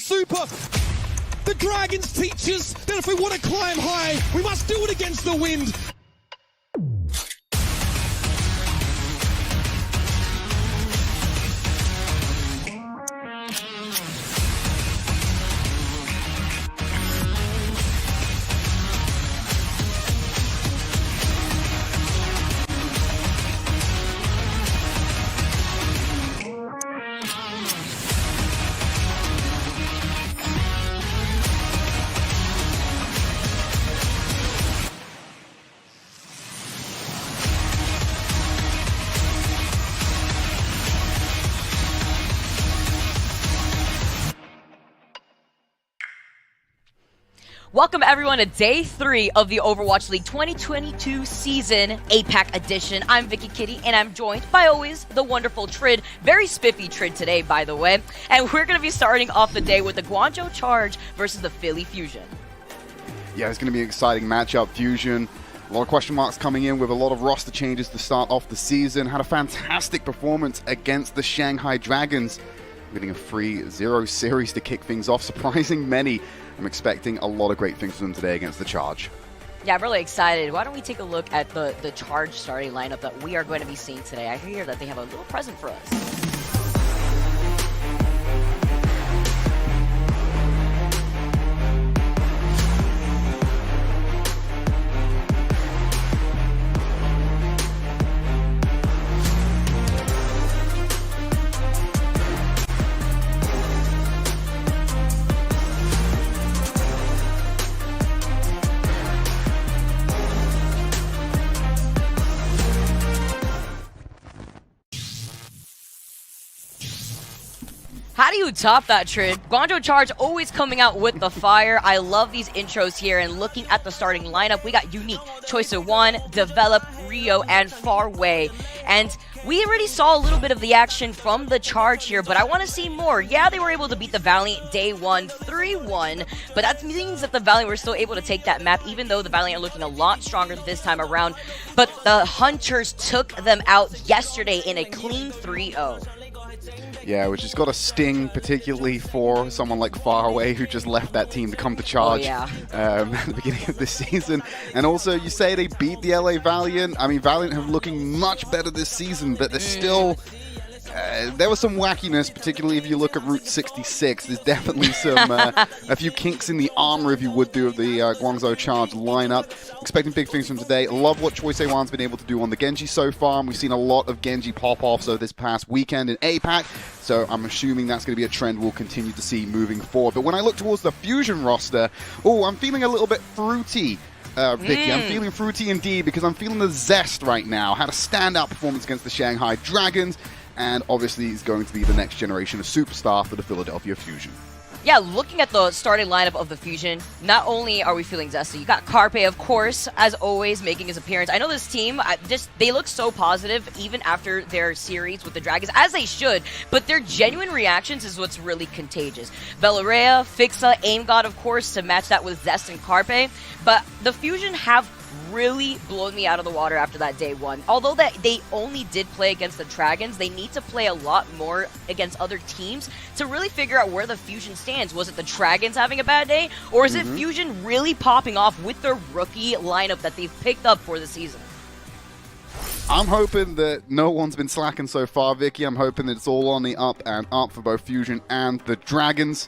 super. The Dragons teach us that if we want to climb high, we must do it against the wind. Welcome everyone to day 3 of the Overwatch League 2022 season APAC edition. I'm Vicky Kitty and I'm joined by always the wonderful Trid. Very spiffy Trid today, by the way. And we're going to be starting off the day with the Guangzhou Charge versus the Philly Fusion. Yeah, it's going to be an exciting matchup. Fusion, a lot of question marks coming in with a lot of roster changes to start off the season. Had a fantastic performance against the Shanghai Dragons, winning a 3-0 series to kick things off, surprising many. I'm expecting a lot of great things from them today against the Charge. Yeah, I'm really excited. Why don't we take a look at the Charge starting lineup that we are going to be seeing today. I hear that they have a little present for us. How do you top that, Trid? Guangzhou Charge always coming out with the fire. I love these intros here, and looking at the starting lineup, we got Unique, Choice of One, Develop, Rio, and Farway. And we already saw a little bit of the action from the Charge here, but I want to see more. Yeah, they were able to beat the Valiant day 1, 3-1, but that means that the Valiant were still able to take that map, even though the Valiant are looking a lot stronger this time around. But the Hunters took them out yesterday in a clean 3-0. Yeah, which has got a sting, particularly for someone like Faraway, who just left that team to come to Charge at the beginning of this season. And also, you say they beat the LA Valiant. I mean, Valiant have looking much better this season, but they're still... there was some wackiness, particularly if you look at Route 66. There's definitely some a few kinks in the armor, if you would do, of the Guangzhou Charge lineup. Expecting big things from today. Love what Choice A1's been able to do on the Genji so far, and we've seen a lot of Genji pop-offs over this past weekend in APAC, so I'm assuming that's going to be a trend we'll continue to see moving forward. But when I look towards the Fusion roster, I'm feeling a little bit fruity. Vicky, I'm feeling fruity indeed, because I'm feeling the zest right now. Had a standout performance against the Shanghai Dragons, and obviously he's going to be the next generation of superstar for the Philadelphia Fusion. Yeah, looking at the starting lineup of the Fusion, not only are we feeling zesty, you got Carpe, of course, as always, making his appearance. I know this team, they look so positive, even after their series with the Dragons, as they should, but their genuine reactions is what's really contagious. Valeria, Fixa, Aim God, of course, to match that with Zest and Carpe, but the Fusion have really blown me out of the water after that day 1. Although that they only did play against the Dragons, they need to play a lot more against other teams to really figure out where the Fusion stands. Was it the Dragons having a bad day, or is it Fusion really popping off with their rookie lineup that they've picked up for the season? I'm hoping that no one's been slacking so far, Vicky. I'm hoping that it's all on the up and up for both Fusion and the Dragons.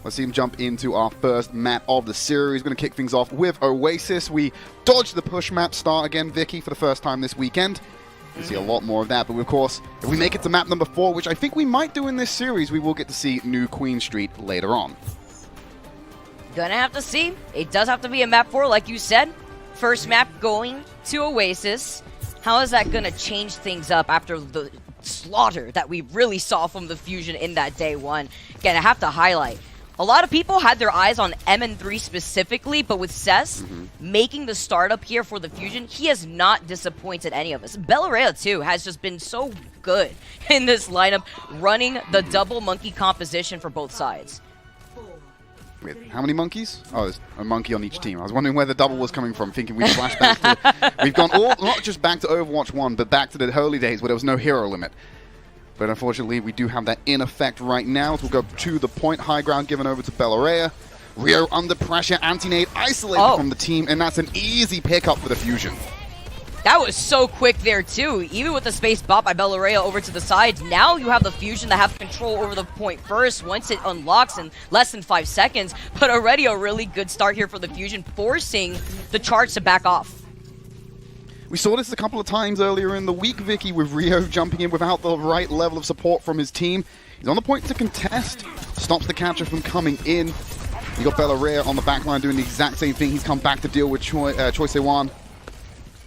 Let's see him jump into our first map of the series. Going to kick things off with Oasis. We dodged the push map start again, Vicky, for the first time this weekend. We'll see a lot more of that. But of course, if we make it to map number 4, which I think we might do in this series, we will get to see New Queen Street later on. Gonna have to see. It does have to be a map 4, like you said. First map going to Oasis. How is that gonna change things up after the slaughter that we really saw from the Fusion in that day 1? Again, I have to highlight, a lot of people had their eyes on MN3 specifically, but with Cess making the startup here for the Fusion, he has not disappointed any of us. Bellaria, too, has just been so good in this lineup, running the double monkey composition for both sides. Wait, how many monkeys? Oh, there's a monkey on each team. I was wondering where the double was coming from, thinking we'd flash back to... We've gone not just back to Overwatch 1, but back to the early days where there was no hero limit. But unfortunately, we do have that in effect right now. So we'll go to the point. High ground given over to Bellaria. Rio under pressure. Anti-nade isolated from the team, and that's an easy pickup for the Fusion. That was so quick there, too. Even with the space bot by Bellaria over to the side, now you have the Fusion that have control over the point first once it unlocks in less than 5 seconds. But already a really good start here for the Fusion, forcing the Charge to back off. We saw this a couple of times earlier in the week, Vicky, with Rio jumping in without the right level of support from his team. He's on the point to contest, stops the catcher from coming in. You got Bellaria on the back line doing the exact same thing. He's come back to deal with Choi Se-wan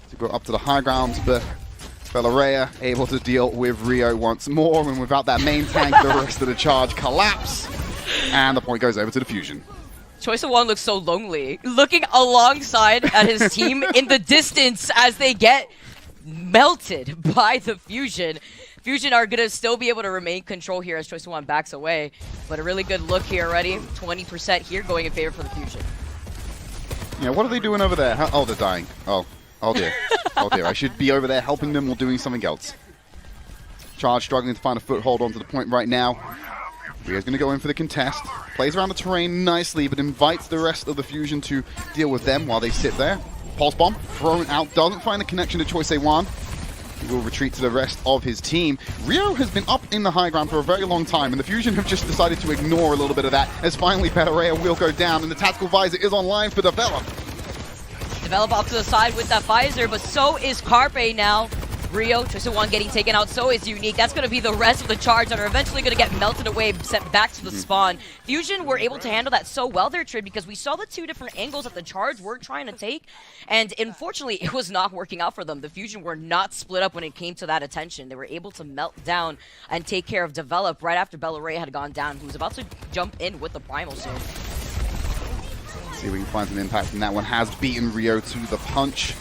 to go up to the high grounds, but Bellaria able to deal with Rio once more, and without that main tank, the rest of the Charge collapse, and the point goes over to the Fusion. Choi Se-wan looks so lonely, looking alongside at his team in the distance as they get melted by the Fusion. Fusion are going to still be able to remain control here as Choi Se-wan backs away. But a really good look here already. 20% here going in favor for the Fusion. Yeah, what are they doing over there? Oh, they're dying. Oh dear. Oh dear, I should be over there helping them or doing something else. Charge struggling to find a foothold onto the point right now. Rio's going to go in for the contest. Plays around the terrain nicely, but invites the rest of the Fusion to deal with them while they sit there. Pulse Bomb thrown out, doesn't find the connection to Choi Se-wan. He will retreat to the rest of his team. Rio has been up in the high ground for a very long time, and the Fusion have just decided to ignore a little bit of that, as finally Bellaria will go down, and the Tactical Visor is online for Develop. Develop off to the side with that Visor, but so is Carpe now. Rio, Choi Se-wan getting taken out, so is Unique. That's going to be the rest of the Charge that are eventually going to get melted away, sent back to the spawn. Fusion were able to handle that so well there, Trid, because we saw the two different angles that the Charge were trying to take, and unfortunately, it was not working out for them. The Fusion were not split up when it came to that attention. They were able to melt down and take care of Develop right after Bellaria had gone down, who was about to jump in with the Primal soon. See if we can find some impact from that one. Has beaten Rio to the punch.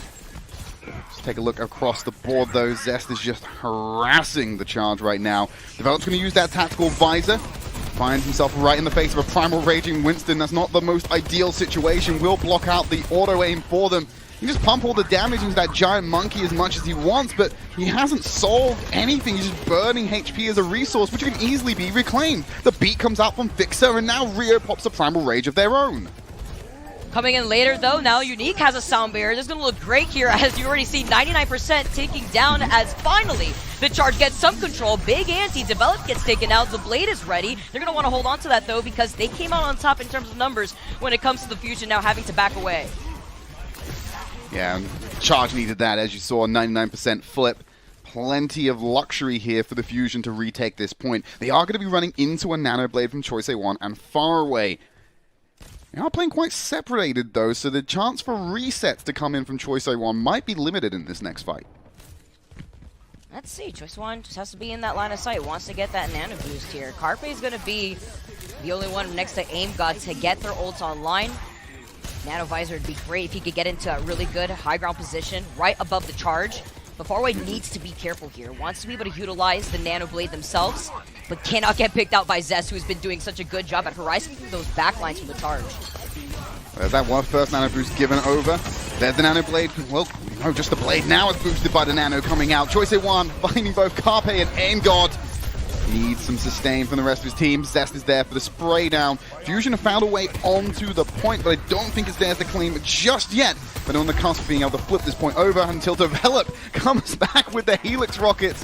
Let's take a look across the board, though. Zest is just harassing the Charge right now. Develop's going to use that Tactical Visor. Finds himself right in the face of a Primal Raging Winston. That's not the most ideal situation. Will block out the auto-aim for them. He can just pump all the damage into that giant monkey as much as he wants, but he hasn't solved anything. He's just burning HP as a resource, which can easily be reclaimed. The beat comes out from Fixer, and now Rio pops a Primal Rage of their own. Coming in later, though, now Unique has a sound barrier. This is going to look great here, as you already see 99% taking down, as finally the Charge gets some control. Big anti-Develop gets taken out. The Blade is ready. They're going to want to hold on to that, though, because they came out on top in terms of numbers when it comes to the Fusion now having to back away. Yeah, and Charge needed that, as you saw, 99% flip. Plenty of luxury here for the Fusion to retake this point. They are going to be running into a Nano Blade from Choi Se-wan and far away. They are playing quite separated, though, so the chance for resets to come in from Choi Se-wan might be limited in this next fight. Let's see. Choi Se-wan just has to be in that line of sight. Wants to get that nano boost here. Carpe is going to be the only one next to Aim God to get their ults online. Nano Visor would be great if he could get into a really good high ground position right above the Charge. But Farway needs to be careful here. Wants to be able to utilize the Nano Blade themselves, but cannot get picked out by Zest, who's been doing such a good job at harassing those backlines from the Charge. There's that one first Nano boost given over. There's the Nano Blade. Well, no, just the Blade now is boosted by the Nano coming out. Choi Se-wan finding both Carpe and Aim God. Needs some sustain from the rest of his team. Zest is there for the spray down. Fusion have found a way onto the point, but I don't think it's theirs to claim just yet. But on the cusp of being able to flip this point over until Develop comes back with the Helix rockets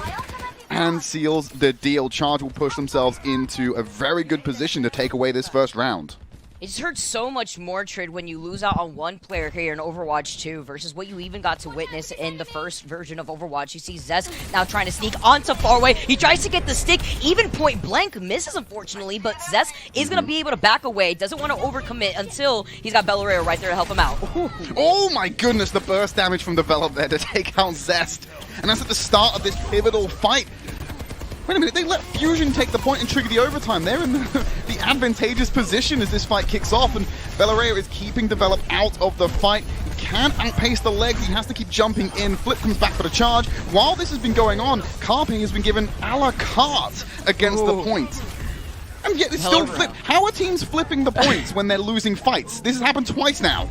and seals the deal. Charge will push themselves into a very good position to take away this first round. It just hurts so much more, Trid, when you lose out on one player here in Overwatch 2 versus what you even got to witness in the first version of Overwatch. You see Zest now trying to sneak onto Farway. He tries to get the stick, even point blank, misses unfortunately, but Zest is going to be able to back away. Doesn't want to overcommit until he's got Bellaria right there to help him out. Oh my goodness, the burst damage from Develop there to take out Zest. And that's at the start of this pivotal fight. Wait a minute, they let Fusion take the point and trigger the overtime. They're in the advantageous position as this fight kicks off, and Bellaria is keeping Develop out of the fight. He can't outpace the legs, he has to keep jumping in. Flip comes back for the charge. While this has been going on, Carpe has been given a la carte against the point. And yet it's still flip. How are teams flipping the points when they're losing fights? This has happened twice now.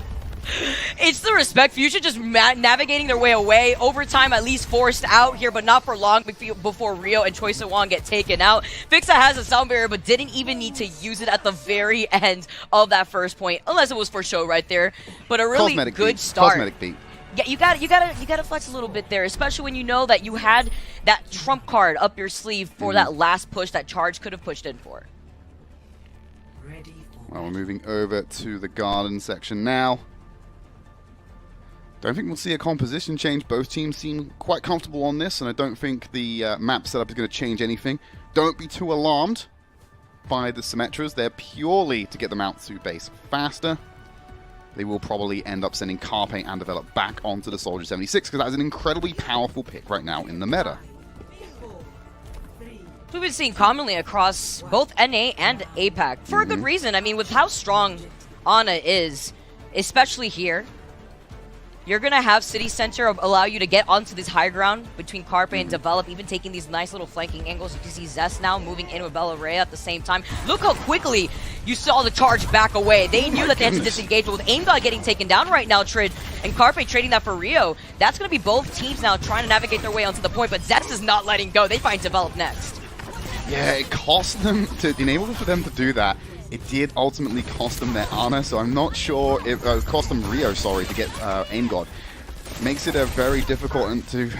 It's the respect. Fusion just navigating their way away. Overtime at least forced out here, but not for long before Rio and Choi So-won get taken out. Fixa has a sound barrier, but didn't even need to use it at the very end of that first point, unless it was for show right there. But a really Cosmetic good beat. start. Cosmetic beat. Yeah, you gotta flex a little bit there, especially when you know that you had that trump card up your sleeve for that last push that Charge could have pushed in for. Well, we're moving over to the garden section now. Don't think we'll see a composition change. Both teams seem quite comfortable on this, and I don't think the map setup is going to change anything. Don't be too alarmed by the Symmetras. They're purely to get them out to base faster. They will probably end up sending Carpe and Develop back onto the Soldier 76, because that is an incredibly powerful pick right now in the meta. We've been seeing commonly across both NA and APAC for a good reason. I mean, with how strong Ana is, especially here, you're going to have City Center allow you to get onto this high ground between Carpe and Develop, even taking these nice little flanking angles. You can see Zest now moving in with Bella Rhea at the same time. Look how quickly you saw the Charge back away. They knew that they had to disengage, but with AimGod getting taken down right now, Trid, and Carpe trading that for Rio, that's going to be both teams now trying to navigate their way onto the point, but Zest is not letting go. They find Develop next. Yeah, it cost them to enable for them to do that. It did ultimately cost them their Ana, so I'm not sure if it cost them Rio, sorry, to get AimGod. Makes it a very difficult and to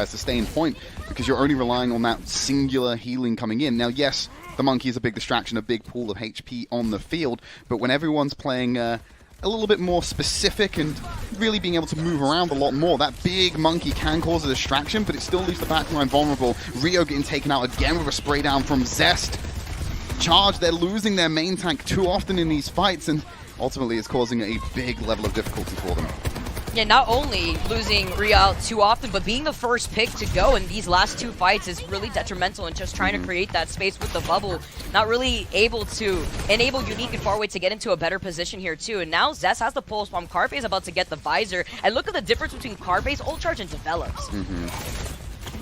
sustain point because you're only relying on that singular healing coming in. Now, yes, the Monkey is a big distraction, a big pool of HP on the field, but when everyone's playing a little bit more specific and really being able to move around a lot more, that big Monkey can cause a distraction, but it still leaves the backline vulnerable. Rio getting taken out again with a spray down from Zest. Charge, they're losing their main tank too often in these fights, and ultimately it's causing a big level of difficulty for them. Yeah, not only losing Rio too often, but being the first pick to go in these last two fights is really detrimental in just trying to create that space with the bubble. Not really able to enable Unique and Faraway to get into a better position here too. And now Zest has the pulse bomb. Carpe is about to get the visor. And look at the difference between Carpe's ult charge and Develops.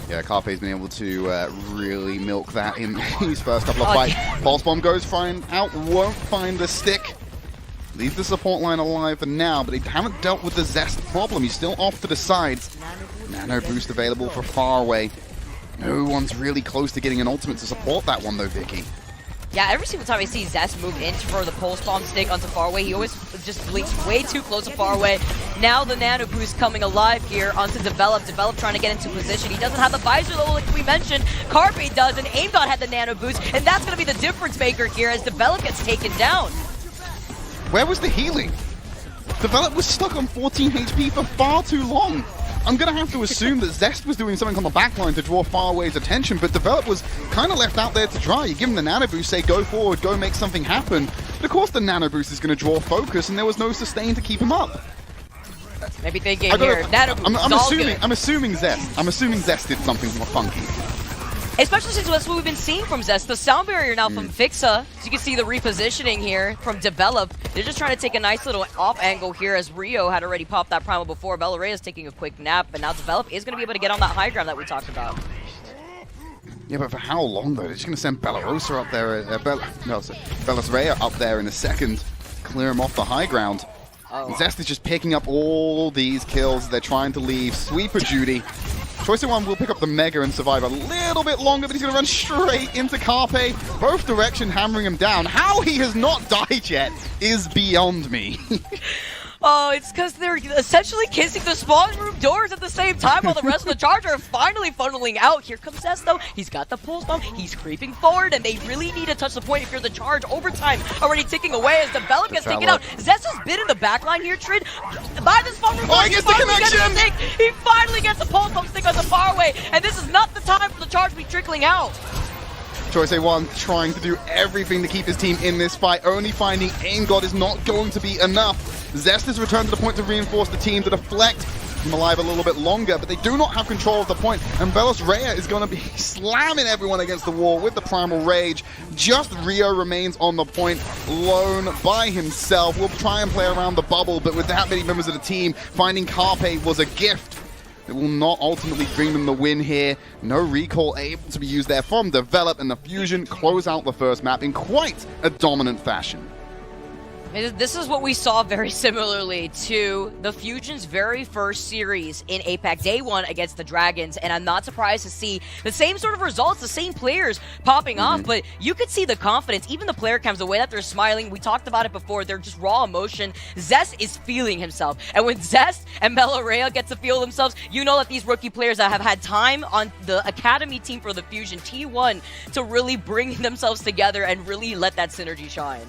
Yeah, Carpe's been able to really milk that in these first couple of fights. Pulse bomb goes fine out, won't find the stick. Leave the support line alive for now, but they haven't dealt with the Zest problem. He's still off to the sides. Nano boost available for Faraway. No one's really close to getting an ultimate to support that one though, Vicky. Yeah, every single time I see Zest move in for the pulse bomb stick onto Faraway, he always just blinks way too close to Faraway. Now the nano boost coming alive here onto Develop. Develop trying to get into position. He doesn't have the visor though, like we mentioned. Carpe does, and AimGod had the nano boost, and that's going to be the difference maker here as Develop gets taken down. Where was the healing? Develop was stuck on 14 HP for far too long. I'm going to have to assume that Zest was doing something on the backline to draw Faraway's attention, but Develop was kind of left out there to dry. You give him the nano boost, say go forward, go make something happen. But of course the nano boost is going to draw focus, and there was no sustain to keep him up. Maybe thinking here, nano boost I'm assuming Zest. I'm assuming Zest did something more funky. Especially since that's what we've been seeing from Zest. The sound barrier now from Fixa. So you can see the repositioning here from Develop. They're just trying to take a nice little off angle here as Rio had already popped that primal before. Bella Rhea is taking a quick nap, but now Develop is going to be able to get on that high ground that we talked about. Yeah, but for how long though? They're just going to send Bellarosa up there, Bella Rhea up there in a second, clear him off the high ground. Zest is just picking up all these kills. They're trying to leave Sweeper duty. Choice of One will pick up the Mega and survive a little bit longer, but he's going to run straight into Carpe. Both direction hammering him down. How he has not died yet is beyond me. Oh, it's because they're essentially kissing the spawn room doors at the same time while the rest of the Charge are finally funneling out. Here comes Zest though. He's got the pulse bomb. He's creeping forward, and they really need to touch the point if you're the Charge. Overtime already ticking away as Develop gets taken out. Zest has been in the backline here, Trid. By the spawn room door, he gets the connection! He finally gets the pulse bomb stick on the Faraway, and this is not the time for the Charge to be trickling out. Choice A1 trying to do everything to keep his team in this fight, only finding AimGod is not going to be enough. Zest has returned to the point to reinforce the team, to deflect him alive a little bit longer, but they do not have control of the point, and Bella Rhea is going to be slamming everyone against the wall with the Primal Rage. Just Rio remains on the point, alone by himself. We'll try and play around the bubble, but with that many members of the team, finding Carpe was a gift. It will not ultimately bring them the win here. No recall able to be used there from Develop, and the Fusion close out the first map in quite a dominant fashion. This is what we saw very similarly to the Fusion's very first series in APAC Day 1 against the Dragons, and I'm not surprised to see the same sort of results, the same players popping off, but you could see the confidence, even the player cams, the way that they're smiling. We talked about it before, they're just raw emotion. Zest is feeling himself, and when Zest and Melorea get to feel themselves, you know that these rookie players that have had time on the academy team for the Fusion T1 to really bring themselves together and really let that synergy shine.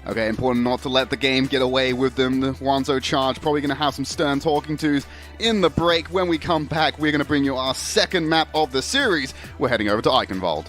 Okay, important not to let the game get away with them. The Guangzhou Charge probably going to have some stern talking tos in the break. When we come back, we're going to bring you our second map of the series. We're heading over to Eichenwalde.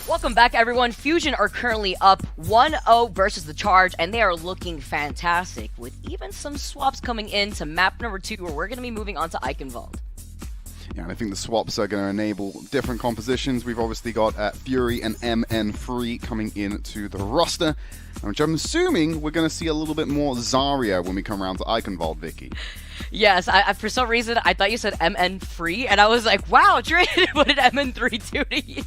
Welcome back, everyone. Fusion are currently up 1-0 versus the Charge, and they are looking fantastic, with even some swaps coming in to map number 2, where we're going to be moving on to Eichenwalde. Yeah, and I think the swaps are going to enable different compositions. We've obviously got Fury and MN3 coming into the roster. which I'm assuming we're going to see a little bit more Zarya when we come around to Eichenwalde, Vicky. Yes, I for some reason, I thought you said MN3, and I was like, wow, Trey, what did MN3 do to you?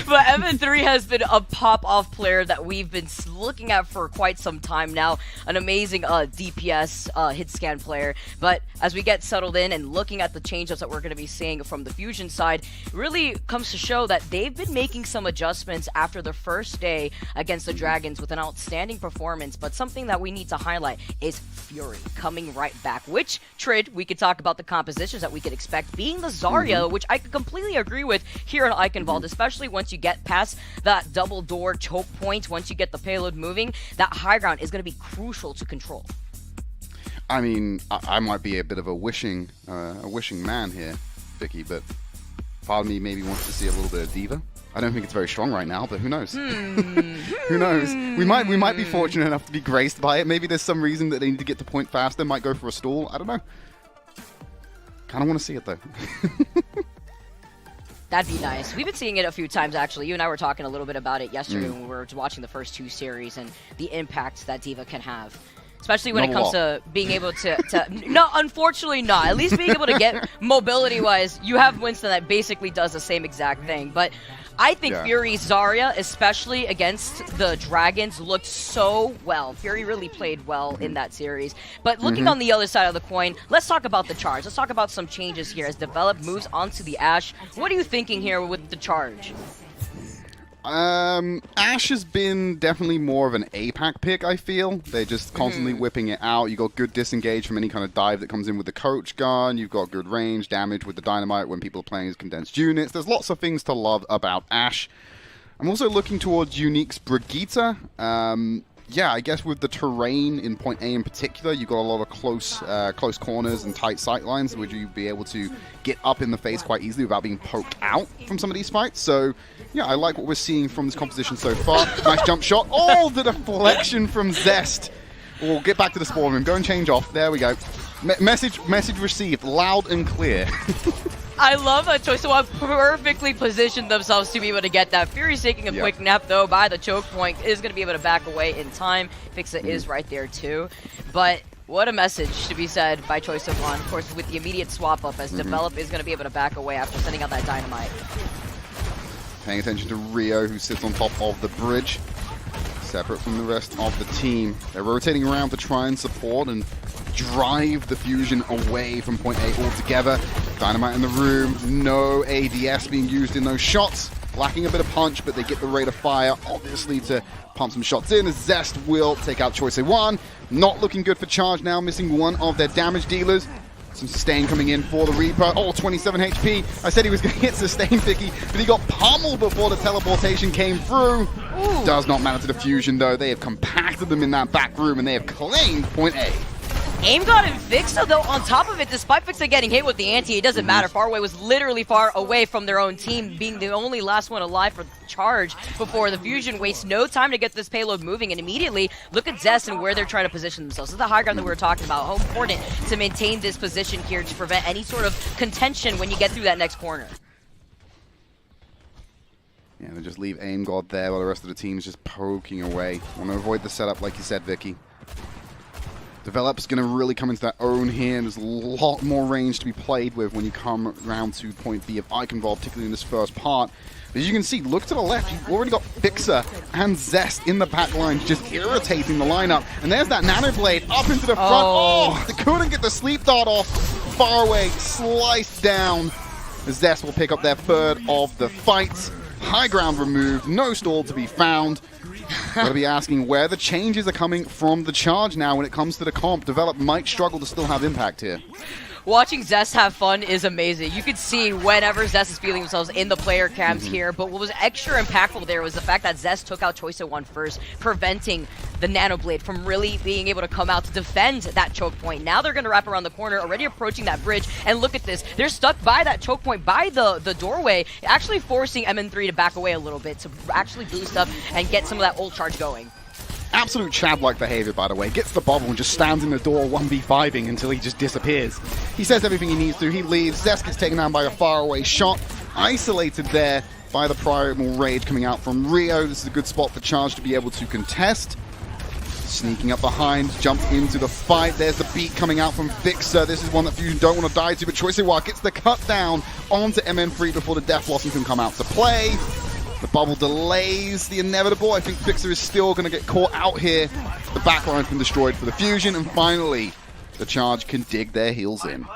But MN3 has been a pop-off player that we've been looking at for quite some time now. An amazing DPS hit scan player. But as we get settled in and looking at the change-ups that we're going to be seeing from the Fusion side, it really comes to show that they've been making some adjustments after the first day against the Dragons with an outstanding performance. But something that we need to highlight is Fury coming right back, which Trid, we could talk about the compositions that we could expect being the Zarya, which I could completely agree with here in Eichenwalde, especially once you get past that double door choke point, once you get the payload moving, that high ground is going to be crucial to control. I mean, I might be a bit of a wishing man here, Vicky, but part of me maybe wants to see a little bit of Diva. I don't think it's very strong right now, but who knows? Who knows? We might be fortunate enough to be graced by it. Maybe there's some reason that they need to get to point faster, might go for a stall. I don't know. Kind of want to see it, though. That'd be nice. We've been seeing it a few times, actually. You and I were talking a little bit about it yesterday when we were watching the first 2 series and the impact that Diva can have. Especially when it comes to being able to no, unfortunately not. At least being able to get mobility-wise, you have Winston that basically does the same exact thing. But I think Fury's Zarya, especially against the Dragons, looked so well. Fury really played well in that series. But looking on the other side of the coin, let's talk about the Charge. Let's talk about some changes here as Develop moves onto the Ashe. What are you thinking here with the Charge? Ashe has been definitely more of an APAC pick, I feel. They're just constantly whipping it out. You got good disengage from any kind of dive that comes in with the coach gun. You've got good range, damage with the dynamite when people are playing as condensed units. There's lots of things to love about Ashe. I'm also looking towards Unique's Brigitte. Yeah, I guess with the terrain in Point A in particular, you've got a lot of close corners and tight sight lines, would you be able to get up in the face quite easily without being poked out from some of these fights. So, yeah, I like what we're seeing from this composition so far. Nice jump shot. Oh, the deflection from Zest. We'll get back to the spawn room. Go and change off. There we go. Message received, loud and clear. I love that choice. So perfectly positioned themselves to be able to get that. Fury's taking a quick nap, though, by the choke point. Is going to be able to back away in time. Fixa is right there, too. But what a message to be said by Choice of One. Of course, with the immediate swap up, as Develop is going to be able to back away after sending out that dynamite. Paying attention to Rio, who sits on top of the bridge. Separate from the rest of the team. They're rotating around to try and support and drive the Fusion away from Point A altogether. Dynamite in the room, no ADS being used in those shots. Lacking a bit of punch, but they get the rate of fire, obviously, to pump some shots in. As Zest will take out Choice A1. Not looking good for Charge now, missing one of their damage dealers. Some sustain coming in for the Reaper. Oh, 27 HP. I said he was going to get sustain, Vicky, but he got pummeled before the teleportation came through. Ooh. Does not matter to the Fusion, though. They have compacted them in that back room, and they have claimed Point A. Aim got him Fixa, though, on top of it, despite Fixa getting hit with the anti, it doesn't matter. Faraway was literally far away from their own team, being the only last one alive for Charge before the Fusion wastes no time to get this payload moving, and immediately look at Zest and where they're trying to position themselves. This is the high ground that we were talking about. How important to maintain this position here to prevent any sort of contention when you get through that next corner. Yeah, they just leave Aim God there while the rest of the team's just poking away. Want to avoid the setup, like you said, Vicky. Develop's going to really come into their own here, and there's a lot more range to be played with when you come around to Point B of Eichenwalde, particularly in this first part. But as you can see, look to the left, you've already got Fixa and Zest in the back line, just irritating the lineup. And there's that Nano Blade up into the front. Oh, they couldn't get the sleep dart off. Faraway, sliced down. Zest will pick up their third of the fight. High ground removed, no stall to be found. Gotta be asking where the changes are coming from the Charge now when it comes to the comp. Develop might struggle to still have impact here. Watching Zest have fun is amazing. You could see whenever Zest is feeling themselves in the player cams here, but what was extra impactful there was the fact that Zest took out Choice A1 first, preventing the Nano Blade from really being able to come out to defend that choke point. Now they're going to wrap around the corner, already approaching that bridge, and look at this. They're stuck by that choke point, by the doorway, actually forcing MN3 to back away a little bit to actually boost up and get some of that ult charge going. Absolute Chad-like behavior, by the way. Gets the bubble and just stands in the door 1v5ing until he just disappears. He says everything he needs to. He leaves. Zest gets taken down by a faraway shot. Isolated there by the Primal Rage coming out from Rio. This is a good spot for Charge to be able to contest. Sneaking up behind, jumps into the fight. There's the beat coming out from Fixer. This is one that Fusion don't want to die to, but Choisewa gets the cut down onto MN3 before the Death Blossom can come out to play. The bubble delays the inevitable. I think Fixer is still going to get caught out here. The backline's been destroyed for the Fusion, and finally, the Charge can dig their heels in.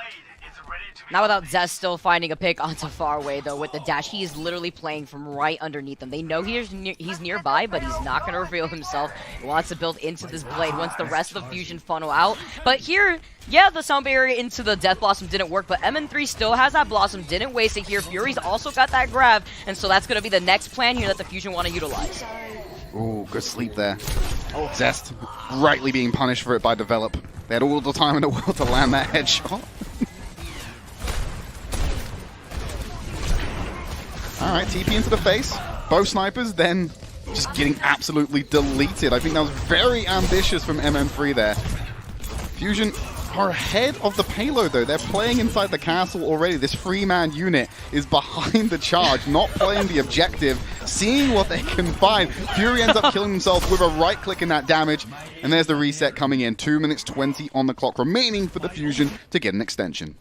Not without Zest still finding a pick onto Faraway, though, with the dash. He is literally playing from right underneath them. They know he's nearby, but he's not going to reveal himself. He wants to build into this blade once the rest of the Fusion funnel out. But here, yeah, the sound barrier into the Death Blossom didn't work, but MN3 still has that Blossom, didn't waste it here. Fury's also got that grab, and so that's going to be the next plan here that the Fusion want to utilize. Ooh, good sleep there. Oh, Zest rightly being punished for it by Develop. They had all the time in the world to land that headshot. Alright, TP into the face. Both snipers then just getting absolutely deleted. I think that was very ambitious from MN3 there. Fusion are ahead of the payload though. They're playing inside the castle already. This 3-man unit is behind the Charge, not playing the objective, seeing what they can find. Fury ends up killing himself with a right click in that damage. And there's the reset coming in. 2 minutes 20 on the clock remaining for the Fusion to get an extension.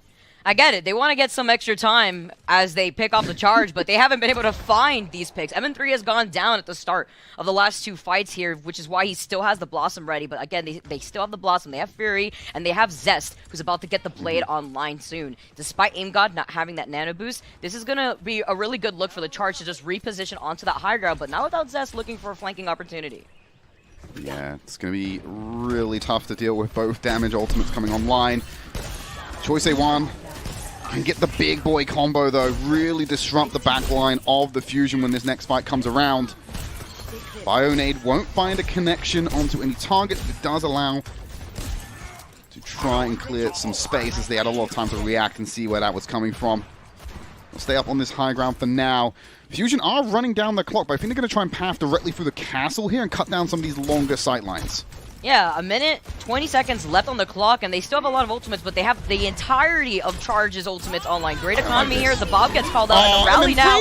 I get it. They want to get some extra time as they pick off the Charge, but they haven't been able to find these picks. MN3 has gone down at the start of the last 2 fights here, which is why he still has the Blossom ready. But again, they still have the Blossom. They have Fury, and they have Zest, who's about to get the Blade online soon. Despite Aim God not having that nano boost, this is going to be a really good look for the Charge to just reposition onto that high ground, but not without Zest looking for a flanking opportunity. Yeah, it's going to be really tough to deal with both damage ultimates coming online. Choice A1 can get the big boy combo though, really disrupt the backline of the Fusion when this next fight comes around. Bionade won't find a connection onto any targets, but it does allow to try and clear some space as they had a lot of time to react and see where that was coming from. We'll stay up on this high ground for now. Fusion are running down the clock, but I think they're going to try and path directly through the castle here and cut down some of these longer sight lines. Yeah, 1 minute, 20 seconds left on the clock, and they still have a lot of ultimates, but they have the entirety of Charge's ultimates online. Great economy here. The Bob gets called out in the rally now.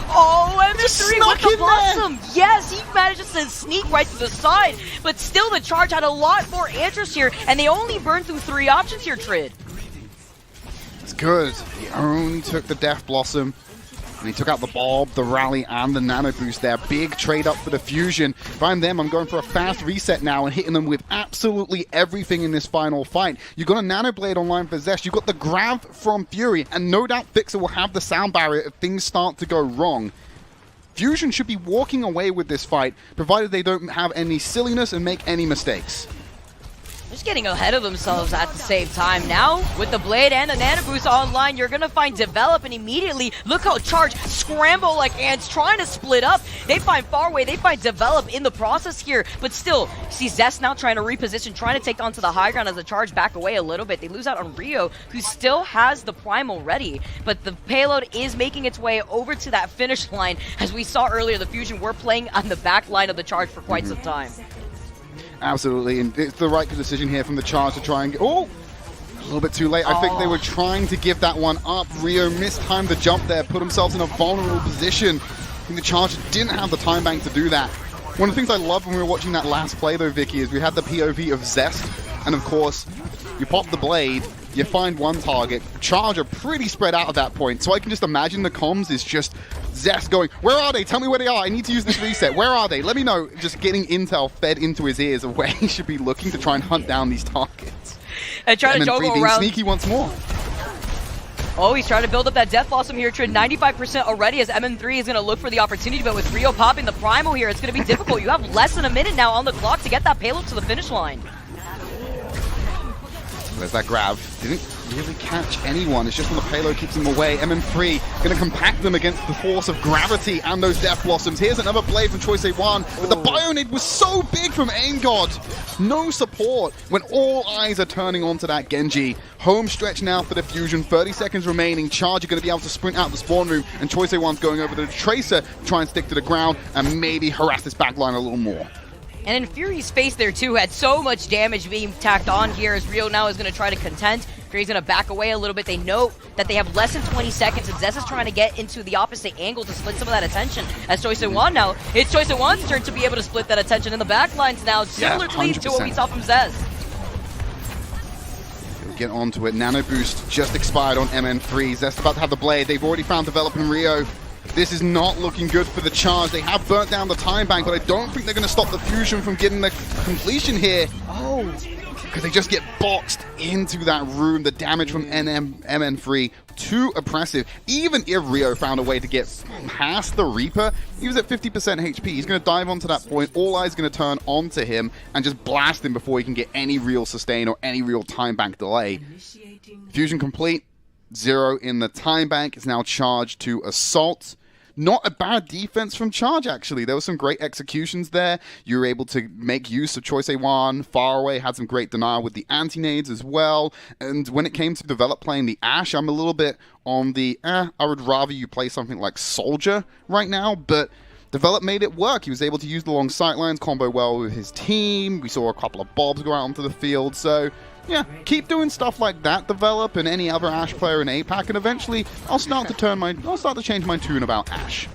Oh, MN3 with the Blossom. Yes, he manages to sneak right to the side, but still the Charge had a lot more answers here, and they only burned through 3 options here, Trid. It's good. He only took the Death Blossom. And he took out the Bob, the Rally, and the Nano Boost there. Big trade up for the Fusion. If I'm them, I'm going for a fast reset now and hitting them with absolutely everything in this final fight. You got a Nano Blade online for Zest. You got the grab from Fury, and no doubt Fixer will have the sound barrier if things start to go wrong. Fusion should be walking away with this fight, provided they don't have any silliness and make any mistakes. Just getting ahead of themselves at the same time. Now, with the Blade and the Nano Boost online, you're going to find Develop, and immediately, look how Charge scramble like ants, trying to split up. They find Faraway, they find Develop in the process here, but still, see Zest now trying to reposition, trying to take onto the high ground as the Charge back away a little bit. They lose out on Rio, who still has the Primal ready, but the payload is making its way over to that finish line. As we saw earlier, the Fusion were playing on the back line of the Charge for quite some time. Absolutely, and it's the right decision here from the Charge to try and get... Oh! A little bit too late. I think they were trying to give that one up. Rio mistimed the jump there, put themselves in a vulnerable position. I think the Charge didn't have the time bank to do that. One of the things I loved when we were watching that last play though, Vicky, is we had the POV of Zest, and of course, you pop the Blade, you find one target. Charge are pretty spread out at that point, so I can just imagine the comms is just Zest going, where are they? Tell me where they are. I need to use this reset. Where are they? Let me know. Just getting intel fed into his ears of where he should be looking to try and hunt down these targets. And try to juggle around. Sneaky once more. Oh, he's trying to build up that Death Blossom here. Trid 95% already as MN3 is going to look for the opportunity, but with Rio popping the Primal here, it's going to be difficult. You have less than a minute now on the clock to get that payload to the finish line. There's that grab. Didn't really catch anyone. It's just when the payload keeps them away. MN3 going to compact them against the force of gravity and those Death Blossoms. Here's another Blade from Choice A1, but the Bionade was so big from Aim God. No support when all eyes are turning onto that Genji. Home stretch now for the Fusion. 30 seconds remaining. Charge are going to be able to sprint out the spawn room, and Choice A1's going over to the Tracer to try and stick to the ground and maybe harass this backline a little more. And in Fury's face there too, had so much damage being tacked on here as Rio now is going to try to contend. Fury's going to back away a little bit. They know that they have less than 20 seconds, and Zest is trying to get into the opposite angle to split some of that attention. As Choi-Se-Wan now, it's Choi-Se-Wan's turn to be able to split that attention in the backlines now, similarly to what we saw from Zest. Get onto it. Nano Boost just expired on MN3. Zest about to have the blade. They've already found Development Rio. This is not looking good for the Charge. They have burnt down the time bank, but I don't think they're going to stop the Fusion from getting the completion here. Oh, because they just get boxed into that room. The damage from MN3, too oppressive. Even if Rio found a way to get past the Reaper, he was at 50% HP. He's going to dive onto that point. All Eyes going to turn onto him and just blast him before he can get any real sustain or any real time bank delay. Fusion complete. 0 in the time bank. It's now Charge to Assault. Not a bad defense from Charge, actually. There were some great executions there. You were able to make use of Choi-Se-Wan. Far Away had some great denial with the anti-nades as well. And when it came to Develop playing the Ashe, I'm a little bit on the, I would rather you play something like Soldier right now, but Develop made it work. He was able to use the long sightlines, combo well with his team. We saw a couple of Bobs go out onto the field, so yeah, keep doing stuff like that, Develop, and any other Ashe player in APAC, and eventually I'll start to change my tune about Ashe.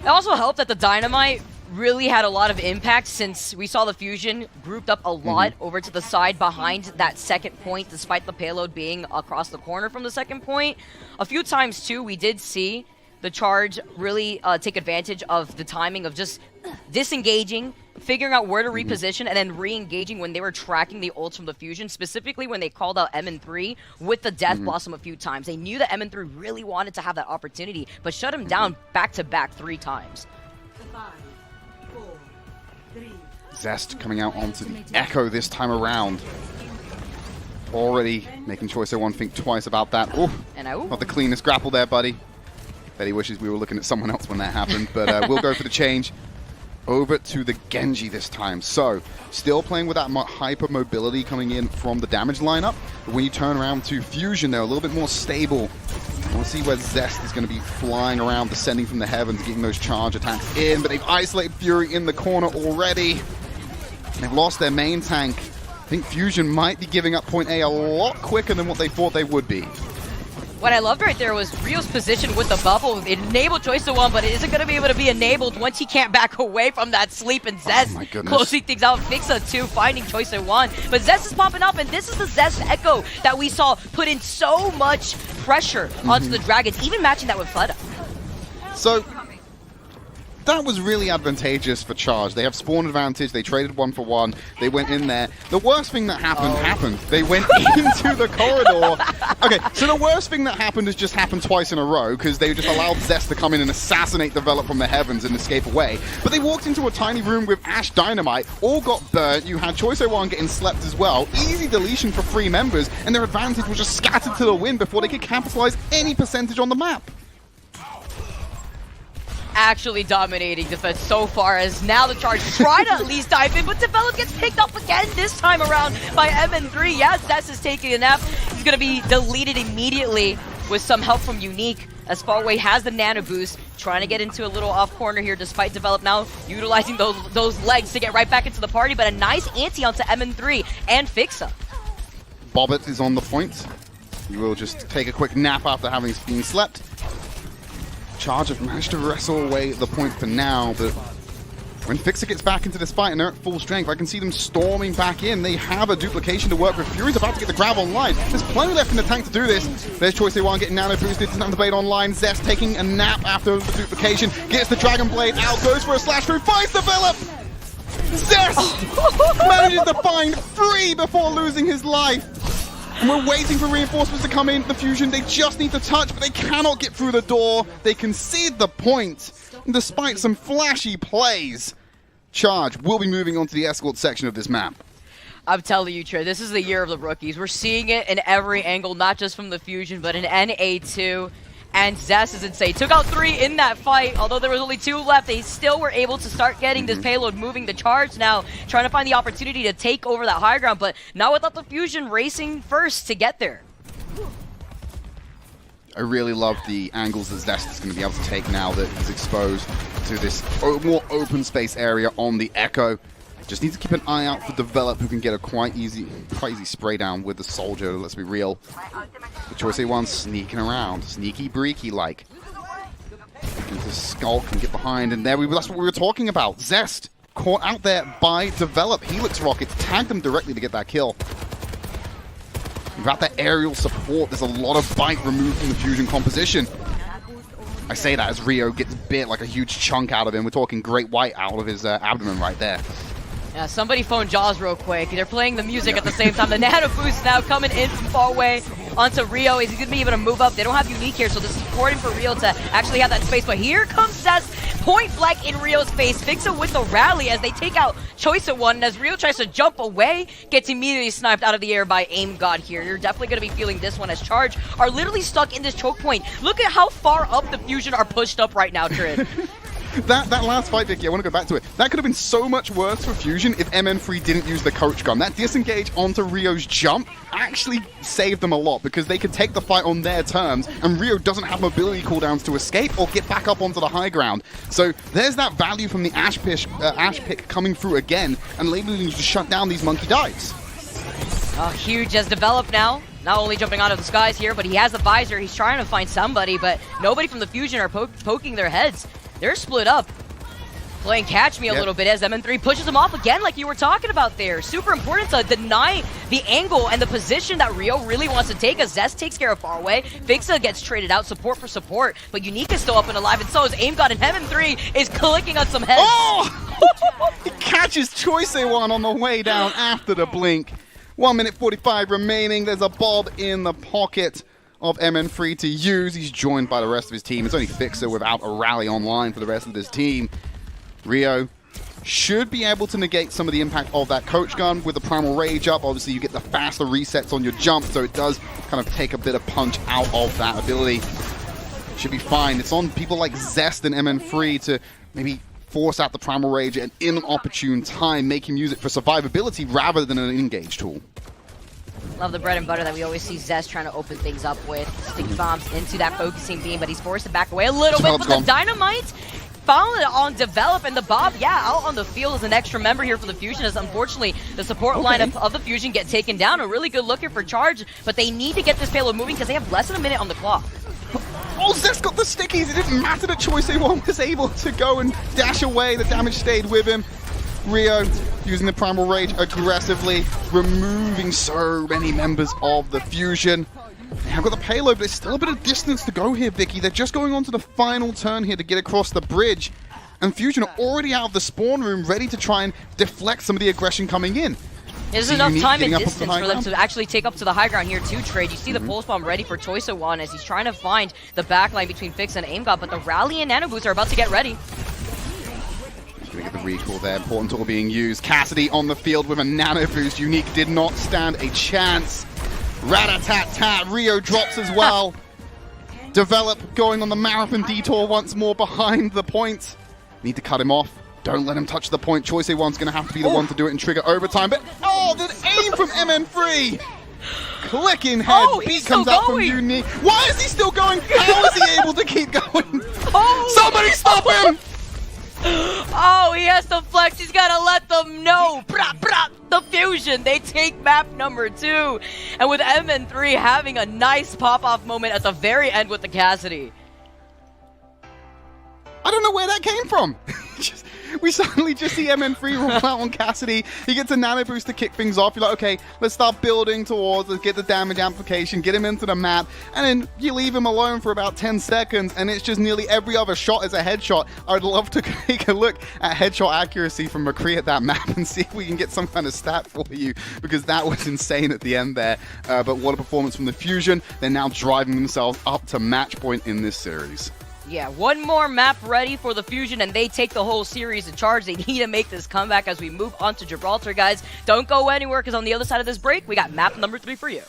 It also helped that the Dynamite really had a lot of impact since we saw the Fusion grouped up a lot over to the side behind that second point, despite the payload being across the corner from the second point. A few times, too, we did see the Charge really take advantage of the timing of just disengaging, figuring out where to reposition, and then re-engaging when they were tracking the ults from the Fusion, specifically when they called out MN3 with the Death Blossom a few times. They knew that MN3 really wanted to have that opportunity, but shut him down back-to-back 3 times. 5, 4, 3. Zest coming out onto the Echo this time around. Already making Choi-Se-Wan think twice about that. Oh, not the cleanest grapple there, buddy. Bet he wishes we were looking at someone else when that happened, but we'll go for the change. Over to the Genji this time. So, still playing with that hyper mobility coming in from the damage lineup. But when you turn around to Fusion, they're a little bit more stable. We'll see where Zest is going to be flying around, descending from the heavens, getting those charge attacks in. But they've isolated Fury in the corner already. They've lost their main tank. I think Fusion might be giving up point A a lot quicker than what they thought they would be. What I loved right there was Rio's position with the bubble. It enabled Choi-Se-Wan, but it isn't going to be able to be enabled once he can't back away from that sleep. And Zest closing things out. Fixa too, finding Choi-Se-Wan. But Zest is popping up, and this is the Zest Echo that we saw put in so much pressure onto the Dragons, even matching that with Fleta. So that was really advantageous for Charge. They have spawn advantage. They traded 1 for 1. They went in there. The worst thing that happened. They went into the corridor. Okay, so the worst thing that happened has just happened twice in a row because they just allowed Zest to come in and assassinate Develop from the heavens and escape away. But they walked into a tiny room with Ashe Dynamite, all got burnt. You had Choi-Se-Wan getting slept as well. Easy deletion for 3 members, and their advantage was just scattered to the wind before they could capitalize any percentage on the map. Actually dominating defense so far, as now the Charge try to at least dive in, but Develop gets picked up again this time around by MN3. Yeah, Zest is taking a nap. He's going to be deleted immediately with some help from Unique, as Far Away has the nano boost, trying to get into a little off corner here despite Develop now utilizing those legs to get right back into the party, but a nice anti onto MN3 and Fixa. Bobbit is on the point. He will just take a quick nap after having been slept. Charge have managed to wrestle away the point for now, but when Fixa gets back into this fight and they're at full strength, I can see them storming back in. They have a duplication to work with. Fury's about to get the grab online. There's plenty left in the tank to do this. There's Choi-Se-Wan getting nano boosted, doesn't have the blade online. Zest taking a nap after the duplication, gets the Dragon Blade out, goes for a slash through, finds Develop! Zest manages to find 3 before losing his life. And we're waiting for reinforcements to come in. The Fusion, they just need to touch, but they cannot get through the door. They concede the point. And despite some flashy plays, Charge will be moving on to the escort section of this map. I'm telling you, Trey, this is the year of the rookies. We're seeing it in every angle, not just from the Fusion, but in NA2. And Zest is insane. Took out 3 in that fight. Although there was only 2 left, they still were able to start getting this payload moving. The Charge now trying to find the opportunity to take over that high ground, but not without the Fusion racing first to get there. I really love the angles that Zest is going to be able to take now that he's exposed to this more open space area on the Echo. Just need to keep an eye out for Develop, who can get a quite easy spray down with the Soldier, let's be real. The Choice A1 sneaking around, sneaky breaky like. Into Skulk and get behind, and that's what we were talking about. Zest caught out there by Develop. Helix Rockets tagged them directly to get that kill. Without that aerial support, there's a lot of bite removed from the Fusion composition. I say that as Rio gets bit like a huge chunk out of him. We're talking Great White out of his abdomen right there. Yeah, somebody phone Jaws real quick. They're playing the music at the same time. The Nano Boost now coming in from far away onto Rio. Is he going to be able to move up? They don't have Unique here, so this is important for Rio to actually have that space. But here comes Zest, point blank in Rio's face. Fixa with the rally as they take out Choice at one. And as Rio tries to jump away, gets immediately sniped out of the air by Aim God here. You're definitely going to be feeling this one as Charge are literally stuck in this choke point. Look at how far up the Fusion are pushed up right now, Trid. That last fight, Vicky, I want to go back to it. That could have been so much worse for Fusion if MN3 didn't use the coach gun. That disengage onto Rio's jump actually saved them a lot because they could take the fight on their terms, and Rio doesn't have mobility cooldowns to escape or get back up onto the high ground. So there's that value from the Ash pick coming through again, and labeling to shut down these monkey dives. Oh, huge has developed now. Not only jumping out of the skies here, but he has a visor. He's trying to find somebody, but nobody from the Fusion are poking their heads. They're split up. Playing catch me a little bit as MN3 pushes him off again like you were talking about there. Super important to deny the angle and the position that Rio really wants to take as Zest takes care of far away. Fixa gets traded out, support for support, but Unique is still up and alive, and so is Aim God, and MN3 is clicking on some heads. Oh! He catches Choice A1 on the way down after the blink. 1 minute 45 remaining. There's a Bob in the pocket of MN3 to use. He's joined by the rest of his team. It's only Fixa without a rally online for the rest of this team. Rio should be able to negate some of the impact of that coach gun with the Primal Rage up. Obviously, you get the faster resets on your jump, so it does kind of take a bit of punch out of that ability. Should be fine. It's on people like Zest and MN3 to maybe force out the Primal Rage and in an opportune time make him use it for survivability rather than an engage tool. Love the bread and butter that we always see Zest trying to open things up with. Sticky bombs into that focusing beam, but he's forced to back away a little bit. But the Dynamite found it on Develop, and the Bob, out on the field as an extra member here for the Fusion, as unfortunately the support lineup of the Fusion get taken down. A really good look here for Charge, but they need to get this payload moving because they have less than a minute on the clock. Oh, Zest got the stickies. It didn't matter that Choice A1 was able to go and dash away. The damage stayed with him. Rio using the Primal Rage aggressively, removing so many members of the Fusion. They have got the payload, but there's still a bit of distance to go here, Vicky. They're just going on to the final turn here to get across the bridge. And Fusion are already out of the spawn room, ready to try and deflect some of the aggression coming in. There's enough time and distance for them to actually take up to the high ground here too, Trade. You see the pulse bomb ready for Choice of One as he's trying to find the backline between Fix and Aim God, but the Rally and Nano Boots are about to get ready. Gonna get the recall there, important tool being used. Cassidy on the field with a Nano Boost. Unique did not stand a chance. Rat-a-tat-tat, Rio drops as well. Develop going on the marathon detour once more behind the point. Need to cut him off. Don't let him touch the point. Choice A1's gonna have to be the one to do it and trigger overtime. But the aim from MN3! Clicking head, beat comes out from Unique. Why is he still going? How is he able to keep going? Somebody stop him! Oh, he has to flex. He's got to let them know. The Fusion, they take map number 2. And with MN3 having a nice pop-off moment at the very end with the Cassidy. I don't know where that came from. We suddenly just see MN3 roll out on Cassidy. He gets a Nano Boost to kick things off. You're like, okay, let's start building towards, let's get the damage amplification, get him into the map, and then you leave him alone for about 10 seconds, and it's just nearly every other shot is a headshot. I'd love to take a look at headshot accuracy from McCree at that map and see if we can get some kind of stat for you, because that was insane at the end there. But what a performance from the Fusion. They're now driving themselves up to match point in this series. Yeah, one more map ready for the Fusion, and they take the whole series in charge. They need to make this comeback as we move on to Gibraltar, guys. Don't go anywhere, because on the other side of this break, we got map number 3 for you.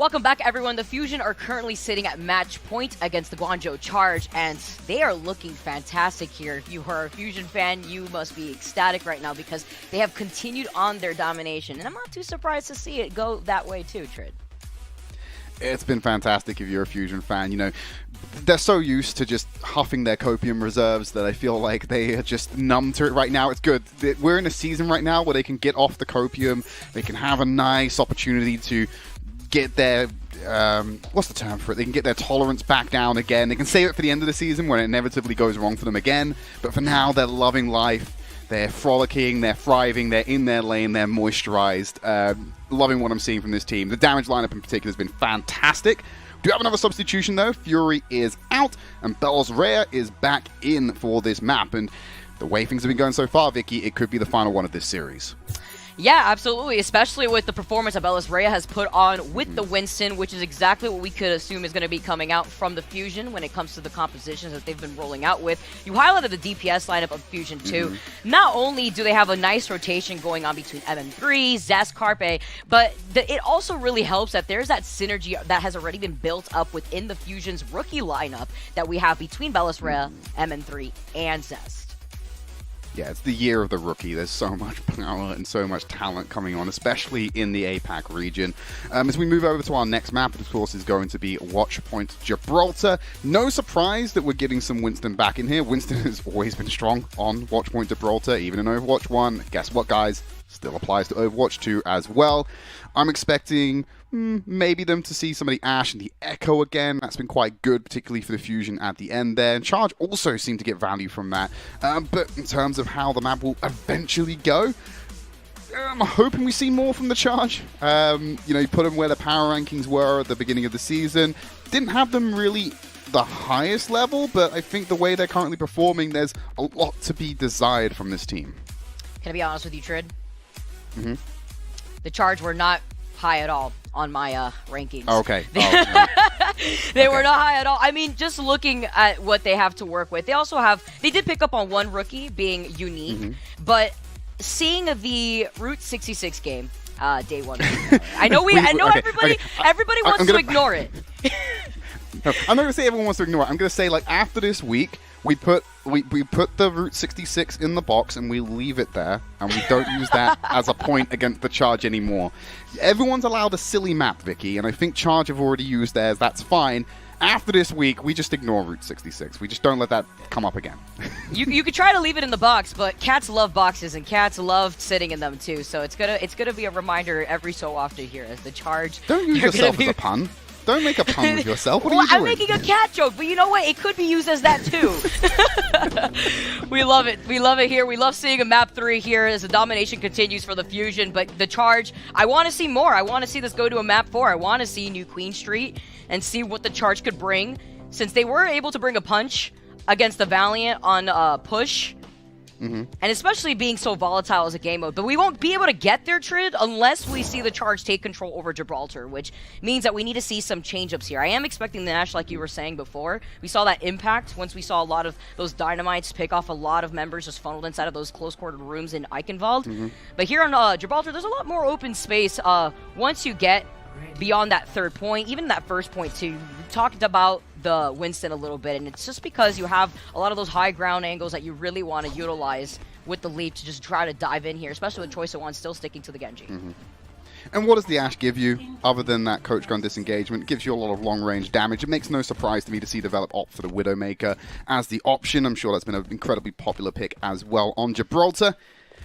Welcome back, everyone. The Fusion are currently sitting at match point against the Guangzhou Charge, and they are looking fantastic here. If you are a Fusion fan, you must be ecstatic right now because they have continued on their domination, and I'm not too surprised to see it go that way too, Trid. It's been fantastic if you're a Fusion fan. You know, they're so used to just huffing their copium reserves that I feel like they are just numb to it right now. It's good. We're in a season right now where they can get off the copium. They can have a nice opportunity to get their, what's the term for it? They can get their tolerance back down again. They can save it for the end of the season when it inevitably goes wrong for them again. But for now, they're loving life. They're frolicking, they're thriving, they're in their lane, they're moisturized. Loving what I'm seeing from this team. The damage lineup in particular has been fantastic. Do you have another substitution though? Fury is out, and Bells Rhea is back in for this map. And the way things have been going so far, Vicky, it could be the final one of this series. Yeah, absolutely, especially with the performance that Bellis Rhea has put on with the Winston, which is exactly what we could assume is going to be coming out from the Fusion when it comes to the compositions that they've been rolling out with. You highlighted the DPS lineup of Fusion too. Not only do they have a nice rotation going on between MM3, Zest, Carpe, but it also really helps that there's that synergy that has already been built up within the Fusion's rookie lineup that we have between Bellis Rhea, MM3, and Zest. Yeah, it's the year of the rookie. There's so much power and so much talent coming on, especially in the APAC region. As we move over to our next map, of course, is going to be Watchpoint Gibraltar. No surprise that we're getting some Winston back in here. Winston has always been strong on Watchpoint Gibraltar, even in Overwatch 1. Guess what, guys? Still applies to Overwatch 2 as well. I'm expecting maybe them to see some of the Ashe and the Echo again. That's been quite good, particularly for the Fusion at the end there. And Charge also seemed to get value from that. But in terms of how the map will eventually go, I'm hoping we see more from the Charge. You know, you put them where the power rankings were at the beginning of the season. Didn't have them really the highest level, but I think the way they're currently performing, there's a lot to be desired from this team. Can I be honest with you, Trid? The Charge were not high at all on my rankings. Okay. They were not high at all. I mean, just looking at what they have to work with, they did pick up on one rookie being unique, but seeing the Route 66 game, day one. I know everybody wants to ignore it. No, I'm not gonna say everyone wants to ignore it. I'm gonna say, like, after this week, we put the Route 66 in the box and we leave it there, and we don't use that as a point against the Charge anymore. Everyone's allowed a silly map, Vicky, and I think Charge have already used theirs. That's fine. After this week, we just ignore Route 66. We just don't let that come up again. You could try to leave it in the box, but cats love boxes and cats love sitting in them too. So it's gonna be a reminder every so often here as the Charge. Don't use yourself as a pun. Don't make a pun with yourself. What are you doing? I'm making a cat joke, but you know what? It could be used as that too. We love it. We love it here. We love seeing a map 3 here as the domination continues for the Fusion. But the Charge, I want to see more. I want to see this go to a map 4. I want to see New Queen Street and see what the Charge could bring. Since they were able to bring a punch against the Valiant on push. And especially being so volatile as a game mode. But we won't be able to get there, Trid, unless we see the Charge take control over Gibraltar, which means that we need to see some change-ups here. I am expecting the Nash, like you were saying before. We saw that impact once we saw a lot of those dynamites pick off a lot of members just funneled inside of those close-quartered rooms in Eichenwalde. But here on Gibraltar, there's a lot more open space once you get beyond that third point, even that first point too. We talked about the Winston a little bit, and it's just because you have a lot of those high ground angles that you really want to utilize with the leap to just try to dive in here, especially with Choice of One still sticking to the Genji. And what does the Ashe give you, other than that coach gun disengagement? It gives you a lot of long-range damage. It makes no surprise to me to see Develop opt for the Widowmaker as the option. I'm sure that's been an incredibly popular pick as well on Gibraltar.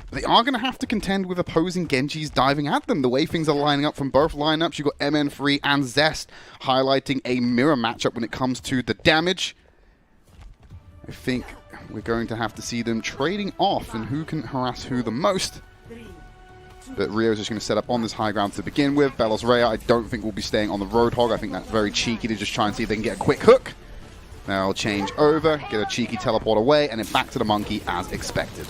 They are going to have to contend with opposing Genjis diving at them. The way things are lining up from both lineups, you've got MN3 and Zest highlighting a mirror matchup when it comes to the damage. I think we're going to have to see them trading off and who can harass who the most. But Rio's just going to set up on this high ground to begin with. Bellis Rhea, I don't think will be staying on the Roadhog. I think that's very cheeky to just try and see if they can get a quick hook. They'll change over, get a cheeky teleport away, and then back to the monkey as expected.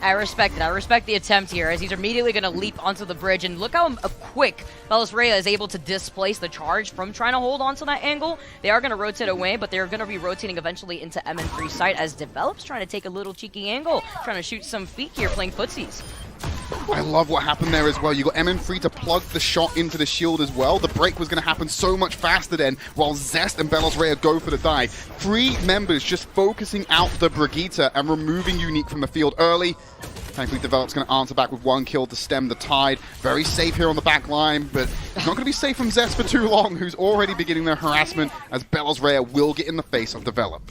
I respect it. I respect the attempt here as he's immediately going to leap onto the bridge. And look how quick Bellis Rhea is able to displace the Charge from trying to hold onto that angle. They are going to rotate away, but they're going to be rotating eventually into MN3 site as Develops trying to take a little cheeky angle, trying to shoot some feet here, playing footsies. I love what happened there as well. You got MN3 to plug the shot into the shield as well. The break was going to happen so much faster then, while Zest and Belos Rhea go for the dive. 3 members just focusing out the Brigitte and removing Unique from the field early. Thankfully, Develop's going to answer back with 1 kill to stem the tide. Very safe here on the back line, but not going to be safe from Zest for too long, who's already beginning their harassment, as Belos Rhea will get in the face of Develop.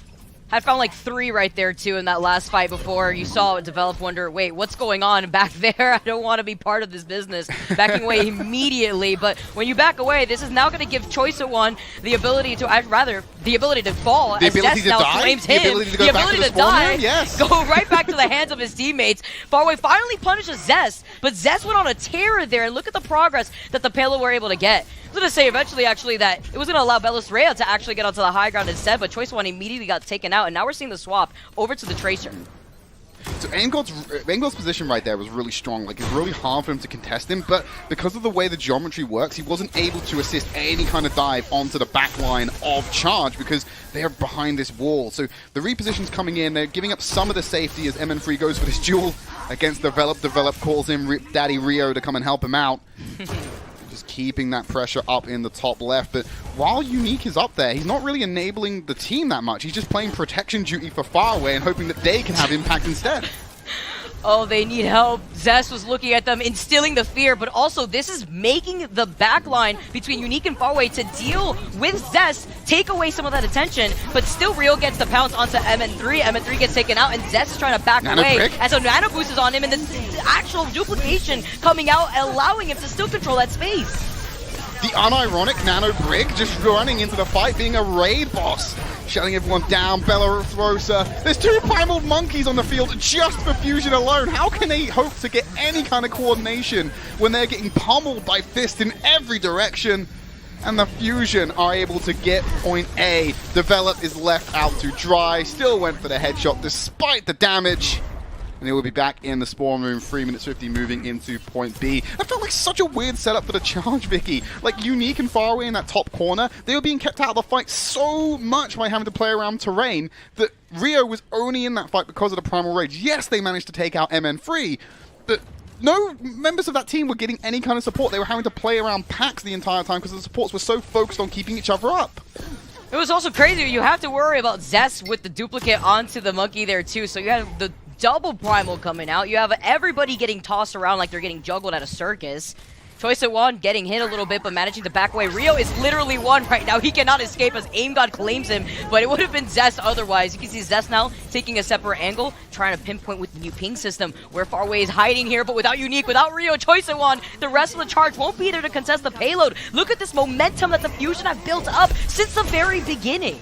I found like 3 right there too in that last fight before. You saw Develop wonder, wait, what's going on back there? I don't want to be part of this business. Backing away immediately, but when you back away, this is now going to give Choice of One the ability to, the ability to fall, the as ability Zest to now die? flames The him. ability to go back to the spawn room? Yes. Go right back to the hands of his teammates. Farway finally punishes Zest, but Zest went on a tear there, and look at the progress that the Palo were able to get. I was going to say eventually, actually, that it was going to allow Belos Rhea to actually get onto the high ground instead, but Choice One immediately got taken out, and now we're seeing the swap over to the Tracer. So Angold's position right there was really strong. Like, it's really hard for him to contest him, but because of the way the geometry works, he wasn't able to assist any kind of dive onto the back line of Charge because they're behind this wall. So the reposition's coming in. They're giving up some of the safety as MN3 goes for this duel against Develop. Develop calls in Daddy Rio to come and help him out. Just keeping that pressure up in the top left. But while Unique is up there, he's not really enabling the team that much. He's just playing protection duty for Faraway and hoping that they can have impact instead. Oh, they need help. Zest was looking at them, instilling the fear, but also this is making the backline between Unique and Faraway to deal with Zest, take away some of that attention, but still Rio gets the pounce onto MN3. MN3 gets taken out, and Zest is trying to back away as a nano boost is on him, and the actual duplication coming out, allowing him to still control that space. The unironic Nano Brig just running into the fight, being a raid boss. Shutting everyone down, Bellarosa. There's 2 Primal Monkeys on the field just for Fusion alone. How can they hope to get any kind of coordination when they're getting pummeled by Fist in every direction? And the Fusion are able to get point A. Develop is left out to dry. Still went for the headshot despite the damage. And they will be back in the spawn room, 3 minutes 50, moving into point B. That felt like such a weird setup for the Charge, Vicky. Like, Unique and Faraway in that top corner, they were being kept out of the fight so much by having to play around terrain that Rio was only in that fight because of the Primal Rage. Yes, they managed to take out MN3, but no members of that team were getting any kind of support. They were having to play around packs the entire time because the supports were so focused on keeping each other up. It was also crazy. You have to worry about Zest with the duplicate onto the monkey there, too. So you have the double primal coming out. You have everybody getting tossed around like they're getting juggled at a circus. Choice of One getting hit a little bit, but managing to back away. Rio is literally one right now. He cannot escape as Aim God claims him, but it would have been Zest otherwise. You can see Zest now taking a separate angle, trying to pinpoint with the new ping system where Faraway is hiding here, but without Unique, without Rio, Choice of One, the rest of the Charge won't be there to contest the payload. Look at this momentum that the Fusion have built up since the very beginning.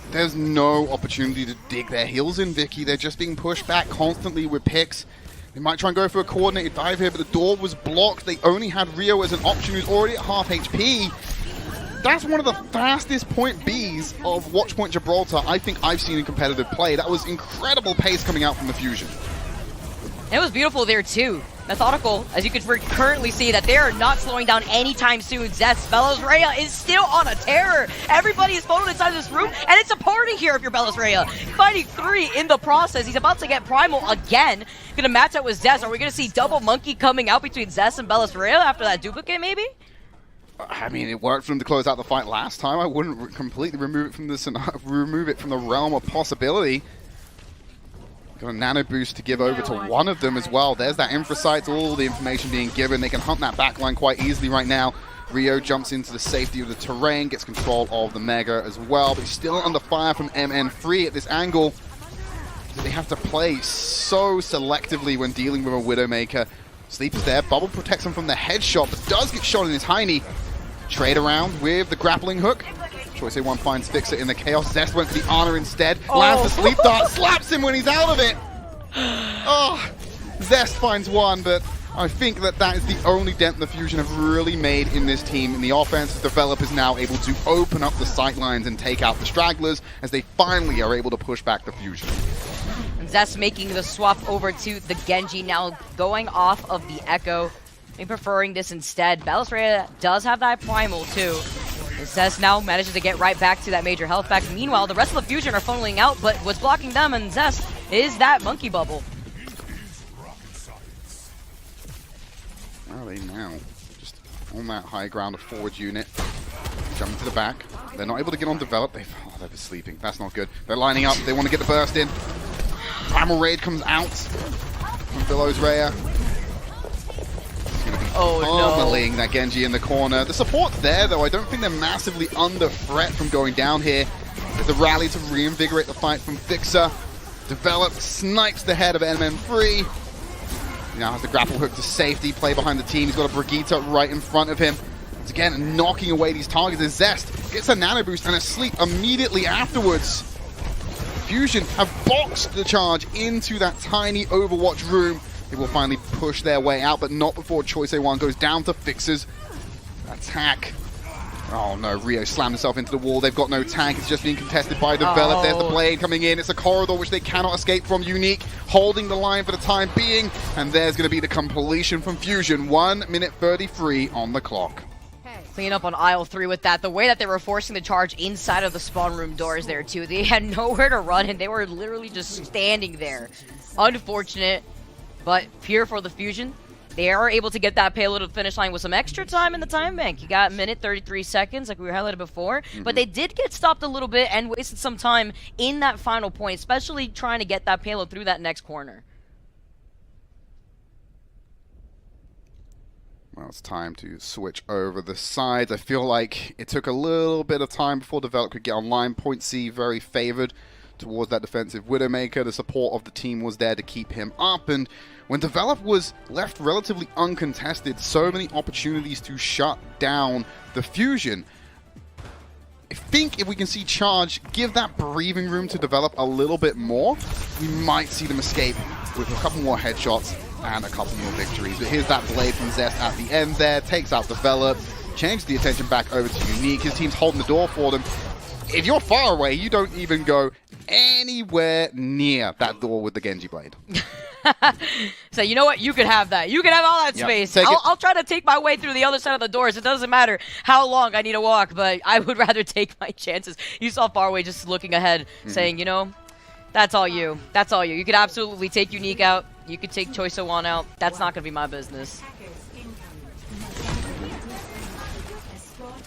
There's no opportunity to dig their heels in, Vicky. They're just being pushed back constantly with picks. They might try and go for a coordinated dive here, but the door was blocked. They only had Rio as an option, who's already at half HP. That's one of the fastest point Bs of Watchpoint Gibraltar I think I've seen in competitive play. That was incredible pace coming out from the Fusion. It was beautiful there too. Methodical, as you can currently see, that they are not slowing down anytime soon. Zest, Belos Rhea is still on a terror. Everybody is photoed inside this room, and it's a party here if you're Belos Rhea. Fighting 3 in the process. He's about to get Primal again. Gonna match out with Zest. Are we gonna see double monkey coming out between Zest and Belos Rhea after that duplicate, maybe? I mean, it worked for him to close out the fight last time. I wouldn't completely remove it from the realm of possibility. Got a nano boost to give over to one of them as well. There's that infrasight, all the information being given. They can hunt that backline quite easily right now. Rio jumps into the safety of the terrain, gets control of the Mega as well, but he's still under fire from MN3 at this angle. They have to play so selectively when dealing with a Widowmaker. Sleep is there, Bubble protects him from the headshot, but does get shot in his hiney. Trade around with the grappling hook. Choice A1 finds Fixer in the chaos. Zest went for the Ana instead. Lands the sleep dart, slaps him when he's out of it. Oh, Zest finds one, but I think that is the only dent the Fusion have really made in this team. In the offense, the Develop is now able to open up the sightlines and take out the stragglers as they finally are able to push back the Fusion. Zest making the swap over to the Genji, now going off of the Echo. Maybe preferring this instead. Belos Rhea does have that Primal too. Zest now manages to get right back to that major health pack. Meanwhile, the rest of the Fusion are funneling out, but what's blocking them and Zest is that monkey bubble. are they now? Just on that high ground, a forward unit. Jumping to the back. They're not able to get on develop. They're sleeping. That's not good. They're lining up. They want to get the burst in. Primal Raid comes out from Billows Rhea. Pummeling that Genji in the corner. The support's there, though. I don't think they're massively under threat from going down here. There's a rally to reinvigorate the fight from Fixer. Develop snipes the head of MN3. He now has the grapple hook to safety, play behind the team. He's got a Brigitte right in front of him. Once again, knocking away these targets. As Zest gets a nano boost and a sleep immediately afterwards. Fusion have boxed the charge into that tiny Overwatch room. They will finally push their way out, but not before Choice A1 goes down to Fixers. Attack. Oh no, Rio slammed himself into the wall. They've got no tank. It's just being contested by Develop. There's the blade coming in. It's a corridor which they cannot escape from. Unique holding the line for the time being. And there's going to be the completion from Fusion. 1 minute 33 on the clock. Clean up on aisle 3 with that. The way that they were forcing the charge inside of the spawn room doors there too. They had nowhere to run and they were literally just standing there. Unfortunate, but pure for the Fusion. They are able to get that payload to the finish line with some extra time in the time bank. You got a minute 33 seconds like we were highlighted before, but they did get stopped a little bit and wasted some time in that final point, especially trying to get that payload through that next corner. Well, it's time to switch over the sides. I feel like it took a little bit of time before Develop could get online. Point C very favored towards that defensive Widowmaker. The support of the team was there to keep him up, and when Develop was left relatively uncontested, so many opportunities to shut down the Fusion. I think if we can see Charge give that breathing room to Develop a little bit more, we might see them escape with a couple more headshots and a couple more victories. But here's that blade from Zest at the end there, takes out Develop, changes the attention back over to Unique. His team's holding the door for them. If you're far away, you don't even go anywhere near that door with the Genji blade. So you know what? You could have that. You can have all that space. I'll try to take my way through the other side of the doors. It doesn't matter how long I need to walk, but I would rather take my chances. You saw Faraway just looking ahead, saying, you know, that's all you. That's all you. You could absolutely take Unique out. You could take Choice O1 out. That's not going to be my business.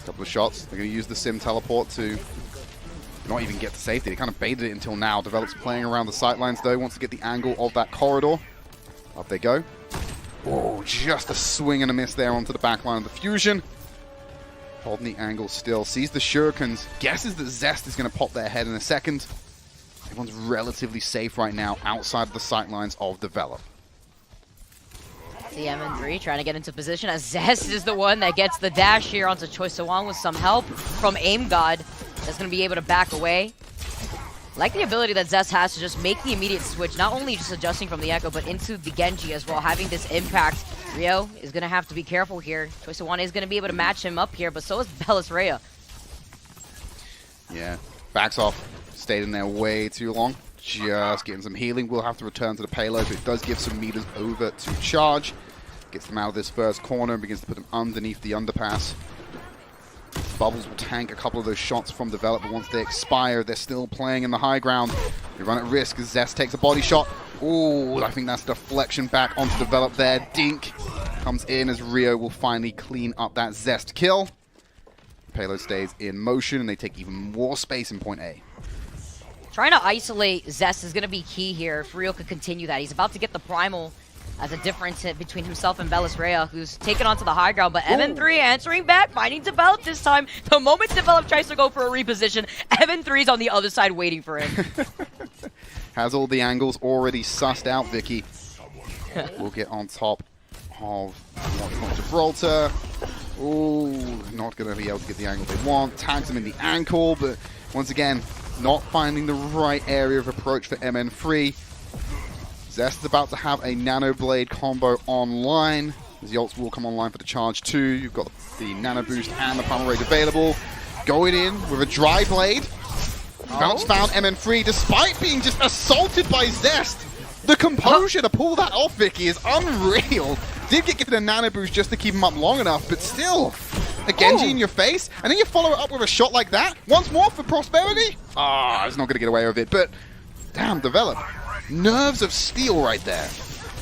Couple of shots. They're going to use the Sim teleport to not even get to safety. They kind of baited it until now. Develop's playing around the sightlines though, wants to get the angle of that corridor. Up they go. Oh, just a swing and a miss there onto the back line of the Fusion. Holding the angle still. Sees the Shurikens. Guesses that Zest is going to pop their head in a second. Everyone's relatively safe right now outside of the sightlines of Develop. The MN3 trying to get into position as Zest is the one that gets the dash here onto Choice O1 with some help from Aim God. That's going to be able to back away. Like the ability that Zest has to just make the immediate switch, not only just adjusting from the Echo, but into the Genji as well, having this impact. Rio is going to have to be careful here. Choice O1 is going to be able to match him up here, but so is Bellis Rhea. Yeah, backs off. Stayed in there way too long. Just getting some healing. We'll have to return to the payload, but it does give some meters over to Charge. Gets them out of this first corner and begins to put them underneath the underpass. Bubbles will tank a couple of those shots from Develop, but once they expire, they're still playing in the high ground. They run at risk as Zest takes a body shot. Ooh, I think that's deflection back onto Develop there. Dink comes in as Rio will finally clean up that Zest kill. Payload stays in motion, and they take even more space in point A. Trying to isolate Zest is going to be key here if Rio could continue that. He's about to get the Primal as a difference between himself and Bellis Rhea, who's taken onto the high ground, but MN3 answering back, finding Develop this time. The moment Develop tries to go for a reposition, MN3's on the other side waiting for him. Has all the angles already sussed out, Vicky. We'll get on top of Watchpoint Gibraltar. Ooh, not going to be able to get the angle they want. Tags him in the ankle, but once again, not finding the right area of approach for MN3. Zest is about to have a Nano Blade combo online. The ults will come online for the Charge too. You've got the Nano Boost and the Primal Raid available. Going in with a Dry Blade. Bounce found MN3 despite being just assaulted by Zest. The composure to pull that off, Vicky, is unreal. Did get given a Nano Boost just to keep him up long enough, but still. A Genji in your face, and then you follow it up with a shot like that. Once more for Prosperity. Ah, it's not going to get away with it, but damn, Develop. Nerves of steel right there.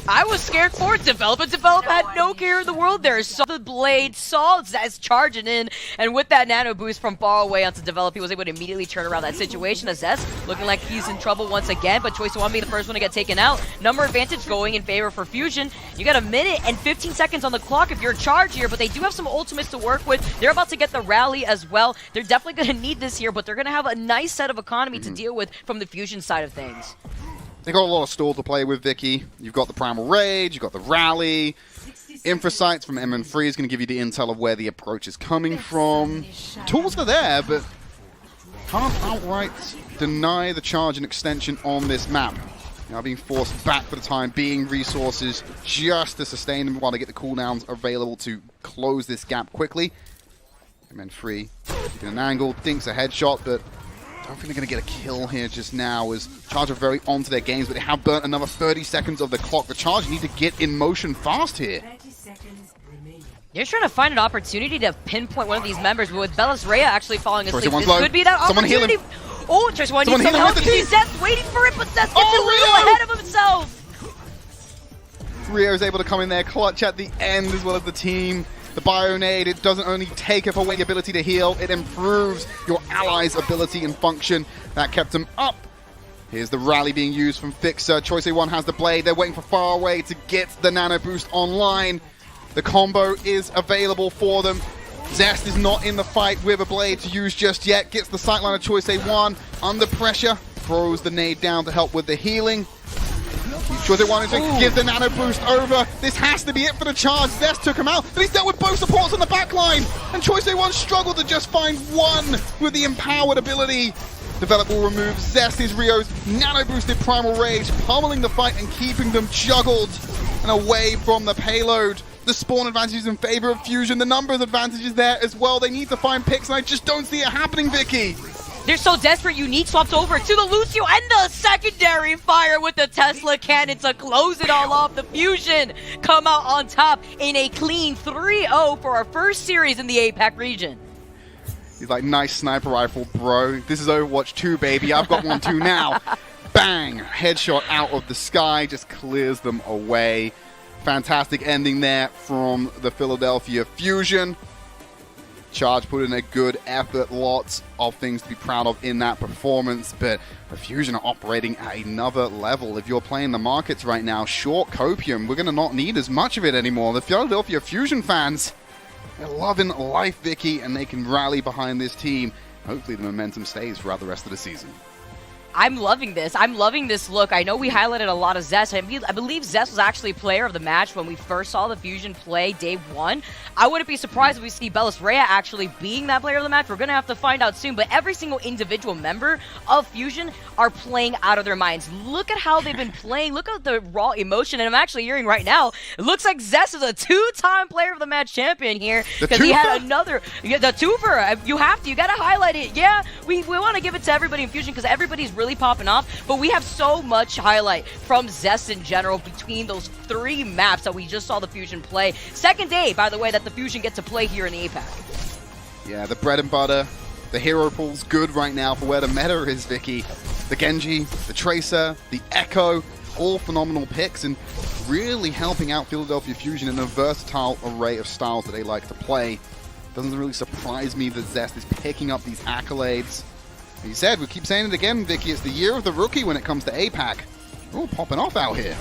I was scared for it. Develop had no care in the world there. Saw the blade, saw Zest charging in, and with that nano boost from far away onto Develop, he was able to immediately turn around that situation. As Zest looking like he's in trouble once again, but Choice One being the first one to get taken out. Number advantage going in favor for Fusion. You got a minute and 15 seconds on the clock if you're Charge here, but they do have some ultimates to work with. They're about to get the rally as well. They're definitely going to need this here, but they're going to have a nice set of economy to deal with from the Fusion side of things. They got a lot of stall to play with, Vicky. You've got the Primal Rage, you've got the Rally. Infrasights from MN3 is going to give you the intel of where the approach is coming from. Tools are there, but can't outright deny the charge and extension on this map. Now being forced back for the time being, resources just to sustain them while they get the cooldowns available to close this gap quickly. MN3 keeping an angle, thinks a headshot, but I don't think they're going to get a kill here just now, as Charge are very onto their games, but they have burnt another 30 seconds of the clock. The Charge need to get in motion fast here. 30 seconds remaining. They're trying to find an opportunity to pinpoint one of these members, but with Bellis Rhea actually falling asleep, this low. could be that Someone heal opportunity. him. Oh, just one needs some help. You see Zest waiting for it, but Zest gets a little ahead of himself. Rio is able to come in there, clutch at the end as well as the team. The Bionade, it doesn't only take up away the ability to heal, it improves your allies' ability and function. That kept them up. Here's the rally being used from Fixer. Choice A1 has the blade. They're waiting for Far Away to get the nano boost online. The combo is available for them. Zest is not in the fight with a blade to use just yet. Gets the sightline of Choice A1 under pressure. Throws the nade down to help with the healing. Choice A1 is going to give the nano boost over. This has to be it for the Charge. Zest took him out, but he's dealt with both supports on the back line. And Choice A1 struggled to just find one with the empowered ability. Develop will remove Zest is Rio's nano boosted Primal Rage, pummeling the fight and keeping them juggled and away from the payload. The spawn advantage is in favor of Fusion. The numbers advantages there as well. They need to find picks, and I just don't see it happening, Vicky. They're so desperate. Unique swaps over to the Lucio and the secondary fire with the Tesla cannon to close it all off. The Fusion come out on top in a clean 3-0 for our first series in the APAC region. He's like, nice sniper rifle, bro. This is Overwatch 2, baby. I've got one too now. Bang! Headshot out of the sky, just clears them away. Fantastic ending there from the Philadelphia Fusion. Charge put in a good effort, lots of things to be proud of in that performance, but the Fusion are operating at another level. If you're playing the markets right now, short copium, we're going to not need as much of it anymore. The Philadelphia Fusion fans, they're loving life, Vicky, and they can rally behind this team. Hopefully the momentum stays throughout the rest of the season. I'm loving this. I'm loving this look. I know we highlighted a lot of Zest. I believe Zest was actually player of the match when we first saw the Fusion play day one. I wouldn't be surprised if we see Bellis Rhea actually being that player of the match. We're going to have to find out soon, but every single individual member of Fusion are playing out of their minds. Look at how they've been playing. Look at the raw emotion, and I'm actually hearing right now, it looks like Zest is a two-time player of the match champion here, because he had another, the twofer. You got to highlight it. Yeah, we want to give it to everybody in Fusion because everybody's really popping off, but we have so much highlight from Zest in general between those three maps that we just saw the Fusion play. Second day, by the way, that the Fusion get to play here in the APAC. Yeah, the bread and butter, the hero pool's good right now for where the meta is, Vicky. The Genji, the Tracer, the Echo, all phenomenal picks and really helping out Philadelphia Fusion in a versatile array of styles that they like to play. Doesn't really surprise me that Zest is picking up these accolades. He said, we keep saying it again, Vicky, it's the year of the rookie when it comes to APAC. We're all popping off out here.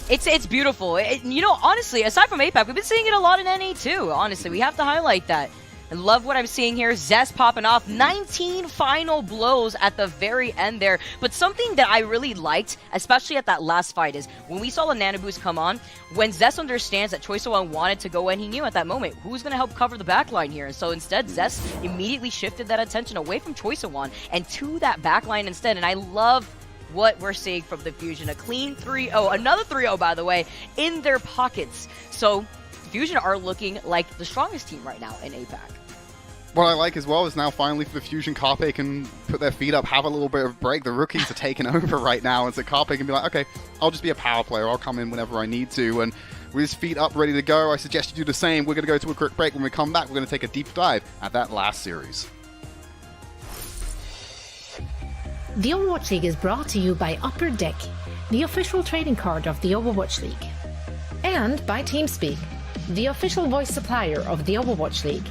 It's beautiful. You know, honestly, aside from APAC, we've been seeing it a lot in NA too, honestly. We have to highlight that. I love what I'm seeing here. Zest popping off. 19 final blows at the very end there. But something that I really liked, especially at that last fight, is when we saw the nano boost come on, when Zest understands that Choice One wanted to go in, he knew at that moment who's going to help cover the backline here. And so instead, Zest immediately shifted that attention away from Choice One and to that backline instead. And I love what we're seeing from the Fusion. A clean 3-0, another 3-0, by the way, in their pockets. So Fusion are looking like the strongest team right now in APAC. What I like as well is now finally for the Fusion, Carpe can put their feet up, have a little bit of break. The rookies are taking over right now, and so Carpe can be like, okay, I'll just be a power player. I'll come in whenever I need to. And with his feet up, ready to go, I suggest you do the same. We're going to go to a quick break. When we come back, we're going to take a deep dive at that last series. The Overwatch League is brought to you by Upper Deck. the official trading card of the Overwatch League. And by TeamSpeak, the official voice supplier of the Overwatch League.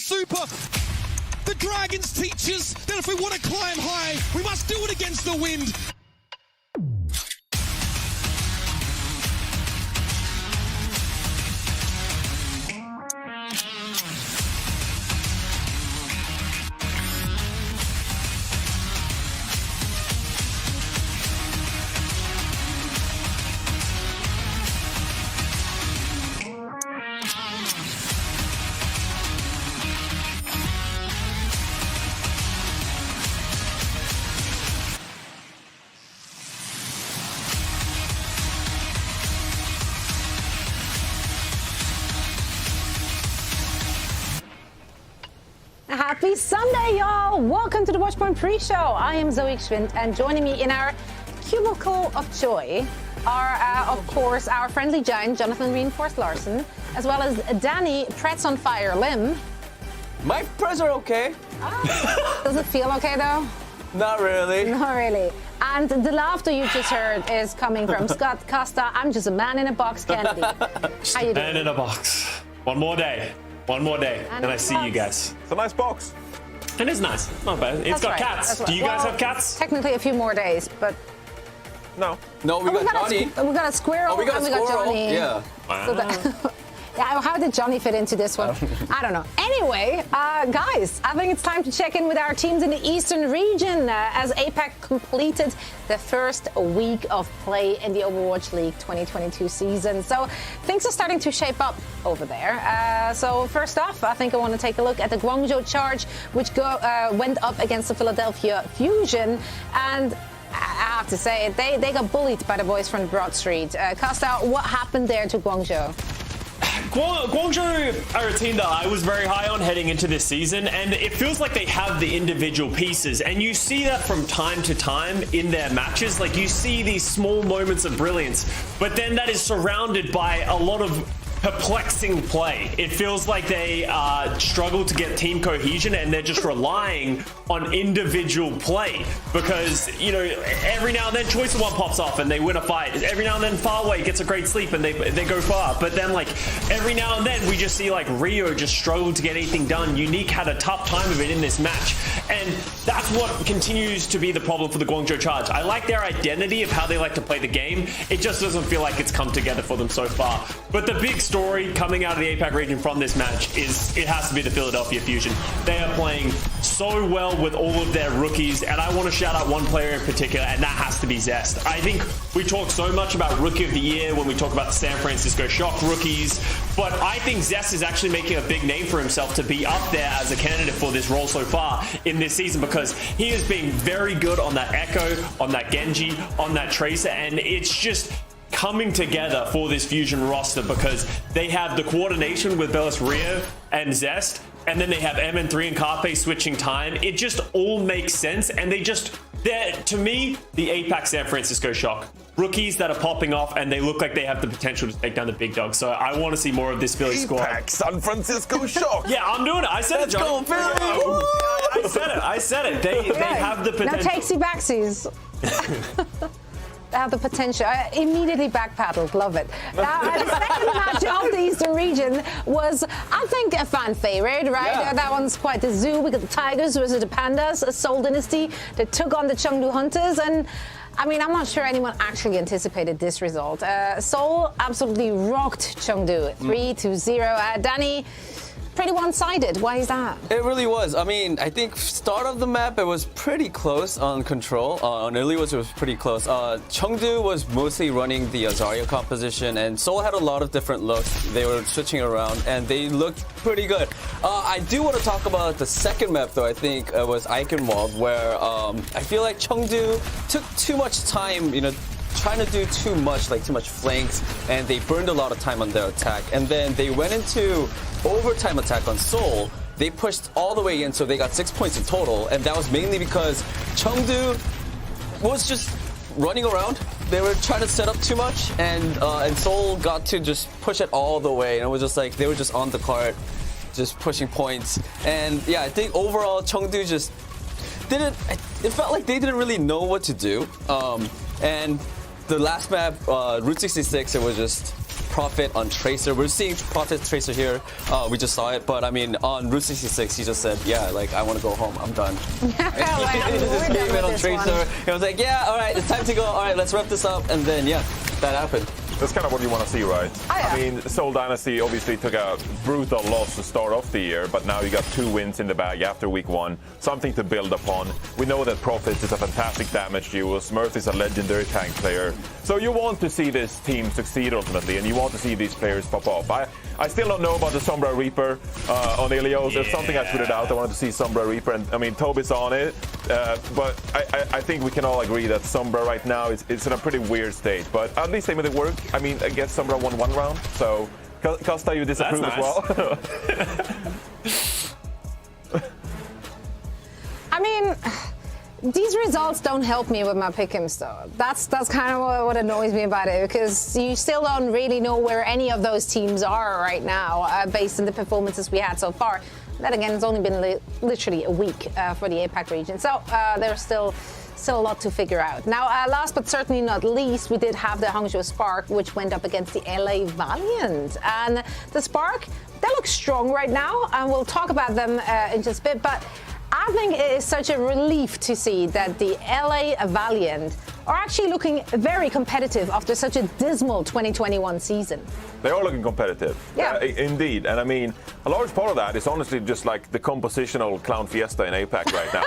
super. The Dragons teach us that if we want to climb high, we must do it against the wind. Happy Sunday, y'all! Welcome to the Watchpoint Pre-show. I am Zoe Schwind, and joining me in our cubicle of joy are, of course, our friendly giant, Jonathan Reinforced Larson, as well as Danny Pretz on Fire Lim. My press are okay. Does it feel okay, though? Not really. Not really. And the laughter you just heard is coming from Scott Costa. I'm just a man in a box, Kennedy. How you doing? Man in a box. One more day. One more day, and I see you guys. It's a nice box. It is nice. Not bad. It's got cats. Do you guys have cats? Technically a few more days, but... No. No, we got Johnny. We got a squirrel, we got and we got Johnny. Yeah. Wow. So yeah, how did Johnny fit into this one? I don't know. Anyway, guys, I think it's time to check in with our teams in the Eastern region as APAC completed the first week of play in the Overwatch League 2022 season. So things are starting to shape up over there. So first off, I think I want to take a look at the Guangzhou Charge, which went up against the Philadelphia Fusion. And I have to say, they got bullied by the boys from Broad Street. Costa, what happened there to Guangzhou? Guangzhou are a team that I was very high on heading into this season, and it feels like they have the individual pieces, and you see that from time to time in their matches. Like, you see these small moments of brilliance, but then that is surrounded by a lot of perplexing play. It feels like they struggle to get team cohesion, and they're just relying on individual play because, you know, every now and then Choice of One pops off and they win a fight. Every now and then Farway gets a great sleep and they go far. But then, like, every now and then we just see like Rio just struggle to get anything done. Unique had a tough time of it in this match, and that's what continues to be the problem for the Guangzhou Charge. I like their identity of how they like to play the game. It just doesn't feel like it's come together for them so far. But the big story coming out of the APAC region from this match is it has to be the Philadelphia Fusion. They are playing so well with all of their rookies, and I want to shout out one player in particular, and that has to be Zest. I think we talk so much about Rookie of the Year when we talk about the San Francisco Shock rookies, but I think Zest is actually making a big name for himself to be up there as a candidate for this role so far in this season, because he is being very good on that Echo, on that Genji, on that Tracer, and it's just coming together for this Fusion roster because they have the coordination with Bellis Rio and Zest, and then they have MN3 and Carpe switching time. It just all makes sense, and they're, to me, the APAC San Francisco Shock. Rookies that are popping off, and they look like they have the potential to take down the big dogs. So I want to see more of this Philly squad. APAC San Francisco Shock. Yeah, I'm doing it. I said it, John. Let's go, Philly. I said it. They have the potential. Now takesy backsies. They have the potential. I immediately backpedaled. Love it. Now, the second match of the Eastern region was, I think, a fan favorite, right? Yeah. That one's quite the zoo. We got the Tigers versus the Pandas, a Seoul Dynasty that took on the Chengdu Hunters. And I mean, I'm not sure anyone actually anticipated this result. Seoul absolutely rocked Chengdu 3-0. Danny, pretty one-sided. Why is that? It really was. I mean, I think start of the map, it was pretty close on control. On Ilios, it was pretty close. Chengdu was mostly running the Zarya composition, and Seoul had a lot of different looks. They were switching around, and they looked pretty good. I do want to talk about the second map, though. I think it was Eichenwalde, where I feel like Chengdu took too much time, you know, trying to do too much flanks, and they burned a lot of time on their attack. And then they went into overtime attack on Seoul. They pushed all the way in, so they got 6 points in total, and that was mainly because Chengdu was just running around. They were trying to set up too much, and Seoul got to just push it all the way, and it was just like they were just on the cart, just pushing points. And yeah, I think overall Chengdu just didn't. It felt like they didn't really know what to do. And the last map, Route 66, it was just Prophet on Tracer. We're seeing Prophet Tracer here. We just saw it, but I mean, on Route 66, he just said, yeah, like, I want to go home. I'm done. He just came in on Tracer. He was like, yeah, all right, it's time to go. All right, let's wrap this up. And then, yeah, that happened. That's kind of what you want to see, right? Oh, yeah. I mean, Seoul Dynasty obviously took a brutal loss to start off the year, but now you got 2 wins in the bag after week 1, something to build upon. We know that Prophet is a fantastic damage duo. Smurf is a legendary tank player. So you want to see this team succeed ultimately, and you want to see these players pop off. I still don't know about the Sombra Reaper on Ilios. It's something I tweeted out. I wanted to see Sombra Reaper, and I mean, Toby's on it. But I think we can all agree that Sombra right now is in a pretty weird state. But at least they made it work. I mean, I guess Sombra won 1 round. So, Costa, you disapprove as well? I mean, these results don't help me with my pick'ems, though. That's kind of what annoys me about it, because you still don't really know where any of those teams are right now, based on the performances we had so far. Then again, it's only been literally a week for the APAC region, so there's still a lot to figure out. Now, last but certainly not least, we did have the Hangzhou Spark, which went up against the LA Valiant. And the Spark, they look strong right now, and we'll talk about them in just a bit, but I think it is such a relief to see that the LA Valiant are actually looking very competitive after such a dismal 2021 season. They are looking competitive. Yeah. Indeed. And I mean, a large part of that is honestly just like the compositional clown fiesta in APAC right now.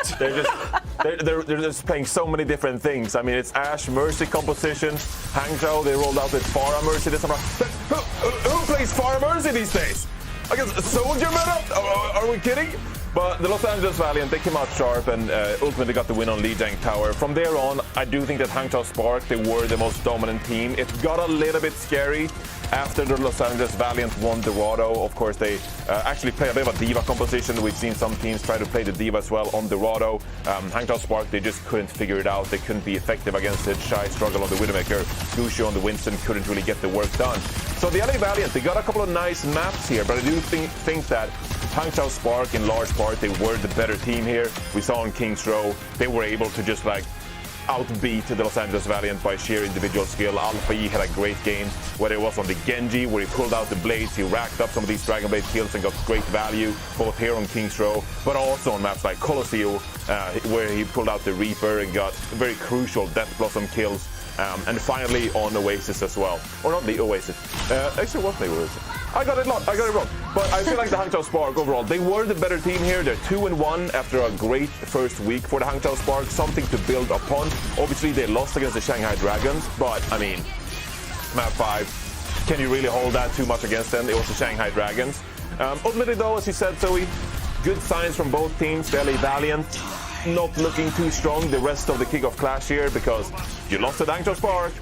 they're just playing so many different things. I mean, it's Ashe, Mercy compositions. Hangzhou, they rolled out with Pharah Mercy this summer. Who plays Pharah Mercy these days? I guess Soldier meta? Are we kidding? But the Los Angeles Valiant, they came out sharp and ultimately got the win on Lijiang Tower. From there on, I do think that Hangzhou Spark, they were the most dominant team. It got a little bit scary after the Los Angeles Valiant won Dorado. Of course, they actually play a bit of a diva composition. We've seen some teams try to play the diva as well on Dorado. Hangzhou Spark, they just couldn't figure it out. They couldn't be effective against it. Shy struggle on the Widowmaker. Gucci on the Winston couldn't really get the work done. So the LA Valiant, they got a couple of nice maps here, but I do think that Hangzhou Spark, in large part, they were the better team here. We saw on King's Row, they were able to just like outbeat the Los Angeles Valiant by sheer individual skill. Alpha E had a great game, whether it was on the Genji, where he pulled out the blades, he racked up some of these Dragon Blade kills and got great value, both here on King's Row, but also on maps like Colosseo, where he pulled out the Reaper and got very crucial Death Blossom kills. And finally on Oasis as well. Or not the Oasis. Actually, it was the Oasis. I got it wrong. But I feel like the Hangzhou Spark overall, they were the better team here. They're 2-1 after a great first week for the Hangzhou Spark. Something to build upon. Obviously, they lost against the Shanghai Dragons. But, I mean, map 5, can you really hold that too much against them? It was the Shanghai Dragons. Ultimately, though, as you said, Zoe, good signs from both teams. The LA Valiant not looking too strong the rest of the kickoff clash here, because you lost to the Hangzhou Spark,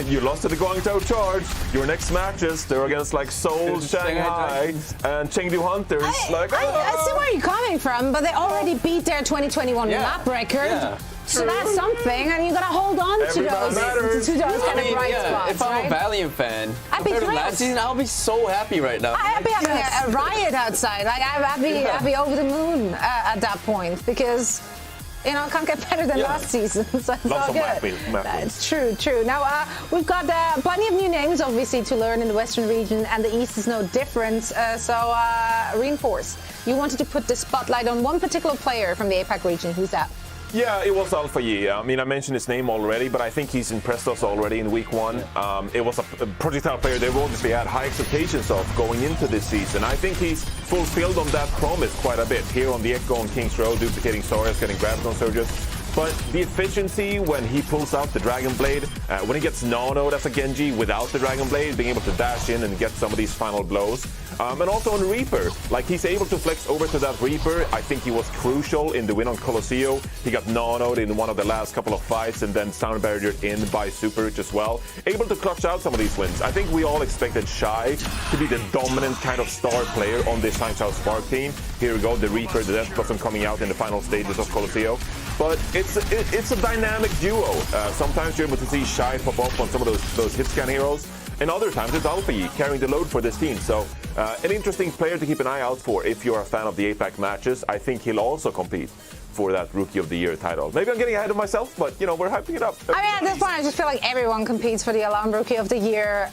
you lost to the Guangzhou Charge. Your next matches, they're against like Seoul, Shanghai, and Chengdu Hunters. I see where you're coming from, but they already beat their 2021 map record. Yeah. So that's something, and you gotta hold on to those kind of bright spots. If I'm a Valiant fan, I'd be thrilled. Last season, I'll be so happy right now. I'd be having a riot outside. Like I'd be over the moon at that point, because you know, can't get better than last season, so it's all good. It's true. Now, we've got plenty of new names, obviously, to learn in the Western region, and the East is no different. So, Reinforce, you wanted to put the spotlight on one particular player from the APAC region. Who's that? Yeah, it was Alpha Yi. I mean, I mentioned his name already, but I think he's impressed us already in week 1. It was a projectile player they've obviously had high expectations of going into this season. I think he's fulfilled on that promise quite a bit here on the Echo on King's Row, duplicating Sorias, getting Graviton Surges. But the efficiency when he pulls out the Dragon Blade, when he gets Nanoed as a Genji without the Dragon Blade, being able to dash in and get some of these final blows. And also on Reaper, like he's able to flex over to that Reaper. I think he was crucial in the win on Colosseo. He got Nanoed in one of the last couple of fights and then sound barriered in by Super Rich as well. Able to clutch out some of these wins. I think we all expected Shy to be the dominant kind of star player on this Hangzhou Spark team. Here we go, the Reaper, the Death Blossom coming out in the final stages of Colosseo. But it's a dynamic duo. Sometimes you're able to see Shy pop up on some of those hit scan heroes, and other times it's Alpha Yi carrying the load for this team. So an interesting player to keep an eye out for if you're a fan of the APAC matches. I think he'll also compete for that Rookie of the Year title. Maybe I'm getting ahead of myself, but we're hyping it up. I mean, at this point, I just feel like everyone competes for the Alarm Rookie of the Year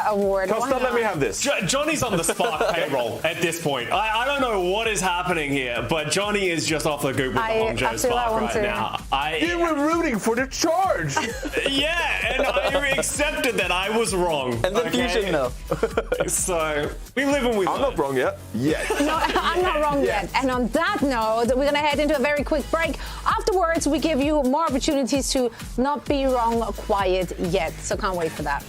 award. Costa, let me have this. Johnny's on the Spark payroll at this point. I don't know what is happening here, but Johnny is just off the goop with the Hangzhou Spark right now. You were rooting for the Charge. Yeah, and I accepted that I was wrong. And the Fusion, though. So we live and we learn. I'm not wrong yet. No, I'm not wrong yet. And on that note, we're going to head into a very quick break. Afterwards, we give you more opportunities to not be wrong quiet yet. So can't wait for that.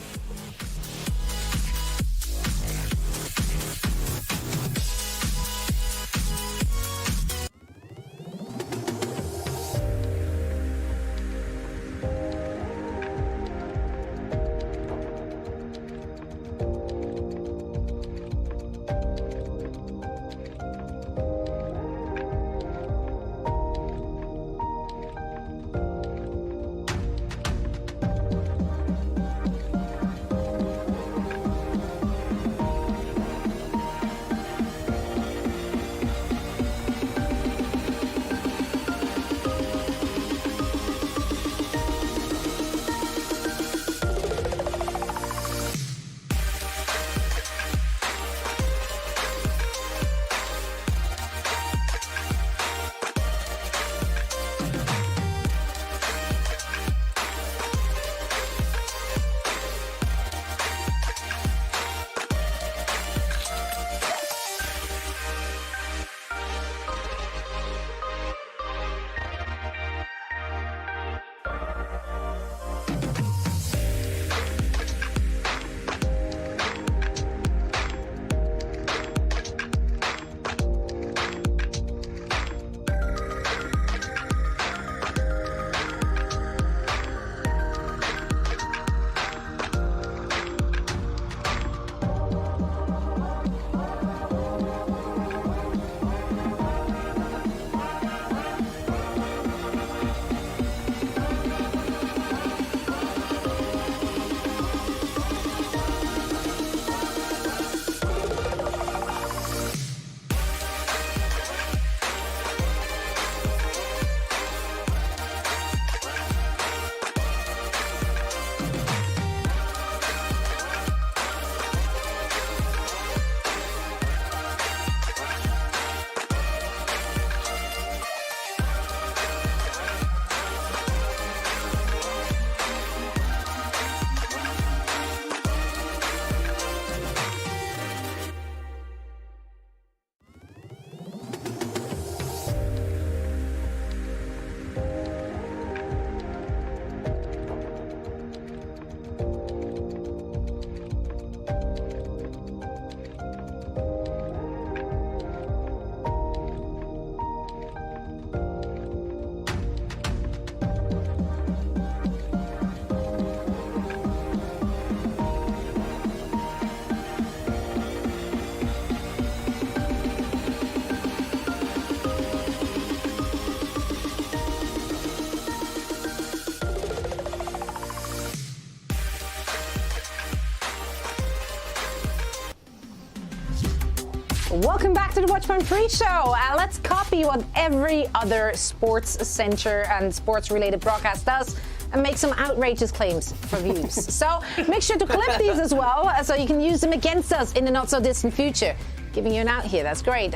Welcome back to the Watchpoint Pre-show. Let's copy what every other sports center and sports-related broadcast does and make some outrageous claims for views. So make sure to clip these as well so you can use them against us in the not-so-distant future. Giving you an out here, that's great.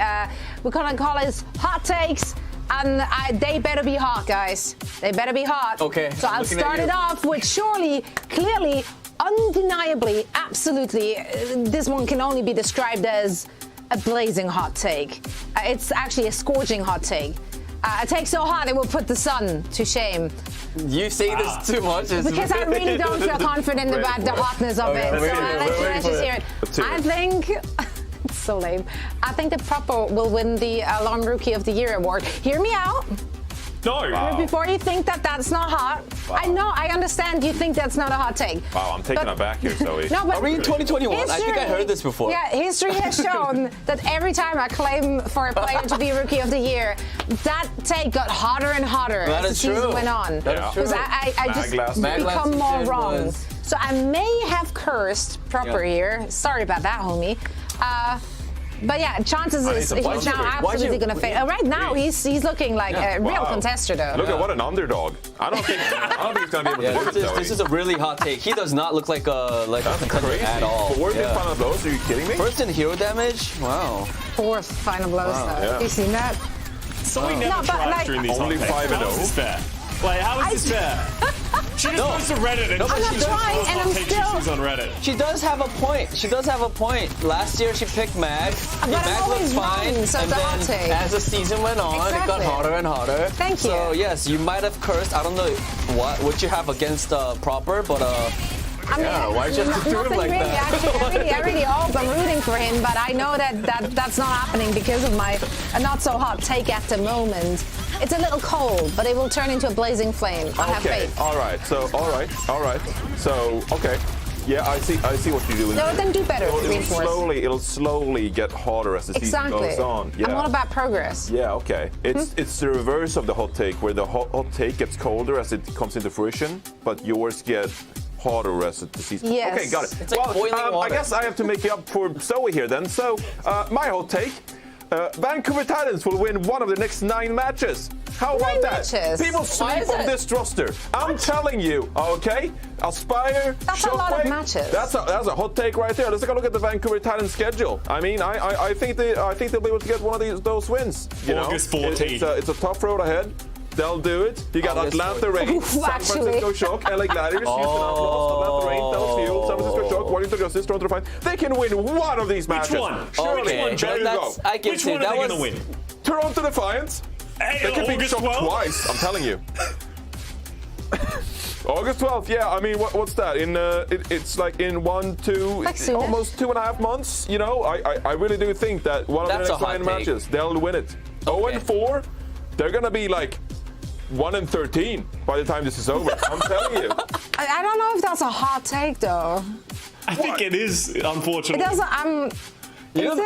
We're going to call it Hot Takes, and they better be hot, guys. They better be hot. Okay. So I'll start it off with surely, clearly, undeniably, absolutely, this one can only be described as a blazing hot take. It's actually a scorching hot take. A take so hot it will put the sun to shame. You say this too much. Because I really don't feel confident about the hotness of it. So let's just hear it. I think, it's so lame. I think the Proper will win the Alarm Rookie of the Year award. Hear me out. No. Wow. Before you think that that's not hot. Wow. I know, I understand you think that's not a hot take. Wow, I'm taken aback here, Zoe. No, but are we in 2021? I think I heard this before. Yeah, history has shown that every time I claim for a player to be Rookie of the Year, that take got hotter and hotter as the season went on. That is true. Because I just become more wrong. So I may have cursed Proper here. Sorry about that, homie. But yeah, chances is he's now absolutely going to fail. Right now, he's looking like a real contester, though. Look at what an underdog. I don't think he's going to be able to do it. This is a really hot take. He does not look like a contender at all. 4th in final blows? Are you kidding me? 1st in hero damage? Wow. 4th final blows, though. Have you seen that? So we never tried during these only 5 and 0. Like, how is this fair? She just goes to Reddit and I'm not trying, and I'm still... on Reddit. She does have a point. She does have a point. Last year she picked Mag. But Mag looked fine. Wrong, so and then as the season went on, it got harder and harder. Thank you. So yes, you might have cursed. I don't know what you have against Proper, but I mean, why just do it like really. that? I really hope I'm rooting for him, but I know that's not happening because of my not so hot take at the moment. It's a little cold, but it will turn into a blazing flame. I have faith. All right. So, okay. Yeah, I see what you're doing. No, then do better. It'll slowly get harder as the season goes on. Yeah. And what about progress? Yeah, okay. It's the reverse of the hot take, where the hot take gets colder as it comes into fruition, but yours get harder as the season. Yes. Okay, got it. It's like boiling water. I guess I have to make it up for Zoe here then. So, my hot take. Vancouver Titans will win one of the next 9 matches. How about that? Matches? People sleep on this roster. I'm telling you, okay? Aspire, that's a lot of matches. That's a hot take right there. Let's take a look at the Vancouver Titans schedule. I mean, I think they'll be able to get one of those wins. August 14th. It's a tough road ahead. They'll do it. You got Atlanta Reign, San Francisco Shock, LA Gladiators, Houston Outlaws, Atlanta Reign, Dallas Fuel, San Francisco Shock, Washington Justice, Toronto Defiant. They can win one of these matches. Which one? Surely. Okay. There you go. I can Which see one that are they was going to win? Toronto Defiant. Hey, They can beat August Shock 12th? twice. I'm telling you. August 12th, yeah. I mean, what's that? It's like in almost 2.5 months. You know, I really do think that one of the next 9 matches, they'll win it. 0-4, they're gonna be like 1-13 by the time this is over. I'm telling you. I don't know if that's a hot take, though. I think it is, unfortunately. It doesn't.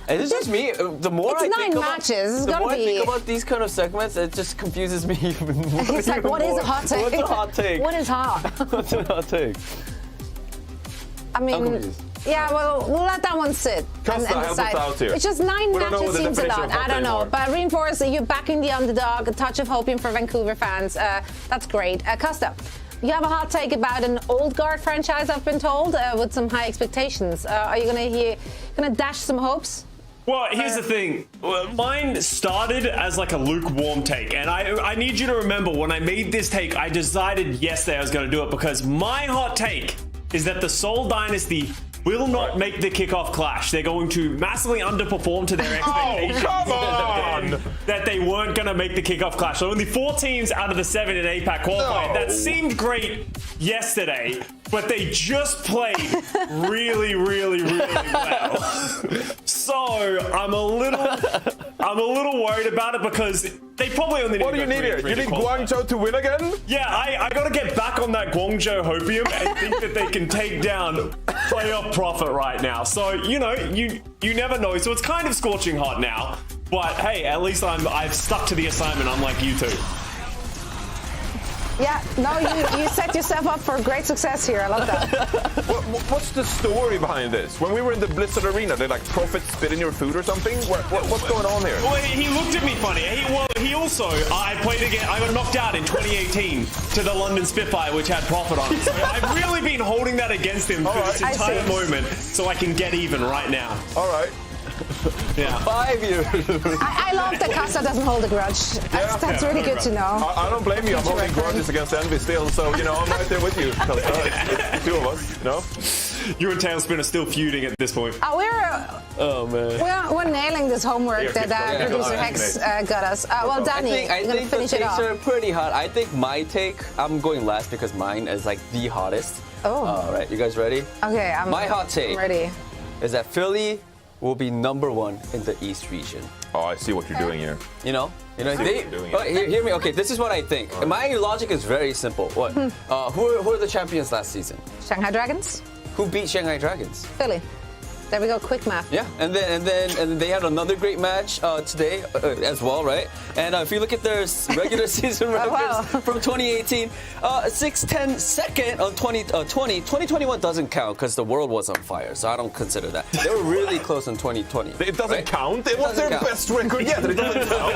Is it just me? The more it's I 9 matches. the more I think about these kind of segments, it just confuses me even more. It's like, what is a hot take? What's a hot take? What is hot? What's a hot take? I mean, yeah, well, we'll let that one sit. Costa, help us out here. It's just 9 matches seems a lot. I don't know. But reinforce you're backing the underdog, a touch of hoping for Vancouver fans. That's great. Costa, you have a hot take about an old guard franchise, I've been told, with some high expectations. Are you gonna dash some hopes? Well, here's the thing. Mine started as like a lukewarm take, and I need you to remember when I made this take, I decided yesterday I was going to do it because my hot take is that the Seoul Dynasty will not make the kickoff clash. They're going to massively underperform to their expectations. Oh, come on! That they weren't going to make the kickoff clash. So only 4 teams out of the 7 in APAC qualified. That seemed great yesterday, but they just played really, really, really well. So I'm a little worried about it because they probably only need. What do you need here? You need Guangzhou to win again? Yeah, I got to get back on that Guangzhou hopium and think that they can take down playoff profit right now. So you never know. So it's kind of scorching hot now. But hey, at least I've stuck to the assignment, unlike you two. Yeah, no, you set yourself up for great success here. I love that. What's the story behind this? When we were in the Blizzard Arena, did like Prophet spit in your food or something? What's going on here? Well, he looked at me funny. He also, I played again. I got knocked out in 2018 to the London Spitfire, which had Prophet on it. So I've really been holding that against him for this entire moment, so I can get even right now. All right. Yeah. 5 years. I love that Casa doesn't hold a grudge. That's really good to know. I don't blame you. I'm holding grudges against Envy still, so I'm right there with you. It's the 2 of us, You and Tailspin are still feuding at this point. Oh man. We're nailing this homework that producer Hex got us. Well, Danny, I you're gonna think the finish it takes off. are pretty hot. I think my take, I'm going last because mine is like the hottest. Oh. All right, you guys ready? Okay, my hot take ready. Is that Philly will be #1 in the East region. Oh, I see what you're doing here. Hear me. Okay, this is what I think. Right. My logic is very simple. What? Who are the champions last season? Shanghai Dragons. Who beat Shanghai Dragons? Philly. There we go, quick math. Yeah, and then they had another great match today as well, right? And if you look at their regular season records from 2018, 6-10 second on 2020. 2021 doesn't count because the world was on fire, so I don't consider that. They were really close in 2020. It doesn't count? It was their best record yet. It doesn't count.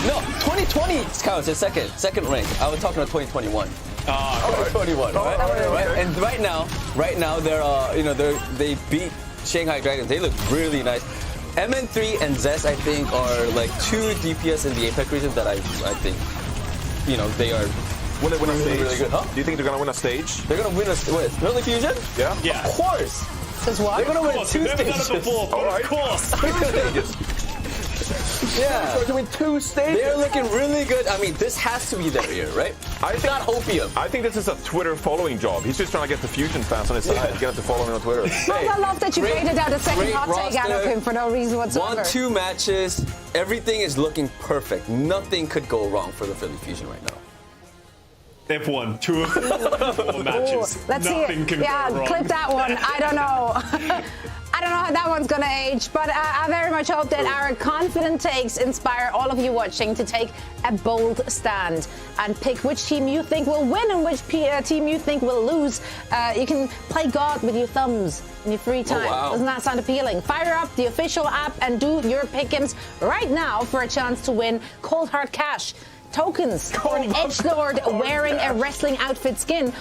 No, 2020 counts as second rank. I was talking about 2021. 2021, right? And right now they beat Shanghai Dragons. They look really nice. MN3 and Zest, I think, are like 2 DPS in the APAC region that I think, they are Win a stage. really good. Huh? Do you think they're going to win a stage? They're going to win Early Fusion? Yeah. Yeah. Of course. Says what? They're going to win 2 Never done it stages. before, but of course. 2 stages. Yeah. They're going to win 2 stages. They're looking really good. I mean, this has to be their year, right? It's not opium. I think this is a Twitter following job. He's just trying to get the Fusion fans on his side. Get them to follow him on Twitter. I love that you rated out a second hot take out of him for no reason whatsoever. 1-2 matches. Everything is looking perfect. Nothing could go wrong for the Philly Fusion right now. They've won 2 of 4 matches. Let's see Nothing it. can go wrong. Clip that one. I don't know. I don't know how that one's going to age, but I very much hope that our confident takes inspire all of you watching to take a bold stand and pick which team you think will win and which team you think will lose. You can play God with your thumbs in your free time. Oh, wow. Doesn't that sound appealing? Fire up the official app and do your pick'ems right now for a chance to win Cold Hard Cash, tokens for an edgelord wearing a wrestling outfit skin,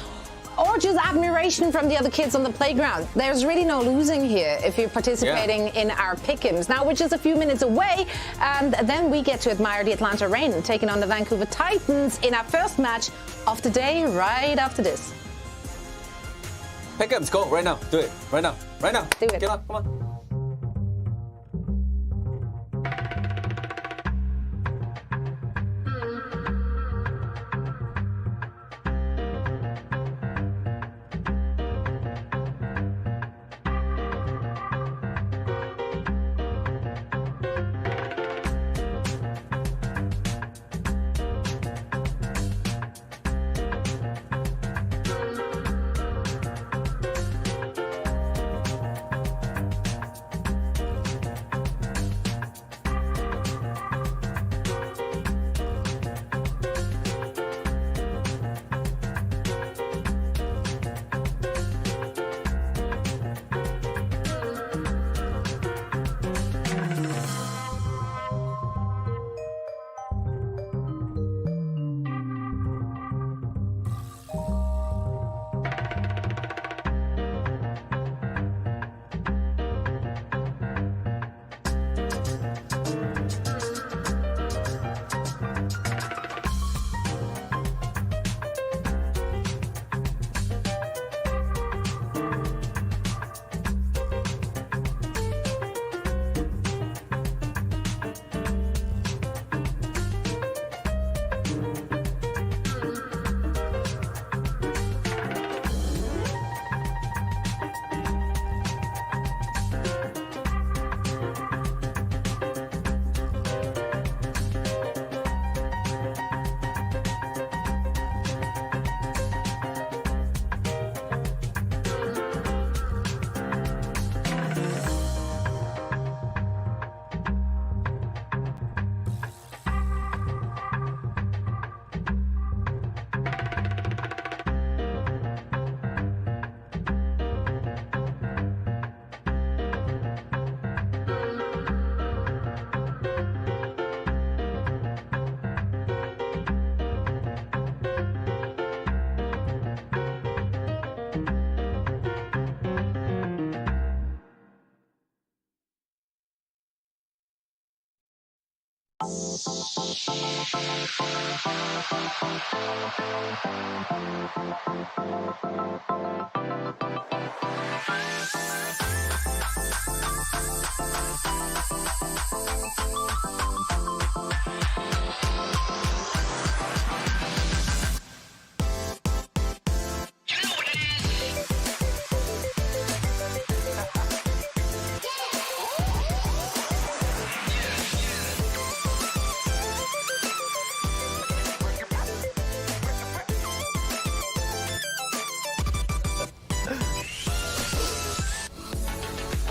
or just admiration from the other kids on the playground. There's really no losing here if you're participating in our pick'ems. Now, which is a few minutes away, and then we get to admire the Atlanta Reign taking on the Vancouver Titans in our first match of the day right after this. Pick'ems, go right now. Do it right now. Right now. Do it. Get on. Come on.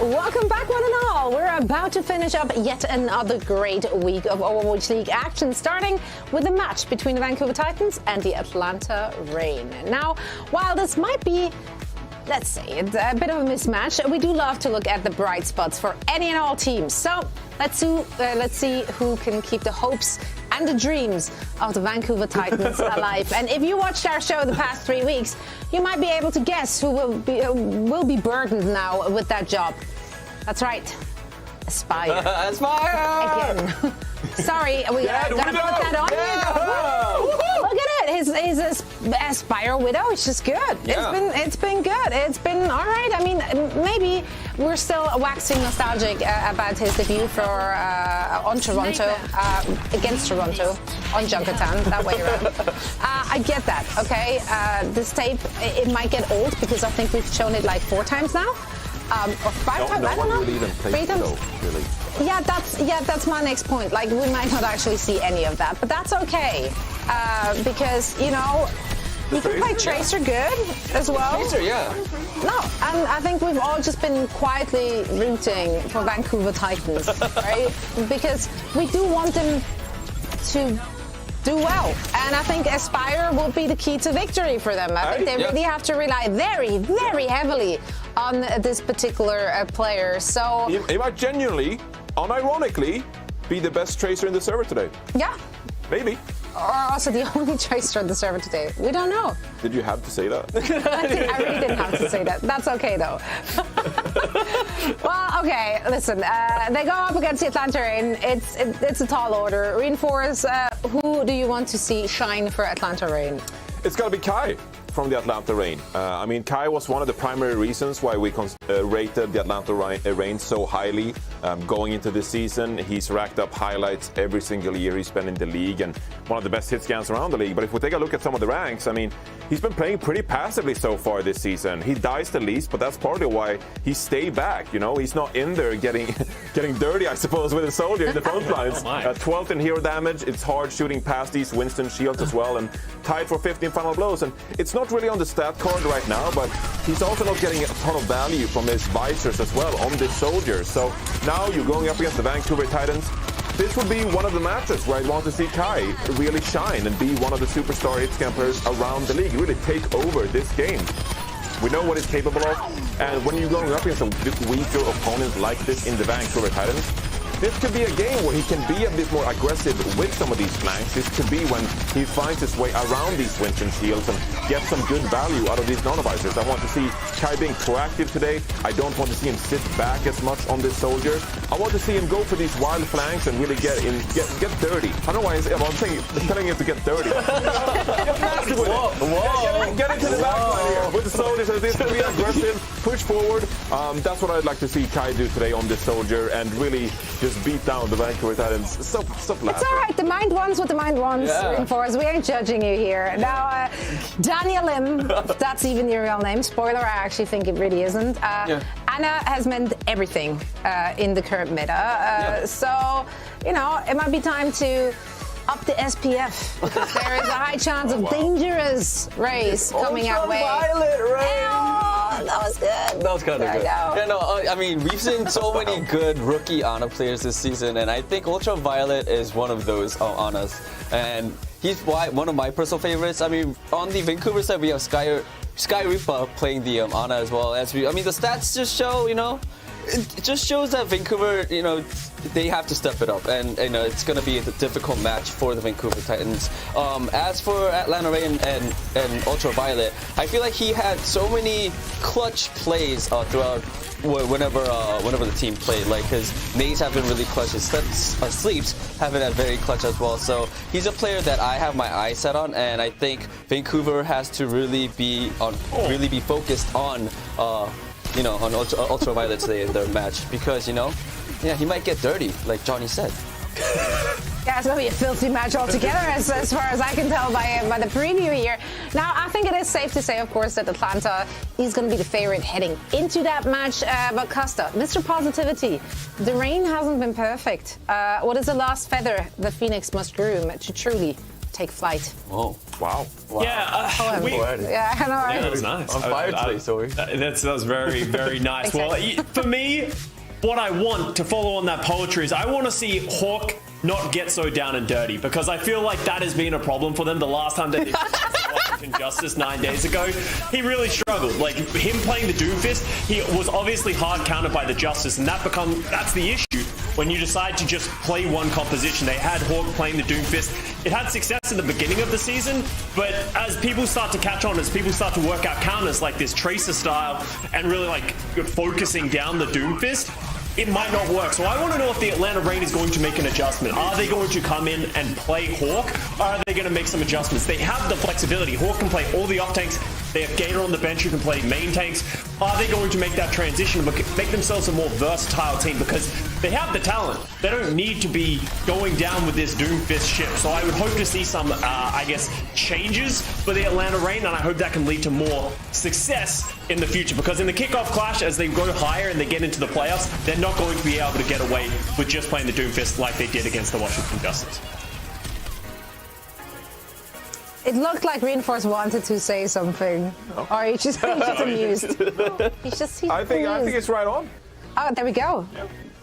Welcome back, one and all. We're about to finish up yet another great week of Overwatch League action, starting with a match between the Vancouver Titans and the Atlanta Reign. Now, while this might be, let's say, a bit of a mismatch, we do love to look at the bright spots for any and all teams. So let's see who can keep the hopes and the dreams of the Vancouver Titans alive. And if you watched our show the past 3 weeks, you might be able to guess who will be burdened now with that job. That's right, Aspire. Aspire! Again. Sorry, we gotta put that on you. Look at it, his Aspire Widow. It's just good. Yeah. It's been good. It's been all right. I mean, maybe we're still waxing nostalgic about his debut for on Toronto against Toronto on Junkertown, that way around. I get that. Okay, this tape it might get old because I think we've shown it like 4 times now. Or 5 times, I don't know. Really even 3 times. though, really. Yeah, that's my next point. Like, we might not actually see any of that, but that's okay because you can play Tracer good as well. Tracer, yeah. No, and I think we've all just been quietly rooting for Vancouver Titans, right? Because we do want them to do well, and I think Aspire will be the key to victory for them. I think they really have to rely very, very heavily on this particular player. So He might genuinely, unironically, be the best Tracer in the server today. yeah, Maybe. or also the only Tracer on the server today. We don't know. Did you have to say that? I really didn't have to say that. That's okay, though. Well, okay, listen. They go up against the Atlanta Reign. It's a tall order. Reinforce, who do you want to see shine for Atlanta Reign? It's got to be Kai from the Atlanta Reign. I mean, Kai was one of the primary reasons why we rated the Atlanta Reign so highly going into this season. He's racked up highlights every single year he's been in the league and one of the best hit scans around the league. But if we take a look at some of the ranks, I mean, he's been playing pretty passively so far this season. He dies the least, but that's partly why he stayed back. He's not in there getting dirty, I suppose, with a soldier in the front lines. 12th in hero damage. It's hard shooting past these Winston shields as well, and tied for 15 final blows. And it's not really on the stat card right now, but he's also not getting a ton of value from his visors as well on this soldier. So now you're going up against the Vancouver Titans. This would be one of the matches where I'd want to see Kai really shine and be one of the superstar hit campers around the league, really take over this game. We know what he's capable of, and when you're going up against a weaker opponent like this in the Vancouver Titans, this could be a game where he can be a bit more aggressive with some of these flanks. This could be when he finds his way around these Winston shields and get some good value out of these nanovisors. I want to see Kai being proactive today. I don't want to see him sit back as much on this soldier. I want to see him go for these wild flanks and really get dirty. I don't know why I'm telling him to get dirty. Get nasty with it. Get into the back line here with the soldiers. This could be aggressive, push forward. That's what I'd like to see Kai do today on this soldier and really just beat down the Vancouver Titans. Stop laughing. It's all right. The mind wants what the mind wants. Reinforce. We ain't judging you here. Now, Daniel Lim, if that's even your real name. Spoiler, I actually think it really isn't. Anna has meant everything in the current meta. So, it might be time to up the SPF because there is a high chance of dangerous rays coming our way. Ultraviolet rays. That was good. That was kind of good. Yeah, no, I mean, we've seen so many good rookie Ana players this season, and I think Ultraviolet is one of those Anas. And he's one of my personal favorites. I mean, on the Vancouver side, we have Sky Ripa playing the Ana as well. The stats just show, it just shows that Vancouver, they have to step it up, and it's going to be a difficult match for the Vancouver Titans. As for Atlanta Reign and Ultraviolet, I feel like he had so many clutch plays throughout whenever the team played. Like his nades have been really clutch, his sleeps have been very clutch as well. So he's a player that I have my eyes set on, and I think Vancouver has to really be focused on. On Ultraviolet today in their match because, he might get dirty, like Johnny said. Yeah, it's going to be a filthy match altogether as far as I can tell by the preview here. Now, I think it is safe to say, of course, that Atlanta is going to be the favorite heading into that match. But Costa, Mr. Positivity, the rain hasn't been perfect. What is the last feather the Phoenix must groom to truly take flight. Oh, Wow. Yeah, Yeah, I know. Yeah, that was nice. I'm fired today, sorry. That was very, very nice. Well, for me, what I want to follow on that poetry is I want to see Hawk not get so down and dirty, because I feel like that has been a problem for them. The last time they did Washington Justice 9 days ago, he really struggled. Like, him playing the Doomfist, he was obviously hard countered by the Justice, and that's the issue. When you decide to just play one composition, they had Hawk playing the Doomfist. It had success in the beginning of the season, but as people start to catch on, as people start to work out counters like this Tracer style and really like focusing down the Doomfist, it might not work. So I want to know if the Atlanta Reign is going to make an adjustment. Are they going to come in and play Hawk, or are they going to make some adjustments? They have the flexibility. Hawk can play all the off tanks. They have Gator on the bench who can play main tanks. Are they going to make that transition, but make themselves a more versatile team? Because they have the talent. They don't need to be going down with this Doomfist ship. So I would hope to see some, I guess, changes for the Atlanta Reign, and I hope that can lead to more success in the future. Because in the kickoff clash, as they go higher and they get into the playoffs, they're not going to be able to get away with just playing the Doomfist like they did against the Washington Justice. It looked like Reinforce wanted to say something, or he's just amused. He's I think it's right on. Oh, there we go.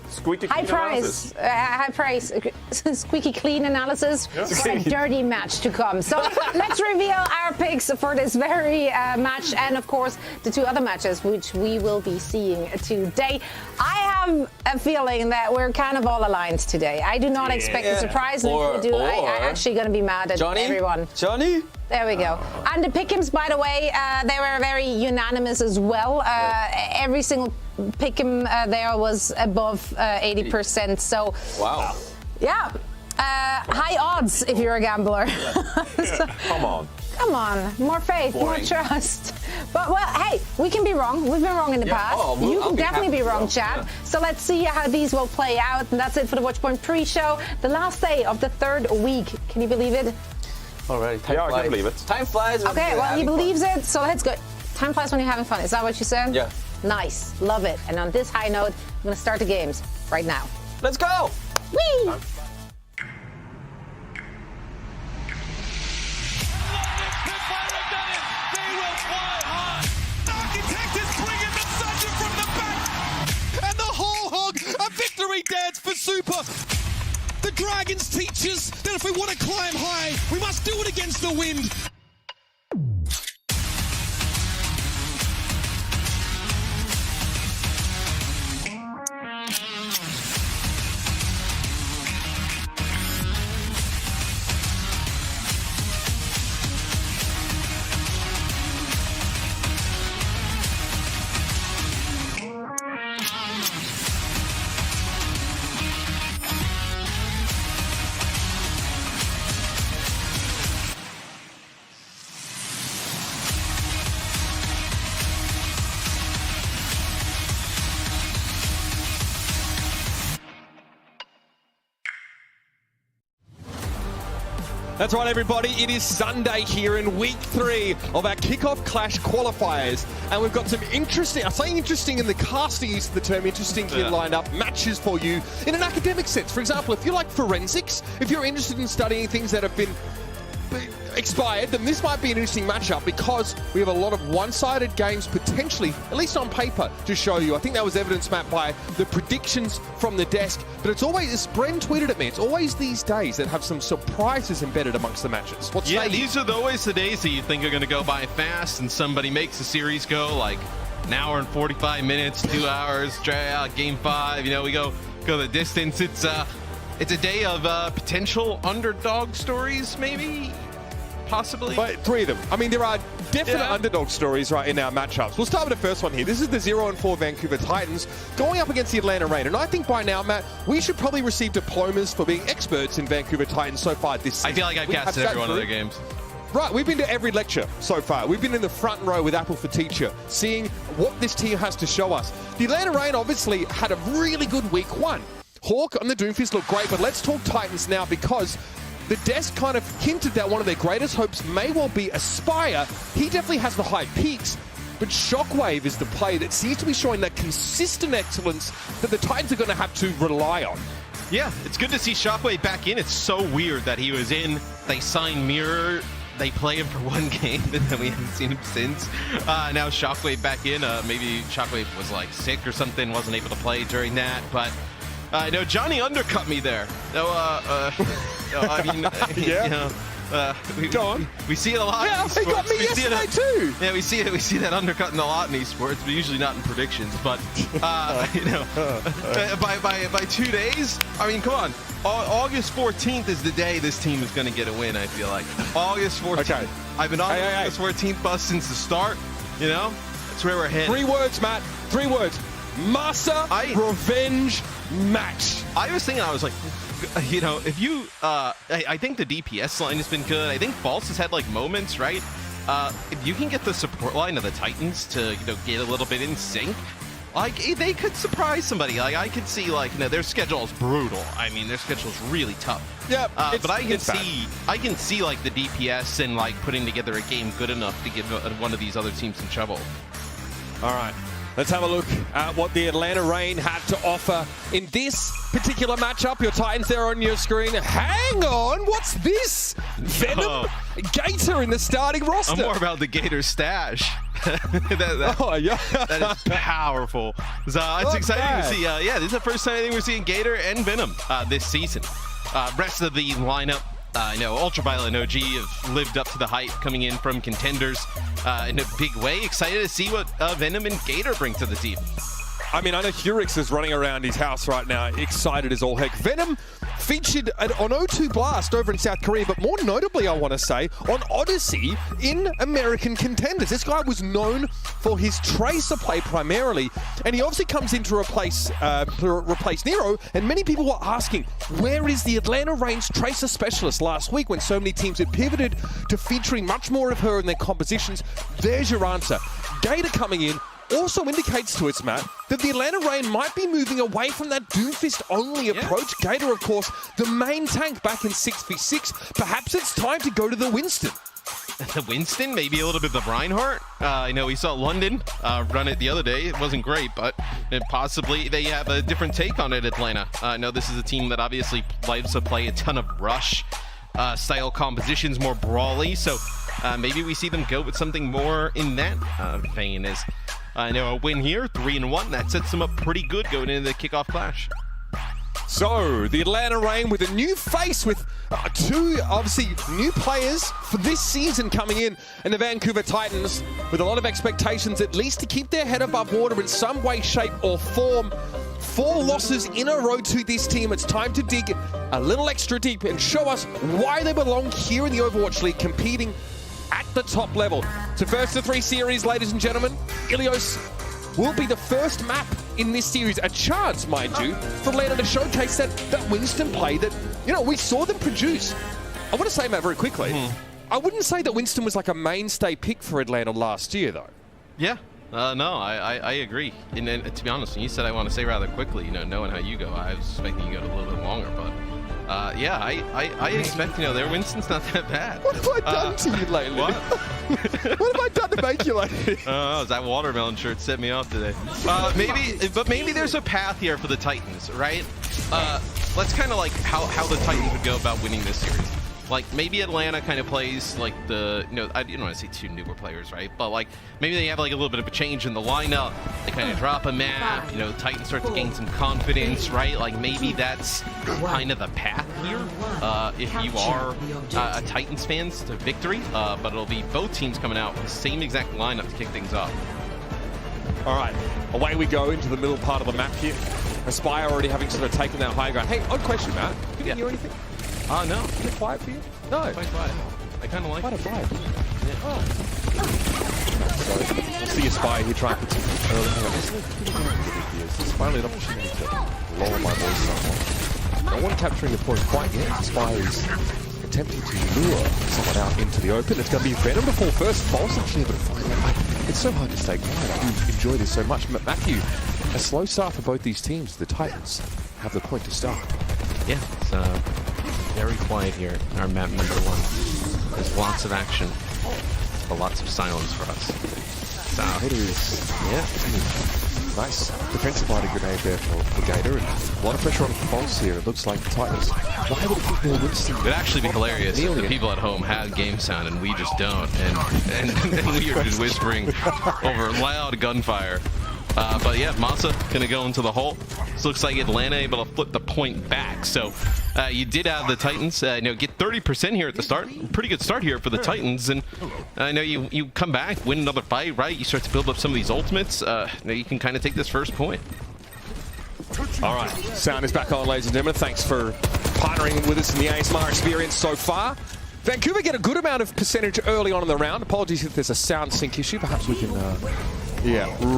Squeaky High clean price, analysis. squeaky clean analysis for a dirty match to come. So let's reveal our picks for this very match, and of course the two other matches which we will be seeing today. I have a feeling that we're kind of all aligned today. I do not expect a surprise, and if we do, I'm actually going to be mad at everyone. Johnny? There we go. And the pick'ems, by the way, they were very unanimous as well. Every single pick'em there was above 80%. So, wow. Yeah. High odds if you're a gambler. So, Come on. come on. More faith, more trust. But, well, hey, we can be wrong. We've been wrong in the past. You can definitely be wrong, chat. So let's see how these will play out. And that's it for the Watchpoint Pre-show. The last day of the third week. Can you believe it? Alright, I can believe it. Time flies. Okay, well, he believes it, so let's go. Time flies when you're having fun. Is that what you said? Yeah. Nice. Love it. And on this high note, I'm going to start the games right now. Let's go! Whee! Architect is bringing the Sergeant from the back, and the whole hog, a victory dance for Super. The Dragons teach us that if we want to climb high, we must do it against the wind. That's right, everybody. It is Sunday here in week 3 of our Kickoff Clash qualifiers. And we've got some interesting, I'm saying interesting in the casting use of the term, interesting here lined up, matches for you in an academic sense. For example, if you like forensics, if you're interested in studying things that have been expired, then this might be an interesting matchup because we have a lot of one-sided games potentially, at least on paper, to show you. I think that was evidenced, Matt, by the predictions from the desk. But it's always, as Bren tweeted at me, it's always these days that have some surprises embedded amongst the matches. These are always the days that you think are going to go by fast and somebody makes the series go like an hour and 45 minutes, 2 hours, game 5, you know, we go the distance. It's a day of potential underdog stories, maybe. Possibly. But 3 of them. I mean, there are definite underdog stories right in our matchups. We'll start with the first one here. This is the 0-4 Vancouver Titans going up against the Atlanta Reign. And I think by now, Matt, we should probably receive diplomas for being experts in Vancouver Titans so far this season. I feel like I've casted every one of their games. Right, we've been to every lecture so far. We've been in the front row with Apple for Teacher, seeing what this team has to show us. The Atlanta Reign obviously had a really good week 1. Hawk and the Doomfist look great, but let's talk Titans now because the desk kind of hinted that one of their greatest hopes may well be Aspire. He definitely has the high peaks, but Shockwave is the play that seems to be showing that consistent excellence that the Titans are going to have to rely on. Yeah, it's good to see Shockwave back in. It's so weird that he was in. They signed Mirror. They play him for one game, and then we haven't seen him since. Now Shockwave back in. Maybe Shockwave was like sick or something, wasn't able to play during that. But no, Johnny undercut me there. No, I mean, yeah. You know, Go on. We see it a lot. Yeah, in he esports. got me yesterday too. Yeah, we see it. We see that undercutting a lot in esports, but usually not in predictions. But you know, by 2 days, I mean, come on. August 14th is the day this team is going to get a win. I feel like August 14th. Okay. I've been on the August 14th bus since the start. You know, that's where we're headed. 3 words, Matt. 3 words. Massa revenge match. I was thinking, I was like, you know, if you, I think the DPS line has been good. I think False has had like moments, right? If you can get the support line of the Titans to, you know, get a little bit in sync, like they could surprise somebody. Like I could see, like, you know, their schedule is brutal. I mean, their schedule is really tough. Yeah, but I can see like the DPS and like putting together a game good enough to give one of these other teams some trouble. All right. Let's have a look at what the Atlanta Reign had to offer in this particular matchup. Your Titans there on your screen. Hang on, what's this? Venom Gator in the starting roster. I'm more about the Gator stash. that is powerful. So it's exciting to see. Yeah, this is the first time I think we're seeing Gator and Venom this season. Rest of the lineup. I know Ultraviolet and OG have lived up to the hype coming in from contenders in a big way. Excited to see what Venom and Gator bring to the team. I mean, I know Hurix is running around his house right now, excited as all heck. Venom featured on O2 Blast over in South Korea, but more notably, I want to say, on Odyssey in American Contenders. This guy was known for his Tracer play primarily, and he obviously comes in to replace Nero, and many people were asking, where is the Atlanta Reigns Tracer specialist last week when so many teams had pivoted to featuring much more of her in their compositions? There's your answer. Gator coming in also indicates to us, Matt, that the Atlanta Reign might be moving away from that Doomfist-only approach. Gator, of course, the main tank back in 6v6. Perhaps it's time to go to the Winston. The Winston, maybe a little bit of the Reinhardt. I know we saw London run it the other day. It wasn't great, but possibly they have a different take on it, Atlanta. I know this is a team that obviously likes to play a ton of rush style compositions, more brawly, so maybe we see them go with something more in that vein. As I know a win here, 3-1, that sets them up pretty good going into the kickoff clash. So, the Atlanta Reign with a new face, with 2, obviously, new players for this season coming in, and the Vancouver Titans with a lot of expectations, at least to keep their head above water in some way, shape, or form. 4 losses in a row to this team. It's time to dig a little extra deep and show us why they belong here in the Overwatch League, competing at the top level. So first of 3 series, ladies and gentlemen, Ilios will be the first map in this series. A chance, mind you, for Atlanta to showcase that Winston play that, you know, we saw them produce. I want to say, Matt, very quickly, I wouldn't say that Winston was like a mainstay pick for Atlanta last year, though. Yeah. No, I agree. And to be honest, when you said I want to say rather quickly, you know, knowing how you go, I was expecting you to go a little bit longer, but yeah, I expect, you know, their Winston's not that bad. What have I done to you lately? What? What have I done to make you like this? Oh, that watermelon shirt set me off today. Maybe there's a path here for the Titans, right? Let's kind of like how the Titans would go about winning this series. Like, maybe Atlanta kind of plays like the, you know, I don't want to say 2 newer players, right? But like, maybe they have like a little bit of a change in the lineup. They kind of drop a map, you know, Titans start to gain some confidence, right? Like, maybe that's kind of the path here. If you are a Titans fans to victory, but it'll be both teams coming out with the same exact lineup to kick things off. All right, away we go into the middle part of the map here. Aspire already having sort of taken that high ground. Hey, odd question, Matt. Did you hear anything? No. Is it quiet for you? No. Quite quiet. I kind of like quite it. a vibe. Yeah. Oh. So, we'll see Aspire here trying to... It's finally an opportunity to lower my voice somewhat. No one capturing the point quite yet. Aspire is attempting to lure someone out into the open. It's going to be Venom before first. False actually able to find it. It's so hard to stay quiet. I do enjoy this so much. Matthew, a slow start for both these teams. The Titans have the point to start. Yeah, it's very quiet here. Our map number 1. There's lots of action, but lots of silence for us. So, it is. Yeah. Nice defensive body grenade there for Gator, and a lot of pressure on False here. It looks like the Titans. Why would people Winston? It'd actually be hilarious if the people at home had game sound and we just don't, and we are just whispering over loud gunfire. But yeah, Masa gonna go into the hole. This looks like Atlanta able to flip the point back. So you did have the Titans, get 30% here at the start. Pretty good start here for the Titans, and I know you come back, win another fight, right? You start to build up some of these ultimates. Now you can kind of take this first point. All right, sound is back on, ladies and gentlemen. Thanks for partnering with us in the ASMR experience so far. Vancouver get a good amount of percentage early on in the round. Apologies if there's a sound sync issue. Perhaps we can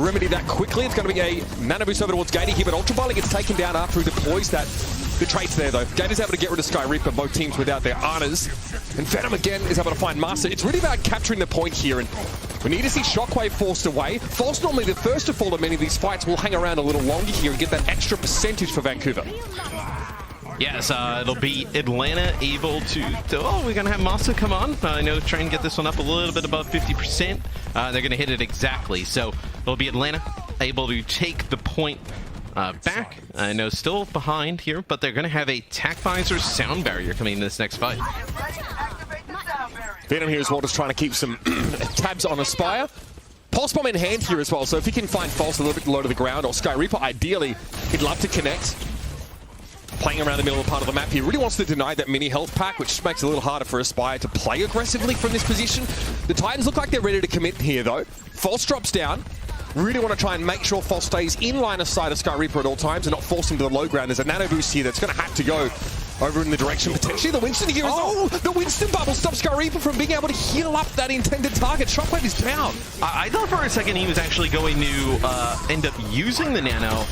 remedy that quickly. It's going to be a nano boost over towards Gator here, but Ultraviolet gets taken down after he deploys the traits there, though. Gator's able to get rid of Sky Reaper, both teams without their honors. And Venom again is able to find Master. It's really about capturing the point here, and we need to see Shockwave forced away. False, normally the first to fall in many of these fights, will hang around a little longer here and get that extra percentage for Vancouver. Yes, it'll be Atlanta able to we're going to have Masa come on. Try and get this one up a little bit above 50%. They're going to hit it exactly. So it'll be Atlanta able to take the point back. I know still behind here, but they're going to have a Tac Visor sound barrier coming in this next fight. Venom here as well, just trying to keep some tabs on Aspire. Pulse Bomb in hand here as well, so if he can find False a little bit low to the ground, or Sky Reaper, ideally, he'd love to connect. Playing around the middle part of the map, he really wants to deny that mini health pack, which makes it a little harder for Aspire to play aggressively from this position. The Titans look like they're ready to commit here, though. False drops down. Really want to try and make sure False stays in line of sight of Sky Reaper at all times and not force him to the low ground. There's a nano boost here that's going to have to go over in the direction, potentially the Winston here. The Winston bubble stops Sky Reaper from being able to heal up that intended target. Shockwave is down. I thought for a second he was actually going to end up using the nano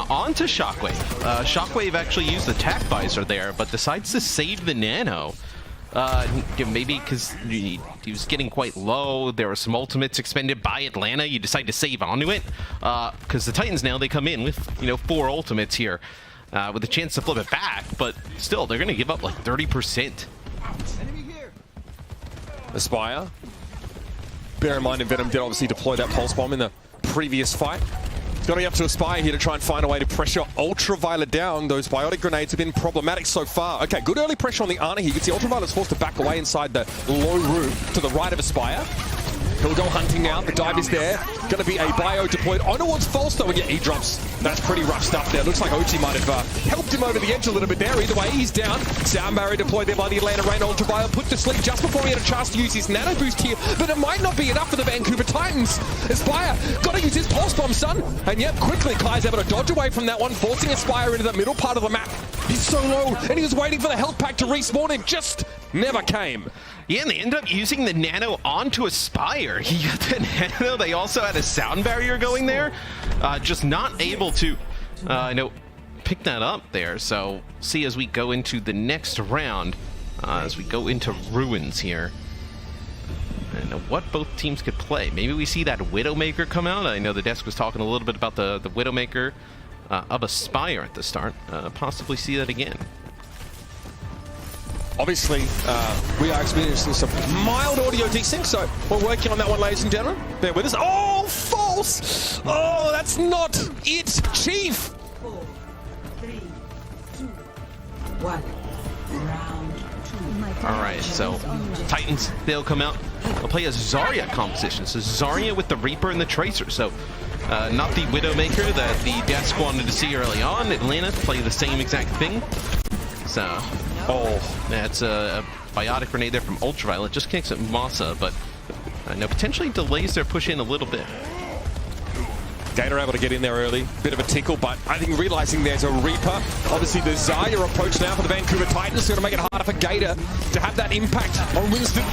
onto Shockwave. Shockwave actually used the Tac Visor there, but decides to save the nano. Maybe because he was getting quite low. There were some ultimates expended by Atlanta. You decide to save onto it because the Titans now, they come in with 4 ultimates here with a chance to flip it back, but still they're going to give up like 30%. Aspire. Bear in mind, Venom did obviously deploy that Pulse Bomb in the previous fight. It's got to be up to Aspire here to try and find a way to pressure Ultraviolet down. Those biotic grenades have been problematic so far. Okay, good early pressure on the Ana here. You can see Ultraviolet's forced to back away inside the low room to the right of Aspire. He'll go hunting now. The dive is there. Going to be a bio deployed on towards False, though, and yeah, he drops. That's pretty rough stuff there. Looks like OG might have helped him over the edge a little bit there. Either way, he's down. Sound barrier deployed there by the Atlanta Rain. Ultraviolet put to sleep just before he had a chance to use his nano boost here, but it might not be enough for the Vancouver Titans. Aspire, got to use his Pulse Bomb, son. And yep, quickly, Kai's able to dodge away from that one, forcing Aspire into the middle part of the map. He's so low, and he was waiting for the health pack to respawn. It just never came. Yeah, and they end up using the nano onto Aspire. He got the nano. They also had a sound barrier going there. Just not able to, pick that up there. So, see as we go into the next round, as we go into Ruins here, and what both teams could play. Maybe we see that Widowmaker come out. I know the desk was talking a little bit about the Widowmaker of Aspire at the start. Possibly see that again. Obviously, we are experiencing some mild audio desync, so we're working on that one, ladies and gentlemen. Bear with us. Oh, False! Oh, that's not it, Chief! 4, 3, 2, 1. Round 2. All right, so Titans, they'll come out. They'll play a Zarya composition. So Zarya with the Reaper and the Tracer. So not the Widowmaker that the desk wanted to see early on. Atlanta play the same exact thing. So, that's a biotic grenade there from Ultraviolet. Just kicks at Masa, but potentially delays their push in a little bit. Gator able to get in there early. Bit of a tickle, but I think realizing there's a Reaper. Obviously, the Zarya approach now for the Vancouver Titans. Going to make it harder for Gator to have that impact on Winston.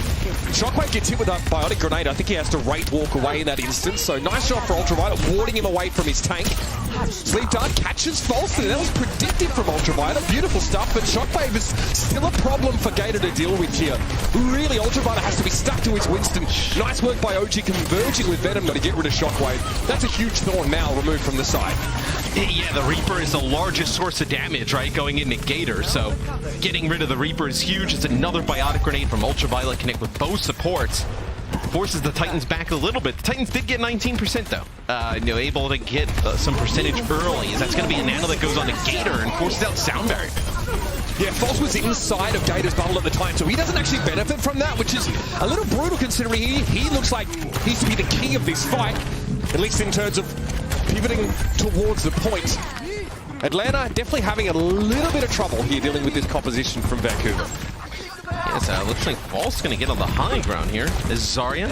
Shockwave gets hit with that biotic grenade. I think he has to rate walk away in that instance. So nice shot for Ultraviolet, warding him away from his tank. Sleep Dart catches False. That was predicted from Ultraviolet. Beautiful stuff, but Shockwave is still a problem for Gator to deal with here. Really, Ultraviolet has to be stuck to his Winston. Nice work by OG converging with Venom to get rid of Shockwave. That's a huge thorn now removed from the side. Yeah, the Reaper is the largest source of damage, right, going into Gator, so getting rid of the Reaper is huge. It's another biotic grenade from Ultraviolet, connect with both supports. forces the Titans back a little bit. The Titans did get 19% though. You know, able to get some percentage early. That's going to be a nano that goes on to Gator and forces out Sound Barrier. Yeah, False was inside of Gator's bubble at the time, so he doesn't actually benefit from that, which is a little brutal considering he looks like he's to be the key of this fight, at least in terms of pivoting towards the point. Atlanta definitely having a little bit of trouble here dealing with this composition from Vancouver. Yes, looks like False going to get on the high ground here. Is Zarya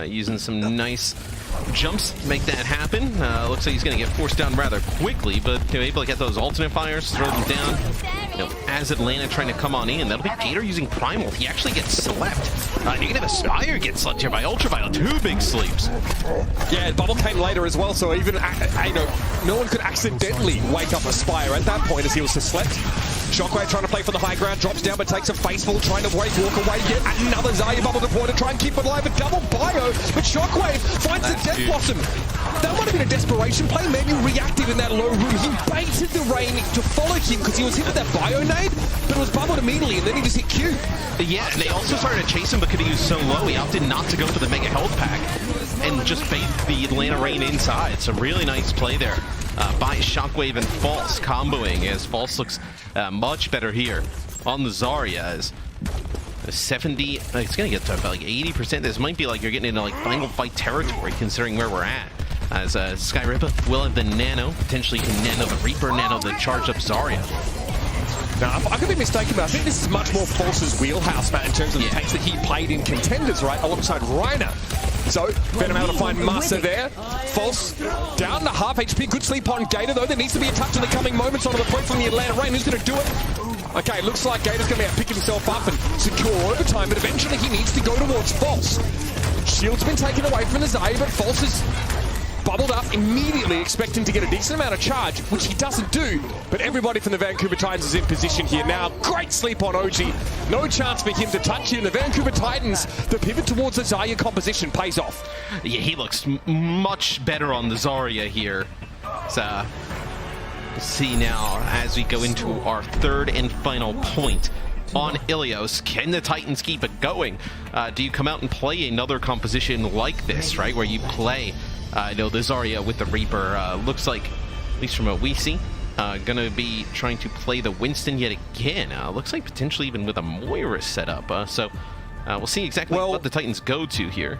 using some nice jumps to make that happen. Looks like he's going to get forced down rather quickly, but able to get those alternate fires, throw them down. You know, as Atlanta trying to come on in, that'll be Gator using Primal. He actually gets slept. Negative Aspire gets slept here by Ultraviolet. 2 big sleeps. Yeah, bubble came later as well, so even no one could accidentally wake up Aspire at that point as he was slept. Shockwave trying to play for the high ground, drops down but takes a faceful, trying to walk away, get another Zarya bubble deployed to try and keep it alive, a double bio, but Shockwave finds the Death Blossom. That might have been a desperation play, maybe reactive in that low room. He baited the rain to follow him because he was hit with that bio nade, but it was bubbled immediately and then he just hit Q. Yeah, and they also started to chase him, but because he was so low, he opted not to go for the Mega Health Pack and just bait the Atlanta Rain inside. So really nice play there by Shockwave and False comboing, as False looks much better here on the Zarya. As 70, it's going to get to about like 80%. This might be like you're getting into like final fight territory considering where we're at. As Sky Ripper will have the nano, potentially can nano the Reaper, nano the charged up Zarya. Now, I could be mistaken, but I think this is much more False's wheelhouse, Matt, in terms of the tanks that he played in Contenders, right, alongside Reiner. So, Venom able to find Massa there. False down to half HP. Good sleep on Gator, though. There needs to be a touch in the coming moments onto the point from the Atlanta Rain. Who's going to do it? Okay, looks like Gator's going to be able to pick himself up and secure overtime, but eventually he needs to go towards False. Shield's been taken away from the Zarya, but False is bubbled up immediately, expecting to get a decent amount of charge, which he doesn't do. But everybody from the Vancouver Titans is in position here now. Great sleep on OG. No chance for him to touch you. And the Vancouver Titans, the pivot towards the Zarya composition pays off. Yeah, he looks much better on the Zarya here. So, we'll see now as we go into our third and final point on Ilios. Can the Titans keep it going? Do you come out and play another composition like this, right, where you play the Zarya with the Reaper? Looks like, at least from what we see, gonna be trying to play the Winston yet again. Looks like potentially even with a Moira setup. So we'll see exactly what the Titans go to here.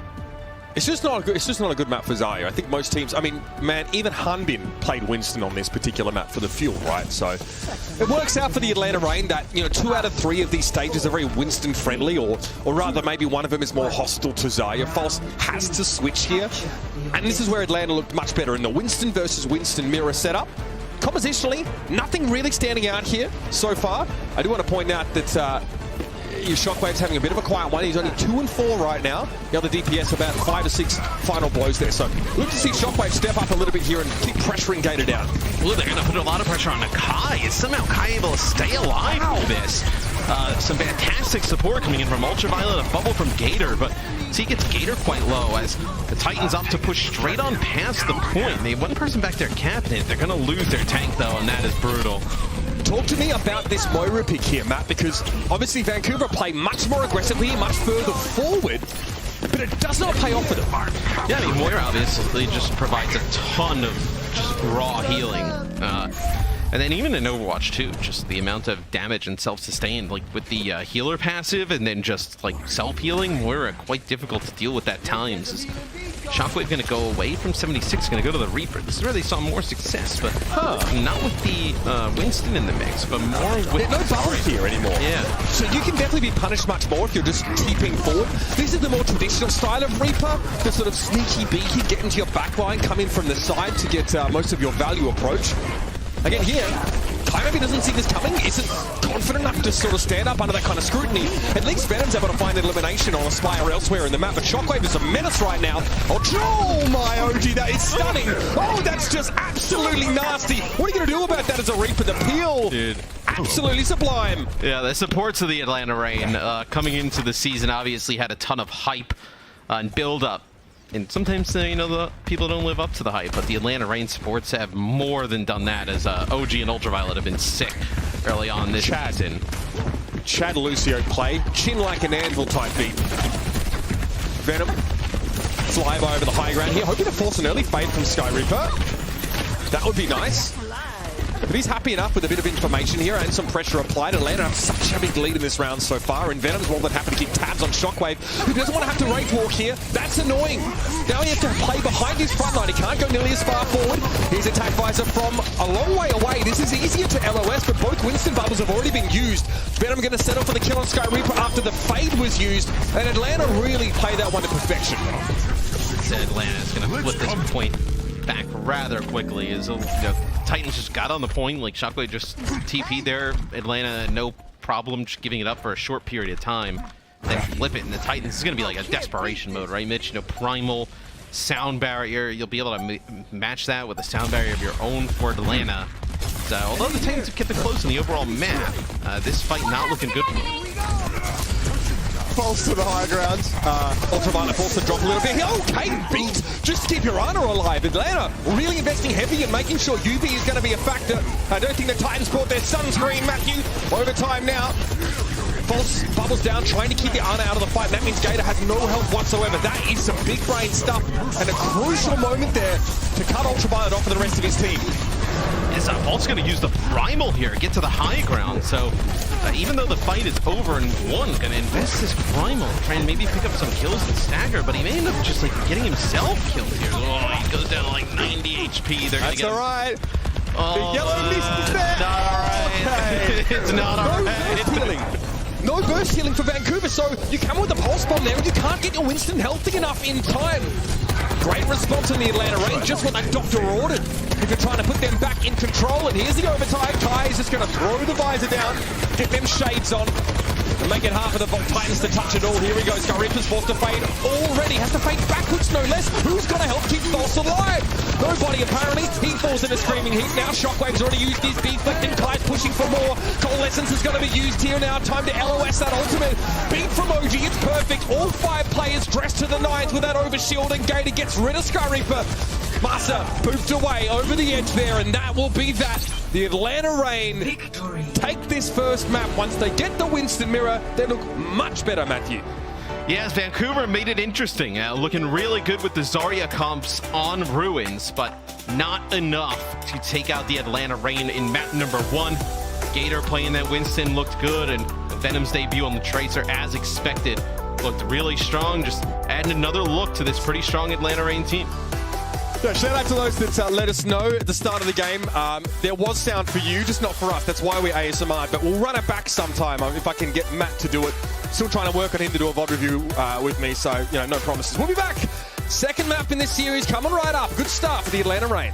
It's just not a good map for Zarya. I think most teams, I mean, man, even Hanbin played Winston on this particular map for the fuel, right? So it works out for the Atlanta Rain that, 2 out of 3 of these stages are very Winston friendly, or rather maybe one of them is more hostile to Zarya. False has to switch here. And this is where Atlanta looked much better in the Winston versus Winston mirror setup. Compositionally, nothing really standing out here so far. I do want to point out that your Shockwave's having a bit of a quiet one. He's only 2 and 4 right now. The other DPS about 5 to 6 final blows there. So look to see Shockwave step up a little bit here and keep pressuring Gator down. Well, they're going to put a lot of pressure on Nakai. Is somehow Kai able to stay alive with this? Some fantastic support coming in from Ultraviolet, a bubble from Gator, but see, he gets Gator quite low as the Titans up to push straight on past the point. They have one person back there capping it. They're going to lose their tank though, and that is brutal. Talk to me about this Moira pick here, Matt, because obviously Vancouver play much more aggressively, much further forward, but it does not pay off for them. Yeah, I mean, Moira obviously just provides a ton of just raw healing. And then even in Overwatch 2, just the amount of damage and self-sustain, like with the healer passive and then just like self-healing, Moira quite difficult to deal with at times. Shockwave going to go away from 76, going to go to the Reaper. This is where they saw more success, but not with the Winston in the mix, but more with... no bubble here anymore. Yeah. So you can definitely be punished much more if you're just keeping forward. This is the more traditional style of Reaper, the sort of sneaky beaky, get into your backline, come in from the side to get most of your value approach. Again here, Kai maybe doesn't see this coming, isn't confident enough to sort of stand up under that kind of scrutiny. At least Venom's able to find an elimination or Aspire elsewhere in the map, but Shockwave is a menace right now. Oh my OG, that is stunning. Oh, that's just absolutely nasty. What are you going to do about that as a Reaper? The peel, dude, absolutely sublime. Yeah, the supports of the Atlanta Rain coming into the season obviously had a ton of hype and build-up. And sometimes, the people don't live up to the hype, but the Atlanta Rain supports have more than done that, as OG and Ultraviolet have been sick early on this season. Chad Lucio play, chin like an anvil type beat. Venom fly by over the high ground here, hoping to force an early fade from Sky Reaper. That would be nice. But he's happy enough with a bit of information here and some pressure applied. Atlanta have such a big lead in this round so far, and Venom's more than happy to keep tabs on Shockwave, who doesn't want to have to rage walk here. That's annoying. Now he has to play behind his front line. He can't go nearly as far forward. He's attack visor from a long way away. This is easier to LOS, but both Winston bubbles have already been used. Venom going to settle for the kill on Sky Reaper after the fade was used, and Atlanta really played that one to perfection. Atlanta's going to flip this point back rather quickly. As Titans just got on the point, like Shockwave just TP'd there. Atlanta no problem just giving it up for a short period of time, then flip it, and the Titans is going to be like a desperation mode, right, Mitch? Primal sound barrier. You'll be able to match that with a sound barrier of your own for Atlanta. So, although the Titans have kept it close in the overall map, this fight not looking good for them. Falls to the high ground. Ultraviolet forced to drop a little bit. Okay, beat. Just keep your honor alive. Atlanta really investing heavy and making sure UV is going to be a factor. I don't think the Titans brought their sunscreen, Matthew. Overtime now. False bubbles down, trying to keep the Ana out of the fight. That means Gator has no help whatsoever. That is some big brain stuff and a crucial moment there to cut Ultraviolet off for the rest of his team. Is Vault's going to use the Primal here, get to the high ground. So even though the fight is over and won, going to invest his Primal, try and maybe pick up some kills and stagger, but he may end up just like getting himself killed here. Oh, he goes down to like 90 HP. They're That's all right. Oh, the yellow mist is there. Not all right. Okay. It's not all right. No burst healing for Vancouver, so you come with a pulse bomb there and you can't get your Winston healthy enough in time. Great response in the Atlanta range, just what that doctor ordered. If you're trying to put them back in control, and here's the overtime. Kai is just going to throw the visor down, get them shades on, and make it hard for the Titans to touch it all. Here he goes. Sky Reaper's forced to fade already. Has to fade backwards, no less. Who's going to help keep False alive? Nobody, apparently. He falls in a screaming heap. Now Shockwave's already used his deflect, and Kai's pushing for more. Coalescence is going to be used here now. Time to LOS that ultimate. Beat from OG. It's perfect. All 5 players dressed to the nines with that overshield, and Gator gets rid of Sky Reaper. Massa pooped away over the edge there, and that will be that. The Atlanta Reign take this first map. Once they get the Winston mirror, they look much better, Matthew. Yes, Vancouver made it interesting. Looking really good with the Zarya comps on Ruins, but not enough to take out the Atlanta Reign in map number 1. Gator playing that Winston looked good, and Venom's debut on the Tracer, as expected, looked really strong. Just adding another look to this pretty strong Atlanta Reign team. Yeah, shout out to those that let us know at the start of the game. There was sound for you, just not for us. That's why we ASMR, but we'll run it back sometime if I can get Matt to do it. Still trying to work on him to do a VOD review with me, so no promises. We'll be back. Second map in this series coming right up. Good start for the Atlanta Reign.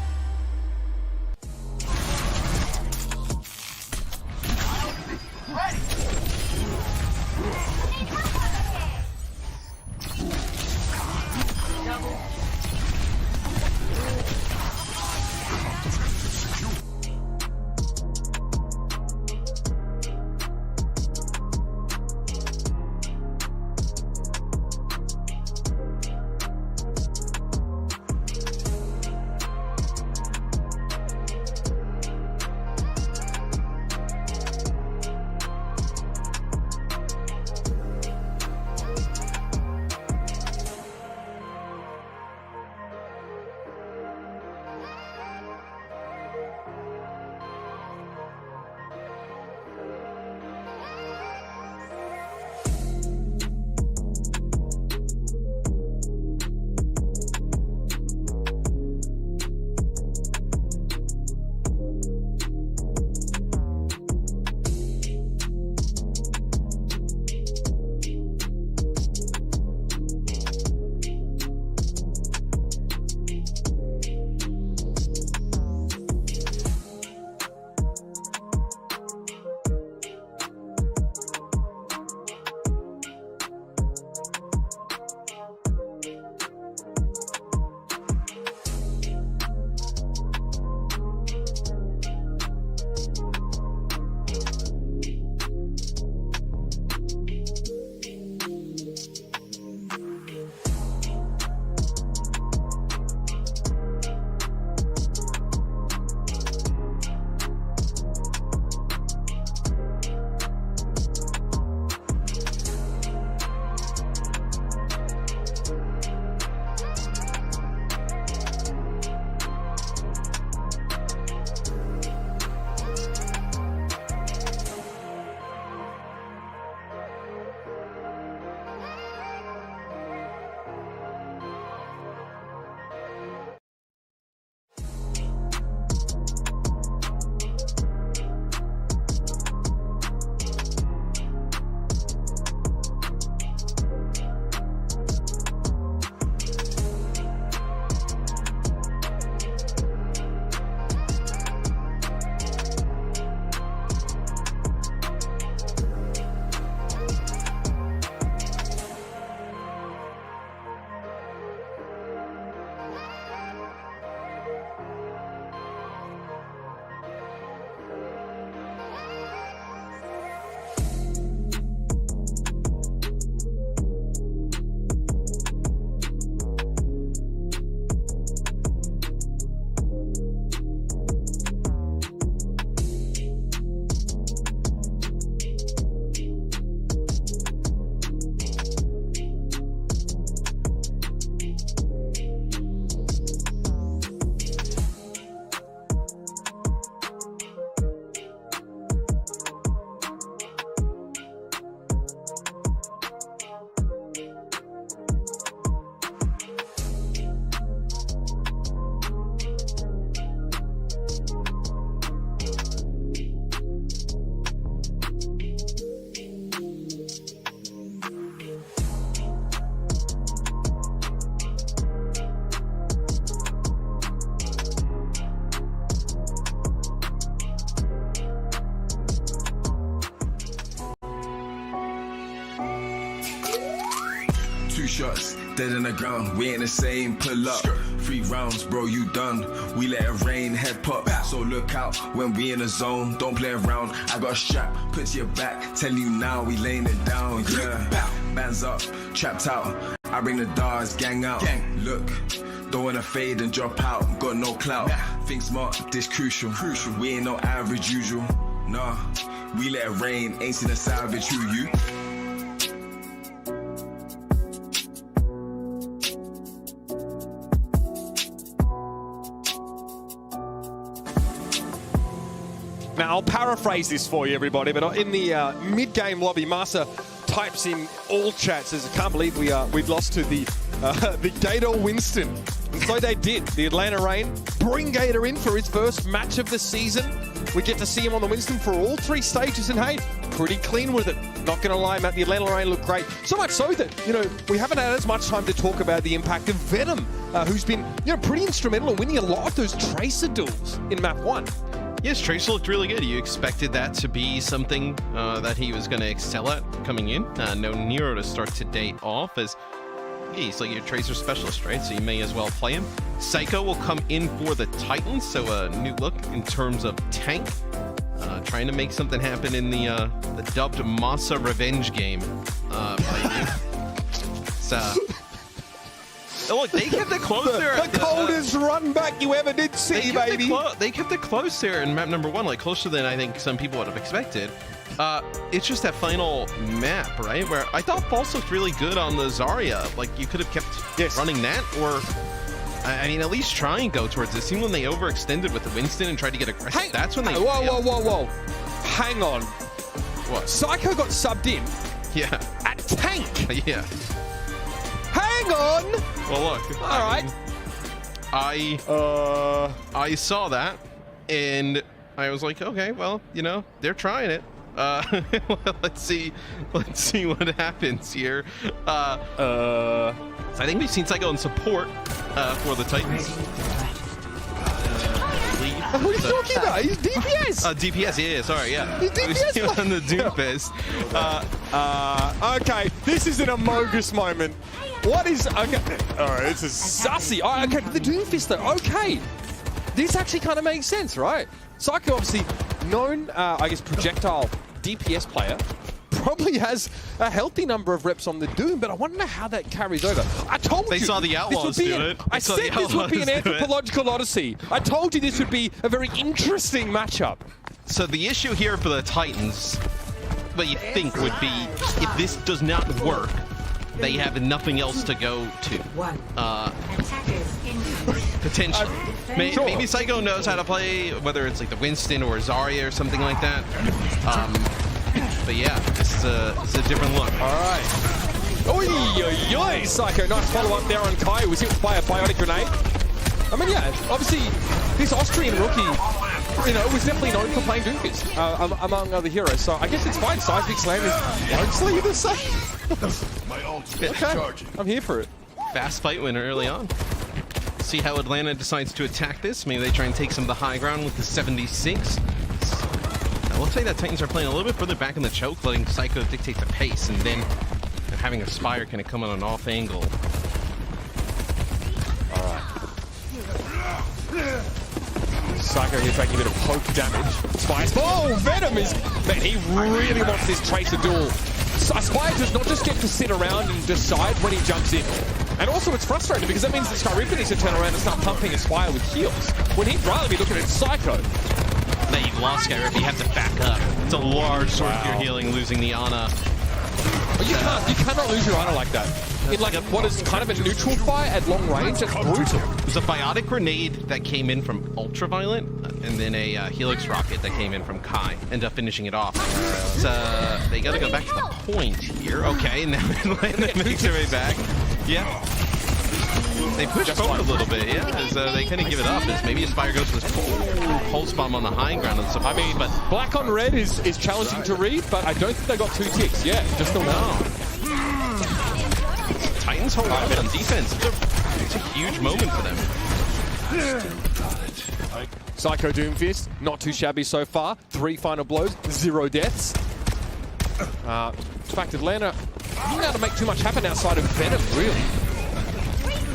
2 shots, dead in the ground. We ain't the same, pull up. 3 rounds, bro, you done. We let it rain, head pop. So look out when we in the zone. Don't play around. I got a strap, put to your back. Tell you now, we laying it down. Yeah, bands up, trapped out. I bring the dogs, gang out. Look, don't wanna fade and drop out. Got no clout. Think smart, this crucial. We ain't no average usual. Nah, we let it rain. Ain't seen a savage. Who you? Now, I'll paraphrase this for you, everybody, but in the mid-game lobby, Masa types in all chats, says, I can't believe we've lost to the Gator Winston. And so they did. The Atlanta Reign bring Gator in for his first match of the season. We get to see him on the Winston for all 3 stages, and hey, pretty clean with it. Not going to lie, Matt, the Atlanta Reign looked great. So much so that, you know, we haven't had as much time to talk about the impact of Venom, who's been, you know, pretty instrumental in winning a lot of those Tracer duels in Map 1. Yes, Tracer looked really good. You expected that to be something that he was going to excel at coming in. No Nero to start today off, as he's like your Tracer specialist, right? So you may as well play him. Psycho will come in for the Titans, so a new look in terms of tank. Trying to make something happen in the dubbed Masa Revenge game. Oh, look, they kept it close there. The coldest run back you ever did see, baby. They kept it close there in map number 1, like closer than I think some people would have expected. It's just that final map, right? Where I thought False looked really good on the Zarya. Like, you could have kept running that, or I mean, at least try and go towards it. It seemed when they overextended with the Winston and tried to get aggressive, that's when they... Whoa. Hang on. What? Psycho got subbed in. Yeah. At tank. Yeah. Hang on. Well, look. All right. I saw that, and I was like, okay, well, you know, they're trying it. Well, let's see what happens here. So I think we've seen Psycho in support for the Titans. What are you talking about? He's DPS. DPS, yeah, sorry, yeah. He's DPS on the Doomfist. Okay, this is an Amogus moment. What is... Okay. All right, this is sussy. Oh, okay, the Doomfist, though. Okay. This actually kind of makes sense, right? Psycho, obviously known, I guess, projectile DPS player. Probably has a healthy number of reps on the Doom, but I want to know how that carries over. I told you. They saw the Outlaws do it. I said this would be an anthropological odyssey. I told you this would be a very interesting matchup. So the issue here for the Titans, what you think would be, if this does not work, they have nothing else to go to. Potentially. Maybe Psycho knows how to play, whether it's like the Winston or Zarya or something like that. But yeah, this is a different look. All right. Oi, Psycho. Nice follow-up there on Kai, who was hit by a biotic grenade. I mean, yeah, obviously, this Austrian rookie, you know, was definitely known for playing Doomfist, among other heroes. So I guess it's fine. Seismic Slam is largely the same. My ultimate okay, I'm here for it. Fast fight winner early on. See how Atlanta decides to attack this. Maybe they try and take some of the high ground with the 76. It looks like that Titans are playing a little bit further back in the choke, letting Psycho dictate the pace, and then having a Spire kind of come on an off angle. Alright. Psycho here taking a bit of poke damage. Spire's... Oh, Venom is... Man, he really wants this Tracer duel. Spire does not just get to sit around and decide when he jumps in. And also it's frustrating because that means that Skyrippin needs to turn around and start pumping Spire with heals, when he'd rather be looking at Psycho. Now you've lost Skyrippin, you have to back up. It's a large sword if you're healing, losing the Ana. You cannot lose your Ana like that. In like what is kind of a neutral fight at long range, it's brutal. There's a biotic grenade that came in from Ultraviolet, and then a Helix rocket that came in from Kai. End up finishing it off. They gotta go back to the point here. Okay, now Atlanta makes their way back. Yeah. They push forward a little bit, yeah, as they kind of give it up, as maybe Spire goes for this pulse bomb on the high ground. And I mean, but black on red is challenging to read, but I don't think they got 2 ticks. Yeah, just the one. Titans hold on on defense. It's a huge moment for them. Psycho Doomfist, not too shabby so far. 3 final blows, 0 deaths. In fact, Atlanta not able to make too much happen outside of Venom, really.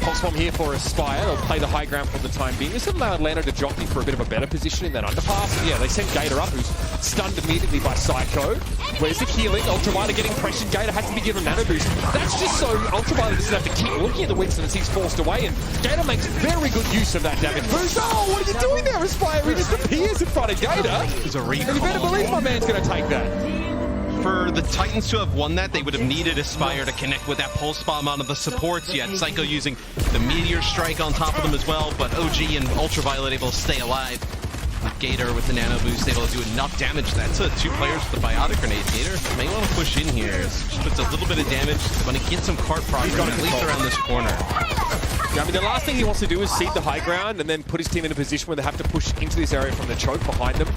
Pulse bomb here for Aspire. They'll play the high ground for the time being. This will allow Atlanta to jockey for a bit of a better position in that underpass. Yeah, they send Gator up, who's stunned immediately by Psycho. Where's the healing? Ultraviolet getting pressured. Gator has to be given nano boost. That's just so Ultraviolet doesn't have to keep looking at the Winston as he's forced away, and Gator makes very good use of that damage boost. Oh, what are you doing there, Aspire? He just appears in front of Gator. There's a recall. You better believe my man's going to take that. For the Titans to have won that, they would have needed Aspire to connect with that pulse bomb onto the supports. You had Psycho using the Meteor Strike on top of them as well, but OG and Ultraviolet able to stay alive. With Gator with the nano boost able to do enough damage. That's 2 players with the biotic grenade. Gator may want to push in here. Just puts a little bit of damage. When he gets some cart progress, at least around this corner. Yeah, I mean, the last thing he wants to do is seed the high ground and then put his team in a position where they have to push into this area from the choke behind them.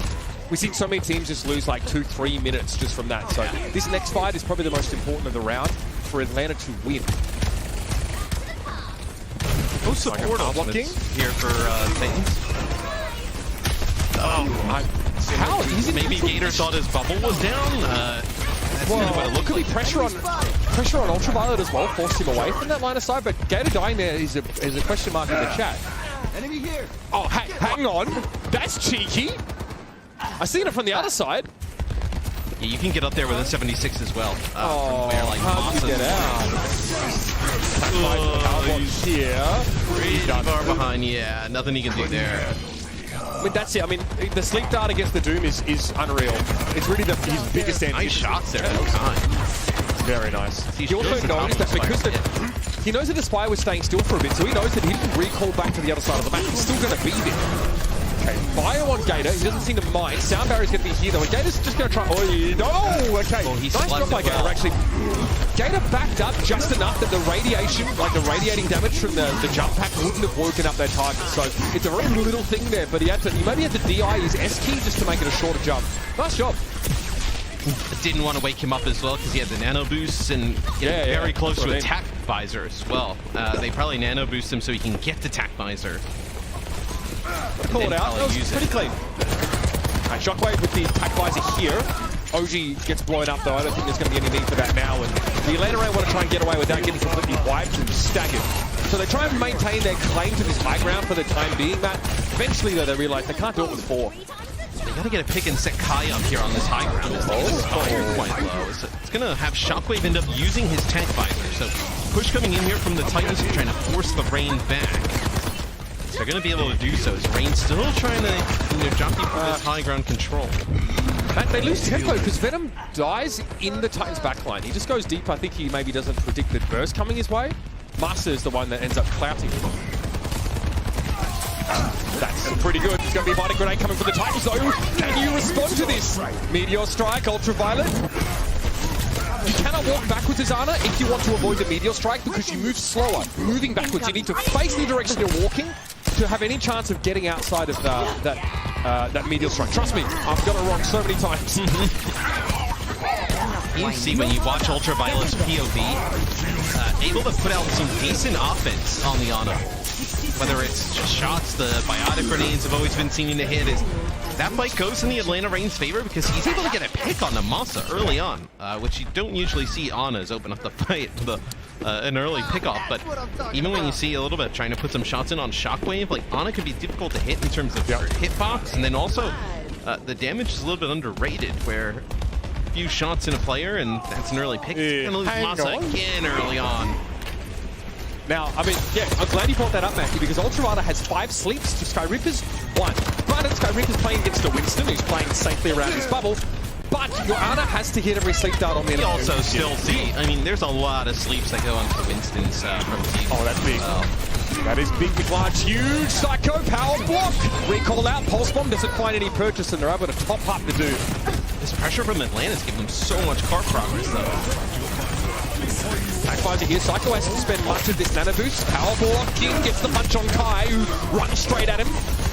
We've seen so many teams just lose like 2-3 minutes just from that. So this next fight is probably the most important of the round for Atlanta to win. No support blocking here for Titans. How easy? Maybe Gator thought his bubble was down. Well, could be pressure on Ultraviolet as well, forced him away from that line of sight. But Gator dying there is a question mark in the chat. Enemy here. Oh, hang on, that's cheeky. I seen it from the other side. Yeah, you can get up there with a 76 as well. From where, like, how'd you get out? Here. Pretty far behind. Yeah, nothing he can do there. I mean, that's it. I mean, the sleep dart against the Doom is unreal. It's really his biggest end. Nice shots there. No time. Very nice. He also knows that because he knows that the Spire was staying still for a bit, so he knows that he didn't recall back to the other side of the map. He's still going to be there. Okay, Bio on Gator. He doesn't seem to mind. Sound barrier's going to be here though. And Gator's just going to try. Oh, okay. Well, nice drop by Gator. Actually, Gator backed up just enough that the radiation, like the radiating damage from the jump pack, wouldn't have woken up their target. So it's a very little thing there, but he maybe had to DI his S key just to make it a shorter jump. Nice job. Didn't want to wake him up as well because he had the nano boosts and very close to attack visor as well. They probably nano boost him so he can get to attack visor. Call it out. That was pretty clean. Right, Shockwave with the attack visor here. OG gets blown up though. I don't think there's going to be any need for that now. And the Atlanta Rain want to try and get away without getting completely wiped and staggered. So they try and maintain their claim to this high ground for the time being, Matt. Eventually though, they realize they can't do it with 4. They gotta get a pick and set Kai up here on this high ground. His fire quite low. So it's gonna have Shockwave end up using his tank visor. So push coming in here from the Titans, trying to force the Rain back. They're going to be able to do so. Is Rain still trying to jockey for this high ground control? They lose tempo because Venom dies in the Titans backline. He just goes deep. I think he maybe doesn't predict the burst coming his way. Master is the one that ends up clouting him. That's pretty good. It's going to be a biotic grenade coming from the Titans though. Can you respond to this? Meteor Strike, Ultraviolet. You cannot walk backwards as Ana if you want to avoid the Meteor Strike because you move slower. Moving backwards, you need to face the direction you're walking to have any chance of getting outside of that Meteor Strike. Trust me, I've got it wrong so many times. You see when you watch Ultraviolet's POV, able to put out some decent offense on the Ana. Whether it's just shots, the biotic grenades have always been seen to hit. That fight goes in the Atlanta Rain's favor because he's able to get a pick on the Masa early on, which you don't usually see Ana's open up the fight with an early pickoff. But even when you see a little bit trying to put some shots in on Shockwave, like Ana could be difficult to hit in terms of hitbox, and then also the damage is a little bit underrated where a few shots in a player and that's an early pick. He's gonna lose Masa again early on. Now, I mean, yeah, I'm glad you brought that up, Matthew, because Ultraviolet has 5 sleeps to Skyreaper's 1. Granted, Skyreaper's playing against a Winston, who's playing safely around his bubble, but your Ana has to hit every sleep dart on the enemy. You also still see, I mean, there's a lot of sleeps that go onto the Winston's from team. Oh, that's big. That is big, big, large, huge Psycho power block. Recall out, Pulse Bomb doesn't find any purchase, and they're able to top up the dude. This pressure from Atlanta's giving them so much card progress, though. Attack visor here. Psycho has to spend much of this nano boost. Power blocking, gets the punch on Kai, who runs straight at him.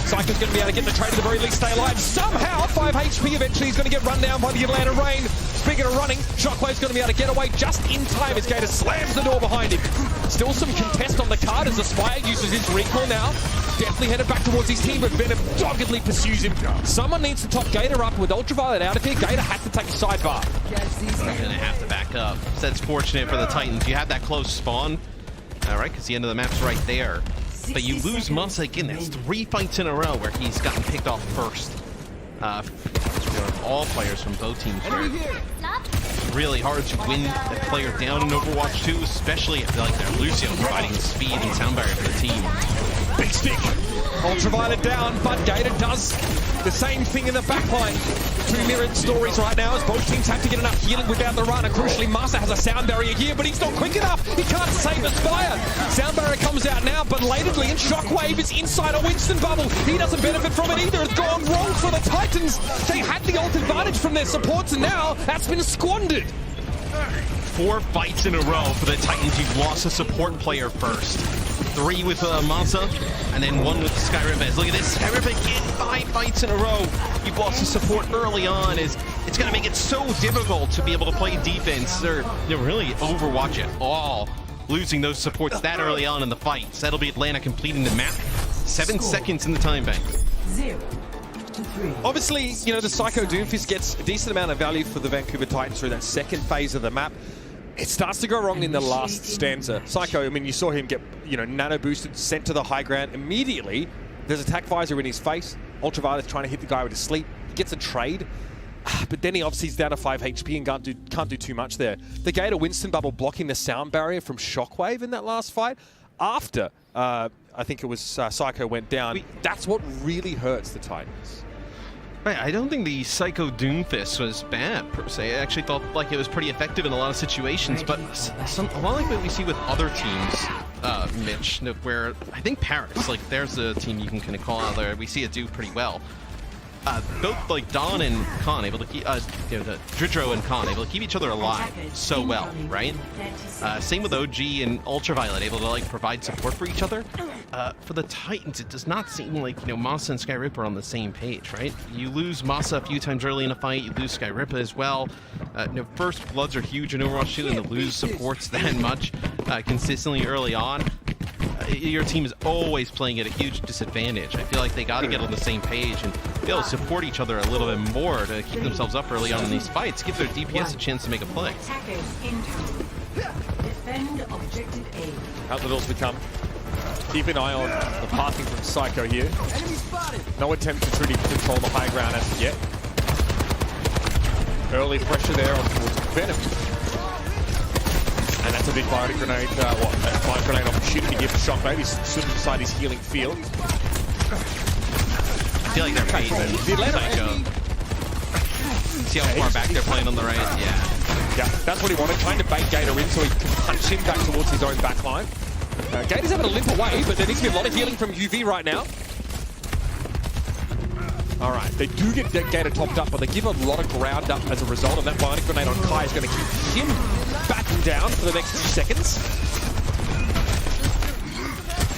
Psycho's going to be able to get the trade at the very least, stay alive. Somehow, 5 HP eventually. He's going to get run down by the Atlanta Rain. Speaking of running, Shockwave's going to be able to get away just in time as Gator slams the door behind him. Still some contest on the card as Aspire uses his recall now. definitely headed back towards his team, but Venom doggedly pursues him. Someone needs to top Gator up with Ultraviolet out of here. Gator has to take the sidebar. They're going to have to back up. So that's fortunate for the Titans. You had that close spawn, right? Because the end of the map's right there. But you lose Masa again. That's 3 fights in a row where he's gotten picked off first. All players from both teams where it's really hard to win a player down in Overwatch 2, especially I feel like they're Lucio providing speed and sound barrier for the team. Big stick. Ultraviolet down, but Gator does the same thing in the backline. 2 mirrored stories right now as both teams have to get enough healing without the run. And crucially, Masa has a sound barrier here, but he's not quick enough. He can't save Aspire. Sound barrier comes out now, but belatedly, and Shockwave is inside a Winston bubble. He doesn't benefit from it either. It's gone wrong for the Titans. They had the ult advantage from their supports, and now that's been squandered. 4 fights in a row for the Titans. You've lost a support player first. 3 with Masa, and then 1 with Skyripaz. Look at this, Skyripaz again, 5 fights in a row. You've lost the support early on. It's going to make it so difficult to be able to play defense or really Overwatch at all. Losing those supports that early on in the fights. That'll be Atlanta completing the map. 7 seconds in the time bank. 0 to 3. Obviously, you know, the Psycho Doomfist gets a decent amount of value for the Vancouver Titans through that second phase of the map. It starts to go wrong in the last stanza. Psycho, I mean, you saw him get, nano boosted, sent to the high ground. Immediately, there's attack visor in his face. Ultraviolet's trying to hit the guy with his sleep. He gets a trade. But then he obviously is down to 5 HP and can't do too much there. The Gator Winston bubble blocking the sound barrier from Shockwave in that last fight. After, I think it was Psycho went down. That's what really hurts the Titans. Right, I don't think the Psycho Doomfist was bad, per se. I actually thought like it was pretty effective in a lot of situations, but a lot like what we see with other teams, Mitch, where I think Paris, like there's a team you can kind of call out there. We see it do pretty well. Both like Dawn and Khan able to keep, Dridro and Khan able to keep each other alive so well, right? Same with OG and Ultraviolet able to like provide support for each other. For the Titans, it does not seem like Masa and Skyripper are on the same page, right? You lose Masa a few times early in a fight, you lose Skyripper as well. First bloods are huge in Overwatch 2, and to lose supports that much consistently early on. Your team is always playing at a huge disadvantage. I feel like they got to get on the same page and be able to support each other a little bit more to keep themselves up early on in these fights, give their DPS a chance to make a play. How the doors become. Keep an eye on the passing from Psycho here. No attempt to truly control the high ground as of yet. Early pressure there on towards Venom. And that's a big fire grenade, fire grenade opportunity here for Shockwave. He's stood inside his healing field. I feel like they're pacing Psycho. See how far back they're playing on the right? Yeah, that's what he wanted, trying to bait Gator in so he can punch him back towards his own backline. Gator's having to limp away, but there needs to be a lot of healing from UV right now. All right, they do get Gator topped up, but they give a lot of ground up as a result, and that bionic grenade on Kai is going to keep him battened down for the next few seconds.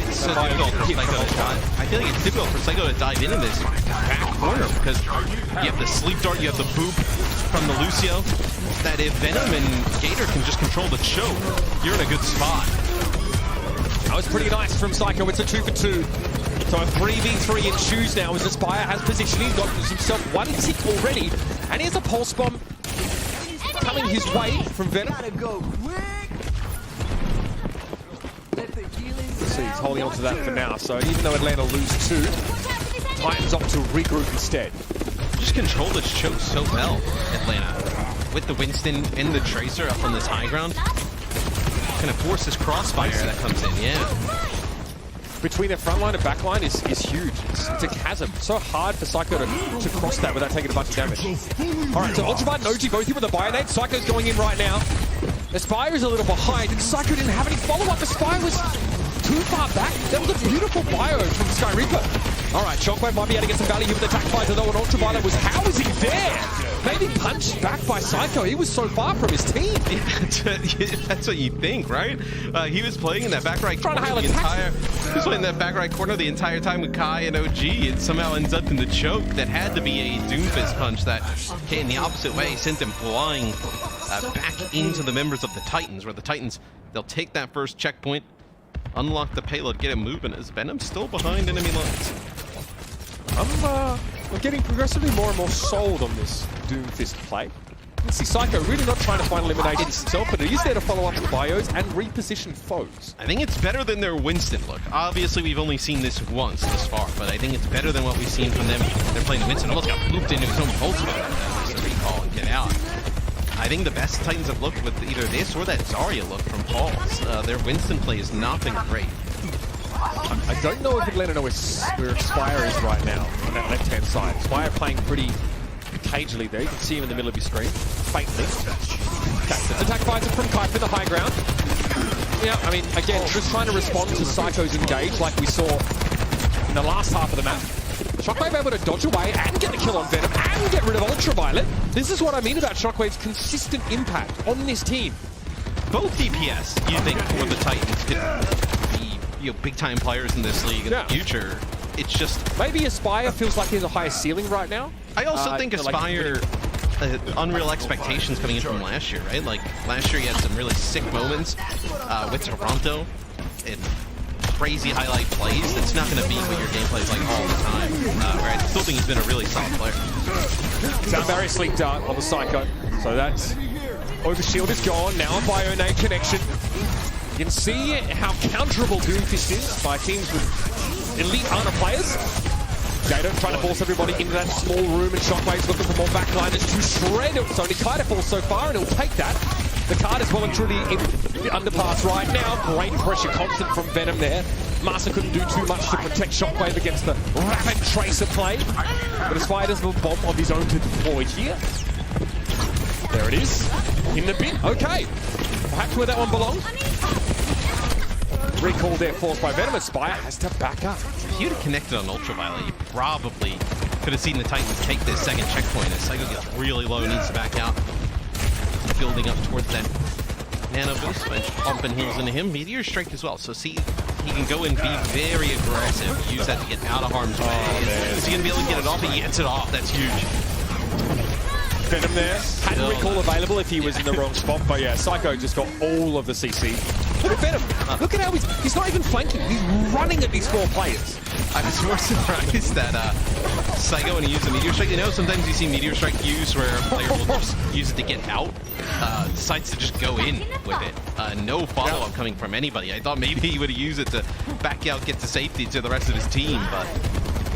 It's so difficult for Psycho to dive. I feel like it's difficult for Psycho to dive into this back corner because you have the sleep dart, you have the boop from the Lucio, that if Venom and Gator can just control the choke, you're in a good spot. That was pretty nice from Psycho. It's a 2 for 2. So a 3v3 in shoes now as Aspire has positioning, got himself 1 tick already. And here's a pulse bomb coming his way from Venom. So he's holding on to that for now. So even though Atlanta lose 2, Titans opt to regroup instead. Just control this choke so well, Atlanta. With the Winston and the Tracer up on this high ground. Kind of force this crossfire that comes in, yeah. Between their front line and back line is huge. It's a chasm. So hard for Psycho to cross that without taking a bunch of damage. All right, so Ultraviolet and OG both here with a Bionade. Psycho's going in right now. Aspire is a little behind, and Psycho didn't have any follow-up. Aspire was too far back. That was a beautiful bio from Skyripper. All right, Shockwave might be able to get some value here with attack visor, though, and Ultraviolet was, how is he there? Maybe punched back by Psycho. He was so far from his team. That's what you think, right? He was playing in that back right corner he was playing that back right corner the entire time with Kai and OG. It somehow ends up in the choke that had to be a Doomfist punch that came the opposite way, sent him flying back into the members of the Titans, where the Titans, they'll take that first checkpoint. unlock the payload, get it moving, as Venom's still behind enemy lines. I'm getting progressively more and more sold on this Doomfist play. You see Psycho really not trying to find eliminations himself, but he's there to follow up the bios and reposition foes. I think it's better than their Winston look. Obviously, we've only seen this once thus far, but I think it's better than what we've seen from them. They're playing the Winston, almost got looped into his own pulse mode. To recall and get out. I think the best Titans have looked with either this or that Zarya look from Pauls. Their Winston play has not been great. I don't know if Atlanta knows where Spire is right now on that left-hand side. Spire playing pretty cagely there. You can see him in the middle of your screen, faintly. Okay, so attack visor from Kai for the high ground. Yeah, I mean, again, just trying to respond to Psycho's engage like we saw in the last half of the map. Shockwave able to dodge away and get the kill on Venom and get rid of Ultraviolet. This is what I mean about Shockwave's consistent impact on this team. Both DPS, you think, for the Titans could be big-time players in this league in the future. It's just... Maybe Aspire feels like there's a higher ceiling right now. I also think Aspire... unreal expectations coming in from last year, right? Like, last year he had some really sick moments with Toronto and crazy highlight plays. That's not going to be what your gameplay is like all the time. Where I still think he's been a really solid player. Sound very sleek dart on the Psycho. So that's... Overshield is gone. Now a Bio-Nade connection. You can see how counterable Doomfist is by teams with elite Ana players. Gator trying to force everybody into that small room, and Shockwave's looking for more backliners to shred. It's only Kai to fall so far, and he'll take that. The card is well and truly in the underpass right now. Great pressure constant from Venom there. Master couldn't do too much to protect Shockwave against the rapid tracer play. But Aspire does have a bomb of his own to deploy here. There it is. In the bin. Okay. Perhaps where that one belongs. Recall there forced by Venom. Aspire has to back up. If you'd have connected on Ultraviolet, you probably could have seen the Titans take this second checkpoint as Psycho gets really low, needs to back out. Building up towards that nano boost, but pumping heals into him. Meteor Strike as well, so see, he can go and be very aggressive, use that to get out of harm's way. Is he going to be able to get it off? He gets it off, that's huge. Venom there. Hadn't recall available if he was in the wrong spot, but yeah, Psycho just got all of the CC. Look at Venom. Look at how he's not even flanking. He's running at these 4 players. I was more surprised that Psycho, when he used a Meteor Strike, you know, sometimes you see Meteor Strike used where a player will just use it to get out, decides to just go in with it. No follow-up coming from anybody. I thought maybe he would have used it to back out, get to safety to the rest of his team, but...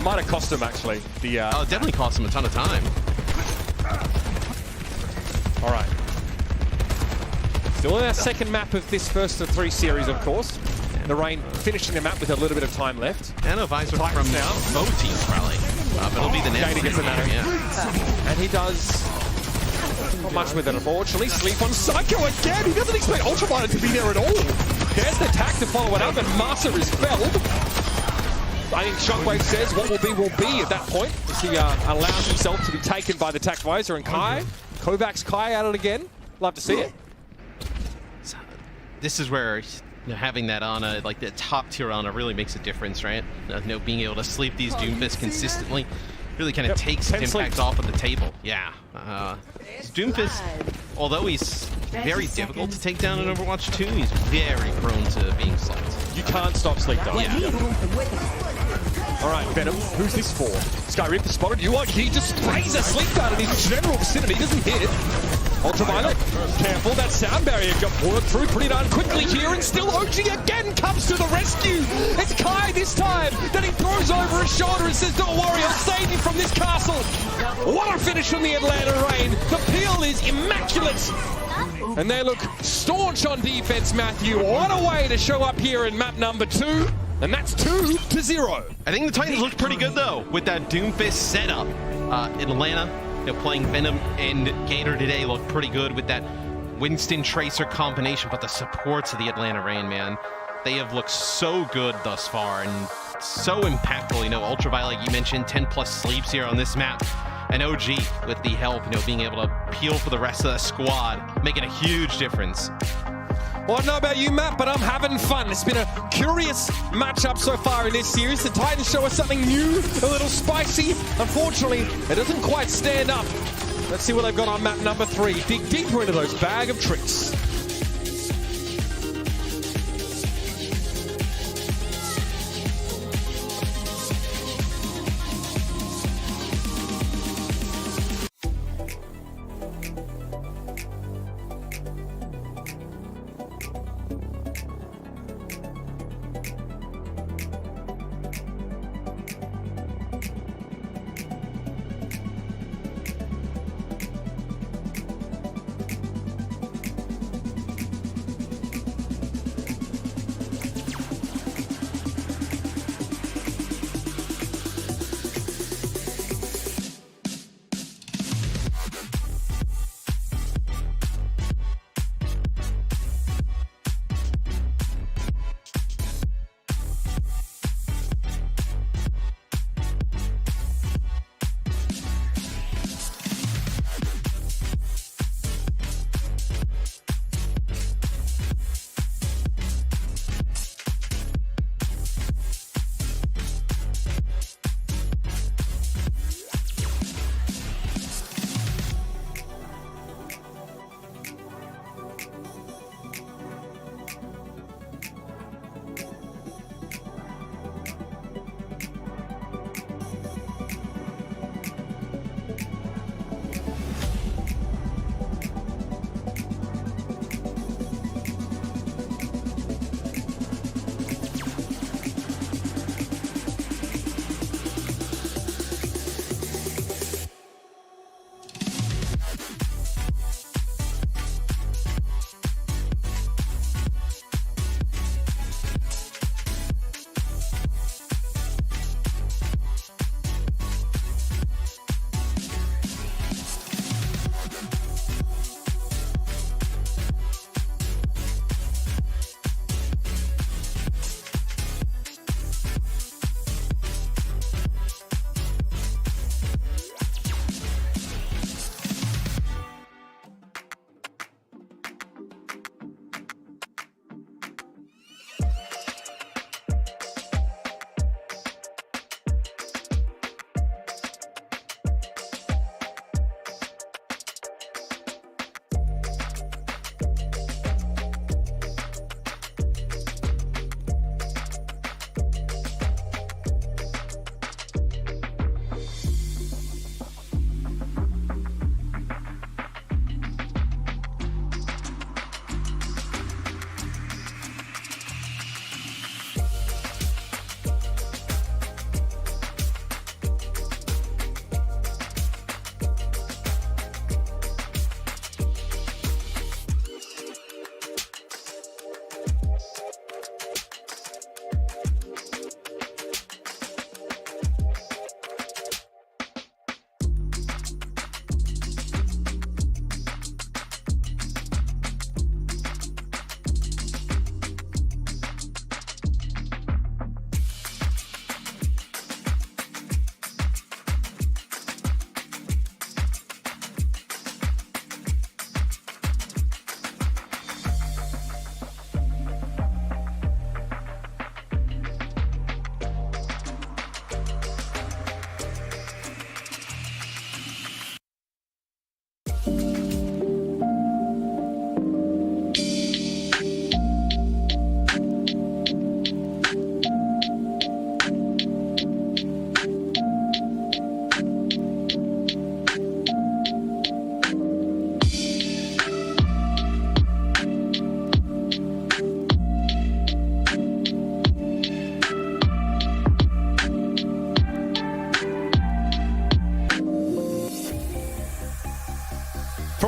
Might have cost him, actually. The it definitely cost him a ton of time. All right. Still in our second map of this first of 3 series, of course. The Rain finishing the map with a little bit of time left. And a visor from now. Both teams, probably. But it'll be the next Gator gets a nano. Yeah. And he does not much with it, unfortunately. Sleep on Psycho again. He doesn't expect Ultraviolet to be there at all. There's the attack to follow it up, and Master is felled. I think Shockwave says what will be at that point as he allows himself to be taken by the attack visor, and Kai. Kovacs Kai at it again. Love to see it. This is where having that Ana, like the top tier Ana, really makes a difference, right? Being able to sleep these Doomfists consistently really kind of takes impact off of the table. Yeah. Doomfist, although he's very difficult to take down in Overwatch 2, he's very prone to being slugged. You can't stop Sleep though. Yeah. All right, Venom, who's this for? Skyreaper spotted you. He just sprays a Sleep dart in his general vicinity. He doesn't hit. Ultraviolet, careful, that sound barrier got worked through pretty darn quickly here, and still OG again comes to the rescue. It's Kai this time. Then he throws over his shoulder and says, don't worry, I'll save you from this castle. What a finish from the Atlanta Rain. The peel is immaculate. And they look staunch on defense, Matthew. What a way to show up here in map number 2. And that's 2-0. I think the Titans looked pretty good, though, with that Doomfist setup. In Atlanta, playing Venom and Gator today looked pretty good with that Winston Tracer combination, but the supports of the Atlanta Rain, man, they have looked so good thus far and so impactful. Ultraviolet, you mentioned 10+ sleeps here on this map. And OG with the help, being able to peel for the rest of the squad, making a huge difference. Well, I don't know about you, Matt, but I'm having fun. It's been a curious matchup so far in this series. The Titans show us something new, a little spicy. Unfortunately, it doesn't quite stand up. Let's see what they've got on map number 3. Dig deeper into those bag of tricks.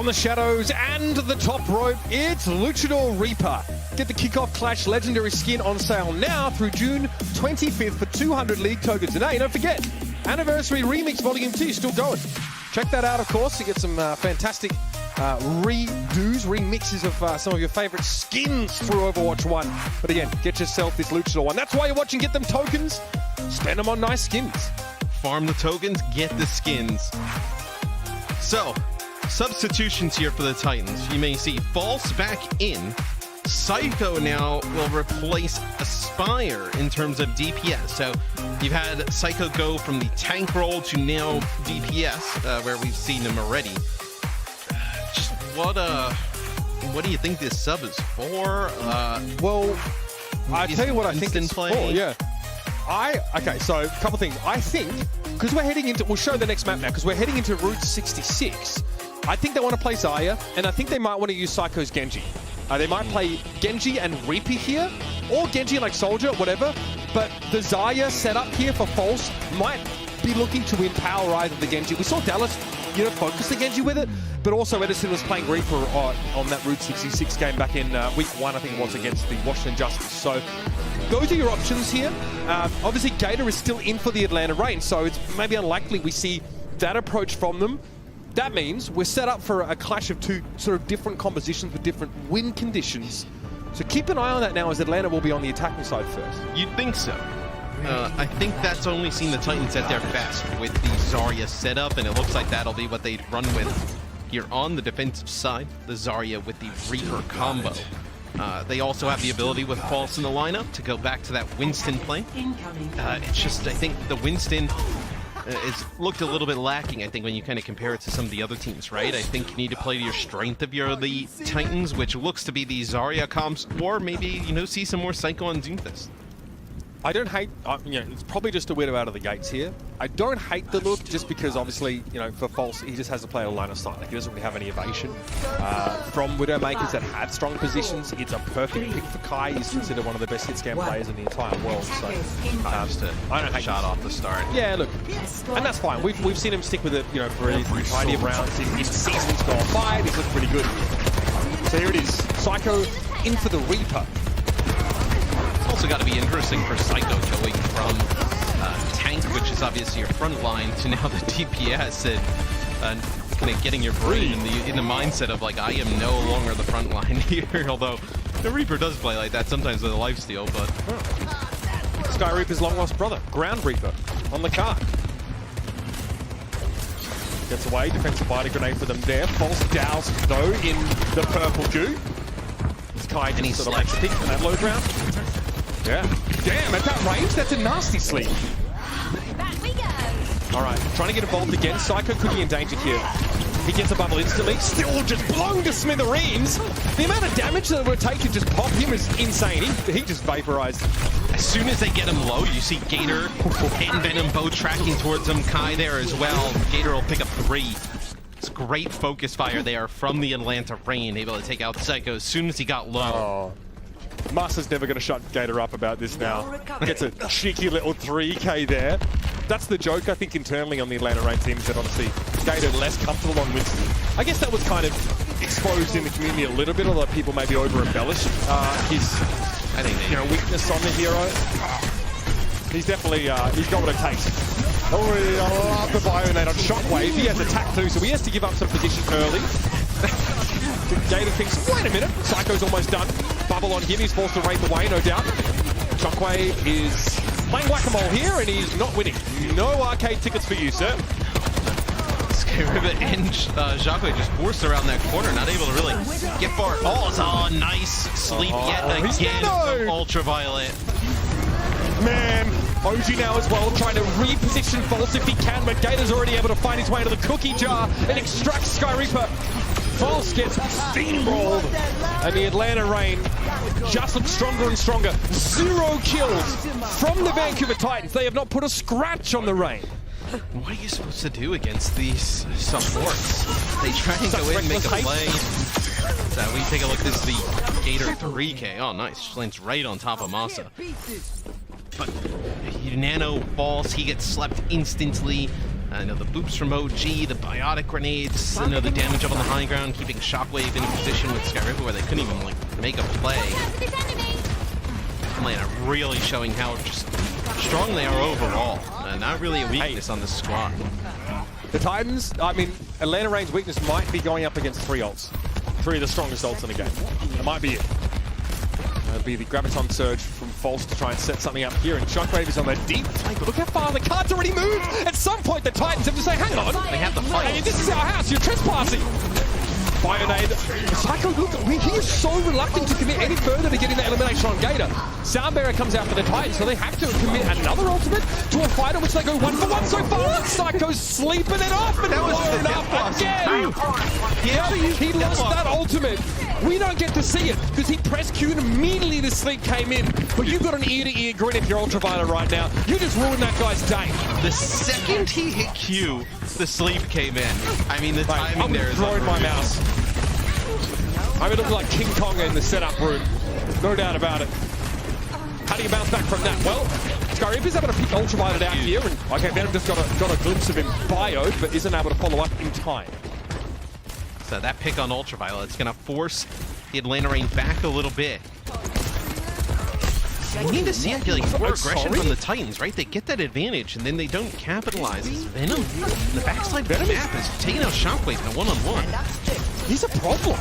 From the shadows and the top rope, it's Luchador Reaper. Get the Kickoff Clash Legendary skin on sale now through June 25th for 200 League tokens. And hey, don't forget, Anniversary Remix Volume 2 is still going. Check that out, of course, to get some fantastic remixes of some of your favorite skins through Overwatch 1. But again, get yourself this Luchador one. That's why you're watching. Get them tokens, spend them on nice skins. Farm the tokens, get the skins. So, substitutions here for the Titans. You may see False back in. Psycho now will replace Aspire in terms of DPS. So you've had Psycho go from the tank role to now DPS, where we've seen him already. Just what do you think this sub is for? Well, I tell you what I think it's play? for. Yeah. Okay, so a couple things. I think, because we're heading into, we'll show the next map now, because we're heading into Route 66. I think they want to play Zarya, and I think they might want to use Psycho's Genji. They might play Genji and Reaper here, or Genji like Soldier, whatever. But the Zarya setup here for False might be looking to empower either the Genji. We saw Dallas, focus the Genji with it, but also Edison was playing Reaper on that Route 66 game back in week 1, I think it was, against the Washington Justice. So those are your options here. Obviously, Gator is still in for the Atlanta Reign, so it's maybe unlikely we see that approach from them. That means we're set up for a clash of two sort of different compositions with different win conditions. So keep an eye on that now, as Atlanta will be on the attacking side first. You'd think so. I think that's only seen the Titans at their best with the Zarya setup, and it looks like that'll be what they'd run with here on the defensive side, the Zarya with the Reaper combo. They also have the ability with False in the lineup to go back to that Winston play. It's just, I think the Winston it's looked a little bit lacking, I think, when you kind of compare it to some of the other teams, right? I think you need to play to your strength of the Titans, which looks to be the Zarya comps, or maybe, see some more Psycho on Doomfist. I don't hate, it's probably just a widow out of the gates here. I don't hate the look, just because obviously, for False, he just has to play a line of sight. Like, he doesn't really have any evasion. From Widowmakers that have strong positions, it's a perfect pick for Kai. He's considered one of the best hit scan players in the entire world. So I don't hate shot off the start. Yeah, look, and that's fine. We've seen him stick with it, for a variety of rounds in seasons gone by. He's looked pretty good. So here it is, Psycho in for the Reaper. Also got to be interesting for Psycho going from tank, which is obviously your front line, to now the DPS, and kind of getting your brain in the mindset of like, I am no longer the front line here. Although the Reaper does play like that sometimes with a lifesteal, but Sky Reaper's long lost brother, Ground Reaper, on the card. Gets away, defensive body grenade for them there. False douse though in the purple goo. Sky just sort of makes a pick for that low ground. Yeah. Damn, at that range, that's a nasty sleep. Back we go. All right, trying to get involved again. Psycho could be in danger here. He gets a bubble instantly. Still just blown to smithereens. The amount of damage that it would take to just pop him is insane. He just vaporized. As soon as they get him low, you see Gator and Venom both tracking towards him. Kai there as well. Gator will pick up 3. It's great focus fire there from the Atlanta Reign, able to take out Psycho as soon as he got low. Oh. Master's never going to shut Gator up about this now. Gets a cheeky little 3k there. That's the joke, I think, internally on the Atlanta Reign team, that obviously Gator less comfortable on Winston. I guess that was kind of exposed in the community a little bit, although people maybe over-embellish his weakness on the hero. He's definitely, he's got what it takes. Oh, I love the Bionade on Shockwave. He has attack too, so he has to give up some position early. Gator thinks, wait a minute, Psycho's almost done. Bubble on him, he's forced to raid the way, no doubt. Shockwave is playing whack-a-mole here, and he's not winning. No arcade tickets for you, sir. Skyrivet and Shockwave just forced around that corner, not able to really get far. Oh, it's a nice sleep yet again from Ultraviolet. Man, OG now as well, trying to reposition False if he can, but Gator's already able to find his way to the cookie jar and extract Sky Reaper. False gets steamrolled, and the Atlanta Reign just looks stronger and stronger. 0 kills from the Vancouver Titans. They have not put a scratch on the Reign. What are you supposed to do against these supports? They try and go in and make a play. So we take a look, this is the Gator 3k. Oh, nice. Just lands right on top of Masa. But Nano falls, he gets slept instantly. I know the boops from OG, the biotic grenades, I know the damage up on the high ground, keeping Shockwave in position with Skyriver where they couldn't even like make a play. Atlanta really showing how just strong they are overall. Not really a weakness on this squad. The Titans, I mean, Atlanta Reign's weakness might be going up against 3 ults. 3 of the strongest ults in the game. That might be it. It'll be the Graviton Surge from False to try and set something up here, and Shockwave is on the deep flank, but look how far the card's already moved! At some point, the Titans have to say, hang on! They have the fight. Hey, this is our house, you're trespassing! Bionade, Psycho, look, he is so reluctant to commit any further to getting the elimination on Gator. Soundbearer comes out for the Titans, so they have to commit another ultimate to a fight in which they go 1 for 1 so far. Psycho's sleeping it off, and That was blown the up death again. Yeah, He lost that ultimate. We don't get to see it because he pressed Q and immediately the sleep came in. But you've got an ear-to-ear grin if you're Ultraviolet right now. You just ruined that guy's day. The second he hit Q, the sleep came in. I mean, the timing there is throwing my mouse. I mean, it looked like King Kong in the setup room. No doubt about it. How do you bounce back from that? Well, Skyriver's able to pick Ultraviolet out here, and okay, Venom just got a glimpse of him bioed, but isn't able to follow up in time. So that pick on Ultraviolet is going to force the Atlanta Reign back a little bit. I need to see, I feel like, more aggression from the Titans, right? They get that advantage, and then they don't capitalize. It's Venom, the backside Venom map is taking out Shockwave in a one-on-one. He's a problem.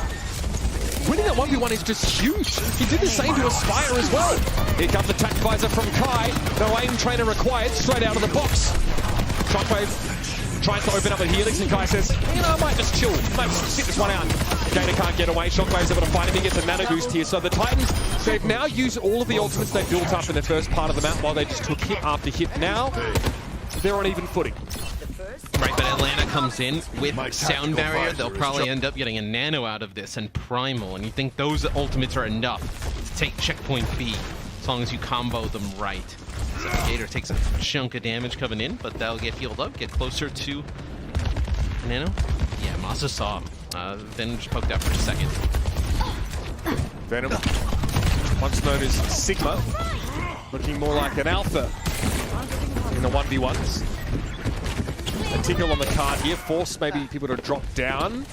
Winning that 1v1 is just huge. He did the same to Aspire as well. Here comes the attack visor from Kai. No aim trainer required, straight out of the box. Shockwave tries to open up a Helix, and Kai says, you know, I might just chill. Might just sit this one out. Gator can't get away. Shockwave's able to find him. He gets a nano boost here. So the Titans, they've now used all of the ultimates they built up in the first part of the map while they just took hit after hit. Now, they're on even footing. Right, but Atlanta comes in with Sound Barrier. They'll probably end up getting a Nano out of this and Primal. And you think those ultimates are enough to take checkpoint B as long as you combo them right. So Gator takes a chunk of damage coming in, but they'll get healed up, get closer to Nano. Yeah, Masa saw him. Venom just poked out for a second. Venom, once known as Sigma, looking more like an Alpha in the 1v1s. A tickle on the card here, force maybe people to drop down.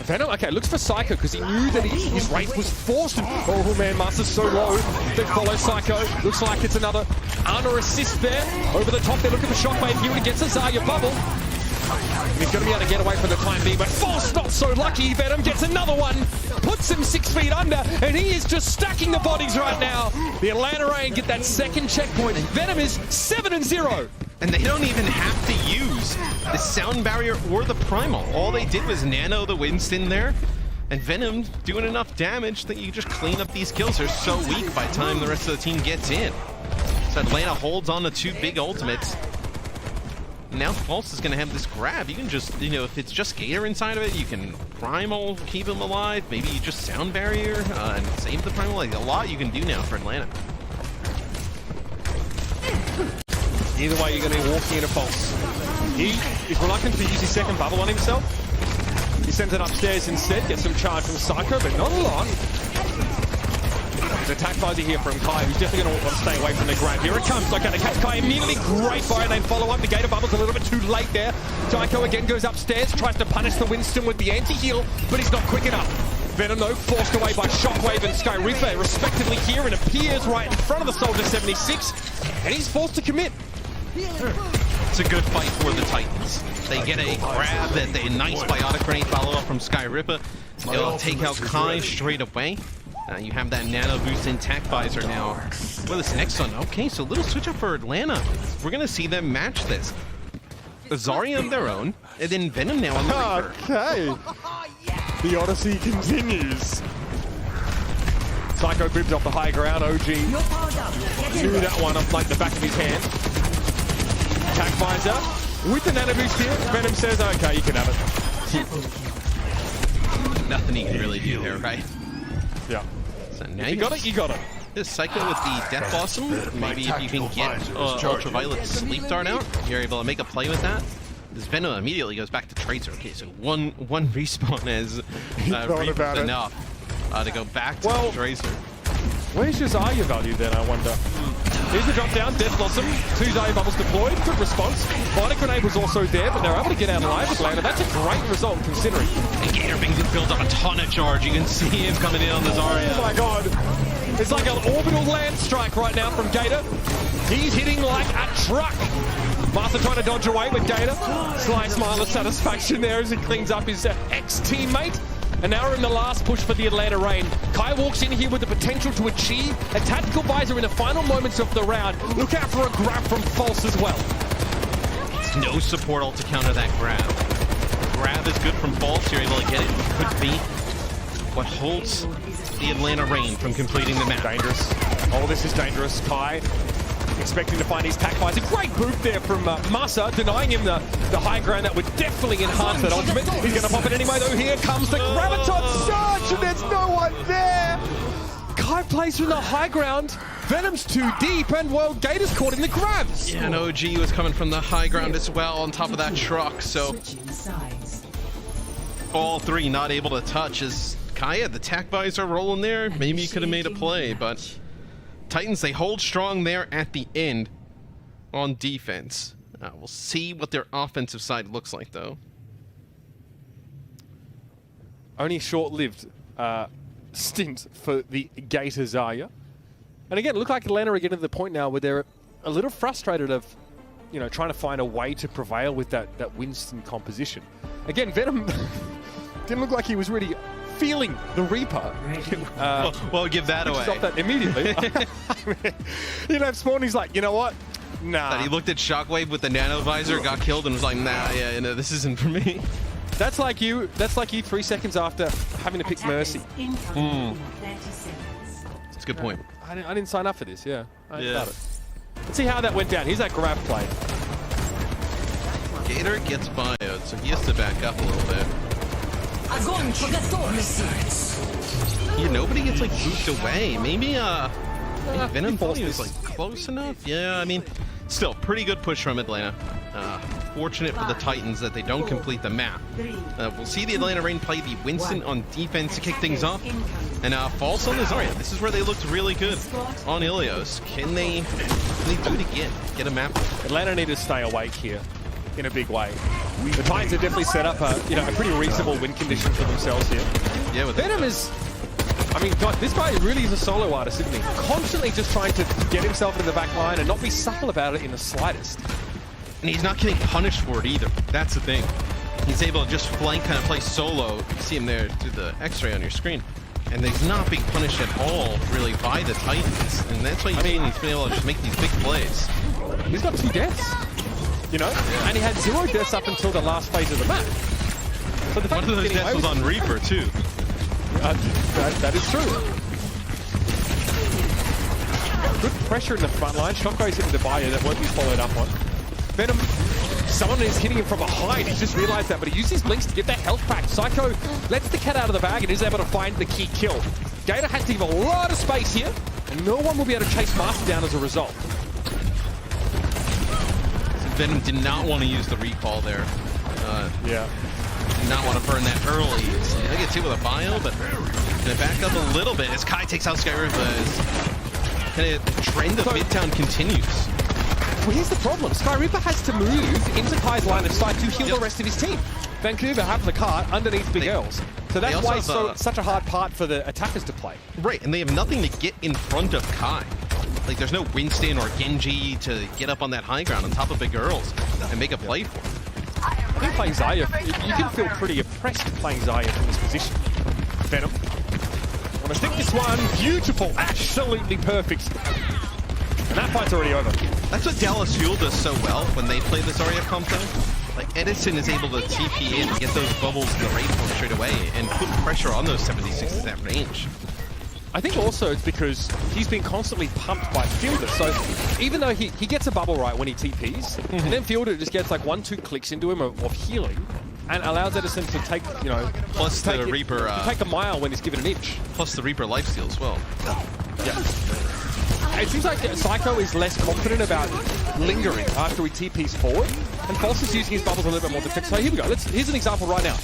Venom, okay, looks for Psycho because he knew that his race was forced. Oh man, Master's so low. They follow Psycho. Looks like it's another honor assist there. Over the top, they're looking for Shockwave here. He gets a Zarya bubble. He's going to be able to get away from the time being, but Force not so lucky. Venom gets another one, puts him 6 feet under, and he is just stacking the bodies right now. The Atlanta Reign get that second checkpoint. Venom is 7-0. And they don't even have to use the Sound Barrier or the Primal. All they did was nano the Winston there, and Venom doing enough damage that you just clean up these kills. They're so weak by the time the rest of the team gets in. So Atlanta holds on to 2 big ultimates. Now Pulse is going to have this grab. You can just, you know, if it's just Gator inside of it, you can Primal, keep him alive. Maybe you just Sound Barrier and save the Primal. Like, a lot you can do now for Atlanta. Either way, you're going to be walking in a Pulse. He is reluctant to use his second bubble on himself. He sends it upstairs instead, gets some charge from Psycho, but not a lot. An attack visor here from Kai, who's definitely going to want to stay away from the grab. Here it comes. Okay, to catch Kai immediately. Great fire. They follow up. The Gator bubble's a little bit too late there. Psycho again goes upstairs, tries to punish the Winston with the anti-heal, but he's not quick enough. Venom, though, forced away by Shockwave and Skyriver, respectively here, and appears right in front of the Soldier 76, and he's forced to commit. It's a good fight for the Titans. They get a grab and a nice biotic grenade follow-up from Skyriver. They'll take out Kai straight away. You have that nano boost in Tac Visor now. Well, this next one, okay, so a little switch up for Atlanta. We're going to see them match this. Zarya on their own, and then Venom now on the Reaper. Okay. The Odyssey continues. Psycho bibs off the high ground. OG knew that one off like the back of his hand. Tac Visor with the nano boost here. Venom says, okay, you can have it. Nothing he can really do there, right? Yeah. So now you got it, you got it. This Psycho with the Death Blossom, maybe if you can get Ultraviolet Sleep Dart out, you're able to make a play with that. This Venom immediately goes back to Tracer. Okay, so one respawn is enough to go back to the Tracer. Where's your Zarya value then, I wonder? Here's the drop down, Death Blossom, 2 Zarya bubbles deployed, good response. Bionic Grenade was also there, but they're able to get out alive with Lana. That's a great result considering. And Gator being built up a ton of charge. You can see him coming in on the Zarya. Oh my god. It's like an orbital land strike right now from Gator. He's hitting like a truck. Master trying to dodge away with Gator. Sly smile of satisfaction there as he cleans up his ex-teammate. And now we're in the last push for the Atlanta Reign. Kai walks in here with the potential to achieve a tactical visor in the final moments of the round. Look out for a grab from False as well. No support ult to counter that grab. Grab is good from False. You're able to get it. Could be what holds the Atlanta Reign from completing the map. Dangerous. Oh, this is dangerous. Kai expecting to find his pack visor. Great move there from Masa, denying him the high ground that would definitely enhance that ultimate. He's going to pop it anyway, though. Here comes the Graviton Surge, and there's no one there. Kai plays from the high ground. Venom's too deep, and well, Gator's caught in the grabs. Yeah, and OG was coming from the high ground as well on top of that truck, so all three not able to touch as Kai had the tack visor rolling there. Maybe he could have made a play, but Titans, they hold strong there at the end on defense. We'll see what their offensive side looks like, though. Only short-lived stint for the Gator Zarya. And again, it looked like Atlanta are getting to the point now where they're a little frustrated of, you know, trying to find a way to prevail with that Winston composition. Again, Venom didn't look like he was really feeling the Reaper. Well, give that away. Stop that immediately. You know, Spawn, he's like, you know what? Nah. That he looked at Shockwave with the nano visor, got killed, and was like, nah, yeah, you know, this isn't for me. That's like you 3 seconds after having to pick Mercy. That's a good point. I didn't sign up for this, yeah. I doubt it. Let's see how that went down. Here's that grab play. Gator gets bioed, so he has to back up a little bit. Yeah, nobody gets like booped away. Maybe Venom thought he was like close enough. Yeah, I mean, still pretty good push from Atlanta. Fortunate for the Titans that they don't complete the map. We'll see the Atlanta Reign play the Winston on defense to kick things off. And False on the Zarya. This is where they looked really good on Ilios. Can they do it again? Get a map? Atlanta need to stay awake here in a big way. The Titans have definitely set up a pretty reasonable win condition for themselves here. Yeah, with Venom is, I mean, God, this guy really is a solo artist, isn't he? Constantly just trying to get himself in the back line and not be subtle about it in the slightest. And he's not getting punished for it either. That's the thing. He's able to just flank, kind of play solo. You see him there through the X-ray on your screen. And he's not being punished at all, really, by the Titans. And that's why he's been able to just make these big plays. He's got 2 deaths, you know? Yeah. And he had 0 deaths up until the last phase of the map. So the fact one of those deaths was on Reaper, too. That is true. Good pressure in the front line. Shockwave's hitting the bio that won't be followed up on. Venom, someone is hitting him from behind. He's just realized that, but he used his blinks to get that health back. Psycho lets the cat out of the bag and is able to find the key kill. Gator has to give a lot of space here, and no one will be able to chase Master down as a result. Venom did not want to use the recall there. Yeah. Did not want to burn that early. He's gonna get hit with a bio, but gonna back up a little bit as Kai takes out Skyrim. The trend of Midtown continues. Well, here's the problem. Sky Reaper has to move into Kai's line of sight to heal the rest of his team. Vancouver have the cart underneath Big L's. So that's why it's such a hard part for the attackers to play. Right, and they have nothing to get in front of Kai. Like, there's no Winston or Genji to get up on that high ground on top of Big Girls and make a play for him. I think playing Zarya, you can feel pretty oppressed playing Zarya from this position. Venom. Want to stick this one. Beautiful. Absolutely perfect. And that fight's already over. That's what Dallas Fuel does so well when they play the Zarya compo. Like, Edison is able to TP in, get those bubbles in the range point straight away, and put pressure on those 76s at range. I think also it's because he's been constantly pumped by Fielder. So even though he gets a bubble right when he TPs, and then Fielder just gets like 1-2 clicks into him of healing, and allows Edison to take, you know, plus the Reaper take a mile when he's given an inch. Plus the Reaper lifesteal as well. Yeah. It seems like Psycho is less confident about lingering after he TPs forward, and False is using his bubbles a little bit more to fix. So here we go. Here's an example right now.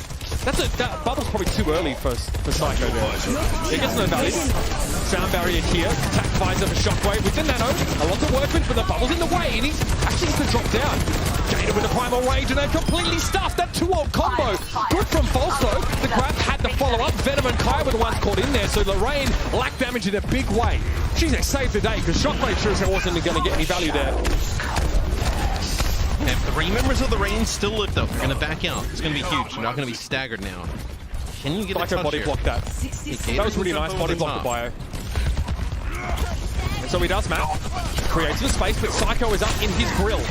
That bubble's probably too early for Psycho there. He gets no value. sound barrier here. Attack visor for Shockwave with the Nano. A lot to work with, but the bubble's in the way, and he's actually going to drop down. Gator with the Primal Rage, and they've completely stuffed that 2-ult combo. Good from False, though. The Grab had to follow up. Venom and Kai were the ones caught in there, so Lorraine lacked damage in a big way. She's going to save the day, because Shockwave sure as hell wasn't going to get any value there. And 3 members of the Reign still live, though. They're going to back out. It's going to be huge. They're not going to be staggered now. Can you get a touch body here? block that. That was really nice body block by Bio. And so he does, Matt. Creates the space, but Psycho is up in his grill.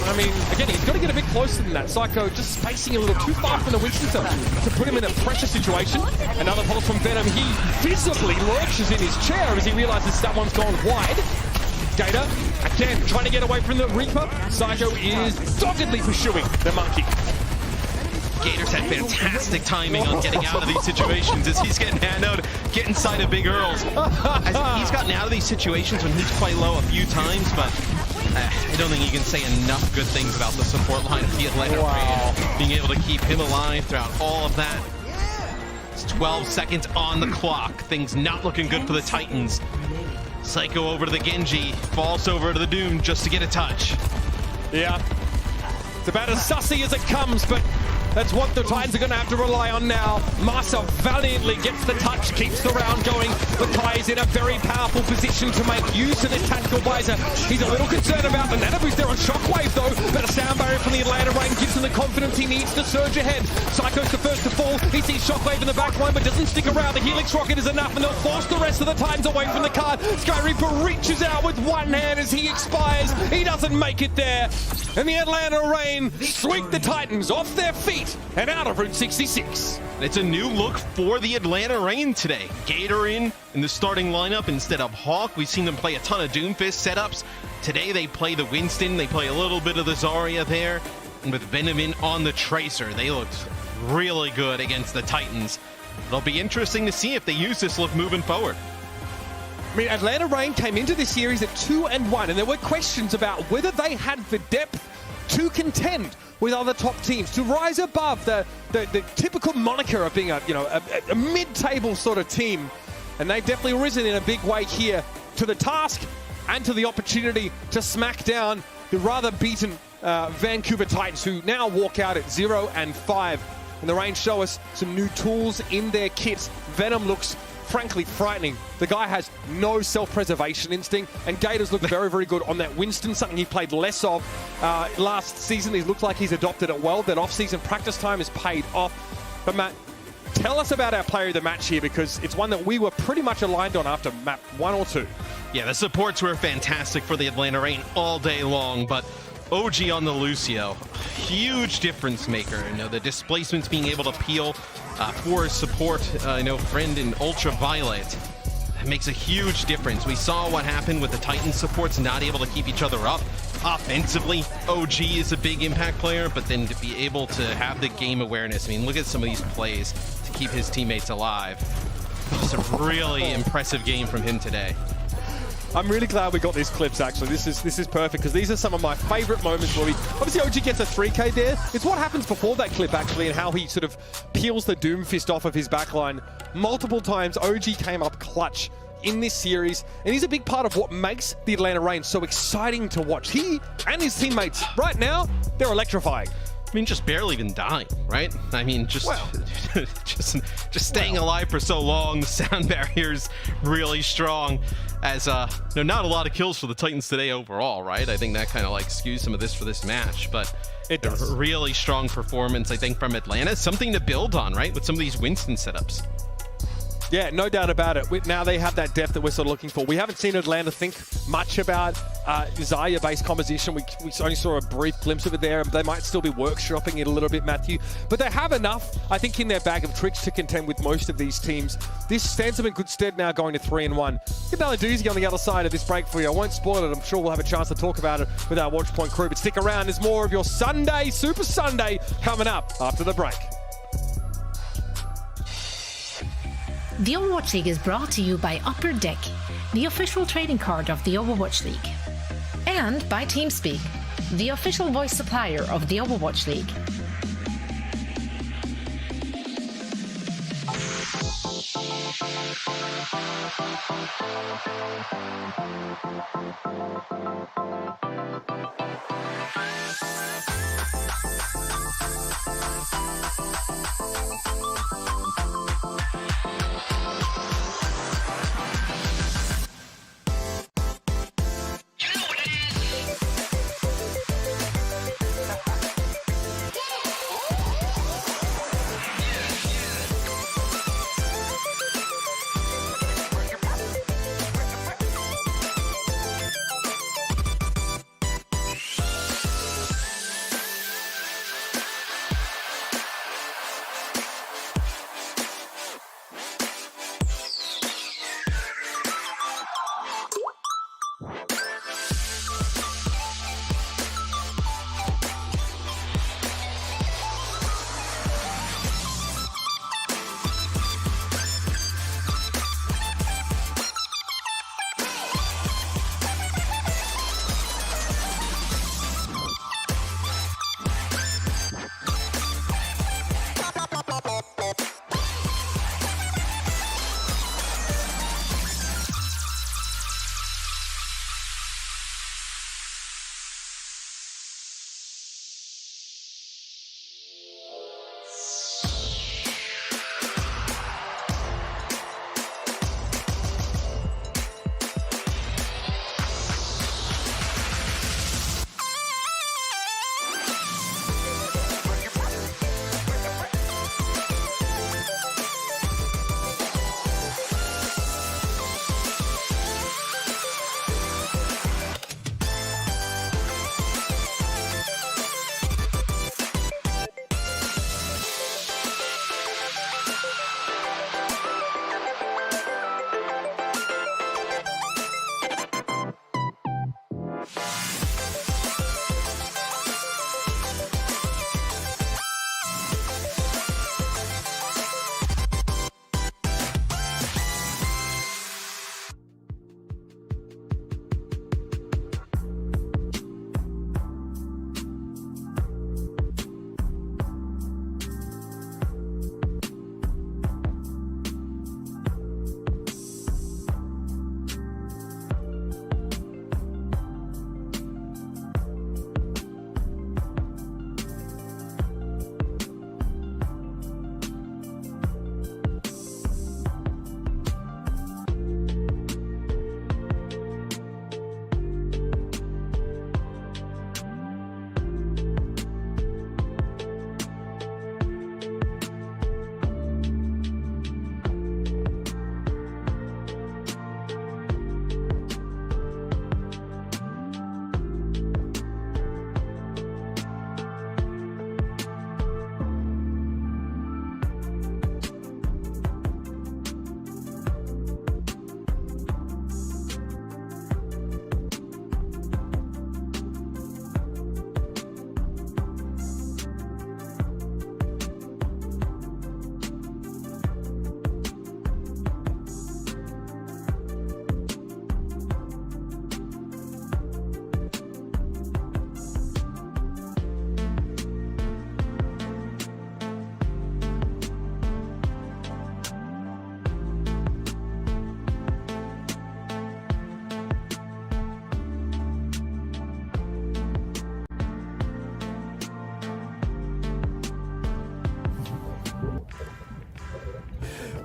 I mean, again, he's got to get a bit closer than that. Psycho just spacing a little too far from the Winston to put him in a pressure situation. Another pulse from Venom. He visibly lurches in his chair as he realizes someone's gone wide. Gator, again, trying to get away from the Reaper. Psycho is doggedly pursuing the Monkey. Gator's had fantastic timing on getting out of these situations as he's getting handled, get inside of Big Earls. He's gotten out of these situations when he's quite low a few times, but I don't think you can say enough good things about the support line of the Atlanta Reign, being able to keep him alive throughout all of that. It's 12 seconds on the clock. Things not looking good for the Titans. Psycho over to the Genji, falls over to the Doom just to get a touch. Yeah, it's about as sussy as it comes, but that's what the Titans are going to have to rely on now. Massa valiantly gets the touch, keeps the round going. The Kai is in a very powerful position to make use of this tactical visor. He's a little concerned about the nano boost there on Shockwave, though. But a sound barrier from the Atlanta Reign gives him the confidence he needs to surge ahead. Psycho's the first to fall. He sees Shockwave in the back line, but doesn't stick around. The Helix Rocket is enough, and they'll force the rest of the Titans away from the card. Sky Reaper reaches out with one hand as he expires. He doesn't make it there. And the Atlanta Reign sweep the Titans off their feet and out of Route 66. It's a new look for the Atlanta Reign today. Gator in the starting lineup instead of Hawk. We've seen them play a ton of Doomfist setups. Today they play the Winston, they play a little bit of the Zarya there. And with Venom in on the Tracer, they looked really good against the Titans. It'll be interesting to see if they use this look moving forward. I mean, Atlanta Reign came into this series at 2-1, and there were questions about whether they had the depth to contend with other top teams, to rise above the typical moniker of being a mid-table sort of team. And they've definitely risen in a big way here to the task and to the opportunity to smack down the rather beaten Vancouver Titans, who now walk out at 0-5. And the Reign show us some new tools in their kits. Venom looks frankly frightening. The guy has no self-preservation instinct, and Gators look very, very good on that Winston, something he played less of last season. He looked like he's adopted it well. That off-season practice time has paid off. But Matt, tell us about our player of the match here, because it's one that we were pretty much aligned on after map 1 or 2. Yeah, the supports were fantastic for the Atlanta Reign all day long, but OG on the Lucio, huge difference maker. You know, the displacements being able to peel for support, friend in Ultraviolet. That makes a huge difference. We saw what happened with the Titan supports not able to keep each other up. Offensively, OG is a big impact player, but then to be able to have the game awareness. I mean, look at some of these plays to keep his teammates alive. Just a really impressive game from him today. I'm really glad we got these clips, actually. This is perfect, because these are some of my favorite moments where obviously OG gets a 3K there. It's what happens before that clip, actually, and how he sort of peels the Doomfist off of his backline. Multiple times, OG came up clutch in this series, and he's a big part of what makes the Atlanta Reign so exciting to watch. He and his teammates, right now, they're electrifying. I mean, just barely even dying, right? I mean, just staying alive for so long. The sound barrier's really strong. As not a lot of kills for the Titans today overall, right? I think that kind of like skews some of this for this match, but it does. A really strong performance, I think, from Atlanta. Something to build on, right? With some of these Winston setups. Yeah, no doubt about it. Now they have that depth that we're sort of looking for. We haven't seen Atlanta think much about Zarya-based composition. We only saw a brief glimpse of it there. They might still be workshopping it a little bit, Matthew. But they have enough, I think, in their bag of tricks to contend with most of these teams. This stands them in good stead now going to 3-1. Get another doozy on the other side of this break for you. I won't spoil it. I'm sure we'll have a chance to talk about it with our Watchpoint crew. But stick around. There's more of your Sunday, Super Sunday, coming up after the break. The Overwatch League is brought to you by Upper Deck, the official trading card of the Overwatch League. And by TeamSpeak, the official voice supplier of the Overwatch League.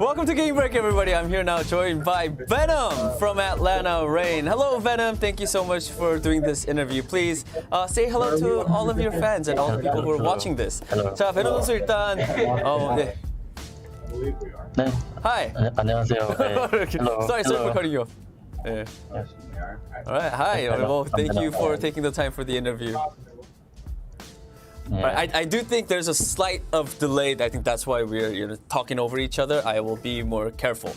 Welcome to Game Break, everybody. I'm here now joined by Venom from Atlanta Reign. Hello, Venom. Thank you so much for doing this interview. Please say hello to all of your fans and all the people who are watching this. 자, 베놈 선수 일단 네. 네. Hi. 안녕하세요. 네. Sorry for cutting you off. 네. All right. Hi. Well, thank you for taking the time for the interview. Right, I do think there's a slight of delay. I think that's why we're talking over each other. I will be more careful.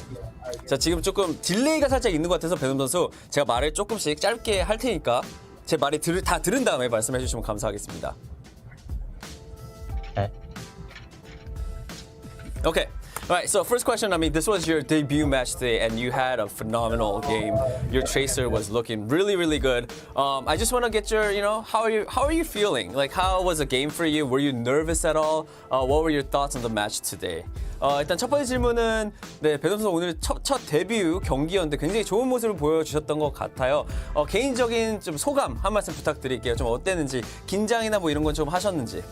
자, 지금 조금 딜레이가 살짝 있는 것 같아서 베놈 선수 제가 말을 조금씩 짧게 할 테니까 제 말이 다 들은 다음에 말씀해 주시면 감사하겠습니다. 네. Okay. All right, so first question, I mean, this was your debut match today, and you had a phenomenal game. Your Tracer was looking really, really good. I just want to get your, how are you feeling? Like, how was the game for you? Were you nervous at all? What were your thoughts on the match today? 일단 첫 번째 질문은 네, 배동 선수 오늘 첫 데뷔 경기였는데 굉장히 좋은 모습을 보여주셨던 것 같아요. 개인적인 좀 소감 한 말씀 부탁드릴게요. 좀 어땠는지 긴장이나 뭐 이런 건 좀 하셨는지.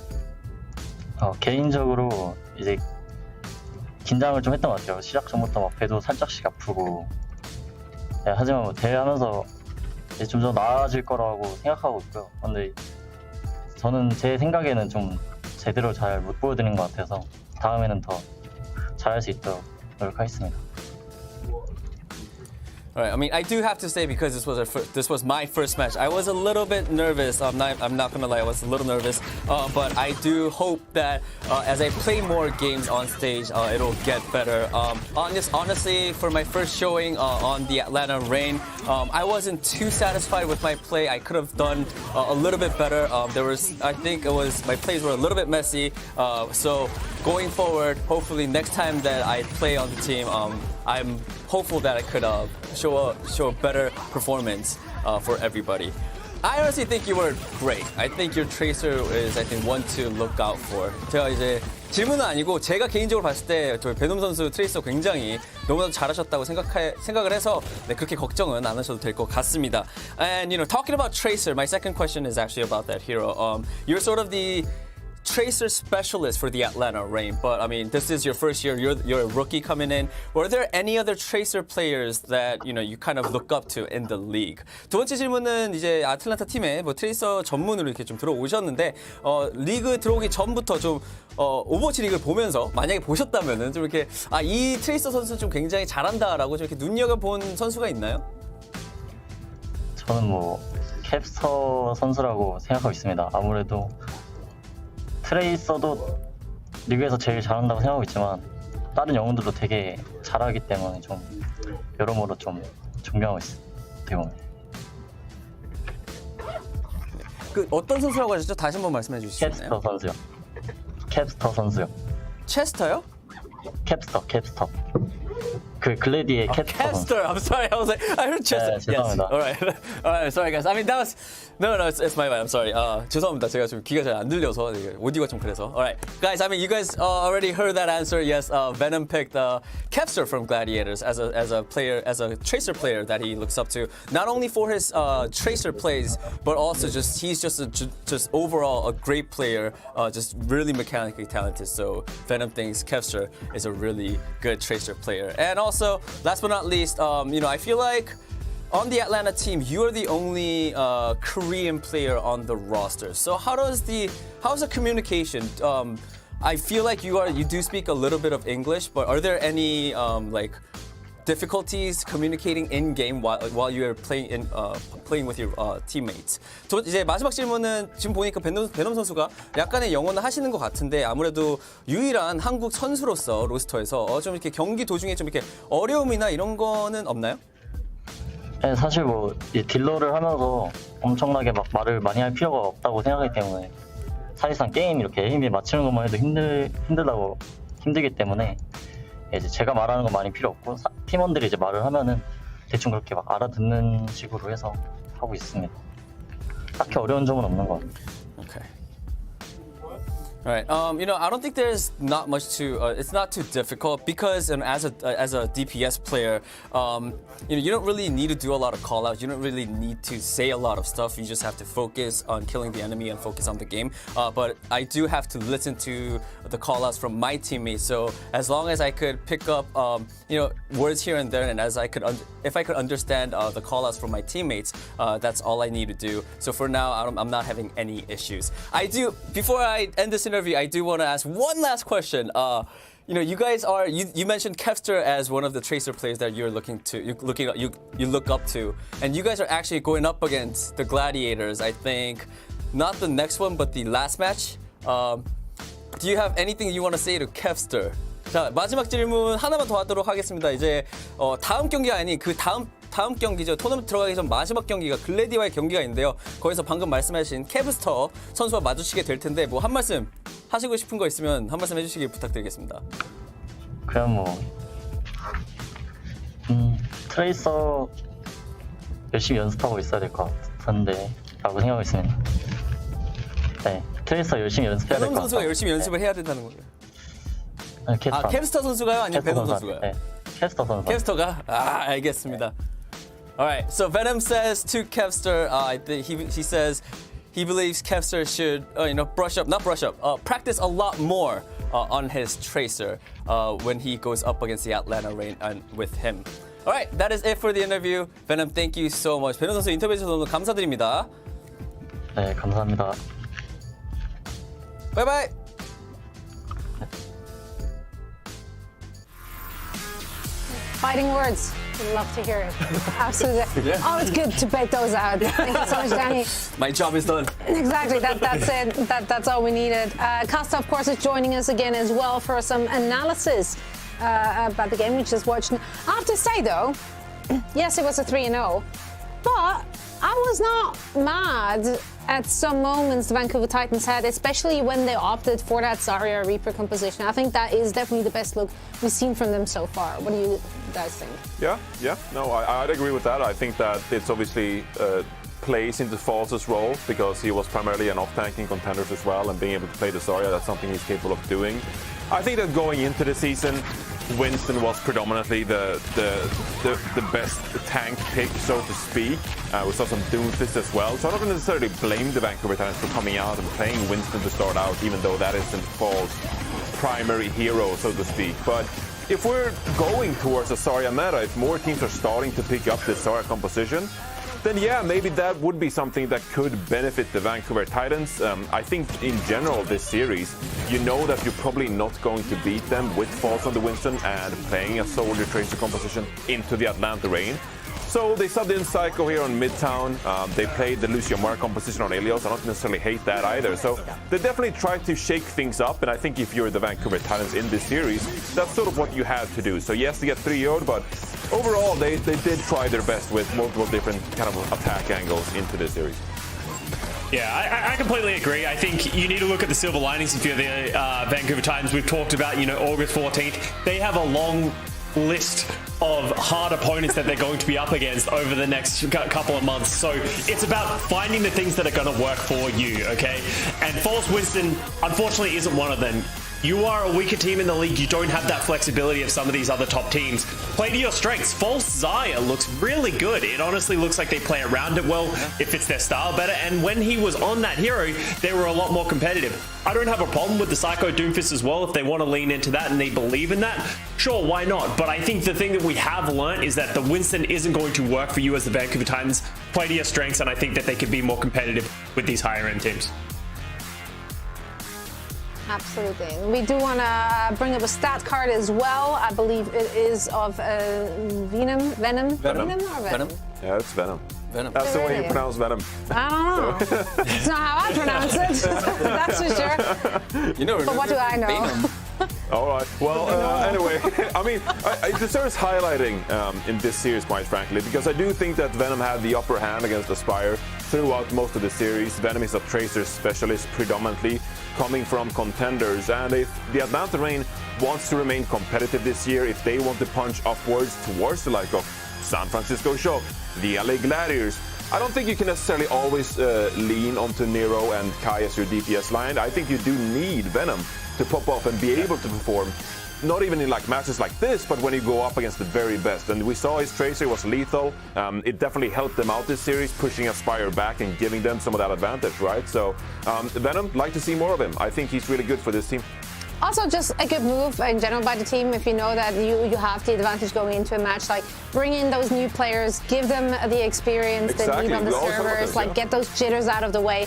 개인적으로 이제 긴장을 좀 했던 것 같아요. 시작 전부터 막 배도 살짝씩 아프고. 네, 하지만 뭐 대회하면서 좀 더 나아질 거라고 생각하고 있고요. 근데 저는 제 생각에는 좀 제대로 잘 못 보여드린 것 같아서 다음에는 더 잘할 수 있도록 노력하겠습니다. All right. I mean, I do have to say because this was my first match. I was a little bit nervous. I'm not gonna lie. I was a little nervous. But I do hope that as I play more games on stage, it'll get better. Honestly, for my first showing on the Atlanta Reign, I wasn't too satisfied with my play. I could have done a little bit better. I think my plays were a little bit messy. So going forward, hopefully next time that I play on the team, I'm hopeful that I could show a better performance for everybody. I honestly think you were great. I think your tracer is, I think, one to look out for. 제가 이제 질문은 아니고 제가 개인적으로 봤을 때 저희 배놈 선수 트레이서 굉장히 너무나도 잘하셨다고 생각을 해서 네, 그렇게 걱정은 안 하셔도 될 것 같습니다. And talking about tracer, my second question is actually about that hero. You're sort of the tracer specialist for the Atlanta Reign, but I mean, this is your first year. You're a rookie coming in. Were there any other tracer players that you kind of look up to in the league? 두 번째 질문은 이제 아틀란타 팀에 뭐 트레이서 전문으로 이렇게 좀 들어오셨는데 리그 들어오기 전부터 좀 오버워치 리그를 보면서 만약에 보셨다면은 좀 이렇게 이 트레이서 선수 좀 굉장히 잘한다라고 좀 이렇게 눈여겨본 선수가 있나요? 저는 뭐 캡스터 선수라고 생각하고 있습니다. 아무래도 트레이서도 리그에서 제일 잘한다고 생각하고 있지만 다른 영웅들도 되게 잘하기 때문에 좀 여러모로 좀 존경하고 있어요. 어떻게 보면. 그 어떤 선수라고 하셨죠? 다시 한번 말씀해 주실 수 있나요? 캡스터 선수요. 캡스터 선수요. 체스터요? 캡스터. 그 글래디의 캡스터 선수. I'm sorry. I was like, I heard Chester. 네, 죄송합니다. Yes. All right. Sorry, guys. I mean, that was no. It's my bad. I'm sorry. 죄송합니다. 제가 좀 귀가 잘 안 들려서 오디오가 좀 그래서. All right, guys. I mean, you guys already heard that answer. Yes. Venom picked Kepster from Gladiators as a player, as a tracer player that he looks up to. Not only for his tracer plays, but also he's just overall a great player. Just really mechanically talented. So Venom thinks Kepster is a really good tracer player. And also, last but not least, I feel like on the Atlanta team, you are the only Korean player on the roster. So how's the communication? I feel like you do speak a little bit of English, but are there any difficulties communicating in game while you're playing with your teammates? 이제 마지막 질문은 지금 보니까 베놈 선수가 약간의 영어는 하시는 것 같은데 아무래도 유일한 한국 선수로서 로스터에서 좀 이렇게 경기 도중에 좀 이렇게 어려움이나 이런 거는 없나요? 네, 사실 뭐 딜러를 하면서 엄청나게 막 말을 많이 할 필요가 없다고 생각하기 때문에 사실상 게임 이렇게 에임에 맞추는 것만 해도 힘들기 때문에 이제 제가 말하는 건 많이 필요 없고 팀원들이 이제 말을 하면은 대충 그렇게 막 알아듣는 식으로 해서 하고 있습니다. 딱히 어려운 점은 없는 것 같아요. Okay. All right. I don't think there's not much to. It's not too difficult because as a DPS player, you don't really need to do a lot of call-outs. You don't really need to say a lot of stuff. You just have to focus on killing the enemy and focus on the game. But I do have to listen to the call-outs from my teammates. So as long as I could pick up, words here and there, and if I could understand the call-outs from my teammates, that's all I need to do. So for now, I'm not having any issues. Before I end this interview, I do want to ask one last question. You guys are you mentioned Kepster as one of the tracer players that you look up to, and you guys are actually going up against the Gladiators. I think not the next one, but the last match. Do you have anything you want to say to Kepster? 자, 마지막 질문 하나만 더 하도록 하겠습니다. 이제 다음 경기가 아닌 그 다음 경기죠. 토너먼트 들어가기 전 마지막 경기가 글래디와의 경기가 있는데요. 거기서 방금 말씀하신 캡스터 선수와 마주치게 될 텐데 뭐 한 말씀 하시고 싶은 거 있으면 한 말씀 해주시길 부탁드리겠습니다. 그냥 뭐 트레이서 열심히 연습하고 있어야 될 것 같은데 라고 생각하고 있습니다. 네, 트레이서 열심히 연습해야 될 것 같아요. 선수가 열심히 연습을 해야 된다는 거예요. 캐스터. 캠스터 선수가요? 아니면 베놈 선수가요? 네, 캐스터 선수. Kevster? 알겠습니다. All right. So Venom says to Kevster, I think he says he believes Kevster should, practice a lot more on his tracer when he goes up against the Atlanta Reign and with him. All right. That is it for the interview. Venom, thank you so much. 베놈 선수 인터뷰해 주셔서 너무 감사드립니다. 네, 감사합니다. Bye bye. Fighting words. We'd love to hear it. Absolutely. Oh, it's good to bait those out. Thank you so much, Danny. My job is done. Exactly. That's it. That's all we needed. Costa, of course, is joining us again as well for some analysis about the game we just watched. I have to say, though, yes, it was a 3-0, but I was not mad at some moments the Vancouver Titans had, especially when they opted for that Zarya Reaper composition. I think that is definitely the best look we've seen from them so far. What do you guys think? Yeah. No, I'd agree with that. I think that it's obviously plays into False's role because he was primarily an off-tanking contenders as well, and being able to play the Zarya, that's something he's capable of doing. I think that going into the season, Winston was predominantly the best tank pick, so to speak. We saw some Doomfist as well, so I don't necessarily blame the Vancouver Titans for coming out and playing Winston to start out, even though that isn't Fall's primary hero, so to speak. But if we're going towards a Zarya meta, if more teams are starting to pick up this Zarya composition, then yeah, maybe that would be something that could benefit the Vancouver Titans. I think in general this series, you know that you're probably not going to beat them with False on the Winston and playing a Soldier Tracer composition into the Atlanta Reign. So they subbed in Psycho here on Midtown. They played the Lucio Mar composition on Ilios. I don't necessarily hate that either. So they definitely tried to shake things up. And I think if you're the Vancouver Titans in this series, that's sort of what you had to do. So yes, they get 3-0'd, but overall, they did try their best with multiple different kind of attack angles into this series. Yeah, I completely agree. I think you need to look at the silver linings if you're the Vancouver Titans. We've talked about, August 14th. They have a long list of hard opponents that they're going to be up against over the next couple of months. So it's about finding the things that are going to work for you, okay? And False Winston, unfortunately, isn't one of them. You are a weaker team in the league. You don't have that flexibility of some of these other top teams. Play to your strengths. False Zarya looks really good. It honestly looks like they play around it well. It fits their style better. And when he was on that hero, they were a lot more competitive. I don't have a problem with the Psycho Doomfist as well. If they want to lean into that and they believe in that, sure, why not? But I think the thing that we have learned is that the Winston isn't going to work for you as the Vancouver Titans. Play to your strengths, and I think that they could be more competitive with these higher end teams. Absolutely. We do want to bring up a stat card as well. I believe it is of Venom. Yeah, it's Venom. Venom. That's the way you pronounce Venom. I don't know. It's not how I pronounce it. That's for sure. But what do I know? All right. Well, anyway, I mean, it deserves highlighting in this series, quite frankly, because I do think that Venom had the upper hand against Aspire throughout most of the series. Venom is a Tracer specialist predominantly, coming from contenders. And if the Atlanta Reign wants to remain competitive this year, if they want to punch upwards towards the like of San Francisco Shock, the LA Gladiators, I don't think you can necessarily always lean onto Nero and Kai as your DPS line. I think you do need Venom to pop off and be able to perform, not even in like matches like this, but when you go up against the very best. And we saw his Tracer was lethal. It definitely helped them out this series, pushing Aspire back and giving them some of that advantage, right? So Venom, like to see more of him. I think he's really good for this team. Also, just a good move in general by the team. If you know that you have the advantage going into a match, like bring in those new players, give them the experience they need on the servers, like get those jitters out of the way.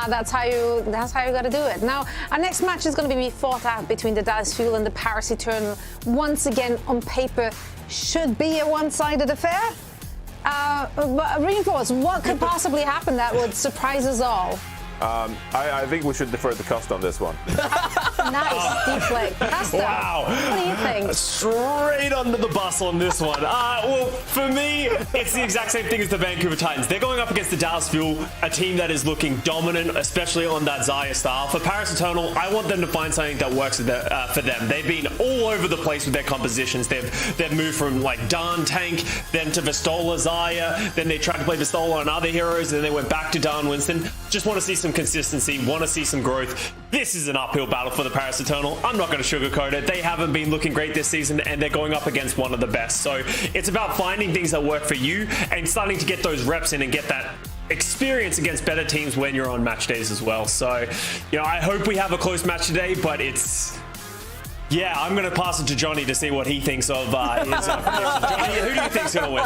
That's how you got to do it. Now, our next match is going to be fought out between the Dallas Fuel and the Paris Eternal. Once again, on paper, should be a one-sided affair. But Reinforce, what could possibly happen that would surprise us all? I think we should defer to Costa on this one. Nice, deep play. Costa, wow. What do you think? Straight under the bus on this one. Well, for me, it's the exact same thing as the Vancouver Titans. They're going up against the Dallas Fuel, a team that is looking dominant, especially on that Zarya style. For Paris Eternal, I want them to find something that works for them. They've been all over the place with their compositions. They've moved from like Darn Tank, then to Vistola Zarya, then they tried to play Vistola on other heroes, and then they went back to Darn Winston. Just want to see some consistency, want to see some growth. This is an uphill battle for the the Paris Eternal. I'm not going to sugarcoat it. They haven't been looking great this season, and they're going up against one of the best. So it's about finding things that work for you and starting to get those reps in and get that experience against better teams when you're on match days as well. So, you know, I hope we have a close match today, but it's... Yeah, I'm going to pass it to Johnny to see what he thinks of his prediction. Johnny, who do you think's going to win?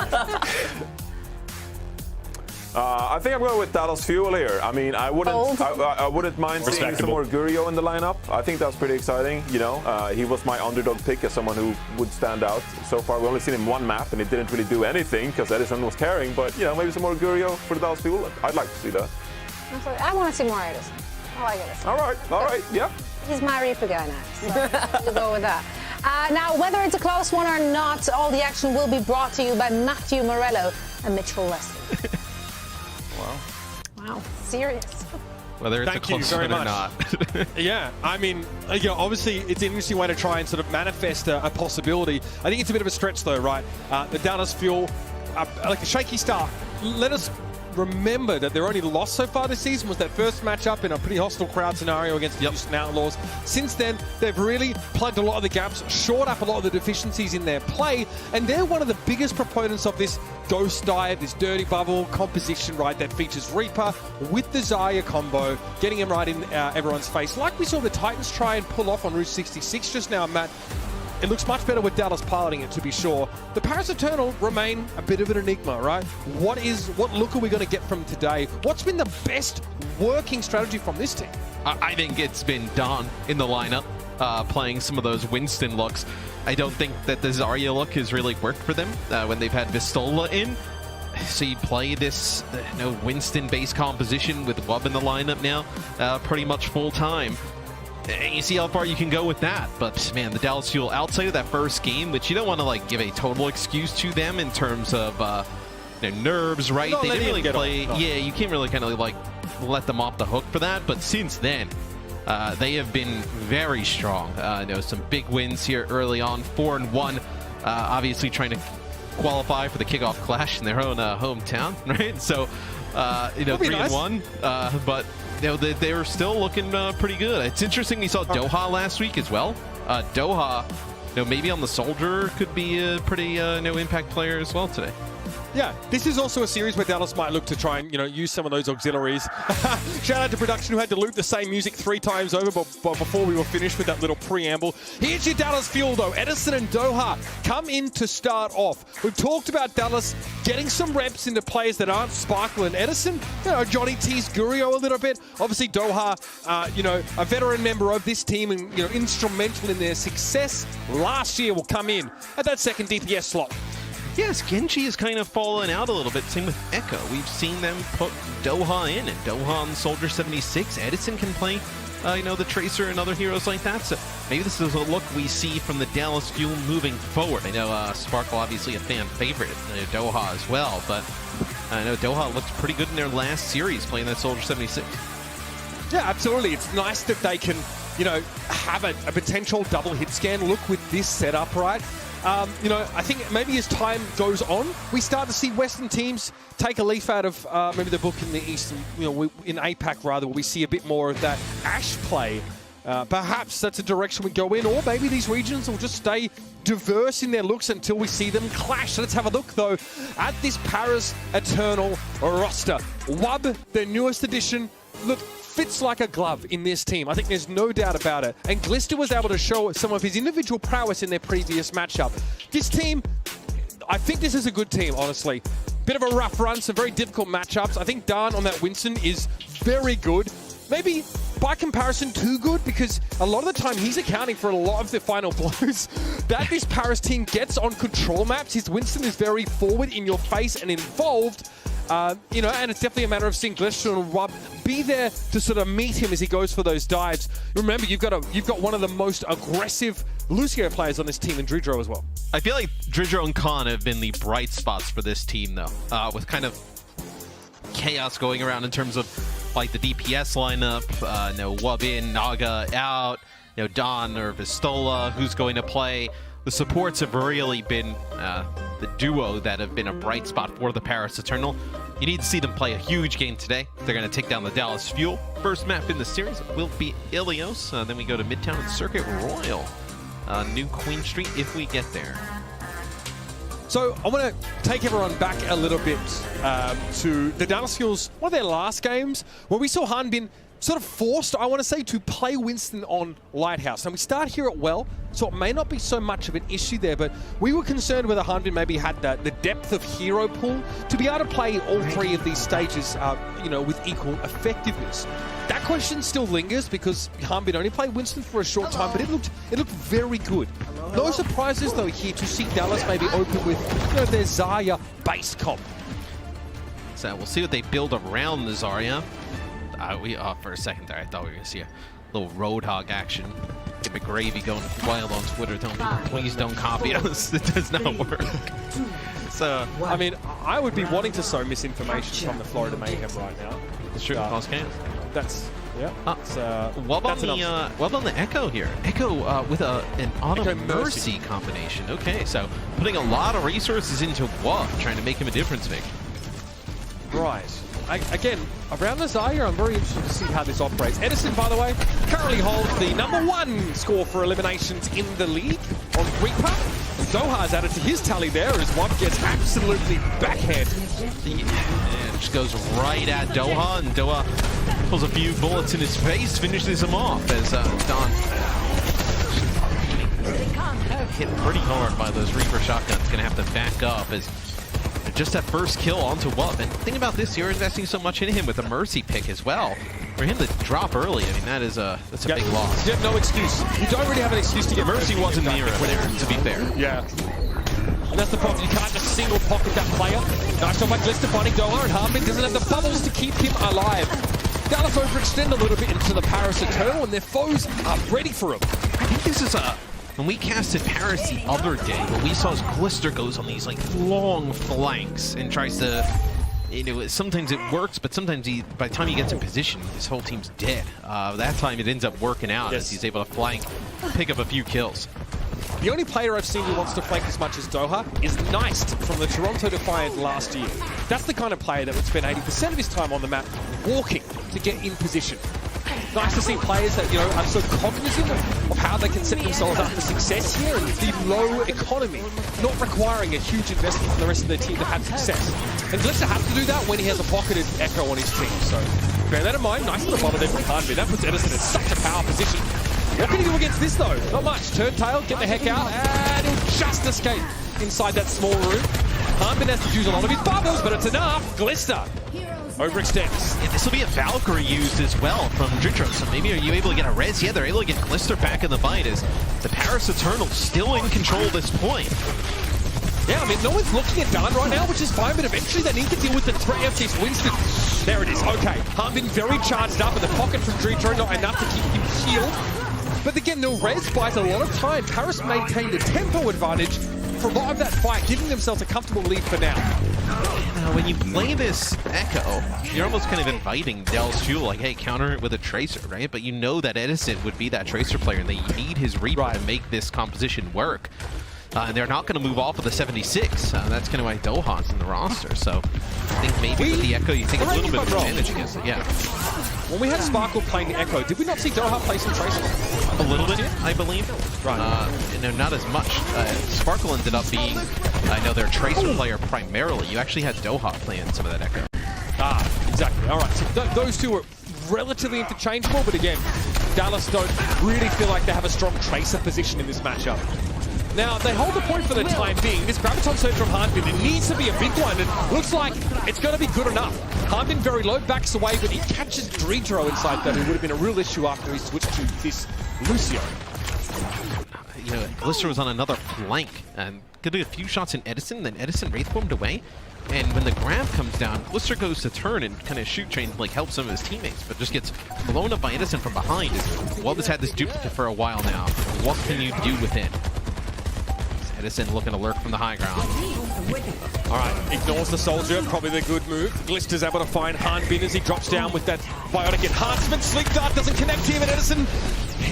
I think I'm going with Dallas Fuel here. I mean, I wouldn't mind seeing some more Gurio in the lineup. I think that's pretty exciting. You know, he was my underdog pick as someone who would stand out. So far, we've only seen him one map, and it didn't really do anything because Edison was carrying. But, you know, maybe some more Gurio for the Dallas Fuel. I'd like to see that. I want to see more Edison. I like Edison. All right, yeah. He's my Reaper guy now, so we'll go with that. Now, whether it's a close one or not, all the action will be brought to you by Matthew Morello and Mitchell Leslie. Wow, serious. Whether it's a close one or not. Yeah, I mean, you know, obviously it's an interesting way to try and sort of manifest a possibility. I think it's a bit of a stretch though, right? The Dallas Fuel, like a shaky start. Let us remember that their only loss so far this season was that first matchup in a pretty hostile crowd scenario against the Houston Outlaws. Since then, they've really plugged a lot of the gaps, shored up a lot of the deficiencies in their play, and they're one of the biggest proponents of this ghost diet, this dirty bubble composition, right, that features Reaper with the Zarya combo, getting him right in everyone's face. Like we saw the Titans try and pull off on Route 66 just now, Matt. It looks much better with Dallas piloting it, to be sure. The Paris Eternal remain a bit of an enigma, right? What look are we going to get from today? What's been the best working strategy from this team? I think it's been Don in the lineup, playing some of those Winston looks. I don't think that the Zarya look has really worked for them when they've had Vistola in. So you play this Winston-based composition with Wub in the lineup now, pretty much full time. And you see how far you can go with that. But man, the Dallas Fuel outside of that first game, which you don't want to like give a total excuse to them in terms of nerves, right? They didn't really play. Yeah, you can't really kind of like let them off the hook for that. But since then, they have been very strong. Some big wins here early on, 4-1. Obviously trying to qualify for the kickoff clash in their own hometown, right? So 3-1, but they were still looking pretty good. It's interesting we saw Doha last week as well. Doha, maybe on the Soldier could be a pretty impact player as well today. Yeah, this is also a series where Dallas might look to try and, use some of those auxiliaries. Shout out to production who had to loop the same music 3 times over but before we were finished with that little preamble. Here's your Dallas Fuel, though. Edison and Doha come in to start off. We've talked about Dallas getting some reps into players that aren't Sparkle and Edison. Johnny teased Gurio a little bit. Obviously, Doha, a veteran member of this team and, instrumental in their success last year, will come in at that second DPS slot. Yes, Genji has kind of fallen out a little bit. Same with Echo. We've seen them put Doha in, and Doha on Soldier 76. Edison can play, the Tracer and other heroes like that. So maybe this is a look we see from the Dallas Fuel moving forward. I know Sparkle, obviously a fan favorite. Doha as well, but I know Doha looked pretty good in their last series playing that Soldier 76. Yeah, absolutely. It's nice that they can, have a potential double hit scan look with this setup, right? I think maybe as time goes on, we start to see Western teams take a leaf out of maybe the book in the East, in APAC rather, where we see a bit more of that Ashe play. Perhaps that's a direction we go in, or maybe these regions will just stay diverse in their looks until we see them clash. Let's have a look, though, at this Paris Eternal roster. Wub, their newest addition, fits like a glove in this team. I think there's no doubt about it. And Glister was able to show some of his individual prowess in their previous matchup. This team, I think this is a good team, honestly. Bit of a rough run, some very difficult matchups. I think Dan on that Winston is very good. Maybe by comparison too good, because a lot of the time he's accounting for a lot of the final blows that this Paris team gets on control maps. His Winston is very forward, in your face and involved. And it's definitely a matter of seeing Glister and Wub be there to sort of meet him as he goes for those dives. Remember, you've got one of the most aggressive Lucio players on this team in Dridro as well. I feel like Dridro and Khan have been the bright spots for this team, though, with kind of chaos going around in terms of like the DPS lineup. Wub in, Naga out, Don or Vistola, who's going to play. The supports have really been the duo that have been a bright spot for the Paris Eternal. you need to see them play a huge game today. They're going to take down the Dallas Fuel. First map in the series will be Ilios. Then we go to Midtown and Circuit Royal. New Queen Street if we get there. So I want to take everyone back a little bit to the Dallas Fuel's, one of their last games, where we saw Hanbin sort of forced, I want to say, to play Winston on Lighthouse. And we start here at Well, so it may not be so much of an issue there, but we were concerned whether Hanbin maybe had the depth of hero pool to be able to play all three of these stages, you know, with equal effectiveness. That question still lingers because Hanbin only played Winston for a short time, but it looked very good. No surprises though here to see Dallas maybe open with, you know, their Zarya base comp. So we'll see what they build around the Zarya. For a second there, I thought we were going to see a little Roadhog action. Get McGravy going wild on Twitter, telling people, please don't copy us. It does not work. So, I mean, I would be wanting to sow misinformation from the Florida Mayhem right now. The shooting cross can. That's, yeah. What on the Echo here? Echo with an Auto Mercy combination. Okay, so putting a lot of resources into what? Trying to make him a difference maker. Right. Again, around the Zarya, I'm very interested to see how this operates. Edison, by the way, currently holds the _1 score for eliminations in the league on Reaper. And Doha's added to his tally there as one gets absolutely backhanded. Yeah, it just goes right at Doha, and Doha pulls a few bullets in his face, finishes him off as Don hit pretty hard by those Reaper shotguns. Gonna have to back up as just that first kill onto Wup. And the thing about this, you're investing so much in him with a Mercy pick as well. For him to drop early, I mean, that's a big loss. Yeah, no excuse. You don't really have an excuse to get Mercy wasn't near him there, to be fair. Yeah. And that's the problem. You can't just single pocket that player. Nice job by Glister finding Doha, and Hanbin doesn't have the bubbles to keep him alive. Dallas overextend a little bit into the Paris Eternal, and their foes are ready for him. I think this is when we casted Paris the other day, what we saw is Glister goes on these like long flanks and tries to, you know, sometimes it works, but sometimes by the time he gets in position, his whole team's dead. That time it ends up working out as he's able to flank, pick up a few kills. The only player I've seen who wants to flank as much as Doha is Neist from the Toronto Defiant last year. That's the kind of player that would spend 80% of his time on the map walking to get in position. Nice to see players that, you know, are so cognizant of how they can set themselves up for success here, and the low economy, not requiring a huge investment from the rest of their team to have success. And Glister has to do that when he has a pocketed Echo on his team, so bear that in mind. Nice little bubble there from Hanbin. That puts Edison in such a power position. What can he do against this though? Not much. Turntail, get the heck out, and he'll just escape inside that small room. Hanbin has to use a lot of his bubbles, but it's enough. Glister overextends. Yeah, this will be a Valkyrie used as well from Dritro, so maybe are you able to get a res? Yeah, they're able to get Glister back in the fight as the Paris Eternal still in control at this point. Yeah, I mean, no one's looking at Dawn right now, which is fine, but eventually they need to deal with the threat of this Winston. There it is. Okay, Hanbin very charged up in the pocket from Dritro, not enough to keep him healed. But again, the res buys a lot of time. Paris maintained a tempo advantage for a lot of that fight, giving themselves a comfortable lead for now. Now, when you play this Echo, you're almost kind of inviting Dallas Fuel, like, hey, counter it with a Tracer, right? But you know that Edison would be that Tracer player, and they need his Reaper to make this composition work. And they're not going to move off of the 76. That's kind of why Dohan's in the roster. So I think maybe with the Echo, you take a little bit of advantage against it. Yeah. When we had Sparkle playing the Echo, did we not see Doha play some Tracer? A little bit, I believe. Right. No, not as much. Sparkle ended up being, I know, their Tracer player primarily. You actually had Doha playing some of that Echo. Ah, exactly. All right. So those two are relatively interchangeable, but again, Dallas don't really feel like they have a strong Tracer position in this matchup. Now, they hold the point for the time being. This Graviton surge from Hanbin, it needs to be a big one, and looks like it's going to be good enough. Hanbin very low, backs away, but he catches Dritro inside that. It would have been a real issue after he switched to this Lucio. You know, Glister was on another flank, and could do a few shots in Edison, then Edison wraithformed away. And when the grab comes down, Glister goes to turn and kind of shoot train, like help some of his teammates, but just gets blown up by Edison from behind. Wub has had this duplicate for a while now. What can you do with it? Edison looking to lurk from the high ground. All right, ignores the soldier, probably the good move. Glister's able to find Hanbin as he drops down with that biotic enhancement. Sleek Dart doesn't connect him, and Edison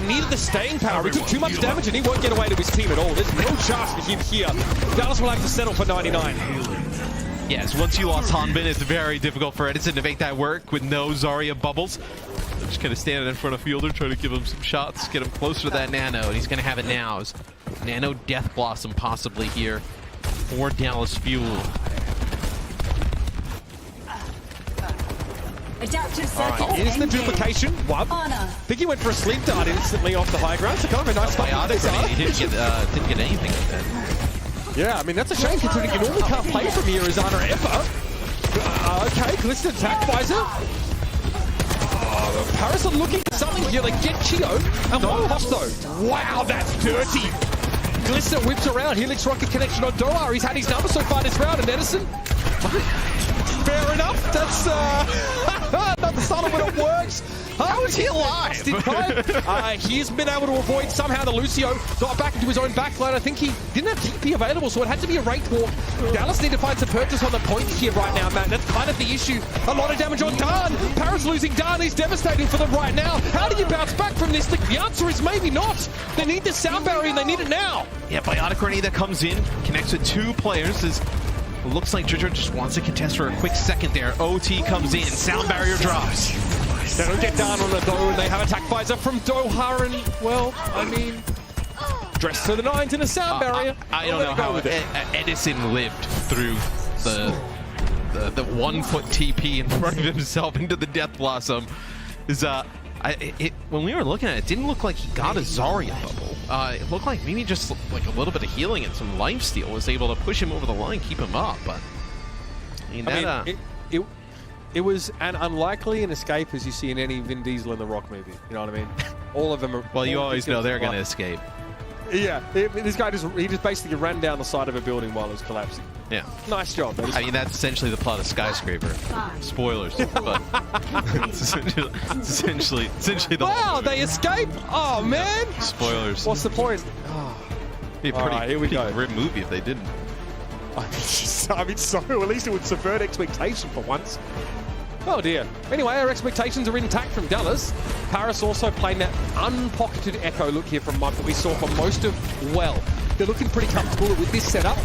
needed the staying power. He took too much damage, and he won't get away to his team at all. There's no chance for him here. Dallas will have to settle for 99. Yes, once you lost Hanbin, it's very difficult for Edison to make that work with no Zarya bubbles. They're just kind of standing in front of Fielder, trying to give him some shots, get him closer to that Nano, and he's going to have it now. As Nano Death Blossom possibly here for Dallas Fuel. Alright, here's the duplication. Wub. I think he went for a sleep dart instantly off the high ground, so kind of a nice spot. He didn't get anything with that. Yeah, I mean, that's a shame considering you normally can't play from here as Ana ever. Okay, Glister attack visor. Paris are looking for something here. They get Chio and one Hosto. Wow, that's dirty. Glister whips around. Helix rocket connection on Doha. He's had his number so far this round, and Edison. Fair enough. That's not the style of it works. How is he alive? He's been able to avoid somehow the Lucio. Got back into his own backline. I think he didn't have TP available, so it had to be a Wraith Walk. Dallas need to find some purchase on the point here right now, Matt. That's kind of the issue. A lot of damage on Dan. Paris losing Dan is devastating for them right now. How do you bounce back from this? The answer is maybe not. They need the sound barrier and they need it now. Yeah, Biotic Grenade that comes in, connects with two players. Looks like Jojo just wants to contest for a quick second there. OT comes in, sound barrier drops. They don't get down on it though, and they have attack visor from Doha, and well, I mean, dressed to the nines in a sound barrier. I don't know how Edison lived through the 1 foot TP in front of himself into the Death Blossom. When we were looking at it, it didn't look like he got a Zarya bubble. It looked like maybe just like a little bit of healing and some lifesteal was able to push him over the line, keep him up. But it was an unlikely an escape as you see in any Vin Diesel in the Rock movie. You know what I mean? All of them are. Well, you always know they're going to escape. Yeah, this guy just basically ran down the side of a building while it was collapsing. Yeah. Nice job. I mean, that's essentially the plot of Skyscraper. Spoilers, but it's essentially the Wow, they escape? Oh, man. Spoilers. What's the point? Be a pretty grim movie if they didn't. I mean, so at least it would subvert expectation for once. Oh dear. Anyway, our expectations are intact from Dallas. Paris also playing that unpocketed Echo look here from Mud that we saw for most of well. They're looking pretty comfortable with this setup.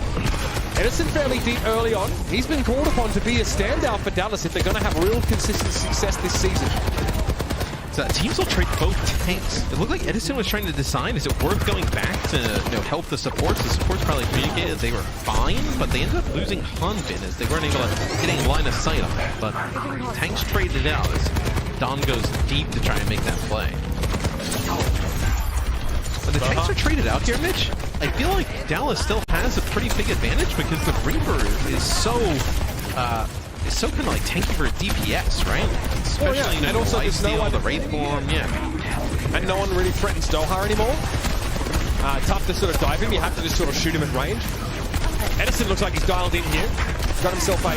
Edison fairly deep early on. He's been called upon to be a standout for Dallas if they're going to have real consistent success this season. So teams will trade both tanks. It looked like Edison was trying to decide, is it worth going back to help the supports? The supports probably communicated they were fine, but they ended up losing Hanbin as they weren't able to get any line of sight on it. But tanks traded out as Don goes deep to try and make that play. But the tanks are traded out here, Mitch. I feel like Dallas still has a pretty big advantage because the Reaper is so kind of like tanky for DPS, right? Especially, and also there's no one the Wraith form, and no one really threatens Doha anymore. Tough to sort of dive him. You have to just sort of shoot him at range. Edison looks like he's dialed in here. Got himself a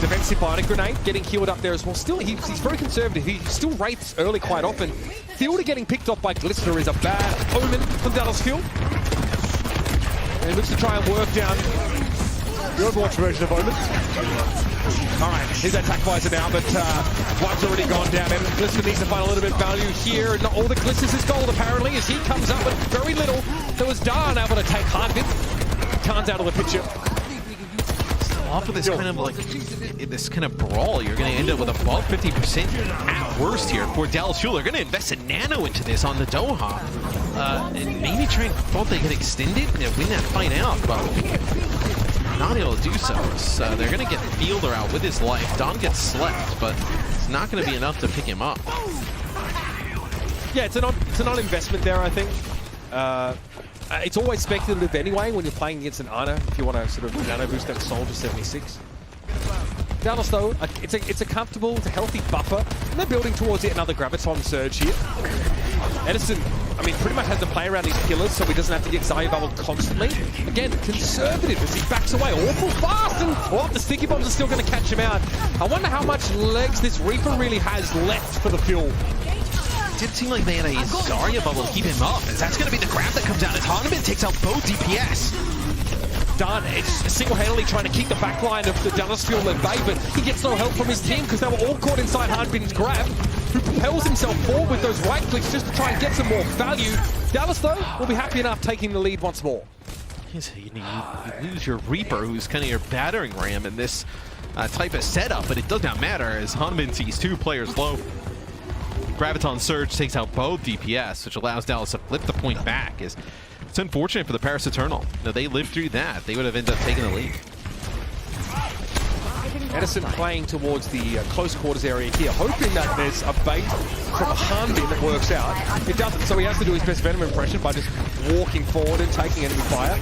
defensive bionic grenade, getting healed up there as well. Still, he's very conservative. He still wraiths early quite often. Fielder getting picked off by Glistener is a bad omen from Dallas Fuel. And he looks to try and work down the Overwatch version of Omen. Alright, his attack visor now, but White's already gone down. And Glister needs to find a little bit of value here. Not all the Glisters is gold, apparently, as he comes up with very little. There was Darn able to take Hanbin. Khan's out of the picture. Off of this kind of brawl, you're going to end up with above 50% at worst here for Dallas Fuel. They're going to invest a nano into this on the Doha. And maybe try and thought they could extend it and win that fight out, but not able to do so. So they're going to get Fielder out with his life. Don gets slept, but it's not going to be enough to pick him up. Yeah, it's a non-investment there, I think. It's always speculative anyway when you're playing against an Ana, if you want to sort of nano boost that Soldier 76. Dallas, though, it's a comfortable, it's a healthy buffer, and they're building towards yet another Graviton surge here. Edison, I mean, pretty much has to play around these killers so he doesn't have to get Zarya bubbled constantly. Again, conservative as he backs away awful fast, and the sticky bombs are still going to catch him out. I wonder how much legs this Reaper really has left for the Fuel. It did seem like they had a Zarya bubble to keep him up, as that's going to be the grab that comes out as Hanbin takes out both DPS. Done. It's single-handedly trying to keep the backline of the Dallas Fuel at bay, but he gets no help from his team because they were all caught inside Hanbin's grab, who propels himself forward with those right clicks just to try and get some more value. Dallas, though, will be happy enough taking the lead once more. You lose your Reaper, who's kind of your battering ram in this type of setup, but it does not matter as Hanbin sees 2 players low. Graviton Surge takes out both DPS, which allows Dallas to flip the point back. It's unfortunate for the Paris Eternal. Now, they lived through that. They would have ended up taking the lead. Edison playing towards the close quarters area here, hoping that there's a bait from Hanbin that works out. It doesn't, so he has to do his best Venom impression by just walking forward and taking enemy fire.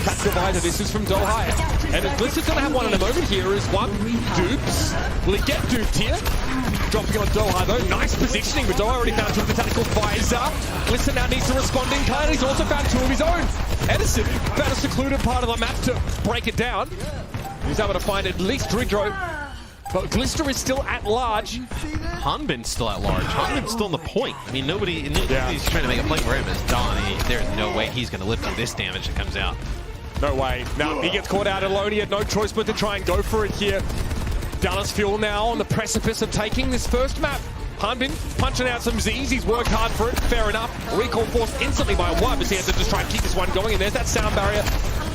That divider, this is from Dohai. And Blizzard's going to have one in a moment here as one dupes. Will he get duped here? Dropping on Dohai though. Nice positioning, but Dohai already found 2 of the tactical visor. Blizzard now needs to respond in kind. He's also found 2 of his own. Edison found a secluded part of the map to break it down. He's able to find at least Dridro, but Glister is still at large. Hanbin's still at large. Hanbin's still on the point. I mean, nobody's trying to make a play for him as Donnie. There's no way he's going to live through this damage that comes out. No way. Now, he gets caught out alone. He had no choice but to try and go for it here. Dallas Fuel now on the precipice of taking this first map. Hanbin punching out some Z's. He's worked hard for it. Fair enough. Recall forced instantly by one, but he has to just try and keep this one going. And there's that sound barrier.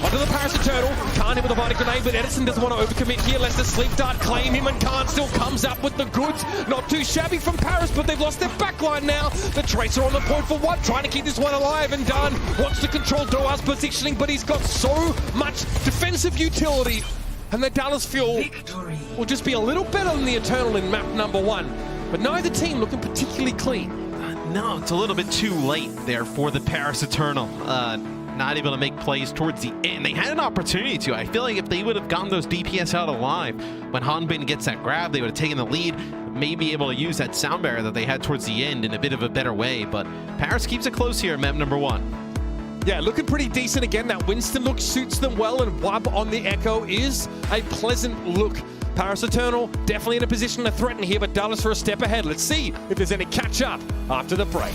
Onto the Paris Eternal. Can't hit with a body grenade, but Edison doesn't want to overcommit here. Lets the sleep dart claim him, and Khan still comes up with the goods. Not too shabby from Paris, but they've lost their backline now. The Tracer on the point for what? Trying to keep this one alive, and Dunn wants to control Doha's positioning, but he's got so much defensive utility. And the Dallas Fuel will just be a little better than the Eternal in map number 1. But neither team looking particularly clean. No, it's a little bit too late there for the Paris Eternal. Not able to make plays towards the end. They had an opportunity to. I feel like if they would have gotten those DPS out alive, when Hanbin gets that grab, they would have taken the lead, maybe able to use that sound barrier that they had towards the end in a bit of a better way. But Paris keeps it close here in map number 1. Yeah, looking pretty decent again. That Winston look suits them well, and Wub on the Echo is a pleasant look. Paris Eternal definitely in a position to threaten here, but Dallas for a step ahead. Let's see if there's any catch-up after the break.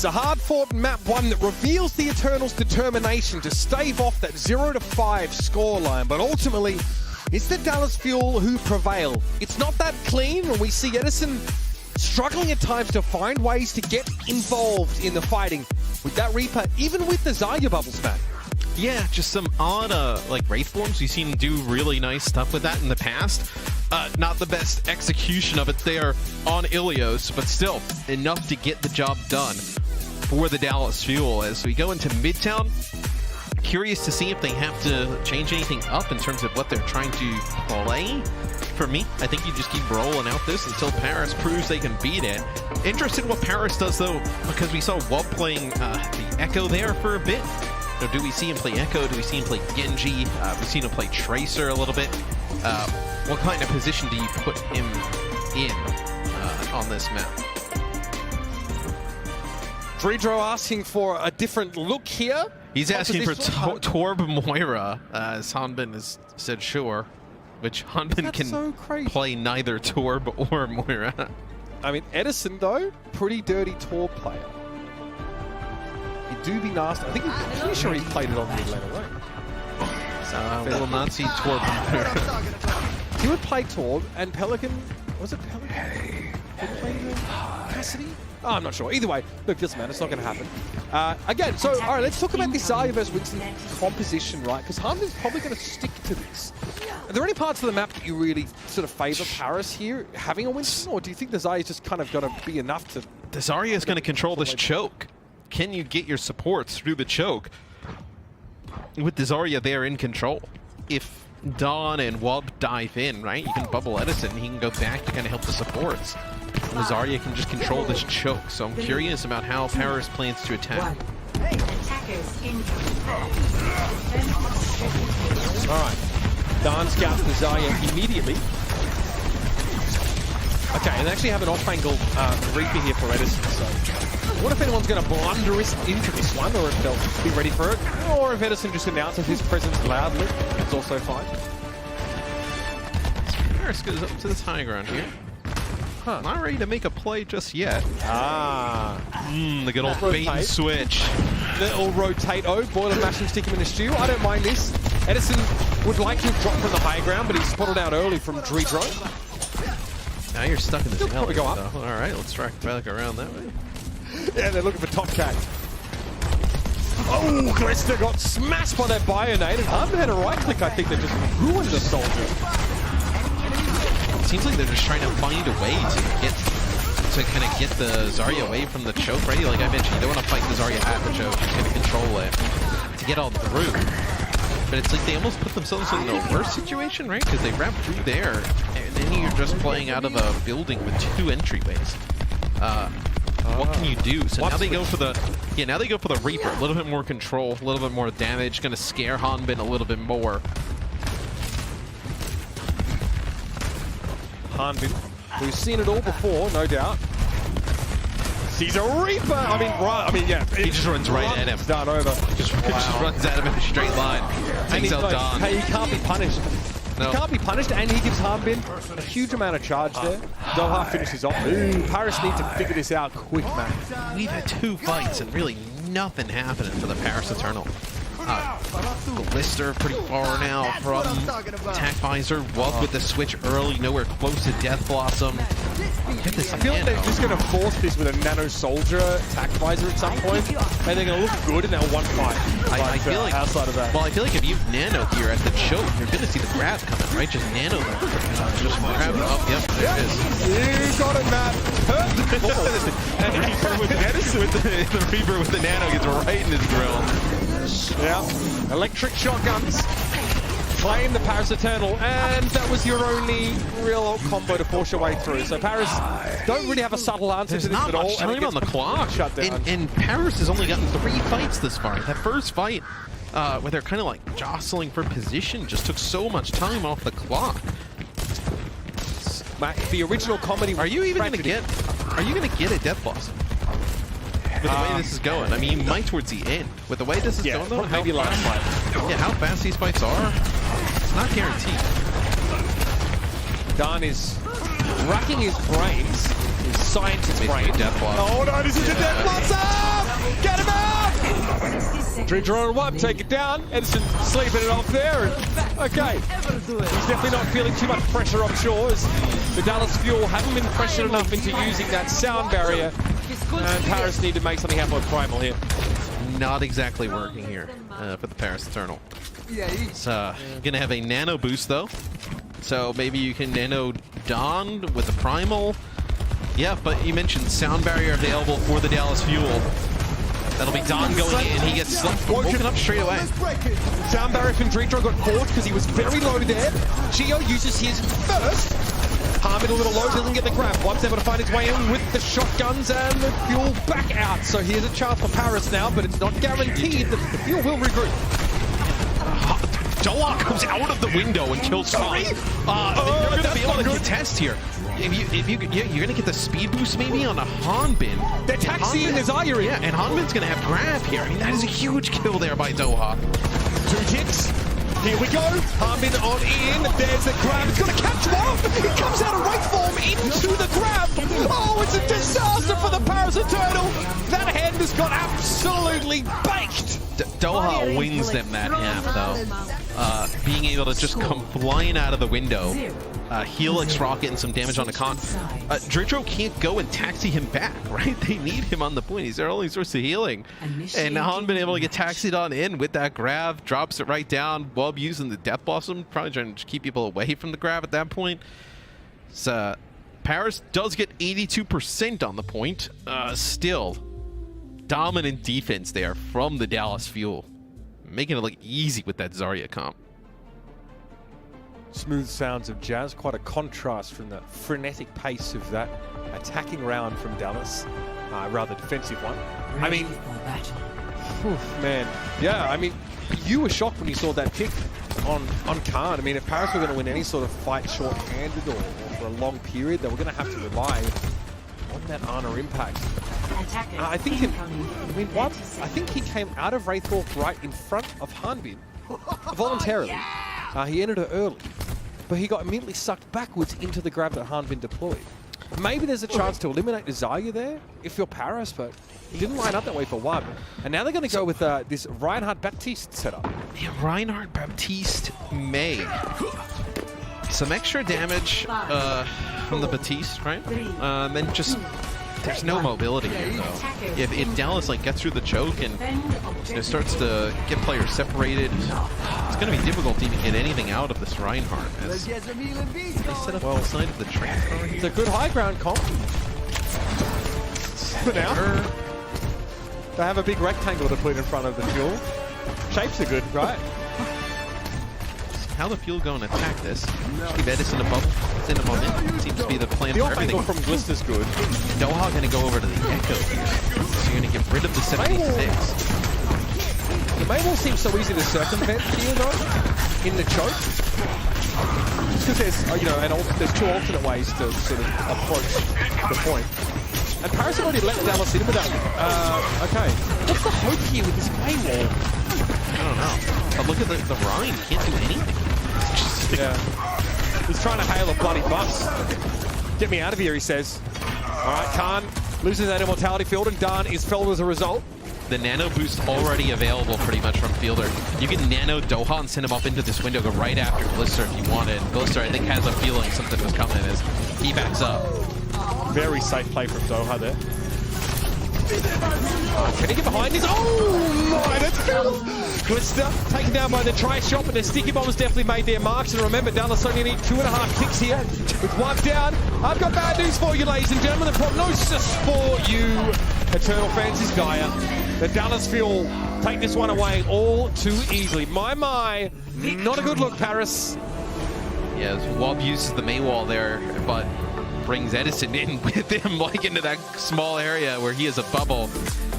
a hard-fought map, one that reveals the Eternals' determination to stave off that 0-5 scoreline, but ultimately, it's the Dallas Fuel who prevail. It's not that clean, and we see Edison struggling at times to find ways to get involved in the fighting with that Reaper, even with the Zarya bubbles, Matt. Yeah, just some odd like Wraith forms. We've seen him do really nice stuff with that in the past. Not the best execution of it there on Ilios, but still enough to get the job done for the Dallas Fuel. As we go into Midtown, curious to see if they have to change anything up in terms of what they're trying to play. For me, I think you just keep rolling out this until Paris proves they can beat it. Interested in what Paris does, though, because we saw Wub playing the Echo there for a bit. So do we see him play Echo? Do we see him play Genji? We've seen him play Tracer a little bit. What kind of position do you put him in on this map? Dredro asking for a different look here. He's asking for Torb Moira, as Hanbin has said sure, which Hanbin can play neither Torb or Moira. I mean, Edison, though, pretty dirty Torb player. He do be nasty. I think I'm pretty sure he played it on mid lane away. Will not see Torb. He would play Torb, and Pelican, was it Pelican? Hey. Cassidy? Oh, I'm not sure. Either way, look, doesn't matter. It's not going to happen. Again, so, all right, let's talk about this Zarya versus Winston composition, right? Because Hanbin's probably going to stick to this. Are there any parts of the map that you really sort of favor Paris here, having a Winston? Or do you think the Zarya's just kind of going to be enough to... The Zarya is going to control this choke. Can you get your supports through the choke? With the Zarya there in control. If Dawn and Wub dive in, right? You can bubble Edison, he can go back to kind of help the supports. And the Zarya can just control this choke. So I'm curious about how Paris plans to attack. Alright. Dawn scouts the Zarya immediately. Okay, and they actually have an off-angle Reaper here for Edison, so... What if anyone's going to blunder into this one, or if they'll be ready for it, or if Edison just announces his presence loudly, it's also fine. Paris goes up to this high ground here. Huh. Not ready to make a play just yet. The good old bait and switch. Little rotate. Oh, boil and mash and stick him in a stew. I don't mind this. Edison would like to drop from the high ground, but he's spotted out early from Dredro. Now you're stuck in the He'll probably go up. All right, let's track back around that way. Yeah, they're looking for Top Cat. Oh, Glester got smashed by that Bionade, and Hanbin had a right click. I think they just ruined the soldier. It seems like they're just trying to find a way to kind of get the Zarya away from the choke, right? Like I mentioned, you don't want to fight the Zarya at the choke. You're going to control it to get all through. But it's like they almost put themselves in a worse situation, right? Because they wrap through there, and then you're just playing out of a building with two entryways. What can you do? So now they go for the Reaper. A little bit more control, a little bit more damage. Going to scare Hanbin a little bit more. Hanbin, who's seen it all before, no doubt. Sees a Reaper. Yeah. He just runs right at him. Start over. Just runs at him in a straight line. Takes out Dawn. Hey, he can't be punished. No. He can't be punished, and he gives Hanbin a huge amount of charge there. Doha finishes off. Ooh, Paris need to figure this out quick, man. We've had two fights and really nothing happening for the Paris Eternal. Blister pretty far now from Attack Visor. Wub with the switch early, nowhere close to Death Blossom. I feel like they're just going to force this with a Nano Soldier Attack Visor at some point, and they're going to look good in that one fight. I feel like outside of that. Well, I feel like if you have Nano here at the choke, you're going to see the grab coming, right? Just Nano. Just grab it up. Yep, there it is. You got it, Matt. And the Reaper with the Nano gets right in his grill. Yeah, electric shotguns claim the Paris Eternal, and that was your only real combo to force your way through. So Paris don't really have a subtle answer to this at all. There's not much time on the clock. Shut down. And Paris has only gotten 3 fights this far. That first fight, where they're kind of like jostling for position, just took so much time off the clock. Matt, the original comedy. Are you even going to get? Are you going to get a Death Blossom? With the way this is going, I mean, you might towards the end. With the way this is going, though, maybe last fight. Yeah, how fast these fights are, it's not guaranteed. Dan is racking his brains, his scientist brain. Death Blossom. Oh no, this is a Death Blossom! Get him out! Dridger on one, take it down. Edison sleeping it off there. And, okay, he's definitely not feeling too much pressure, I'm sure, as the Dallas Fuel haven't been pressured enough into using that sound barrier. And Paris need to make something happen with Primal here. Not exactly working here for the Paris Eternal. It's gonna have a nano boost though, so maybe you can nano Dawn with the Primal. Yeah, but you mentioned sound barrier available for the Dallas Fuel. That'll be Dawn going in. He gets woken up straight away. Sound barrier from Dridger got caught because he was very low there. Gio uses his first. Harmon a little low, doesn't get the grab. One's able to find his way in with the shotguns and the Fuel back out. So here's a chance for Paris now, but it's not guaranteed that the Fuel will regroup. Doha comes out of the window and kills Kong. They're going to be able to contest here. You're going to get the speed boost maybe on a Hanbin. They're taxiing the Zarya in. Yeah, and Hanbin's going to have grab here. I mean, that is a huge kill there by Doha. 2 ticks. Here we go. Hanbin on in. There's the grab. It's going to catch one. It comes out of right form into the grab. Oh, it's a disaster for the Paris Eternal. That hand has got absolutely baked. Doha wins them that half, though. Being able to just come flying out of the window. Helix rocket and some damage on the con. Dridro can't go and taxi him back, right? They need him on the point. He's their only source of healing. And Han been able to get taxied on in with that grab, drops it right down. Wub using the Death Blossom, probably trying to keep people away from the grab at that point. So Paris does get 82% on the point. Still, dominant defense there from the Dallas Fuel. Making it look easy with that Zarya comp. Smooth sounds of Jazz, quite a contrast from the frenetic pace of that attacking round from Dallas, rather defensive one. I mean, man, yeah, I mean, you were shocked when you saw that pick on Khan. I mean, if Paris were going to win any sort of fight short-handed or for a long period, they were going to have to rely on that Ana impact. I think I think he came out of Wraithwolf right in front of Hanbin voluntarily. He entered it early, but he got immediately sucked backwards into the grab that Hanbin deployed. Maybe there's a chance to eliminate the Zarya there if you're Paris, but it didn't line up that way for one. And now they're going to go with this Reinhardt Baptiste setup. Yeah, Reinhardt Baptiste may. Some extra damage from the Baptiste, right? Then just... There's no mobility here, though. If Dallas gets through the choke and starts to get players separated, it's going to be difficult to even get anything out of this Reinhardt. As they set up the side of the transfer here. It's a good high ground comp. But now, they have a big rectangle to put in front of the Fuel. Shapes are good, right? How the Fuel going to attack this? Give Edison a bubble, send him on in. Seems to be the plan for everything. The from Glister's good. Doha going to go over to the Echo here. So you're going to get rid of the 76. The Maywall seems so easy to circumvent here, though, in the choke. Because there's, there's 2 alternate ways to sort of approach the point. And Paris already let Dallas in with that. Okay. What's the hope here with this Maywall? I don't know. But look at the Ryan. He can't do anything. Yeah. He's trying to hail a bloody bus. Get me out of here, he says. All right, Khan loses that immortality field, and Dan is felled as a result. The nano boost already available pretty much from Fielder. You can nano Doha and send him up into this window, go right after Glister if you wanted. Glister, I think, has a feeling something was coming as he backs up. Very safe play from Doha there. Can he get behind this? Oh my, that's cool. Glister taken down by the tri-shot, but the sticky bombs definitely made their marks. And remember, Dallas only need 2.5 ticks here. With 1 down, I've got bad news for you, ladies and gentlemen. The prognosis for you, Eternal fans, is dire. The Dallas Fuel take this one away all too easily. My, not a good look, Paris. Yeah, Wob uses the Maywall there, but brings Edison in with him into that small area where he has a bubble.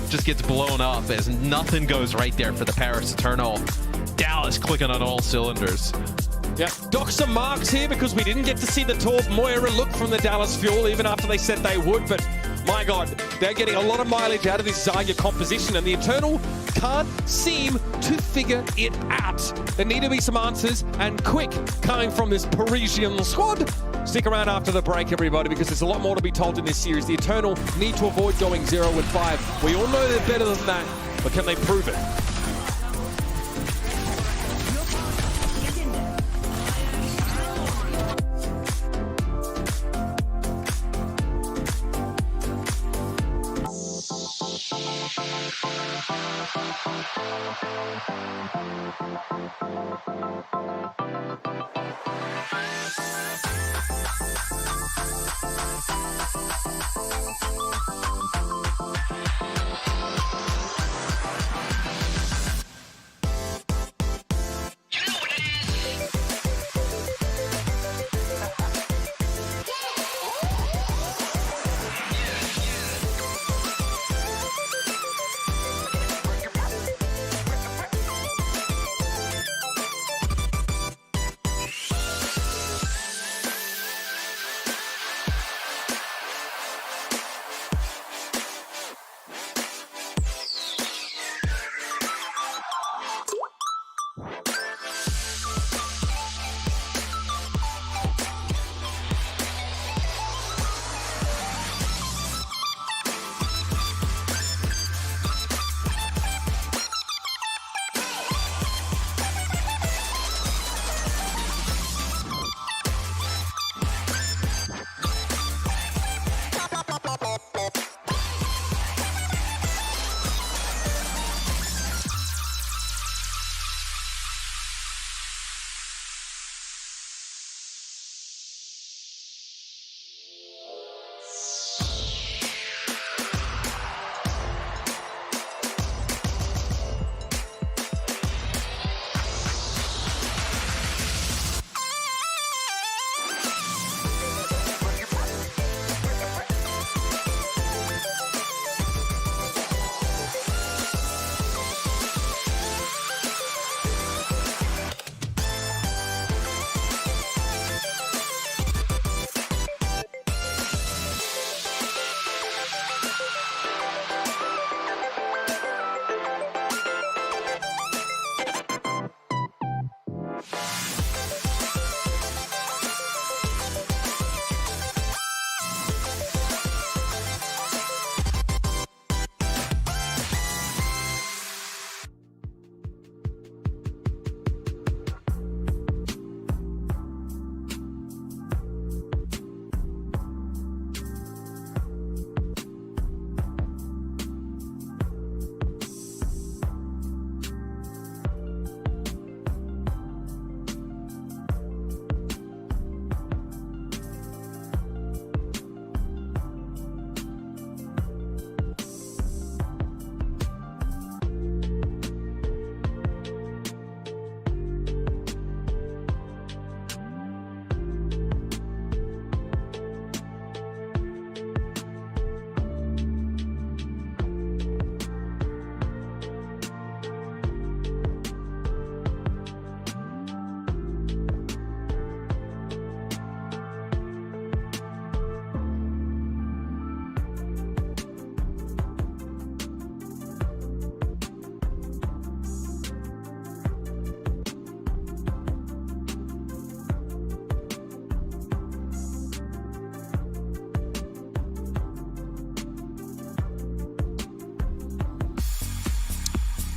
Just gets blown up as nothing goes right there for the Paris Eternal. Dallas clicking on all cylinders. Yeah, dock some marks here because we didn't get to see the Torb Moira look from the Dallas Fuel even after they said they would, but my God, they're getting a lot of mileage out of this Zarya composition, and the Eternal can't seem to figure it out. There need to be some answers, and quick, coming from this Parisian squad. Stick around after the break, everybody, because there's a lot more to be told in this series. The Eternal need to avoid going 0-5. We all know they're better than that, but can they prove it?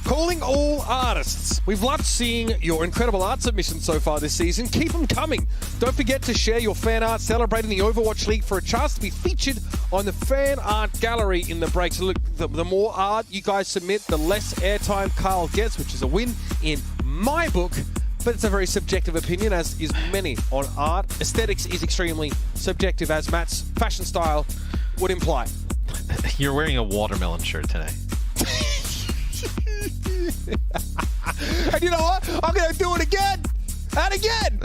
Calling all artists. We've loved seeing your incredible art submissions so far this season. Keep them coming. Don't forget to share your fan art celebrating the Overwatch League for a chance to be featured on the fan art gallery in the break. So look, the more art you guys submit, the less airtime Carl gets, which is a win in my book. But it's a very subjective opinion, as is many on art. Aesthetics is extremely subjective, as Matt's fashion style would imply. You're wearing a watermelon shirt today. And you know what? I'm going to do it again and again.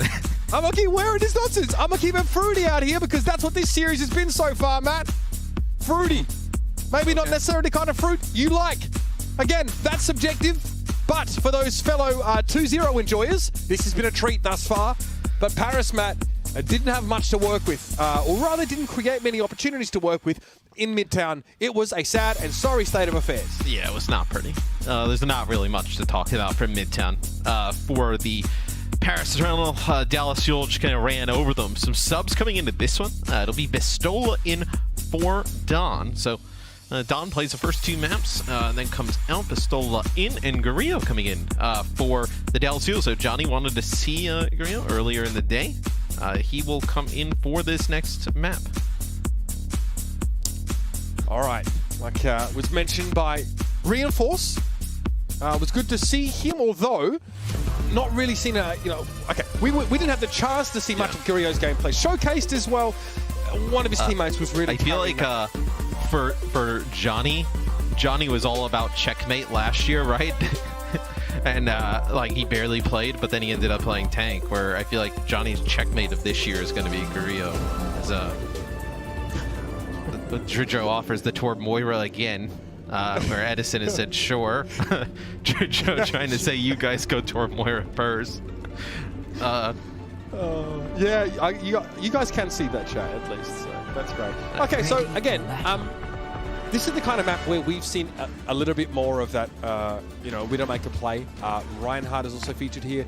I'm going to keep wearing this nonsense. I'm going to keep it fruity out here because that's what this series has been so far, Matt. Fruity. Maybe not necessarily the kind of fruit you like. Again, that's subjective. But for those fellow 2-0 enjoyers, this has been a treat thus far. But Paris, Matt, didn't have much to work with, or rather didn't create many opportunities to work with in Midtown. It was a sad and sorry state of affairs. Yeah, it was not pretty. There's not really much to talk about from Midtown. For the Paris Eternal, Dallas Fuel just kind of ran over them. Some subs coming into this one. It'll be Bestola in for Don. So Don plays the first 2 maps, and then comes out Bestola in, and Guerrillo coming in for the Dallas Fuel. So Johnny wanted to see Guerrillo earlier in the day. He will come in for this next map. All right, like was mentioned by Reinforce. It was good to see him, although not really seen a, okay, we didn't have the chance to see much of Guerrillo's gameplay showcased as well. One of his teammates was really. I feel like for Johnny was all about checkmate last year, right? And like he barely played, but then he ended up playing tank. Where I feel like Johnny's checkmate of this year is going to be Guerrillo. But Dridro offers the Torb Moira again. Where Edison has said, sure. Joe trying to say, you guys go Torb Moira first. Yeah, you guys can see that chat at least, so that's great. Okay, so again, this is the kind of map where we've seen a little bit more of that, Widowmaker play. Reinhardt is also featured here.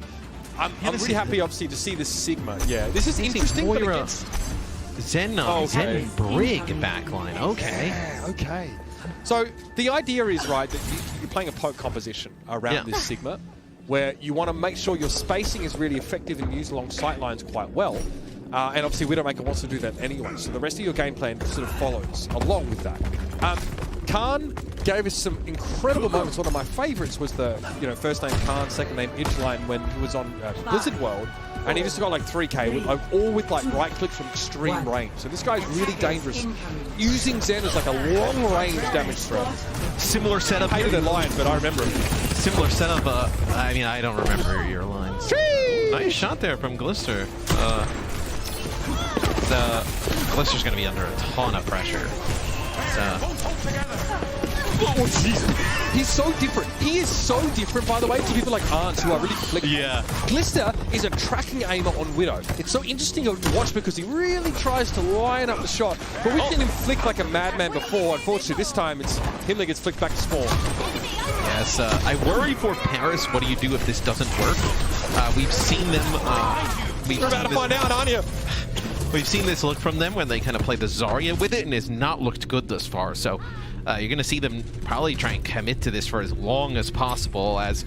I'm really happy, obviously, to see this Sigma. Yeah, this is interesting, but against... Zen Brig backline, okay. Yeah, okay. So the idea is, right, that you're playing a poke composition around this Sigma, where you want to make sure your spacing is really effective and used along sight lines quite well. And obviously Widowmaker wants to do that anyway, so the rest of your game plan sort of follows along with that. Khan gave us some incredible moments. One of my favorites was the first name Khan, second name Idgeline when he was on Blizzard World. And he just got like 3K, all with like right clicks from extreme range. So this guy's really dangerous. Using Zen as like a long range damage threat. Similar setup. I hated the lines, but I remember him. Similar setup. I mean, I don't remember your lines. Nice shot there from Glister. Glister's going to be under a ton of pressure. Oh, jeez. He's so different. He is so different, by the way, to people like Arns who are really flicked. Yeah. Glister is a tracking aimer on Widow. It's so interesting to watch because he really tries to line up the shot. But we've seen him flick like a madman before. Unfortunately, this time it's him that gets flicked back to spawn. Yes, I worry for Paris. What do you do if this doesn't work? We've seen them... You're about to find out, aren't you? We've seen this look from them when they kind of play the Zarya with it, and it's not looked good thus far. So you're going to see them probably try and commit to this for as long as possible, as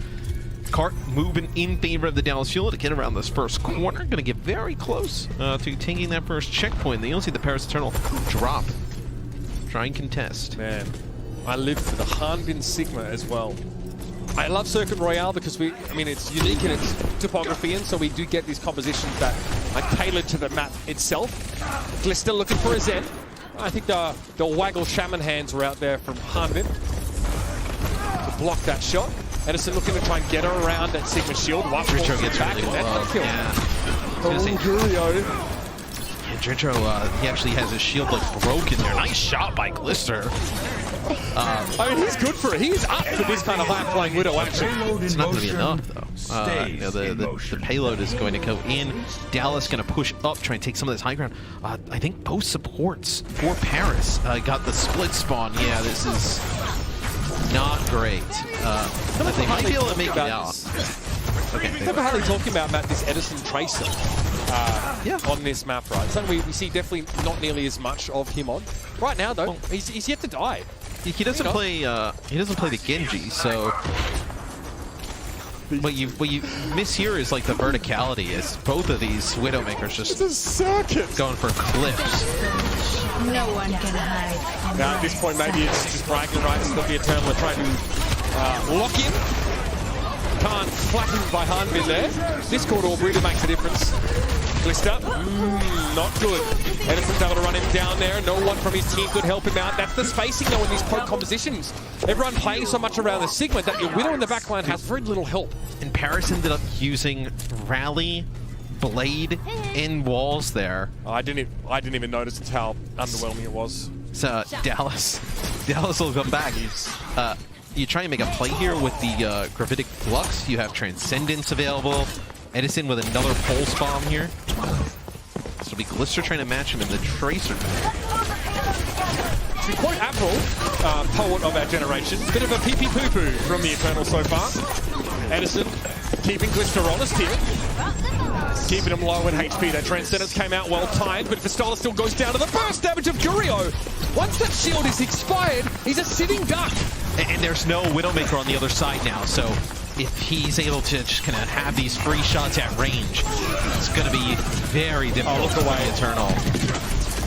Cart moving in favor of the Dallas Fuel to get around this first corner. Going to get very close to taking that first checkpoint. Then you'll see the Paris Eternal drop. Try and contest. Man, I live for the Hanbin Sigma as well. I love Circuit Royale because it's unique in its topography, and so we do get these compositions that are tailored to the map itself. Glister looking for a Zen. I think the waggle shaman hands were out there from Hanbin to block that shot. Edison looking to try and get her around that Sigma shield. Dritro gets really well. Yeah. Dritro, he actually has his shield like broken there. Nice shot by Glister. I mean, he's good for it. He's up for this kind of high-flying Widow action. It's not going to be enough, though. The payload is going to go in. Dallas going to push up, try and take some of this high ground. I think both supports for Paris got the split spawn. Yeah, this is not great. But they might be able to make it out. Okay. Remember how they're talking about, Matt, this Edison Tracer on this map, right? Something we see definitely not nearly as much of him on. Right now, though, he's yet to die. He doesn't play. He doesn't play the Genji, so what you miss here is like the verticality. Is both of these Widowmakers just going for cliffs. No one can hide. Now at this point, maybe it's just bragging rights that the Eternal are trying to lock in. Can't flattened by Hanbin there. Discord Orb really makes a difference. Glister, not good. Edison's able to run him down there. No one from his team could help him out. That's the spacing though in these poke compositions. Everyone playing so much around the Sigma that your Widow in the backline has very little help. And Paris ended up using Rally, Blade, in walls there. I didn't even notice how underwhelming it was. So Dallas will come back. You try and make a play here with the Gravitic Flux. You have Transcendence available. Edison with another Pulse Bomb here. This will be Glister trying to match him in the Tracer. To quote April, poet of our generation, bit of a pee-pee-poo-poo from the Eternal so far. Edison keeping Glister honest here. Keeping him low in HP. That Transcendence came out well timed, but Vistola still goes down to the burst damage of Gurio. Once that shield is expired, he's a sitting duck. And there's no Widowmaker on the other side now, so if he's able to just kind of have these free shots at range, it's going to be very difficult to play Eternal.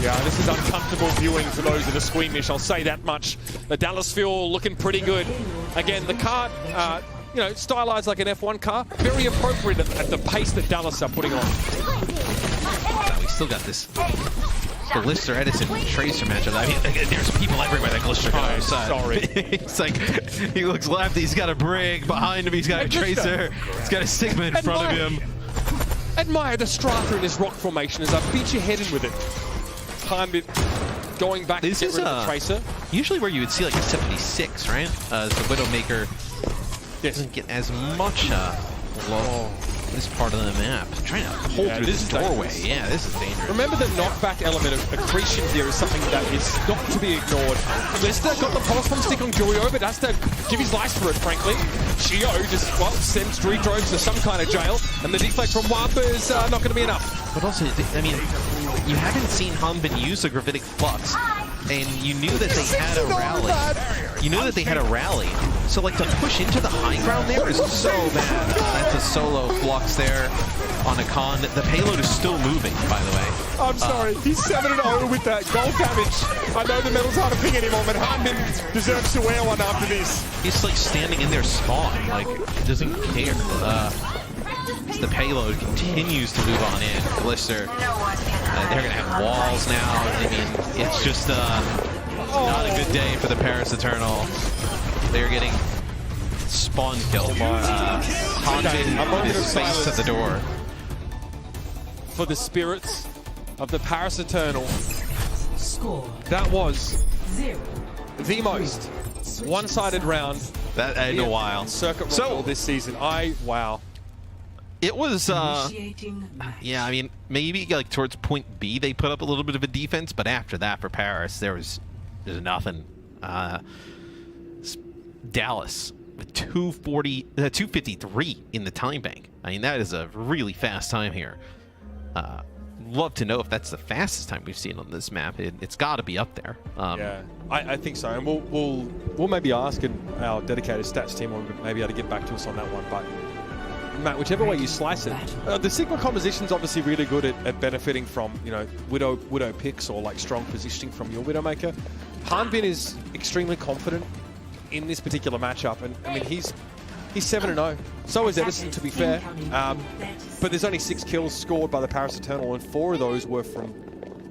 Yeah, this is uncomfortable viewing for those that are squeamish, I'll say that much. The Dallas Fuel looking pretty good. Again, the card, you know, stylized like an F1 car, very appropriate at the pace that Dallas are putting on. We still got this Glister Edison Tracer matchup. I mean, there's people everywhere that Glister goes. Sorry. It's like, he looks left, he's got a Brig, behind him he's got a Tracer, he's got a Sigma in front of him. Admire the Strata in this rock formation as I beat your head in with it. Time it going back this to get rid of the Tracer. Usually where you would see like a 76, right? The Widowmaker doesn't get as much this part of the map. Trying to hold through this doorway. Yeah, this is dangerous. Remember the knockback element of accretion here is something that is not to be ignored. Glister got the pulse from stick on Gurio, but has to give his life for it, frankly. Shio just, well, sends Street Drones to some kind of jail, and the deflect from Wampa is not going to be enough. But also, I mean, you haven't seen Hanbin use a Gravitic Flux, and you knew that they had a rally. You knew that they had a rally. So, like, to push into the high ground there is so bad. That's a solo Flux there on a con. The payload is still moving, by the way. I'm sorry, he's 7-0 with that gold damage. I know the medal's hard to ping anymore, but Hanbin deserves to wear one after this. He's, like, standing in their spawn, like, doesn't care. The payload continues to move on in. Glister, they're going to have walls now. I mean, it's just not a good day for the Paris Eternal. They're getting spawn killed. Hanbin is face at the door. For the spirits of the Paris Eternal, Score. that was 0. the most one-sided round that in a while. Circuit Rumble this season. Wow. It was, Initiating match. yeah, I mean, maybe like towards point B they put up a little bit of a defense, but after that for Paris, there's nothing. Dallas with 253 in the time bank. I mean, that is a really fast time here. Love to know if that's the fastest time we've seen on this map. It's got to be up there. Yeah, I think so, and we'll maybe ask our dedicated stats team, or maybe able to get back to us on that one, but. Matt, whichever way you slice it, the Sigma composition's obviously really good at benefiting from, you know, Widow picks or like strong positioning from your Widowmaker. Hanbin is extremely confident in this particular matchup, and I mean he's 7-0. So is Edison, to be fair. But there's only 6 kills scored by the Paris Eternal, and 4 of those were from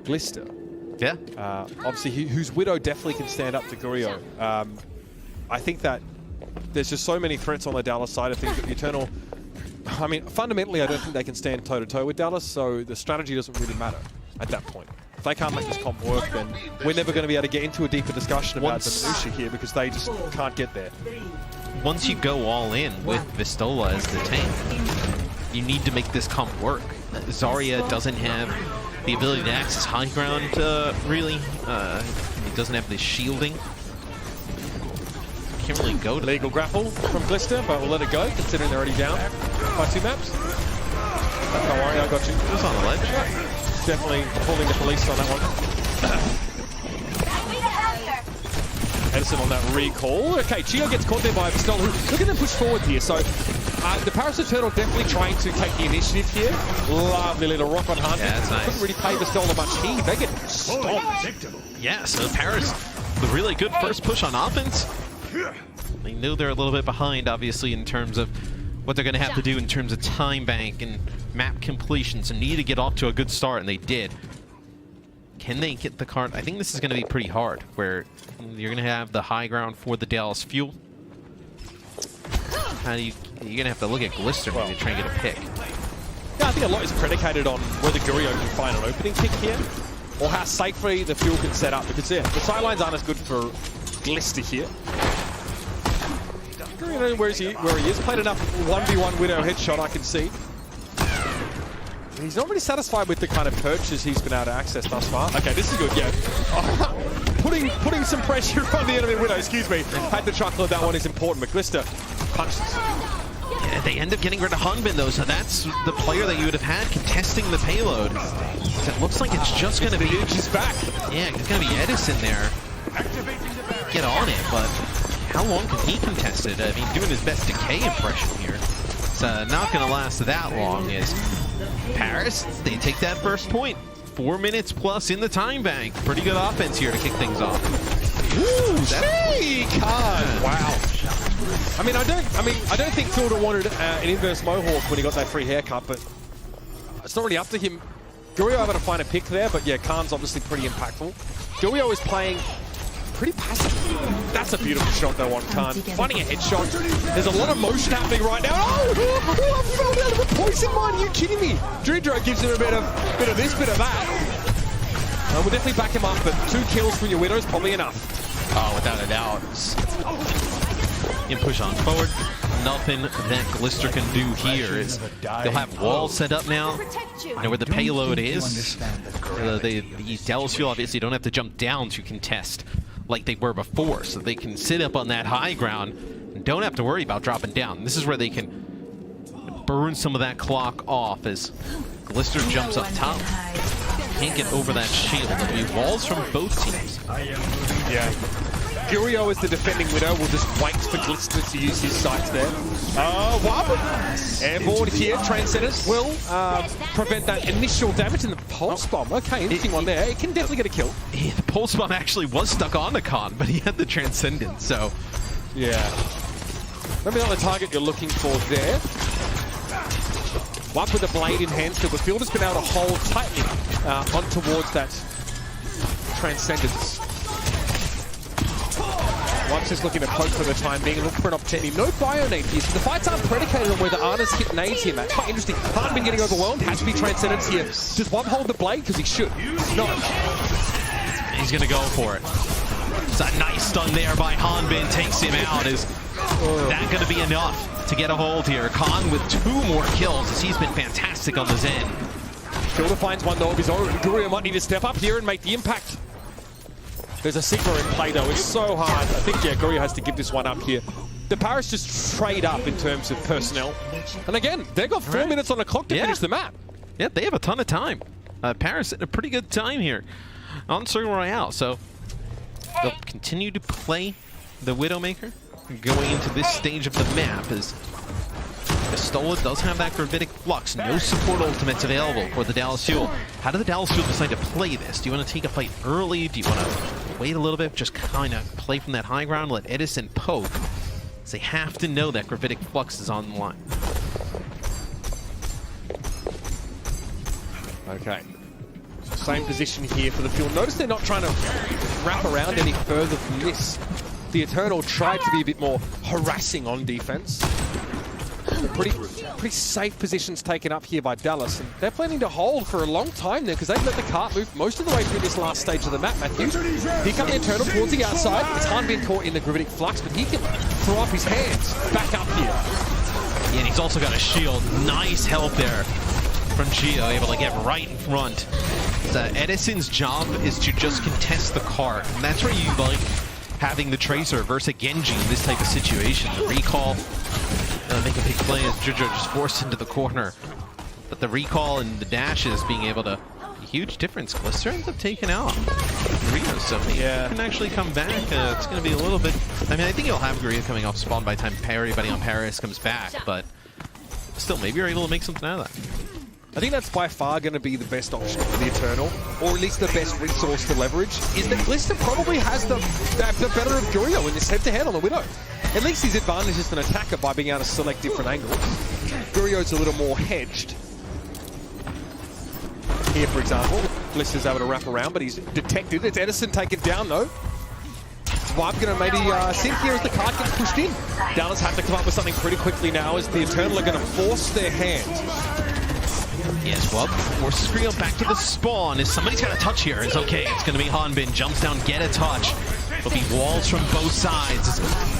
Glister. Yeah. Obviously, whose Widow definitely can stand up to Gurio. I think that there's just so many threats on the Dallas side of things that the Eternal. I mean, fundamentally, I don't think they can stand toe-to-toe with Dallas, so the strategy doesn't really matter at that point. If they can't make this comp work, then we're never going to be able to get into a deeper discussion about the minutia here because they just can't get there. Once you go all in with Vistola as the tank, you need to make this comp work. Zarya doesn't have the ability to access high ground, really. He doesn't have the shielding. Can't really go to legal grapple from Glister, but we'll let it go, considering they're already down by 2 maps. Don't worry, I got you. Just on the ledge. Definitely pulling the police on that one. Edison on that recall. Okay, Chio gets caught there by Vistola. Look at them push forward here. So the Paris Eternal definitely trying to take the initiative here. Lovely little rock on Hanbin. Yeah, that's nice. Couldn't really pay Vistola much heed. They get stomped. Yeah, so Paris, the really good first push on offense. They knew they're a little bit behind, obviously, in terms of what they're going to have to do in terms of time bank and map completion, so need to get off to a good start, and they did. Can they get the card? I think this is going to be pretty hard, where you're going to have the high ground for the Dallas Fuel. How do you're going to have to look at Glister when you try and get a pick. Yeah, I think a lot is predicated on whether Gurio can find an opening pick here, or how safely the Fuel can set up, because yeah, the sidelines aren't as good for Glister here. Gurio, where he is, played enough 1v1 Widow headshot, I can see. He's not really satisfied with the kind of purchase he's been able to access thus far. Okay, this is good, yeah. Putting some pressure on the enemy Widow, excuse me. Had the chuckle of that one is important, but Glister punches. They end up getting rid of Hanbin though, so that's the player that you would have had contesting the payload. So it looks like it's just going to be... He's back. Yeah, it's going to be Edison there. Get on it, but how long can he contest it? I mean, doing his best decay impression here. It's not going to last that long as Paris, they take that first point. 4 minutes plus in the time bank. Pretty good offense here to kick things off. Ooh, Khan. Wow. I mean, I don't think Fielder wanted an inverse mohawk when he got that free haircut, but it's not really up to him. Gurio able to find a pick there, but yeah, Khan's obviously pretty impactful. Gurio is playing pretty passive. That's a beautiful shot though on Khan. Finding a headshot. There's a lot of motion happening right now. Oh, I fell down with a poison mine. Are you kidding me? Dridro gives him a bit of this, bit of that. We'll definitely back him up, but 2 kills from your Widow is probably enough. Oh, without a doubt. You can push on forward. Nothing that Glister can do here is they'll have walls set up now. You know where the payload is. The Dallas Fuel obviously don't have to jump down to contest like they were before, so they can sit up on that high ground and don't have to worry about dropping down. This is where they can burn some of that clock off as Glister jumps up top. Can't get over that shield. There'll be walls from both teams. Yeah. Gurio as the defending Widow will just wait for Glister to use his sights there. Airborne here, Transcendence will prevent that initial damage in the Pulse Bomb. Okay, interesting one there. It can definitely get a kill. Yeah, the Pulse Bomb actually was stuck on the Khan, but he had the Transcendence, so... Yeah. Maybe not the target you're looking for there. One with the blade in hand, so the field has been able to hold tightly on towards that Transcendence. One's just looking to poke for the time being and look for an opportunity. No Bionade here, so the fights aren't predicated on whether Arna's hit nades here, Matt. Quite interesting. Hard been getting overwhelmed, has to be Transcendence here. Does one hold the blade? Because he should. No. He's going to go for it. It's a nice stun there by Hanbin, takes him out. Is that going to be enough to get a hold here? Khan with 2 more kills as he's been fantastic on the Zen. Fielder finds one though of his own. Gurio might need to step up here and make the impact. There's a Sigma in play though, it's so hard. I think, yeah, Gurio has to give this one up here. The Paris just trade up in terms of personnel. And again, they've got 4 minutes on the clock to finish the map. Yeah, they have a ton of time. Paris at a pretty good time here on Circle Royale, so they'll continue to play the Widowmaker going into this stage of the map as Pistola does have that Gravitic Flux. No support ultimates available for the Dallas Fuel. How do the Dallas Fuel decide to play this? Do you want to take a fight early? Do you want to wait a little bit? Just kind of play from that high ground, let Edison poke. They have to know that Gravitic Flux is on the line. Okay. Same position here for the Fuel. Notice they're not trying to wrap around any further than this. The Eternal tried to be a bit more harassing on defense. Pretty safe positions taken up here by Dallas, and they're planning to hold for a long time there because they've let the cart move most of the way through this last stage of the map, Matthew. Here comes the Eternal towards the outside. It's hard been caught in the Gravitic Flux, but he can throw up his hands back up here. Yeah, and he's also got a shield. Nice help there from Gio, able to get right in front. Edison's job is to just contest the cart, and that's where you like having the Tracer versus Genji in this type of situation. The recall, make a big play as Jojo just forced into the corner. But the recall and the dashes being able to, a huge difference. Glister ends up taking out Rio, so maybe he can actually come back. It's going to be a little bit, I mean, I think he'll have Rio coming off spawn by the time everybody on Paris comes back, but still, maybe you're able to make something out of that. I think that's by far going to be the best option for the Eternal, or at least the best resource to leverage, is that Glister probably has the better of Gurio in this head-to-head on the Widow. At least his advantage is an attacker by being able to select different angles. Gurio's a little more hedged. Here, for example, Glister's able to wrap around, but he's detected. It's Edison taken down, though. Vibe going to maybe sit here as the card gets pushed in. Dallas have to come up with something pretty quickly now as the Eternal are going to force their hand. Yes, well, forces Rio back to the spawn. If somebody's got a touch here, it's okay. It's going to be Hanbin. Jumps down, get a touch. There'll be walls from both sides.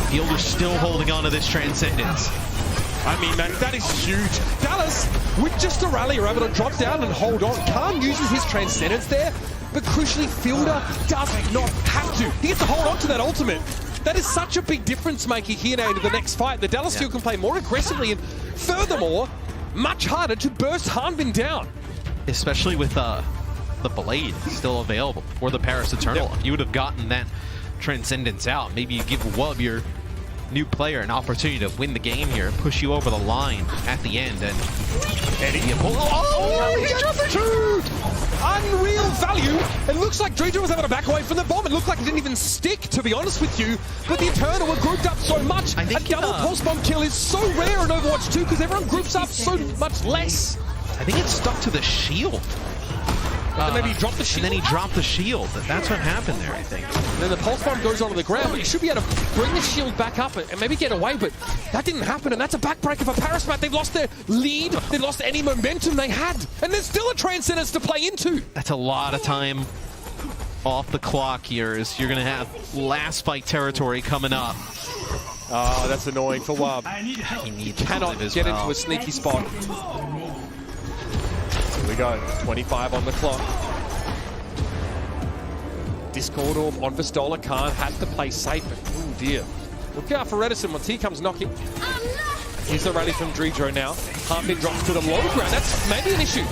Fielder's still holding on to this Transcendence. I mean, man, that is huge. Dallas, with just a rally, are able to drop down and hold on. Khan uses his Transcendence there, but crucially, Fielder does not have to. He gets to hold on to that ultimate. That is such a big difference maker here now into the next fight. The Dallas Steel can play more aggressively and furthermore, much harder to burst Hanbin down. Especially with the Blade still available for the Paris Eternal. If you would have gotten that Transcendence out, maybe you give Wub, your new player, an opportunity to win the game here, push you over the line at the end, and Eddie. Oh, he just shoot! Unreal value. It looks like Dreja was able to back away from the bomb. It looked like it didn't even stick, to be honest with you. But the Eternal were grouped up so much. A double pulse bomb kill is so rare in Overwatch 2 because everyone groups up so much less. I think it stuck to the shield. And then he dropped the shield. And then he dropped the shield. That's what happened there, I think. And then the pulse bomb goes onto the ground, but you should be able to bring the shield back up and maybe get away, but that didn't happen, and that's a backbreaker for Paris, Matt. They've lost their lead. They've lost any momentum they had, and there's still a Transcendence to play into. That's a lot of time off the clock here, as you're going to have last fight territory coming up. Oh, that's annoying for Wub. He cannot get into a sneaky spot. Here we go, 25 on the clock. Discord Orb on Vistola. Khan had to play safe, but oh dear. Look out for Edison once he comes knocking. Here's the rally from Drejo now. Hanbin drops to the low ground. That's maybe an issue.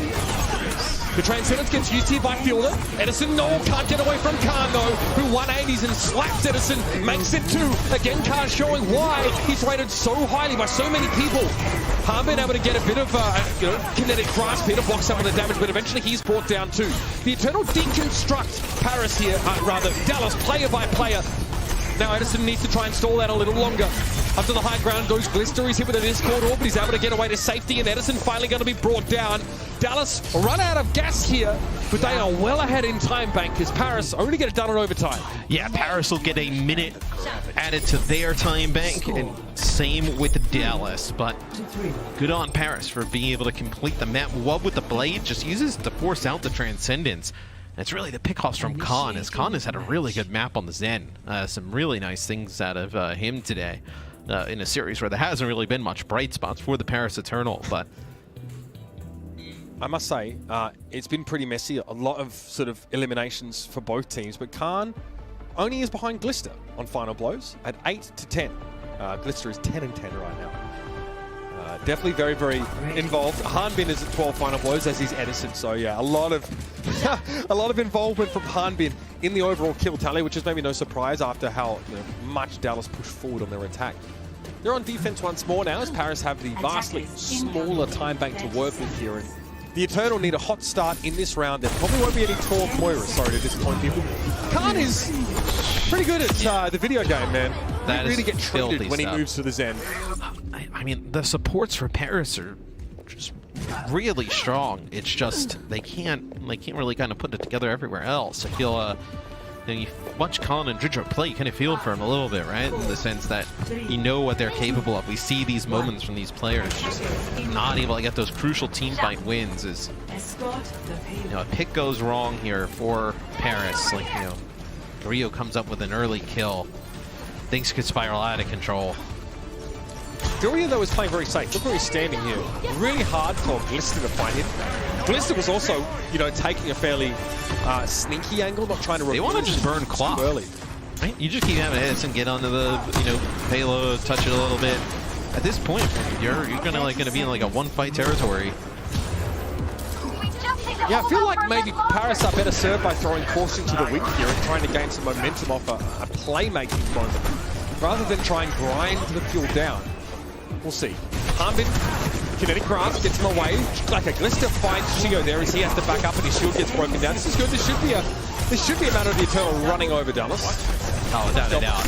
The Transcendence gets used here by Fielder. Edison, no, can't get away from Khan though, who 180s and slaps Edison, makes it 2. Again, Khan showing why he's rated so highly by so many people. Hanbin able to get a bit of kinetic grasp here to block some of the damage, but eventually he's brought down too. The Eternal deconstruct Paris here, rather Dallas, player by player. Now Edison needs to try and stall that a little longer. Up to the high ground goes Glister. He's hit with a Discord Orb, but he's able to get away to safety, and Edison finally going to be brought down. Dallas run out of gas here, but they are well ahead in time bank as Paris only get it done in overtime. Yeah, Paris will get a minute added to their time bank, and same with Dallas, but good on Paris for being able to complete the map. Wub with the Blade just uses to force out the Transcendence. And it's really the pickoffs from Khan, as Khan has had a really good map on the Zen. Some really nice things out of him today in a series where there hasn't really been much bright spots for the Paris Eternal, but I must say, it's been pretty messy. A lot of sort of eliminations for both teams, but Khan only is behind Glister on final blows at 8 to 10. Glister is 10 and 10 right now. Definitely very, very involved. Hanbin is at 12 final blows, as is Edison. So yeah, a lot of involvement from Hanbin in the overall kill tally, which is maybe no surprise after how much Dallas pushed forward on their attack. They're on defense once more now, as Paris have the vastly smaller time bank to work with here. And the Eternal need a hot start in this round. There probably won't be any Torque Moira, sorry to disappoint people. Khan is pretty good at the video game, man. That he really gets treated when he stuff. moves to the Zen. I mean, the supports for Paris are just really strong. It's just they can't really kind of put it together everywhere else. I feel you watch Colin and Dridger play, you kind of feel for them a little bit, right? In the sense that you know what they're capable of. We see these moments from these players just not able to get those crucial team fight wins. Is a pick goes wrong here for Paris, like Rio comes up with an early kill, things could spiral out of control. Doria, though, is playing very safe. Look where he's standing here. Really hard for Glister to find him. Glister was also, taking a fairly sneaky angle, not trying to... They want to just burn clock. Early. Right? You just keep having Edison get onto the, payload, touch it a little bit. At this point, you're gonna be in like a one-fight territory. Yeah, I feel like maybe Paris are better served by throwing caution to the wind here and trying to gain some momentum off a playmaking moment, rather than try and grind the fuel down. We'll see. Hanbin, kinetic grasp, gets him away. Like a Glister finds Shio there as he has to back up and his shield gets broken down. This is good. This should be a matter of the Eternal running over Dallas. Oh, without a doubt.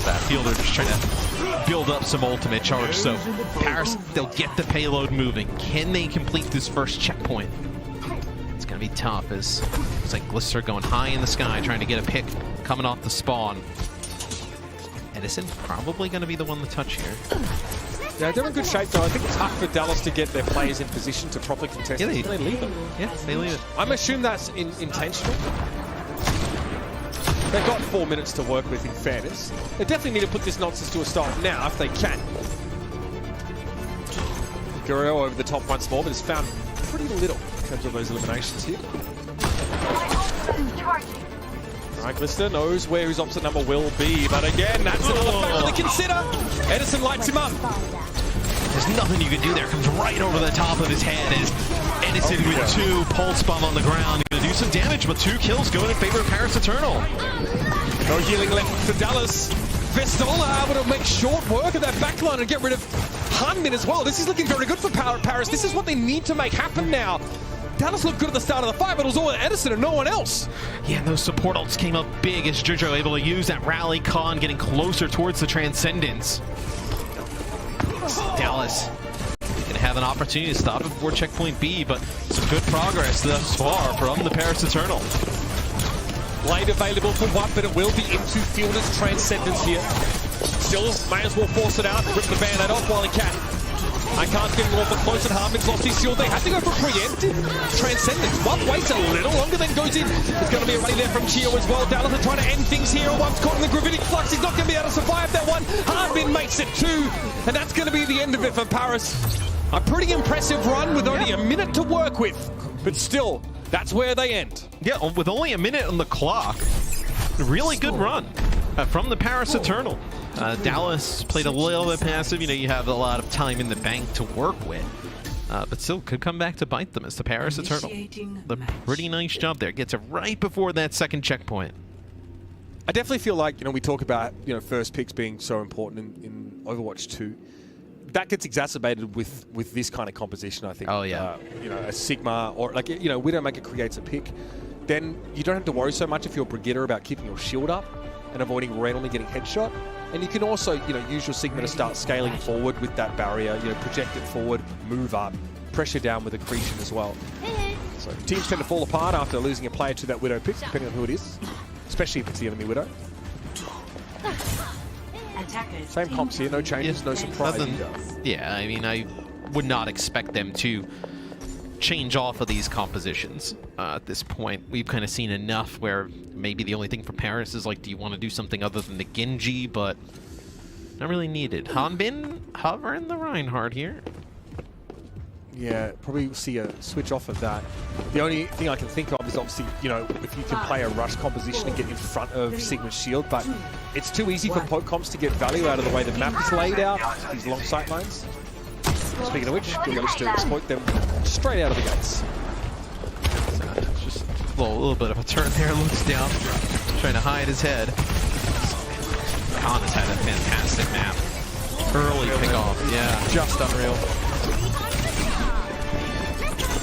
That Fielder just trying to build up some ultimate charge. So Paris, they'll get the payload moving. Can they complete this first checkpoint? It's going to be tough as it's like Glister going high in the sky, trying to get a pick coming off the spawn. Edison probably going to be the one to touch here. Yeah, they're in good shape though. I think it's tough for Dallas to get their players in position to properly contest. Yeah, they leave them. Yeah, they leave it. I'm assuming that's intentional. They've got 4 minutes to work with, in fairness. They definitely need to put this nonsense to a stop now if they can. Guerrero over the top once more, but has found pretty little in terms of those eliminations here. Right, Glister knows where his opposite number will be, but again, that's another factor to consider. Edison lights him up. There's nothing you can do there. Comes right over the top of his head as Edison with 2 pulse bomb on the ground. Gonna do some damage, but 2 kills going in favor of Paris Eternal. No healing left for Dallas. Vestola able to make short work of that backline and get rid of Hanmin as well. This is looking very good for Paris. This is what they need to make happen now. Dallas looked good at the start of the fight, but it was all Edison and no one else. Yeah, those support ults came up big as Jojo able to use that rally con, getting closer towards the Transcendence. Dallas gonna have an opportunity to stop it before checkpoint B, but some good progress thus far from the Paris Eternal. Blade available for one, but it will be into Fielder's Transcendence here. Still, may as well force it out, rip the band-aid off while he can. I can't get a little bit close, and Harmon's lost his shield. They had to go for preemptive Transcendence. One waits a little longer than goes in. There's going to be a rally there from Chio as well. Dallas are trying to end things here. One's caught in the gravitic flux. He's not going to be able to survive that one. Harmon makes it 2, and that's going to be the end of it for Paris. A pretty impressive run with only a minute to work with, but still, that's where they end. Yeah, with only a minute on the clock. Really good run from the Paris Eternal. Dallas played a little bit passive. You know, you have a lot of time in the bank to work with. But still could come back to bite them as the Paris Eternal. The pretty nice job there. Gets it right before that second checkpoint. I definitely feel like, you know, we talk about, you know, first picks being so important in Overwatch 2. That gets exacerbated with this kind of composition, I think. Oh, yeah. You know, a Sigma or, like, you know, Widowmaker creates a pick. Then you don't have to worry so much if you're Brigitte about keeping your shield up and avoiding randomly getting headshot. And you can also, you know, use your Sigma to start scaling forward with that barrier, you know, project it forward, move up, pressure down with accretion as well. So teams tend to fall apart after losing a player to that Widow pick, depending on who it is, especially if it's the enemy Widow. Same comps here, no changes, no surprise. Yeah, I mean, I would not expect them to change off of these compositions at this point. We've kind of seen enough where maybe the only thing for Paris is like, do you want to do something other than the Genji, but not really needed. Hanbin hovering the Reinhardt here. Yeah, probably see a switch off of that. The only thing I can think of is obviously, you know, if you can play a rush composition and get in front of Sigma's shield, but it's too easy for poke comps to get value out of the way the map is laid out, these long sight lines. Speaking of which, you'll manage to exploit them straight out of the gates. Just a little bit of a turn there, looks down, trying to hide his head. Khan has had a fantastic map. Early kickoff, yeah. Just unreal.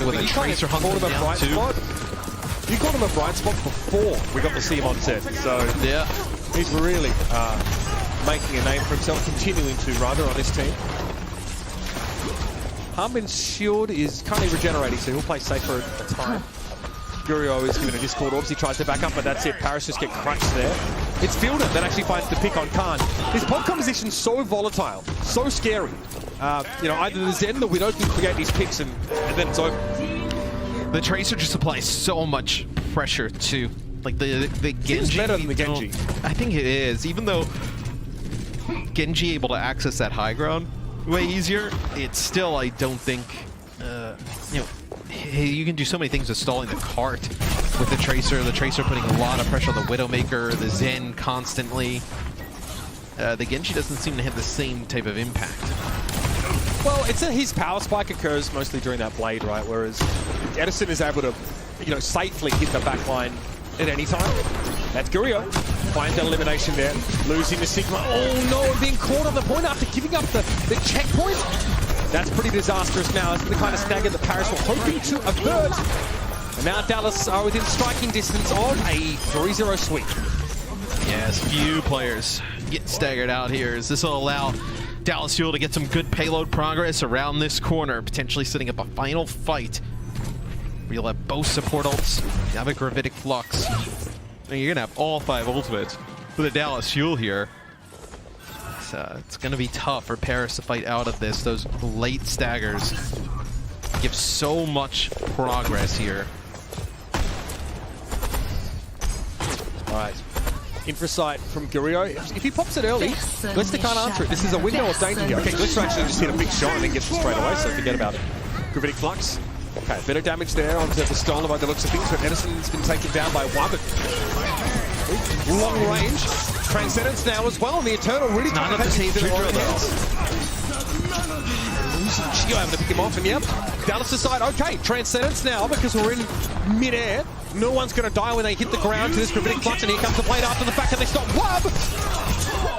With a tracer hunt down too. You called him a bright spot before we got to see him on set, so yeah, he's really making a name for himself, continuing to rather on this team. Harmon's shield is currently regenerating, so he'll play safe for a time. Gurio is given a Discord Orbs, he tries to back up, but that's it. Paris just get crunched there. It's Fielder that actually finds the pick on Khan. His pod composition's so volatile, so scary. You know, either the Zen, the Widow can create these picks and then it's over. The Tracer just applies so much pressure to, like, the Genji. It's better than the Genji. I think it is, even though Genji able to access that high ground way easier, it's still, I don't think, you know, you can do so many things with stalling the cart with the Tracer putting a lot of pressure on the Widowmaker, the Zen constantly. The Genji doesn't seem to have the same type of impact. Well, it's his power spike occurs mostly during that blade, right? Whereas Edison is able to, you know, safely hit the back line at any time. That's Gurio. Finds that elimination there. Losing the Sigma. Oh no, being caught on the point after giving up the checkpoint. That's pretty disastrous now. It's the kind of stagger that Paris were hoping to avert. And now Dallas are within striking distance of a 3-0 sweep. Yes, few players get staggered out here, as this will allow Dallas Fuel to get some good payload progress around this corner, potentially setting up a final fight. We'll have both support ults, you have a Gravitic Flux. And you're gonna have all 5 ultimates for the Dallas Fuel here. So it's gonna be tough for Paris to fight out of this. Those late staggers give so much progress here. All right. Infrasight from Gurio. If he pops it early, Glister can't answer it. This is a window of danger here. Okay, Glister actually just hit a big shot and then gets it straight away, so forget about it. Gravitic Flux. Okay, better damage there onto the Stolen by the looks of things, but Edison's been taken down by one. long range. Transcendence now as well, and the Eternal really Not trying enough to save their Juju, own hands. Gio having to pick him off, and yep, Dallas decide, okay, Transcendence now because we're in mid-air. No one's going to die when they hit the ground to this gravitic flux, and here comes the blade after the fact, and they stop Wub.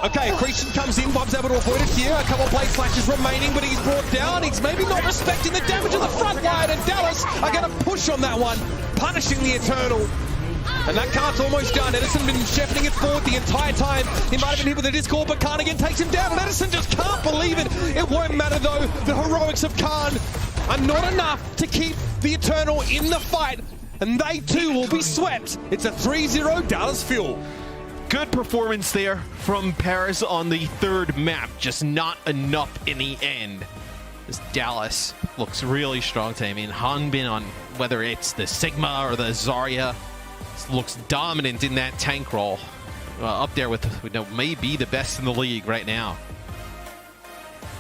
Okay, Accretion comes in, Bob's able to avoid it here. A couple of blade flashes remaining, but he's brought down. He's maybe not respecting the damage of the front line, and Dallas are going to push on that one, punishing the Eternal. And that card's almost done. Edison been shepherding it forward the entire time. He might have been hit with a Discord, but Khan again takes him down. And Edison just can't believe it. It won't matter though. The heroics of Khan are not enough to keep the Eternal in the fight. And they too will be swept. It's a 3-0 Dallas Fuel. Good performance there from Paris on the third map. Just not enough in the end. This Dallas looks really strong today. I mean, Hanbin on whether it's the Sigma or the Zarya looks dominant in that tank role. Up there with, you know, maybe the best in the league right now.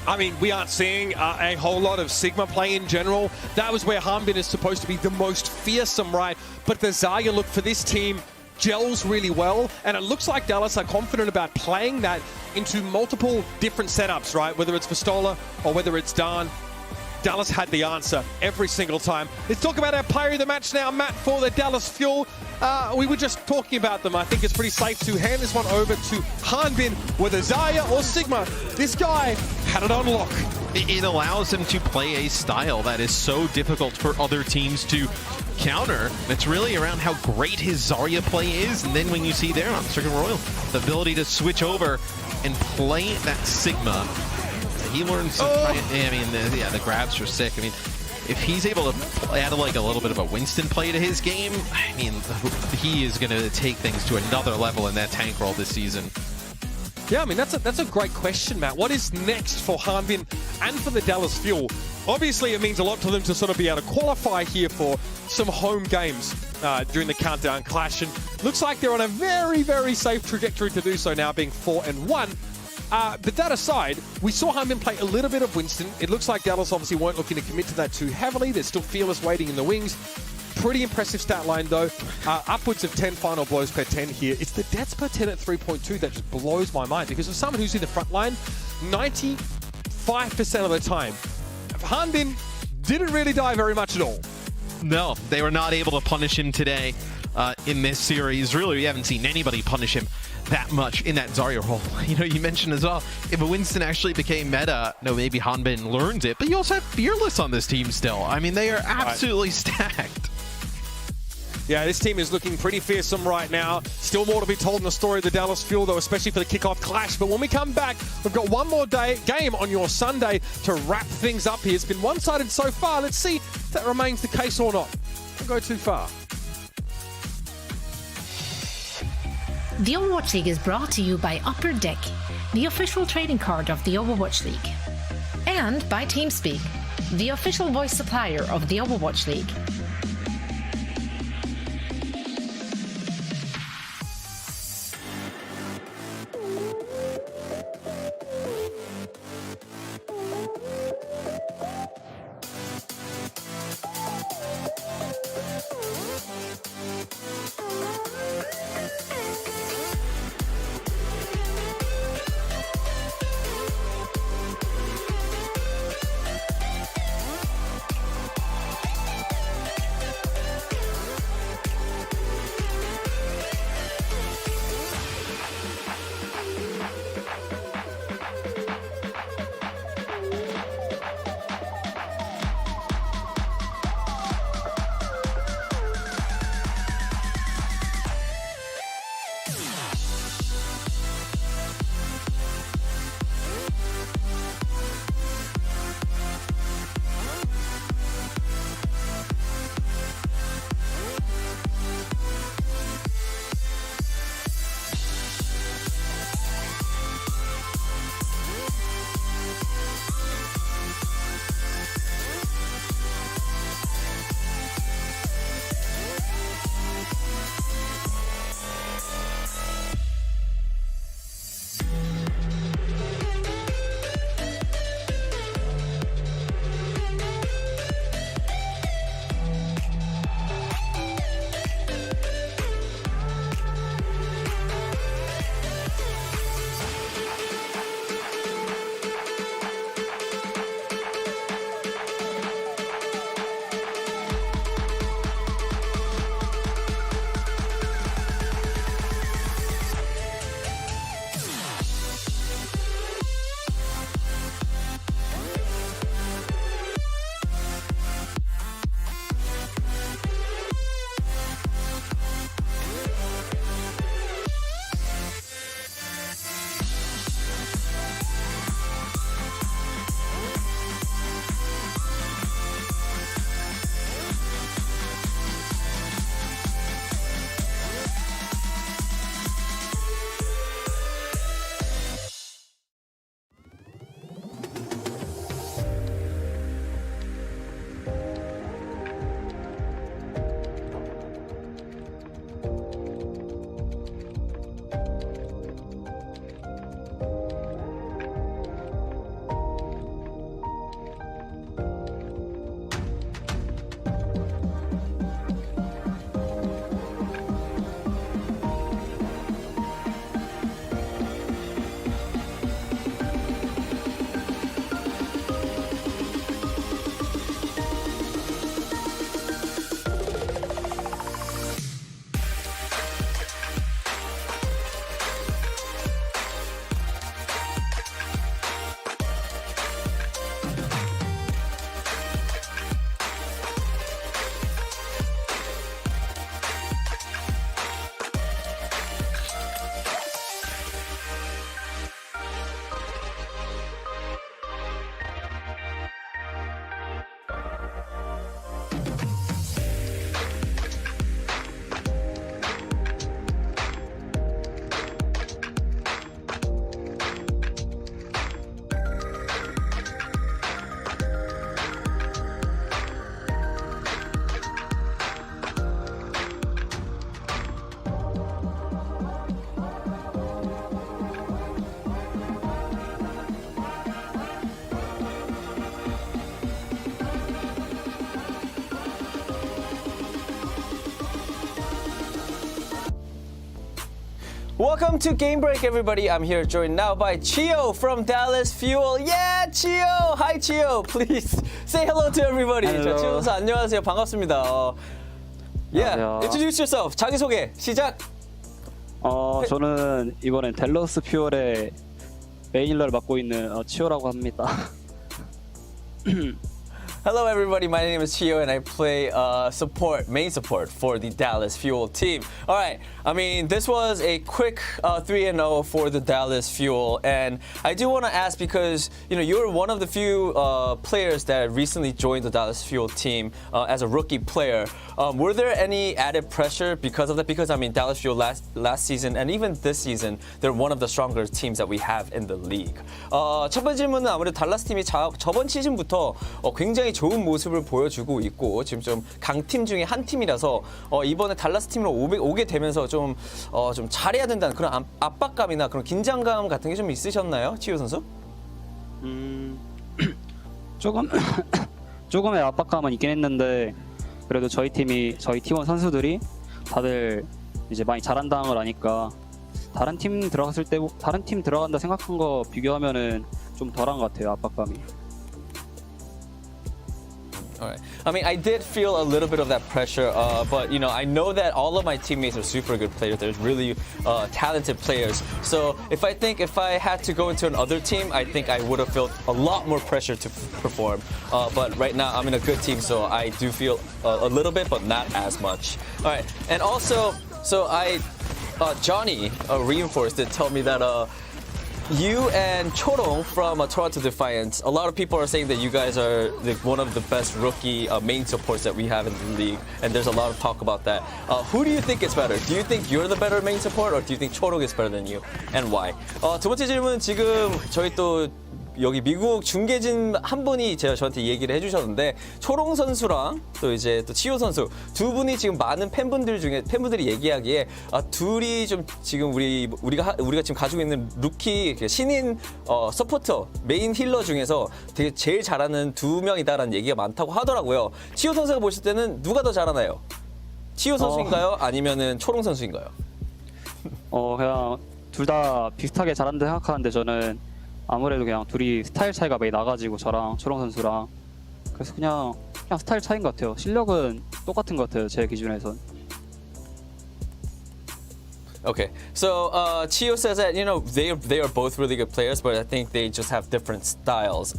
I mean, we aren't seeing a whole lot of Sigma play in general. That was where Hanbin is supposed to be the most fearsome, right? But the Zarya look for this team gels really well, and it looks like Dallas are confident about playing that into multiple different setups, right? Whether it's Vistola or whether it's Dan. Dallas had the answer every single time. Let's talk about our player of the match now, Matt, for the Dallas Fuel. We were just talking about them. I think it's pretty safe to hand this one over to Hanbin, whether Zarya or Sigma. This guy had it on lock. It allows him to play a style that is so difficult for other teams to counter. It's really around how great his Zarya play is, and then when you see there on Stricken Royal, the ability to switch over and play that Sigma. He learns to try, I mean, the grabs are sick. I mean, if he's able to add like a little bit of a Winston play to his game, I mean, he is going to take things to another level in that tank role this season. Yeah, I mean, that's a great question, Matt. What is next for Hanbin and for the Dallas Fuel? Obviously, it means a lot to them to sort of be able to qualify here for some home games during the Countdown Clash. And looks like they're on a very, very safe trajectory to do so now, being 4-1. But that aside, we saw Hanbin play a little bit of Winston. It looks like Dallas obviously weren't looking to commit to that too heavily. There's still Fearless waiting in the wings. Pretty impressive stat line though. Upwards of 10 final blows per 10 here. It's the deaths per 10 at 3.2 that just blows my mind, because of someone who's in the front line 95% of the time. Hanbin didn't really die very much at all. No, they were not able to punish him today in this series. Really, we haven't seen anybody punish him that much in that Zarya role. You know, you mentioned as well, if a Winston actually became meta, no, maybe Hanbin learns it, but you also have Fearless on this team still. I mean, they are absolutely stacked. Yeah, this team is looking pretty fearsome right now. Still more to be told in the story of the Dallas Fuel, though, especially for the kickoff clash. But when we come back, we've got one more game on your Sunday to wrap things up here. It's been one-sided so far. Let's see if that remains the case or not. Don't go too far. The Overwatch League is brought to you by Upper Deck, the official trading card of the Overwatch League. And by TeamSpeak, the official voice supplier of the Overwatch League. Welcome to Game Break, everybody. I'm here joined now by Chio from Dallas Fuel. Yeah, Chio! Hi, Chio. Please say hello to everybody. 자, 치오 선수 안녕하세요. 반갑습니다. Yeah, introduce yourself. 자기소개 시작. 저는 이번엔 댈러스 퓨얼의 메인 힐러를 맡고 있는 치오라고 합니다. Hello, everybody. My name is Chio, and I play main support for the Dallas Fuel team. All right. I mean, this was a quick 3-0 for the Dallas Fuel, and I do want to ask because you're one of the few players that recently joined the Dallas Fuel team as a rookie player. Were there any added pressure because of that? Because I mean, Dallas Fuel last season and even this season, they're one of the stronger teams that we have in the league. 첫 번째 질문은 아무래도 달라스 팀이 저번 시즌부터 굉장히 좋은 모습을 보여주고 있고 지금 좀 강팀 중에 한 팀이라서 이번에 달라스 팀으로 오게 되면서 좀 잘해야 된다는 그런 압박감이나 그런 긴장감 같은 게 좀 있으셨나요, 치유 선수? 조금의 압박감은 있긴 했는데 그래도 저희 T1 선수들이 다들 이제 많이 잘한다는 걸 아니까 다른 팀 들어간다 생각한 거 비교하면은 좀 덜한 것 같아요, 압박감이. All right. I mean, I did feel a little bit of that pressure, but I know that all of my teammates are super good players. They're really talented players. So if I had to go into another team, I think I would have felt a lot more pressure to perform. But right now, I'm in a good team, so I do feel a little bit, but not as much. All right. And also, Johnny reinforced it, told me that you and Chorong from Toronto Defiant, a lot of people are saying that you guys are one of the best rookie main supports that we have in the league, and there's a lot of talk about that. Who do you think is better? Do you think you're the better main support, or do you think Chorong is better than you, and why? 두 번째 질문은 지금 저희 또 여기 미국 중계진 한 분이 저한테 얘기를 해주셨는데 초롱 선수랑 또 이제 또 치오 선수 두 분이 지금 많은 팬분들이 얘기하기에 둘이 좀 지금 우리가 지금 가지고 있는 루키 신인 서포터 메인 힐러 중에서 되게 제일 잘하는 두 명이다라는 얘기가 많다고 하더라고요. 치오 선수가 보실 때는 누가 더 잘하나요? 치오 선수인가요? 아니면은 초롱 선수인가요? 그냥 둘 다 비슷하게 잘한다 생각하는데 저는 아무래도 그냥 둘이 스타일 차이가 많이 나가지고 저랑 초롱 선수랑 그래서 그냥 스타일 차이인 것 같아요. 실력은 똑같은 것 같아요, 제 기준에선. Okay, so Chio says that they are both really good players, but I think they just have different styles.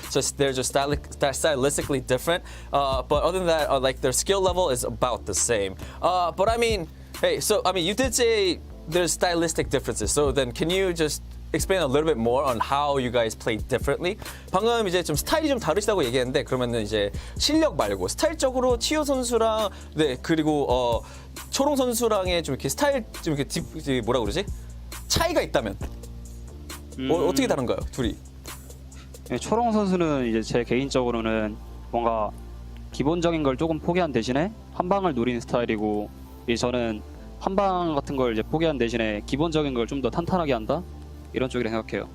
So they're just stylistically different. But other than that, like their skill level is about the same. But I mean, hey, so I mean, you did say there's stylistic differences. So then, can you just explain a little bit more on how you guys play differently? 방금 이제 좀 스타일이 좀 다르시다고 얘기했는데 그러면은 이제 실력 말고 스타일적으로 치오 선수랑 그리고 초롱 선수랑의 좀 이렇게 스타일 좀 이렇게 뭐라 그러지? 차이가 있다면 어떻게 다른가요, 둘이? 초롱 선수는 이제 제 개인적으로는 뭔가 기본적인 걸 조금 포기한 대신에 한 방을 노리는 스타일이고 이제 저는 한 방 같은 걸 이제 포기한 대신에 기본적인 걸 좀 더 탄탄하게 한다. 이런 쪽이라 생각해요.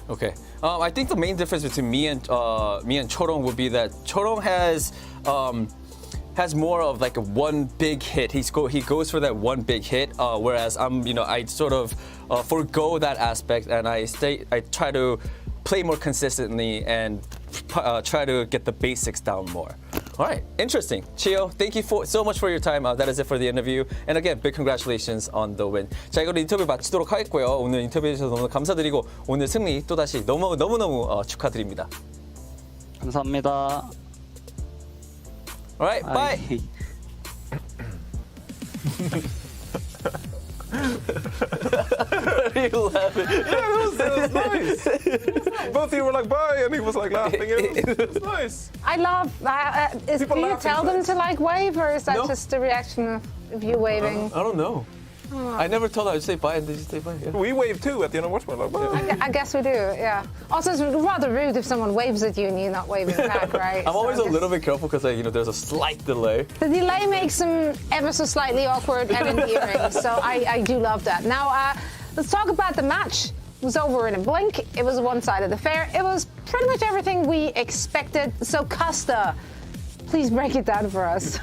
Okay. I think the main difference between me and Chorong would be that Chorong has more of like a one big hit. He goes for that one big hit, whereas I sort of forgo that aspect and I try to play more consistently and try to get the basics down more. All right, interesting. Chio, thank you so much for your time. That is it for the interview. And again, big congratulations on the win. 자, 이걸로 인터뷰 마치도록 하겠고요. 오늘 인터뷰해 주셔서 너무 감사드리고 오늘 승리 또다시 너무너무 축하드립니다. 감사합니다. All right, bye. What are you laughing? That was nice. Both of you were like, bye, and he was like laughing. It was nice. I love. Do you tell them to like wave, or is that just the reaction of you waving? I don't know. I never told her I'd say bye and they just say bye. Yeah. We wave too at the end of Watchpoint. Like, bye. I guess we do, yeah. Also, it's rather rude if someone waves at you and you're not waving back, right? I'm always a little bit careful because there's a slight delay. The delay makes them ever so slightly awkward and endearing, so I do love that. Now, let's talk about the match. It was over in a blink. It was a one-sided affair. It was pretty much everything we expected. So, Costa, please break it down for us.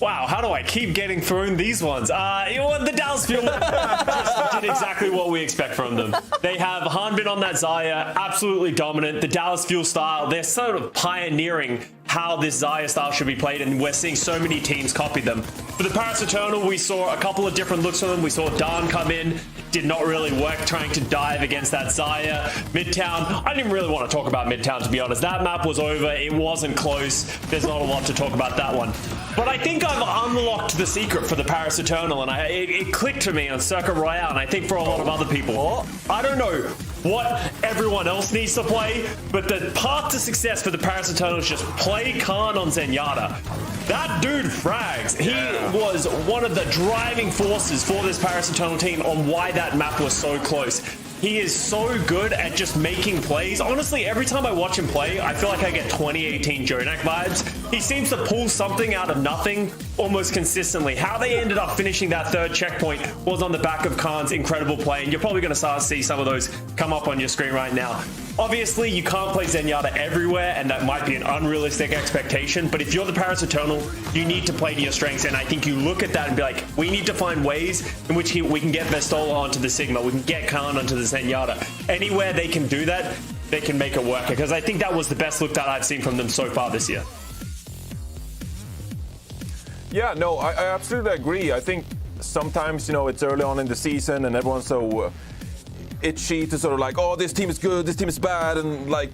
Wow, how do I keep getting thrown these ones? The Dallas Fuel just did exactly what we expect from them. They have Hanbin on that Xayah, absolutely dominant. The Dallas Fuel style, they're sort of pioneering how this Xayah style should be played, and we're seeing so many teams copy them. For the Paris Eternal, we saw a couple of different looks from them. We saw Dan come in, did not really work trying to dive against that Xayah. Midtown, I didn't really want to talk about Midtown, to be honest. That map was over, it wasn't close. There's not a lot to talk about that one. But I think I've unlocked the secret for the Paris Eternal, and it clicked for me on Circuit Royale, and I think for a lot of other people. I don't know what everyone else needs to play, but the path to success for the Paris Eternal is just play Khan on Zenyatta. That dude frags. He was one of the driving forces for this Paris Eternal team on why that map was so close. He is so good at just making plays. Honestly, every time I watch him play, I feel like I get 2018 Jonak vibes. He seems to pull something out of nothing almost consistently. How they ended up finishing that third checkpoint was on the back of Khan's incredible play, and you're probably going to start to see some of those come up on your screen right now. Obviously, you can't play Zenyatta everywhere, and that might be an unrealistic expectation, but if you're the Paris Eternal, you need to play to your strengths, and I think you look at that and be like, we need to find ways in which we can get Vestola onto the Sigma, we can get Khan onto the Zenyatta. Anywhere they can do that, they can make it work, because I think that was the best look that I've seen from them so far this year. Yeah, no, I absolutely agree. I think sometimes, it's early on in the season and everyone's so itchy to sort of like, oh, this team is good, this team is bad, and like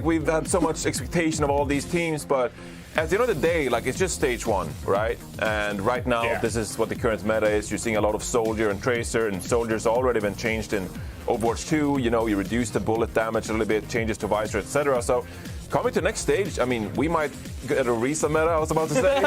we've had so much expectation of all these teams, but at the end of the day, it's just stage one, right? And right now, this is what the current meta is. You're seeing a lot of Soldier and Tracer, and Soldier's already been changed in Overwatch 2. You reduce the bullet damage a little bit, changes to Visor, etc. So coming to next stage, I mean, we might get a Risa meta, I was about to say.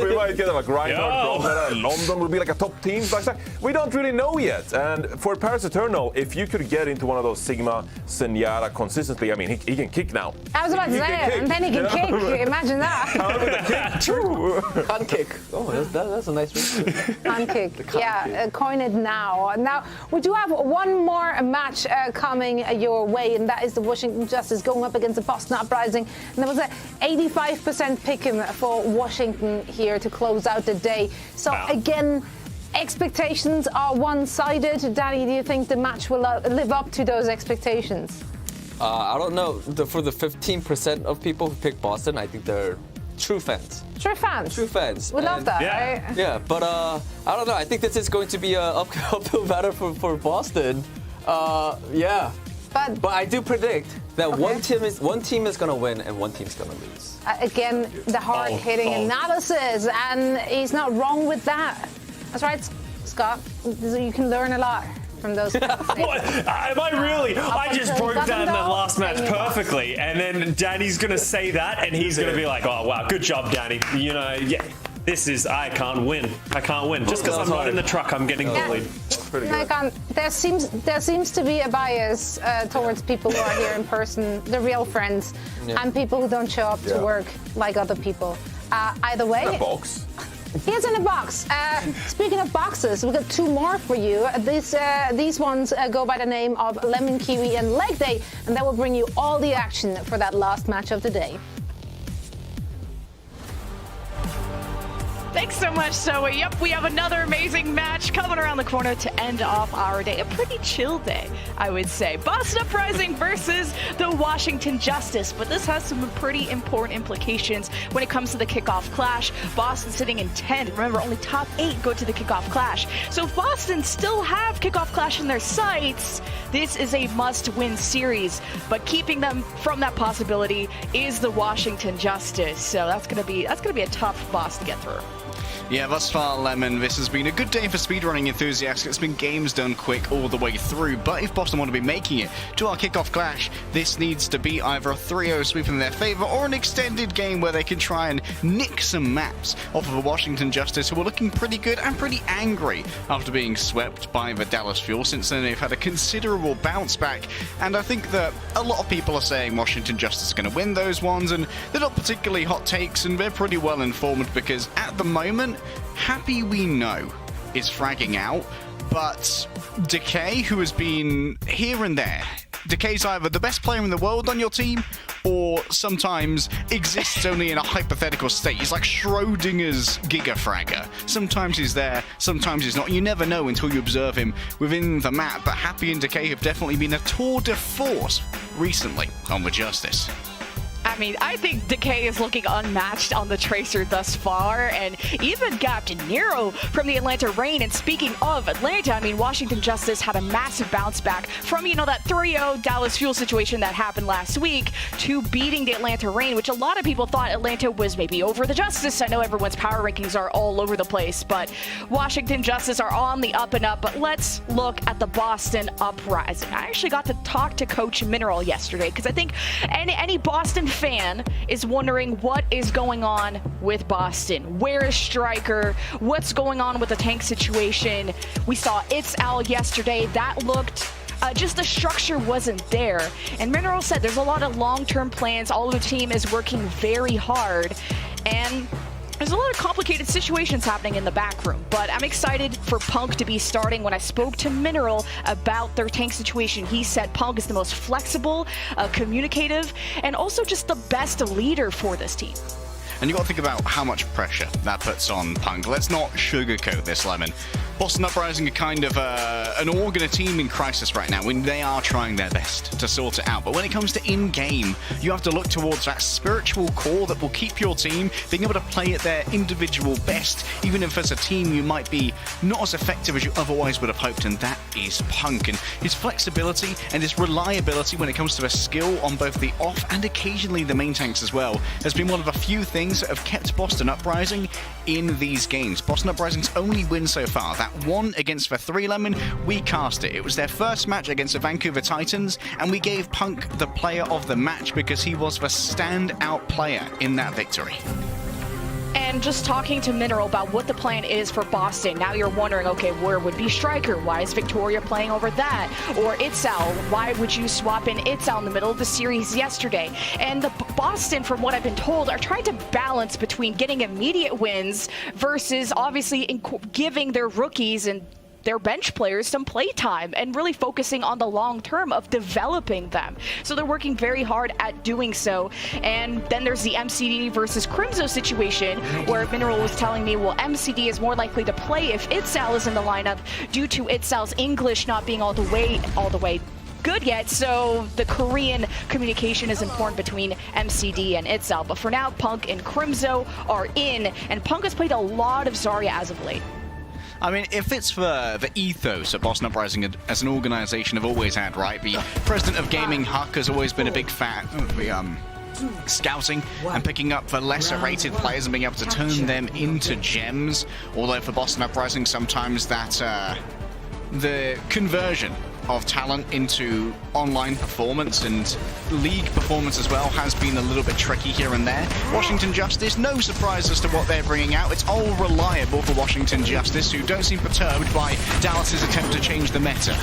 We might get a Reinhardt meta. London will be like a top team. Like that. We don't really know yet. And for Paris Eternal, if you could get into one of those Sigma, Zenyatta consistently, I mean, he can kick now. I was about to say it, and then he can kick. Imagine that. True. Can kick. Oh, that's a nice reason. Can kick. Yeah, coin it now. Now, we do have one more match coming your way, and that is the Washington Justice going up against the Boston Uprising. And there was an 85% pick-em for Washington here to close out the day. So again, expectations are one-sided. Danny, do you think the match will live up to those expectations? I don't know. For the 15% of people who pick Boston, I think they're true fans. True fans. True fans. We love that, right? Yeah, but I don't know. I think this is going to be an uphill battle for Boston. But I do predict that one team is going to win and one team's going to lose. Again, the hard-hitting analysis, and he's not wrong with that. That's right, Scott. You can learn a lot from those. What? Am I really? I just broke down the last match perfectly, and then Danny's going to say that, and he's going to be like, oh, wow, good job, Danny. I can't win. Just because I'm not in the truck, I'm getting bullied. There seems to be a bias towards people who are here in person, the real friends, and people who don't show up to work like other people. Either way. In a box. Here's in a box. Speaking of boxes, we've got two more for you. These ones go by the name of Lemon Kiwi and Leg Day, and that will bring you all the action for that last match of the day. Thanks so much, Zoe. Yep, we have another amazing match coming around the corner to end off our day. A pretty chill day, I would say. Boston Uprising versus the Washington Justice. But this has some pretty important implications when it comes to the kickoff clash. Boston sitting in 10th. Remember, only top 8 go to the kickoff clash. So if Boston still have kickoff clash in their sights, this is a must-win series. But keeping them from that possibility is the Washington Justice. So that's gonna be a tough boss to get through. Yeah, thus far, Lemon, this has been a good day for speedrunning enthusiasts. It's been games done quick all the way through, but if Boston want to be making it to our kickoff clash, this needs to be either a 3-0 sweep in their favor or an extended game where they can try and nick some maps off of a Washington Justice who are looking pretty good and pretty angry after being swept by the Dallas Fuel. Since then, they've had a considerable bounce back, and I think that a lot of people are saying Washington Justice is going to win those ones, and they're not particularly hot takes, and they're pretty well informed because at the moment, Happy We Know is fragging out, but Decay, who has been here and there Decay's either the best player in the world on your team, or sometimes exists only in a hypothetical state. He's like Schrodinger's Giga Fragger. Sometimes he's there, sometimes he's not. You never know until you observe him within the map, but Happy and Decay have definitely been a tour de force recently on the Justice. I mean, I think Decay is looking unmatched on the Tracer thus far, and even gapped Nero from the Atlanta Reign. And speaking of Atlanta, I mean, Washington Justice had a massive bounce back from, you know, that 3-0 Dallas Fuel situation that happened last week to beating the Atlanta Reign, which a lot of people thought Atlanta was maybe over the Justice. I know everyone's power rankings are all over the place, but Washington Justice are on the up and up. But let's look at the Boston Uprising. I actually got to talk to Coach Mineral yesterday, because I think any Boston fan is wondering what is going on with Boston. Where is Striker? What's going on with the tank situation? We saw Itzal yesterday. That looked just the structure wasn't there. And Mineral said there's a lot of long-term plans. All of the team is working very hard. And there's a lot of complicated situations happening in the back room, but I'm excited for Punk to be starting. When I spoke to Mineral about their tank situation, he said Punk is the most flexible, communicative, and also just the best leader for this team. And you got to think about how much pressure that puts on Punk. Let's not sugarcoat this, Lemon. Boston Uprising are kind of an organ, a team in crisis right now, when they are trying their best to sort it out. But when it comes to in-game, you have to look towards that spiritual core that will keep your team being able to play at their individual best, even if as a team you might be not as effective as you otherwise would have hoped, and that is Punk. And his flexibility and his reliability when it comes to a skill on both the off and occasionally the main tanks as well has been one of a few things that have kept Boston Uprising in these games. Boston Uprising's only win so far, that one against the 3 Lemon, we cast it. It was their first match against the Vancouver Titans, and we gave Punk the player of the match because he was the standout player in that victory. And just talking to Mineral about what the plan is for Boston, now you're wondering, okay, where would be Striker? Why is Victoria playing over that? Or Itzal, why would you swap in Itzal in the middle of the series yesterday? And the Boston, from what I've been told, are trying to balance between getting immediate wins versus obviously giving their rookies and their bench players some play time and really focusing on the long term of developing them. So they're working very hard at doing so. And then there's the MCD versus Crimzo situation, where Mineral was telling me, well, MCD is more likely to play if Itzal is in the lineup due to Itzal's English not being all the way good yet. So the Korean communication is important between MCD and Itzal. But for now, Punk and Crimzo are in, and Punk has played a lot of Zarya as of late. I mean, if it's for the ethos that Boston Uprising as an organization have always had, right? The president of gaming, Huck, has always been a big fan of scouting and picking up the lesser rated players and being able to turn them into gems. Although for Boston Uprising, sometimes that the conversion of talent into online performance and league performance as well has been a little bit tricky here and there. Washington Justice, no surprise as to what they're bringing out. It's all reliable for Washington Justice, who don't seem perturbed by Dallas's attempt to change the meta.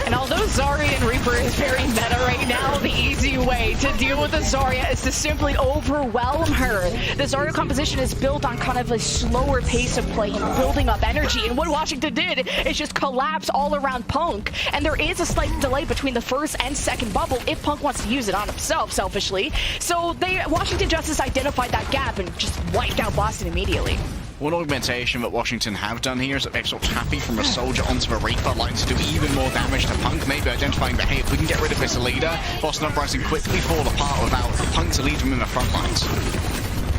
And although Zarya and Reaper is very meta right now, the easy way to deal with the Zarya is to simply overwhelm her. The Zarya composition is built on kind of a slower pace of play and building up energy. And what Washington did is just collapse all around Punk. And there is a slight delay between the first and second bubble if Punk wants to use it on himself, selfishly. So Washington Justice identified that gap and just wiped out Boston immediately. One augmentation that Washington have done here is that they've sort of Happy from a soldier onto the Reaper, like to do even more damage to Punk, maybe identifying that, hey, if we can get rid of this leader, Boston Uprising quickly fall apart without Punk to lead them in the front lines.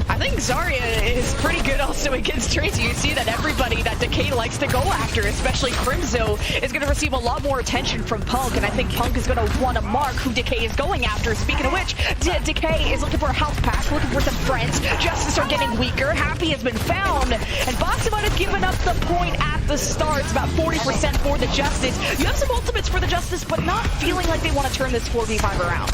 I think Zarya is pretty good also against Tracer. You see that everybody that Decay likes to go after, especially Crimzo, is going to receive a lot more attention from Punk, and I think Punk is going to want to mark who Decay is going after. Speaking of which, Decay is looking for a health pack, looking for some friends. Justice are getting weaker. Happy has been found, and Boston might have given up the point at the start. It's about 40% for the Justice. You have some ultimates for the Justice, but not feeling like they want to turn this 4v5 around.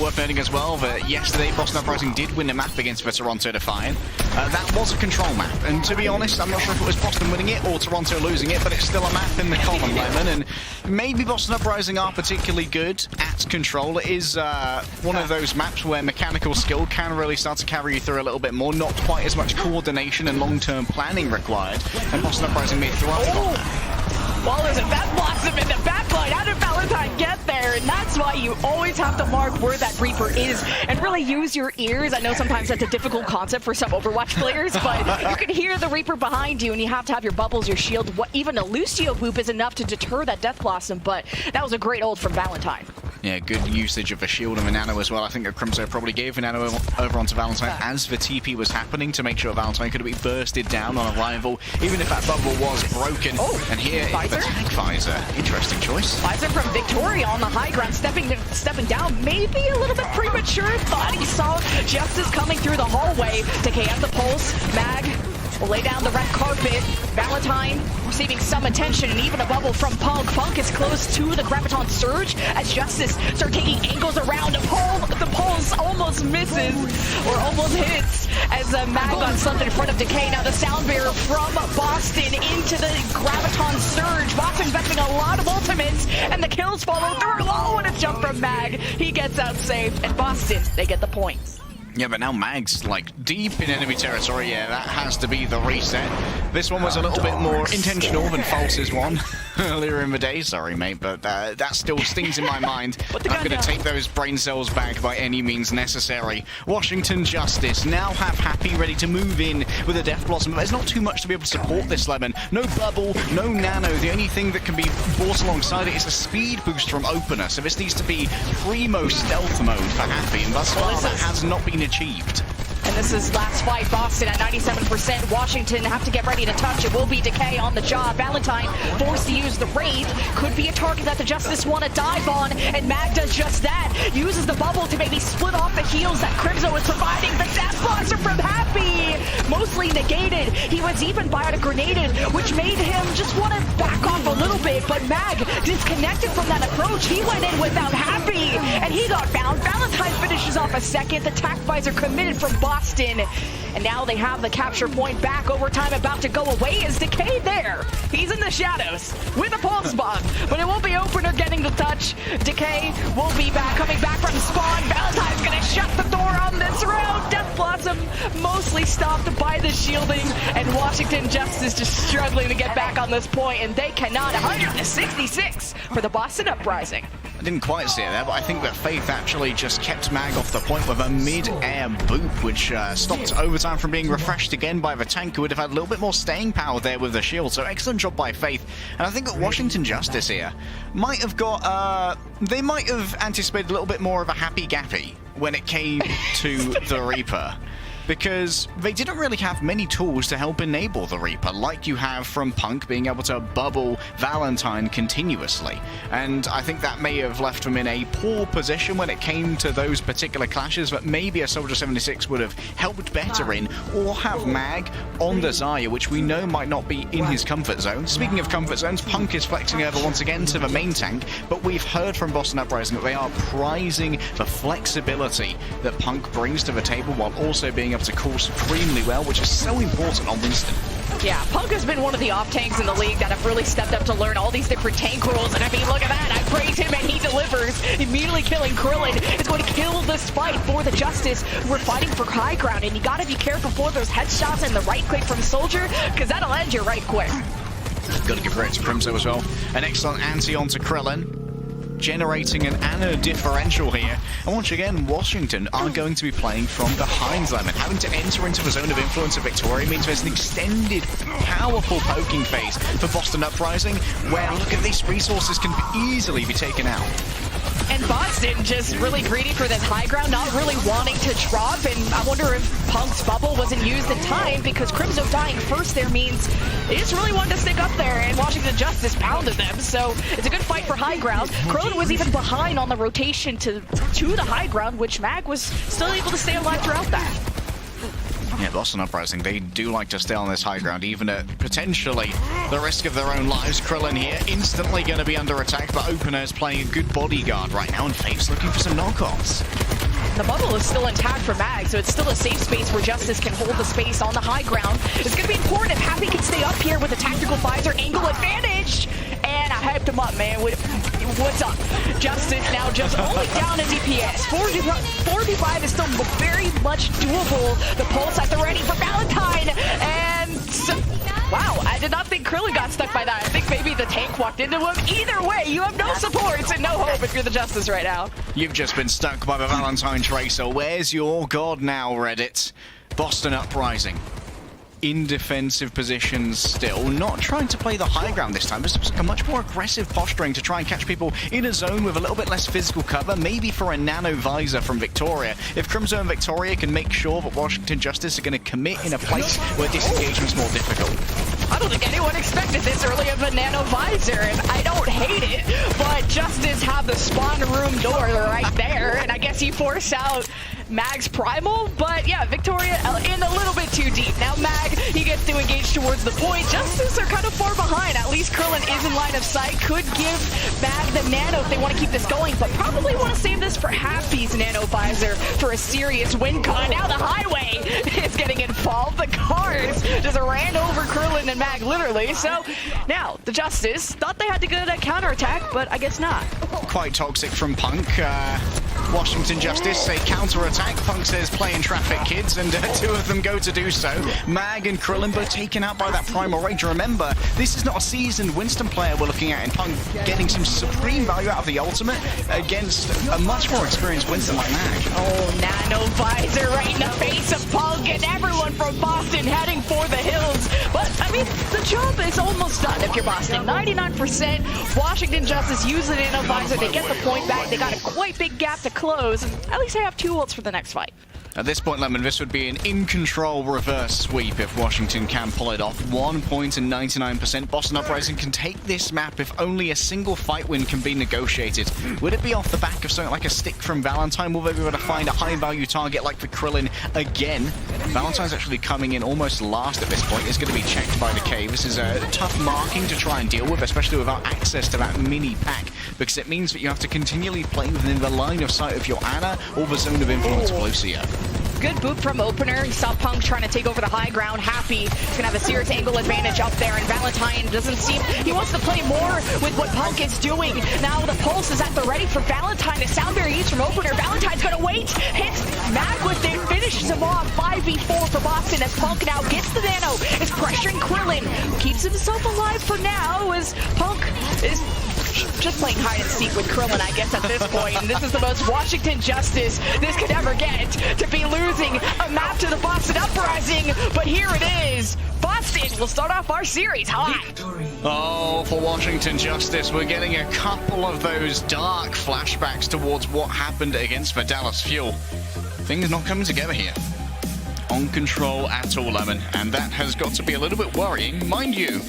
Worth noting as well that yesterday Boston Uprising did win a map against the Toronto Defiant. That was a control map, and to be honest, I'm not sure if it was Boston winning it or Toronto losing it, but it's still a map in the column, Lemon, and maybe Boston Uprising are particularly good at control. It is one of those maps where mechanical skill can really start to carry you through a little bit more, not quite as much coordination and long-term planning required, and Boston Uprising made thriving on that. Well, there's a Bat Blossom in the backline. How did Valentine get there? and that's why you always have to mark where that Reaper is and really use your ears. I know sometimes that's a difficult concept for some Overwatch players, but you can hear the Reaper behind you, and you have to have your bubbles, your shield. Even a Lucio boop is enough to deter that Death Blossom, but that was a great ult from Valentine. Yeah, good usage of the shield and the nano as well. I think that Crimzo probably gave the nano over onto Valentine as the TP was happening to make sure Valentine could have been bursted down on arrival, even if that bubble was broken. Oh, and here, the tank Visor. Interesting choice. Visor from Victoria on the high ground, stepping down, maybe a little bit premature. Thought he saw Justice coming through the hallway. Decay at the pulse. Mag will lay down the red carpet. Valentine receiving some attention, and even a bubble from Punk. Punk is close to the Graviton Surge as Justice start taking angles around. The pulse almost misses, or almost hits, as Mag got slumped in front of Decay. Now the sound barrier from Boston into the Graviton Surge. Boston investing a lot of ultimates, and the kills follow through. Oh, and a jump from Mag. He gets out safe, and Boston, they get the points. Yeah, but now Mag's like deep in enemy territory. Yeah, that has to be the reset. This one was a little bit more intentional than False's one earlier in the day. Sorry, mate, but that still stings in my mind. I'm going to take those brain cells back by any means necessary. Washington Justice now have Happy ready to move in with a Death Blossom. But there's not too much to be able to support this Lemon. No bubble, no nano. The only thing that can be brought alongside it is a speed boost from Opener. So this needs to be primo stealth mode for Happy, and thus far that has not been achieved. And this is last fight. Boston at 97%. Washington have to get ready to touch. It will be Decay on the job. Valentine forced to use the Wraith. Could be a target that the Justice want to dive on. And Mag does just that. Uses the bubble to maybe split off the heals that Crimzo is providing. The Death Blossom from Happy. Mostly negated. He was even bio-grenaded, which made him just want to back off a little bit. But Mag disconnected from that approach. He went in without Happy. And he got found. Valentine finishes off a second. The Tac Visor committed from Boston. And now they have the capture point back. Overtime about to go away. Is Decay there? He's in the shadows with a pulse bomb, but it won't be Opener getting the touch. Decay will be back, coming back from spawn. Valentine's gonna shut the door on this round. Death Blossom mostly stopped by the shielding, and Washington Justice just struggling to get back on this point, and they cannot. 166 for the Boston Uprising. I didn't quite see it there, but I think that Faith actually just kept Mag off the point with a mid-air boop, which stopped Overtime from being refreshed again by the tank, who would have had a little bit more staying power there with the shield. So excellent job by Faith. And I think that Washington Justice here might have got, they might have anticipated a little bit more of a happy gappy when it came to the Reaper, because they didn't really have many tools to help enable the Reaper, like you have from Punk being able to bubble Valentine continuously. And I think that may have left them in a poor position when it came to those particular clashes, but maybe a Soldier 76 would have helped better in, or have Mag on the Zarya, which we know might not be in his comfort zone. Speaking of comfort zones, Punk is flexing over once again to the main tank, but we've heard from Boston Uprising that they are prizing the flexibility that Punk brings to the table, while also being able to call supremely well, which is so important on Winston. Yeah, Punk has been one of the off-tanks in the league that have really stepped up to learn all these different tank rules, and I mean, look at that, I praise him and he delivers, immediately killing Krillin. It's going to kill this fight for the Justice. We're fighting for high ground, and you gotta be careful for those headshots and the right click from Soldier, because that'll end you right quick. Gotta give credit to Crimzo as well. An excellent anti onto Krillin, generating an Anna differential here. And once again, Washington are going to be playing from behind them, and having to enter into the zone of influence of Victoria means there's an extended, powerful poking phase for Boston Uprising, where, look at this, resources can easily be taken out. And Boston just really greedy for this high ground, not really wanting to drop, and I wonder if Punk's bubble wasn't used in time, because Crimzo dying first there means they just really wanted to stick up there, and Washington Justice pounded them, so it's a good fight for high ground. Krillin was even behind on the rotation to the high ground, which Mag was still able to stay alive throughout that. Yeah, Boston Uprising, they do like to stay on this high ground, even at potentially the risk of their own lives. Krillin here, instantly going to be under attack, but Opener is playing a good bodyguard right now, and Faith's looking for some knockoffs. The bubble is still intact for Mag, so it's still a safe space where Justice can hold the space on the high ground. It's going to be important if Happy can stay up here with a tactical visor angle advantage. And I hyped him up, man. What's up? Justice now just only down in DPS. 4v5 is still very much doable. The pulse at the ready for Valentine. And Wow, I did not think Krillin got stuck by that. I think maybe the tank walked into him. Either way, you have no supports and no hope if you're the Justice right now. You've just been stuck by the Valentine Tracer. Where's your god now, Reddit? Boston Uprising. In defensive positions still, not trying to play the high ground this time. This looks like a much more aggressive posturing to try and catch people in a zone with a little bit less physical cover, maybe for a nano visor from Victoria. If Crimzo and Victoria can make sure that Washington Justice are going to commit in a place where disengagement's more difficult. I don't think anyone expected this early of a nano visor, and I don't hate it, but Justice have the spawn room door right there, and I guess you force out Mag's Primal, but yeah, Victoria in a little bit too deep. Now Mag, he gets to engage towards the point. Justice are kind of far behind. At least Krillin is in line of sight. Could give Mag the nano if they want to keep this going, but probably want to save this for Happy's nano visor for a serious win con. Now the highway is getting involved. The cars just ran over Krillin and Mag, literally. So now the Justice thought they had to get a counterattack, but I guess not. Quite toxic from Punk. Washington Justice say counterattack. Punk says play in traffic, kids, and two of them go to do so. Mag and Krillin both taken out by that Primal Rage. Remember, this is not a seasoned Winston player we're looking at, and Punk getting some supreme value out of the ultimate against a much more experienced Winston like Mag. Oh, nano visor right in the face of Punk and everyone from Boston heading for the hills. But, I mean, the job is almost done if you're Boston. 99%. Washington Justice use the nano visor. They get the point back. They got a quite big gap to close. And at least they have 2 ults for the next fight. At this point, Lemon, this would be an in-control reverse sweep if Washington can pull it off. 1 point and 99%. Boston Uprising can take this map if only a single fight win can be negotiated. Would it be off the back of something like a stick from Valentine? Will they be able to find a high-value target like the Krillin again? Valentine's actually coming in almost last at this point. It's going to be checked by the K. This is a tough marking to try and deal with, especially without access to that mini pack, because it means that you have to continually play within the line of sight of your Ana or the zone of influence of Lucio. Good boot from Opener. He saw Punk trying to take over the high ground. Happy. He's going to have a serious angle advantage up there, and Valentine doesn't seem... He wants to play more with what Punk is doing. Now the pulse is at the ready for Valentine. A sound very easy from Opener. Valentine's going to wait. Hits Mag with it. Finishes him off. 5v4 for Boston as Punk now gets the nano. Is pressuring Krillin. Keeps himself alive for now as Punk is just playing hide and seek with Krillin, I guess, at this point. And this is the most Washington Justice this could ever get, to be losing a map to the Boston Uprising. But here it is. Boston will start off our series high. Oh, for Washington Justice, we're getting a couple of those dark flashbacks towards what happened against the Dallas Fuel. Things not coming together here. On control at all, Lemon, and that has got to be a little bit worrying. Mind you,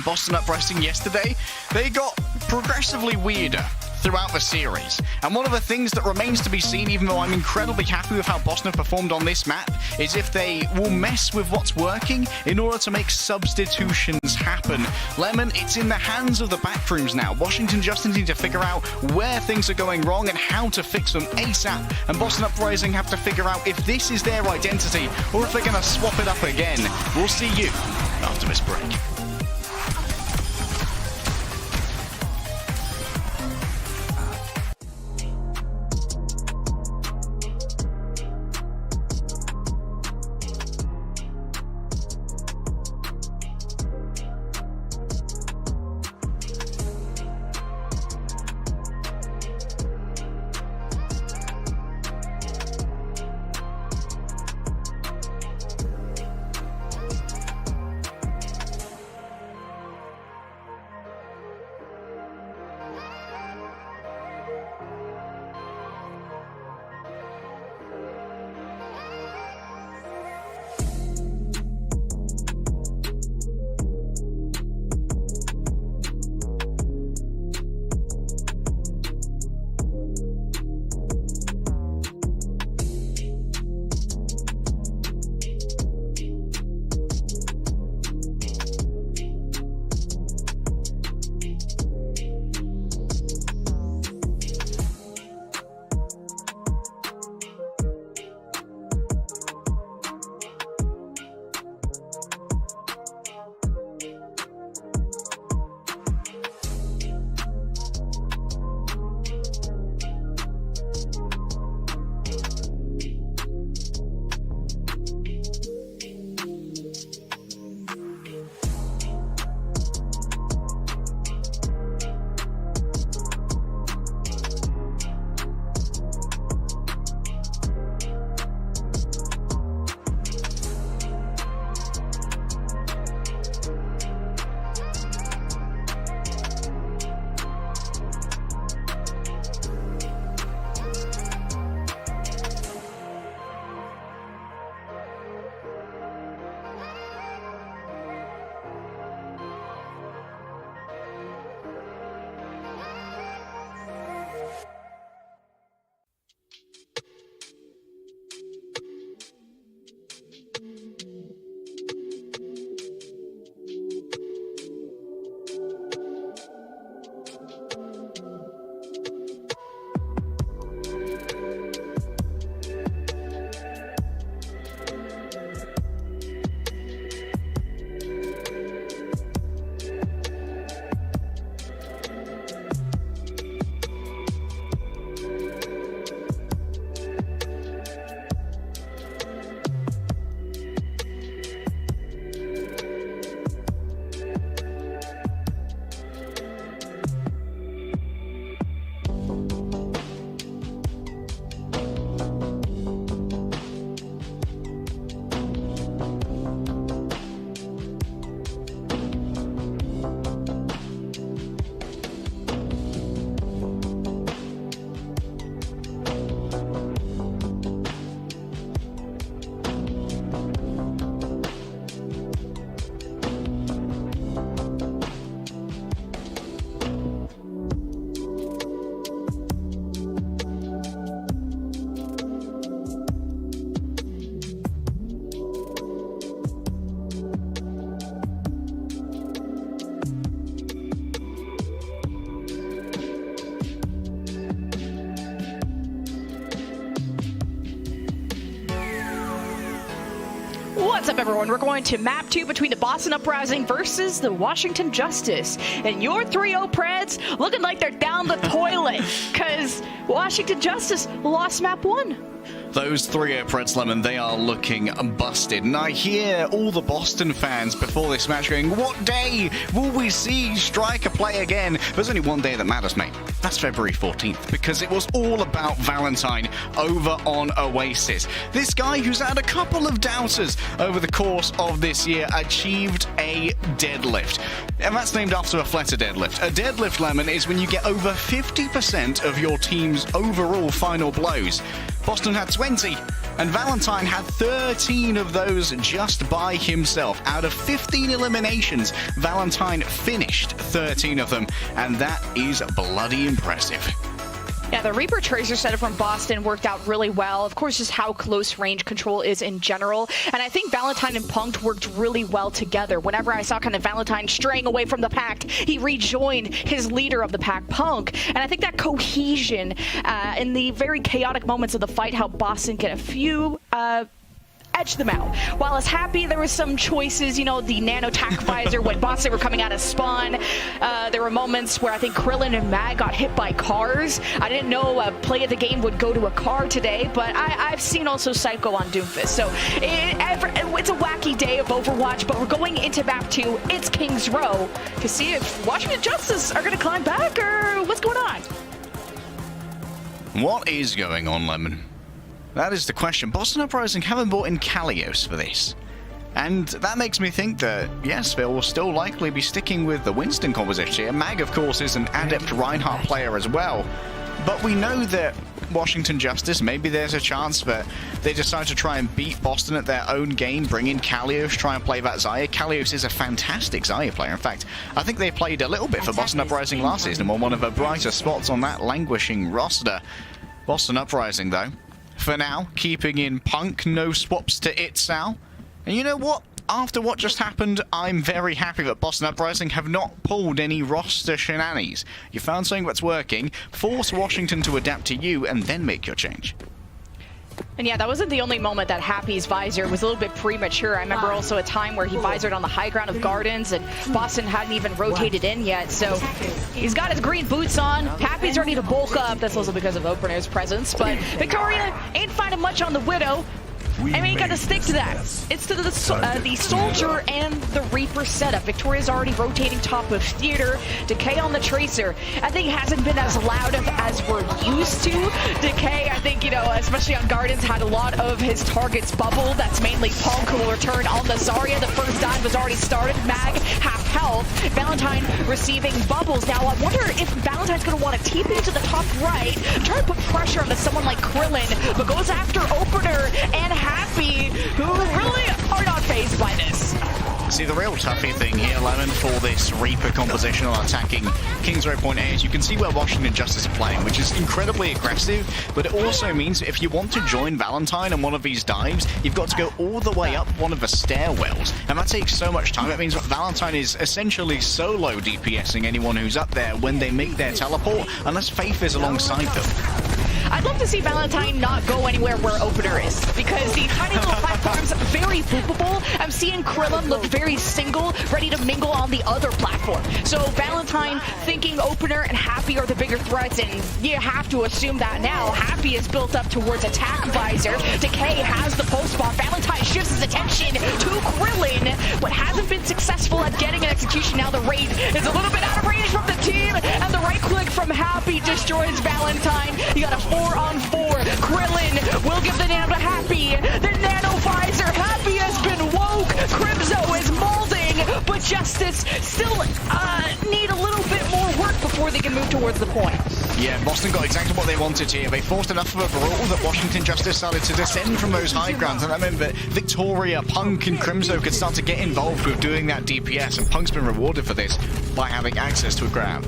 Boston Uprising yesterday, they got progressively weirder throughout the series. And one of the things that remains to be seen, even though I'm incredibly happy with how Boston have performed on this map, is if they will mess with what's working in order to make substitutions happen. Lemon, it's in the hands of the backrooms now. Washington just need to figure out where things are going wrong and how to fix them ASAP. And Boston Uprising have to figure out if this is their identity or if they're going to swap it up again. We'll see you after this break. What's up, everyone? We're going to map 2 between the Boston Uprising versus the Washington Justice. And your 3-0 Preds looking like they're down the toilet because Washington Justice lost map 1. Those 3-0 Preds, Lemon, they are looking busted. And I hear all the Boston fans before this match going, what day will we see Striker play again? There's only one day that matters, mate. That's February 14th, because it was all about Valentine over on Oasis. This guy who's had a couple of doubters over the course of this year achieved a deadlift. And that's named after a fletter deadlift. A deadlift, Lemon, is when you get over 50% of your team's overall final blows. Boston had 20, and Valentine had 13 of those just by himself. Out of 15 eliminations, Valentine finished 13 of them, and that is bloody impressive. Yeah, the Reaper Tracer setup from Boston worked out really well. Of course, just how close range control is in general. And I think Valentine and Punked worked really well together. Whenever I saw kind of Valentine straying away from the pack, he rejoined his leader of the pack, Punk. And I think that cohesion in the very chaotic moments of the fight helped Boston get a few edge them out. While as Happy, there was some choices, you know, the nano tac visor when Boston were coming out of spawn. There were moments where I think Krillin and Mag got hit by cars. I didn't know a play of the game would go to a car today, but I've seen also Psycho on Doomfist. So it's a wacky day of Overwatch, but we're going into map 2. It's King's Row to see if Washington Justice are going to climb back or what's going on. What is going on, Lemon? That is the question. Boston Uprising haven't brought in Kalios for this. And that makes me think that, yes, they will still likely be sticking with the Winston composition here. Mag, of course, is an adept Reinhardt player as well. But we know that Washington Justice, maybe there's a chance that they decide to try and beat Boston at their own game, bring in Kalios, try and play that Xayah. Kalios is a fantastic Xayah player. In fact, I think they played a little bit for Boston Uprising last season and were one of the brighter spots on that languishing roster. Boston Uprising, though, for now, keeping in Punk, no swaps to Itzal. And you know what? After what just happened, I'm very happy that Boston Uprising have not pulled any roster shenanigans. You found something that's working, force Washington to adapt to you, and then make your change. And yeah, that wasn't the only moment that Happy's visor was a little bit premature. I remember also a time where he visored on the high ground of Gardens and Boston hadn't even rotated in yet. So he's got his green boots on. Happy's ready to bulk up. That's also because of Opener's presence. But Victoria ain't finding much on the Widow. And we ain't got to stick to that. It's to the Soldier and the Reaper setup. Victoria's already rotating top of Theater. Decay on the Tracer. I think hasn't been as loud as we're used to. Decay, I think, you know, especially on Gardens, had a lot of his targets bubble. That's mainly Punk who will return on the Zarya. The first dive was already started. Mag, half health. Valentine receiving bubbles. Now, I wonder if Valentine's going to want to TP into the top right, try to put pressure onto someone like Krillin, but goes after Opener and Happy, who really are not fazed by this. See, the real toughie thing here, Lemon, for this Reaper composition on attacking King's Row Point A is you can see where Washington Justice are playing, which is incredibly aggressive, but it also means if you want to join Valentine on one of these dives, you've got to go all the way up one of the stairwells, and that takes so much time. It means that Valentine is essentially solo DPSing anyone who's up there when they make their teleport, unless Faith is alongside them. I'd love to see Valentine not go anywhere where Opener is, because the tiny little platform's very boopable. I'm seeing Krillin look very single, ready to mingle on the other platform. So Valentine thinking Opener and Happy are the bigger threats, and you have to assume that now. Happy is built up towards attack visor. Decay has the pulse spot. Valentine shifts his attention to Krillin, but hasn't been successful at getting an execution. Now the raid is a little bit out of range from the team, and the right click from Happy destroys Valentine. You got a 4-on-4. Krillin will give the nano to Happy. The nano visor. Happy has been woke. Crimzo is molding, but Justice still need a little bit more work before they can move towards the point. Yeah, Boston got exactly what they wanted here. They forced enough of a brawl that Washington Justice started to descend from those high grounds, and that meant that Victoria, Punk, and Crimzo could start to get involved with doing that DPS, and Punk's been rewarded for this by having access to a grab.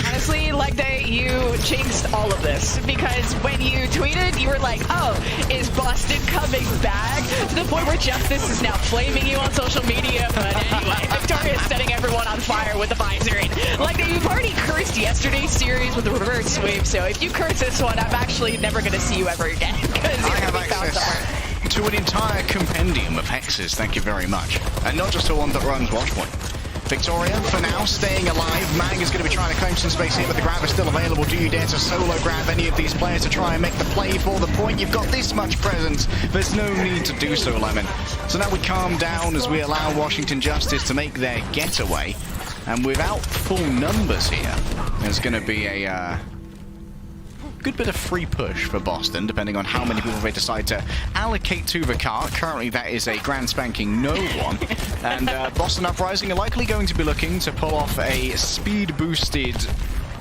Honestly, like you jinxed all of this, because when you tweeted, you were like, oh, is Boston coming back? To the point where Justice is now flaming you on social media. But anyway, Victoria's setting everyone on fire with the visor. And like you've already cursed yesterday's series with the reverse sweep, so if you curse this one, I'm actually never going to see you ever again. I have access to an entire compendium of hexes, thank you very much. And not just the one that runs Watchpoint. Victoria, for now, staying alive. Mag is going to be trying to claim some space here, but the grab is still available. Do you dare to solo grab any of these players to try and make the play for the point? You've got this much presence. There's no need to do so, Lemon. So now we calm down as we allow Washington Justice to make their getaway. And without full numbers here, there's going to be a good bit of free push for Boston, depending on how many people they decide to allocate to the car. Currently, that is a grand spanking no one. And Boston Uprising are likely going to be looking to pull off a speed-boosted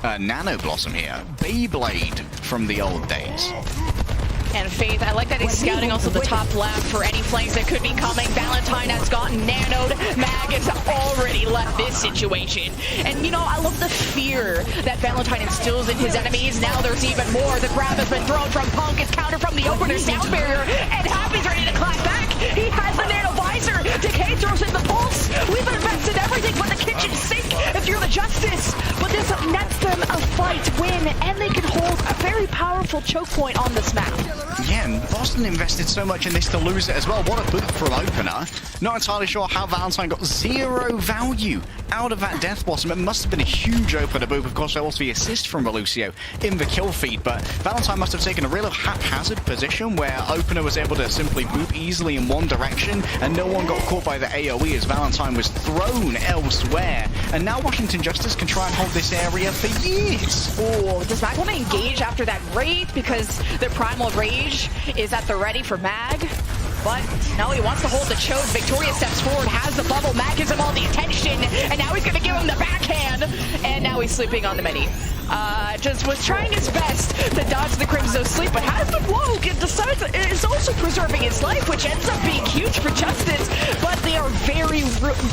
Nano Blossom here. Beyblade from the old days. And Faith, I like that he's scouting also the top left for any flanks that could be coming. Valentine has gotten nanoed. Mag has already left this situation. And, you know, I love the fear that Valentine instills in his enemies. Now there's even more. The grab has been thrown from Punk. It's countered from the opener sound barrier. And Happy's ready to clap back. He has the nano visor. Decay throws in the pulse. We've invested everything but the kitchen sink if you're the Justice. But this nets them a fight win, and they can hold a very powerful choke point on this map. Yeah, and Boston invested so much in this to lose it as well. What a boot from opener. Not entirely sure how Valentine got 0 value out of that Death Blossom. It must have been a huge opener boot. Of course, there was the assist from Belucio in the kill feed, but Valentine must have taken a real haphazard position where opener was able to simply boot easily in one direction, and no one got caught by the AoE as Valentine was thrown elsewhere. And now Washington Justice can try and hold this area for years. Oh, does Mag want to engage after that Wraith? Because the Primal Rage is at the ready for Mag. But no, he wants to hold the choke. Victoria steps forward, has the bubble. Mag gives him all the attention, and now he's going to give him the backhand. And now he's sleeping on the mini. Just was trying his best to dodge the Crimson Sleep, but has the woke and decides is also preserving his life, which ends up being huge for Justice. But they are very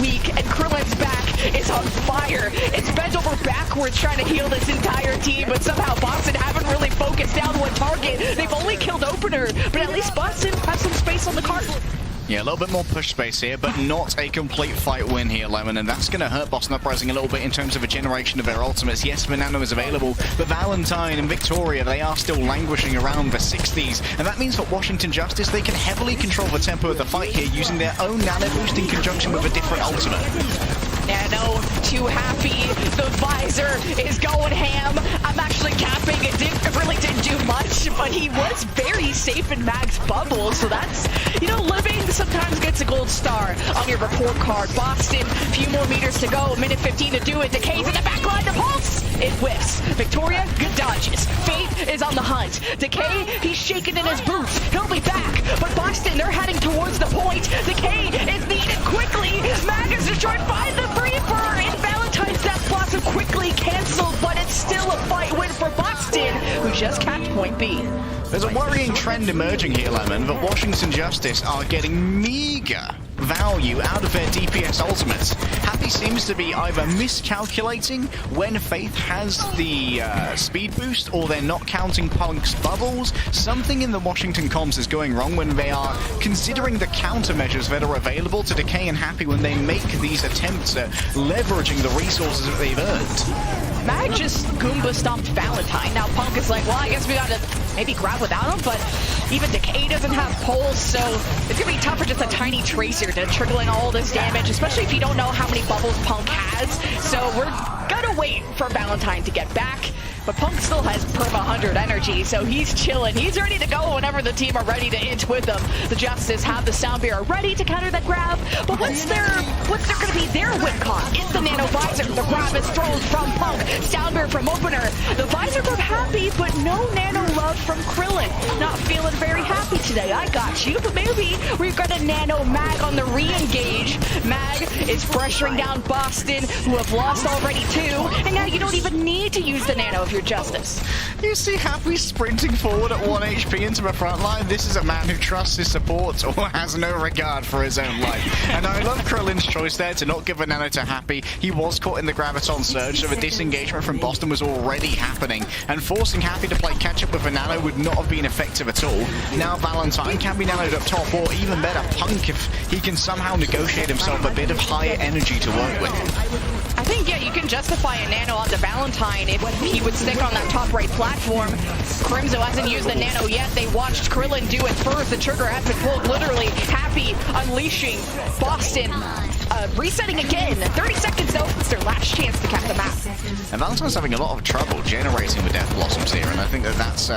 weak, and Krillin's back is on fire. It's bent over backwards trying to heal this entire team, but somehow Boston haven't really focused down one target. They've only killed opener, but at least Boston has some space on the card. Yeah, a little bit more push space here, but not a complete fight win here, Lemon, and that's going to hurt Boston Uprising a little bit in terms of a generation of their ultimates. Yes, Nano is available, but Valentine and Victoria, they are still languishing around the 60s, and that means for Washington Justice, they can heavily control the tempo of the fight here using their own Nano boost in conjunction with a different ultimate. Nano, too happy. The visor is going ham. I'm actually capping. It really didn't do much, but he was very safe in Mag's bubble. So that's, you know, living sometimes gets a gold star on your report card. Boston, a few more meters to go. Minute 15 to do it. Decay's in the back line. The pulse, it whiffs. Victoria, good dodges. Faith is on the hunt. Decay, he's shaking in his boots. He'll be back. But Boston, they're heading towards the point. Decay is needed quickly. Mag is destroyed by the Reaper, and Valentine's Death Blossom quickly canceled, but it's still a fight win for Boston, who just capped point B. There's a worrying trend emerging here, Lemon, that Washington Justice are getting meager value out of their DPS ultimates. Happy seems to be either miscalculating when Faith has the speed boost, or they're not counting Punk's bubbles. Something in the Washington comms is going wrong when they are considering the countermeasures that are available to Decay and Happy when they make these attempts at leveraging the resources that they've earned. Mag just Goomba stomped Valentine. Now Punk is like, well, I guess we gotta maybe grab without him, but even Decay doesn't have pulls, so it's gonna be tough for just a tiny Tracer to trickle in all this damage, especially if you don't know how many bubbles Punk has. So we're gonna wait for Valentine to get back. But Punk still has perma 100 energy, so he's chilling. He's ready to go whenever the team are ready to int with him. The Justice have the Sound Bearer ready to counter that grab, but what's going to be their win con? It's the Nano Visor. The grab is thrown from Punk. Sound Bearer from opener. The Visor from Happy, but no Nano love from Krillin. Not feeling very happy today. I got you, but maybe we've got a Nano Mag on the re-engage. Mag is pressuring down Boston, who have lost already 2, and now you don't even need to use the Nano if you're Justice. You see Happy sprinting forward at 1 HP into the front line. This is a man who trusts his support or has no regard for his own life. And I love Krillin's choice there to not give a Nano to Happy. He was caught in the Graviton Surge, so the disengagement from Boston was already happening. And forcing Happy to play catch-up with a Nano would not have been effective at all. Now Valentine can be nanoed up top, or even better, Punk, if he can somehow negotiate himself a bit of higher energy to work with. I think, yeah, you can justify a nano onto Valentine if he would stick on that top right platform. Crimzo hasn't used the nano yet. They watched Krillin do it first. The trigger has been pulled, literally. Happy unleashing Boston. Resetting again. 30 seconds though. It's their last chance to cap the map. And Valentine's having a lot of trouble generating with Death Blossoms here, and I think that that's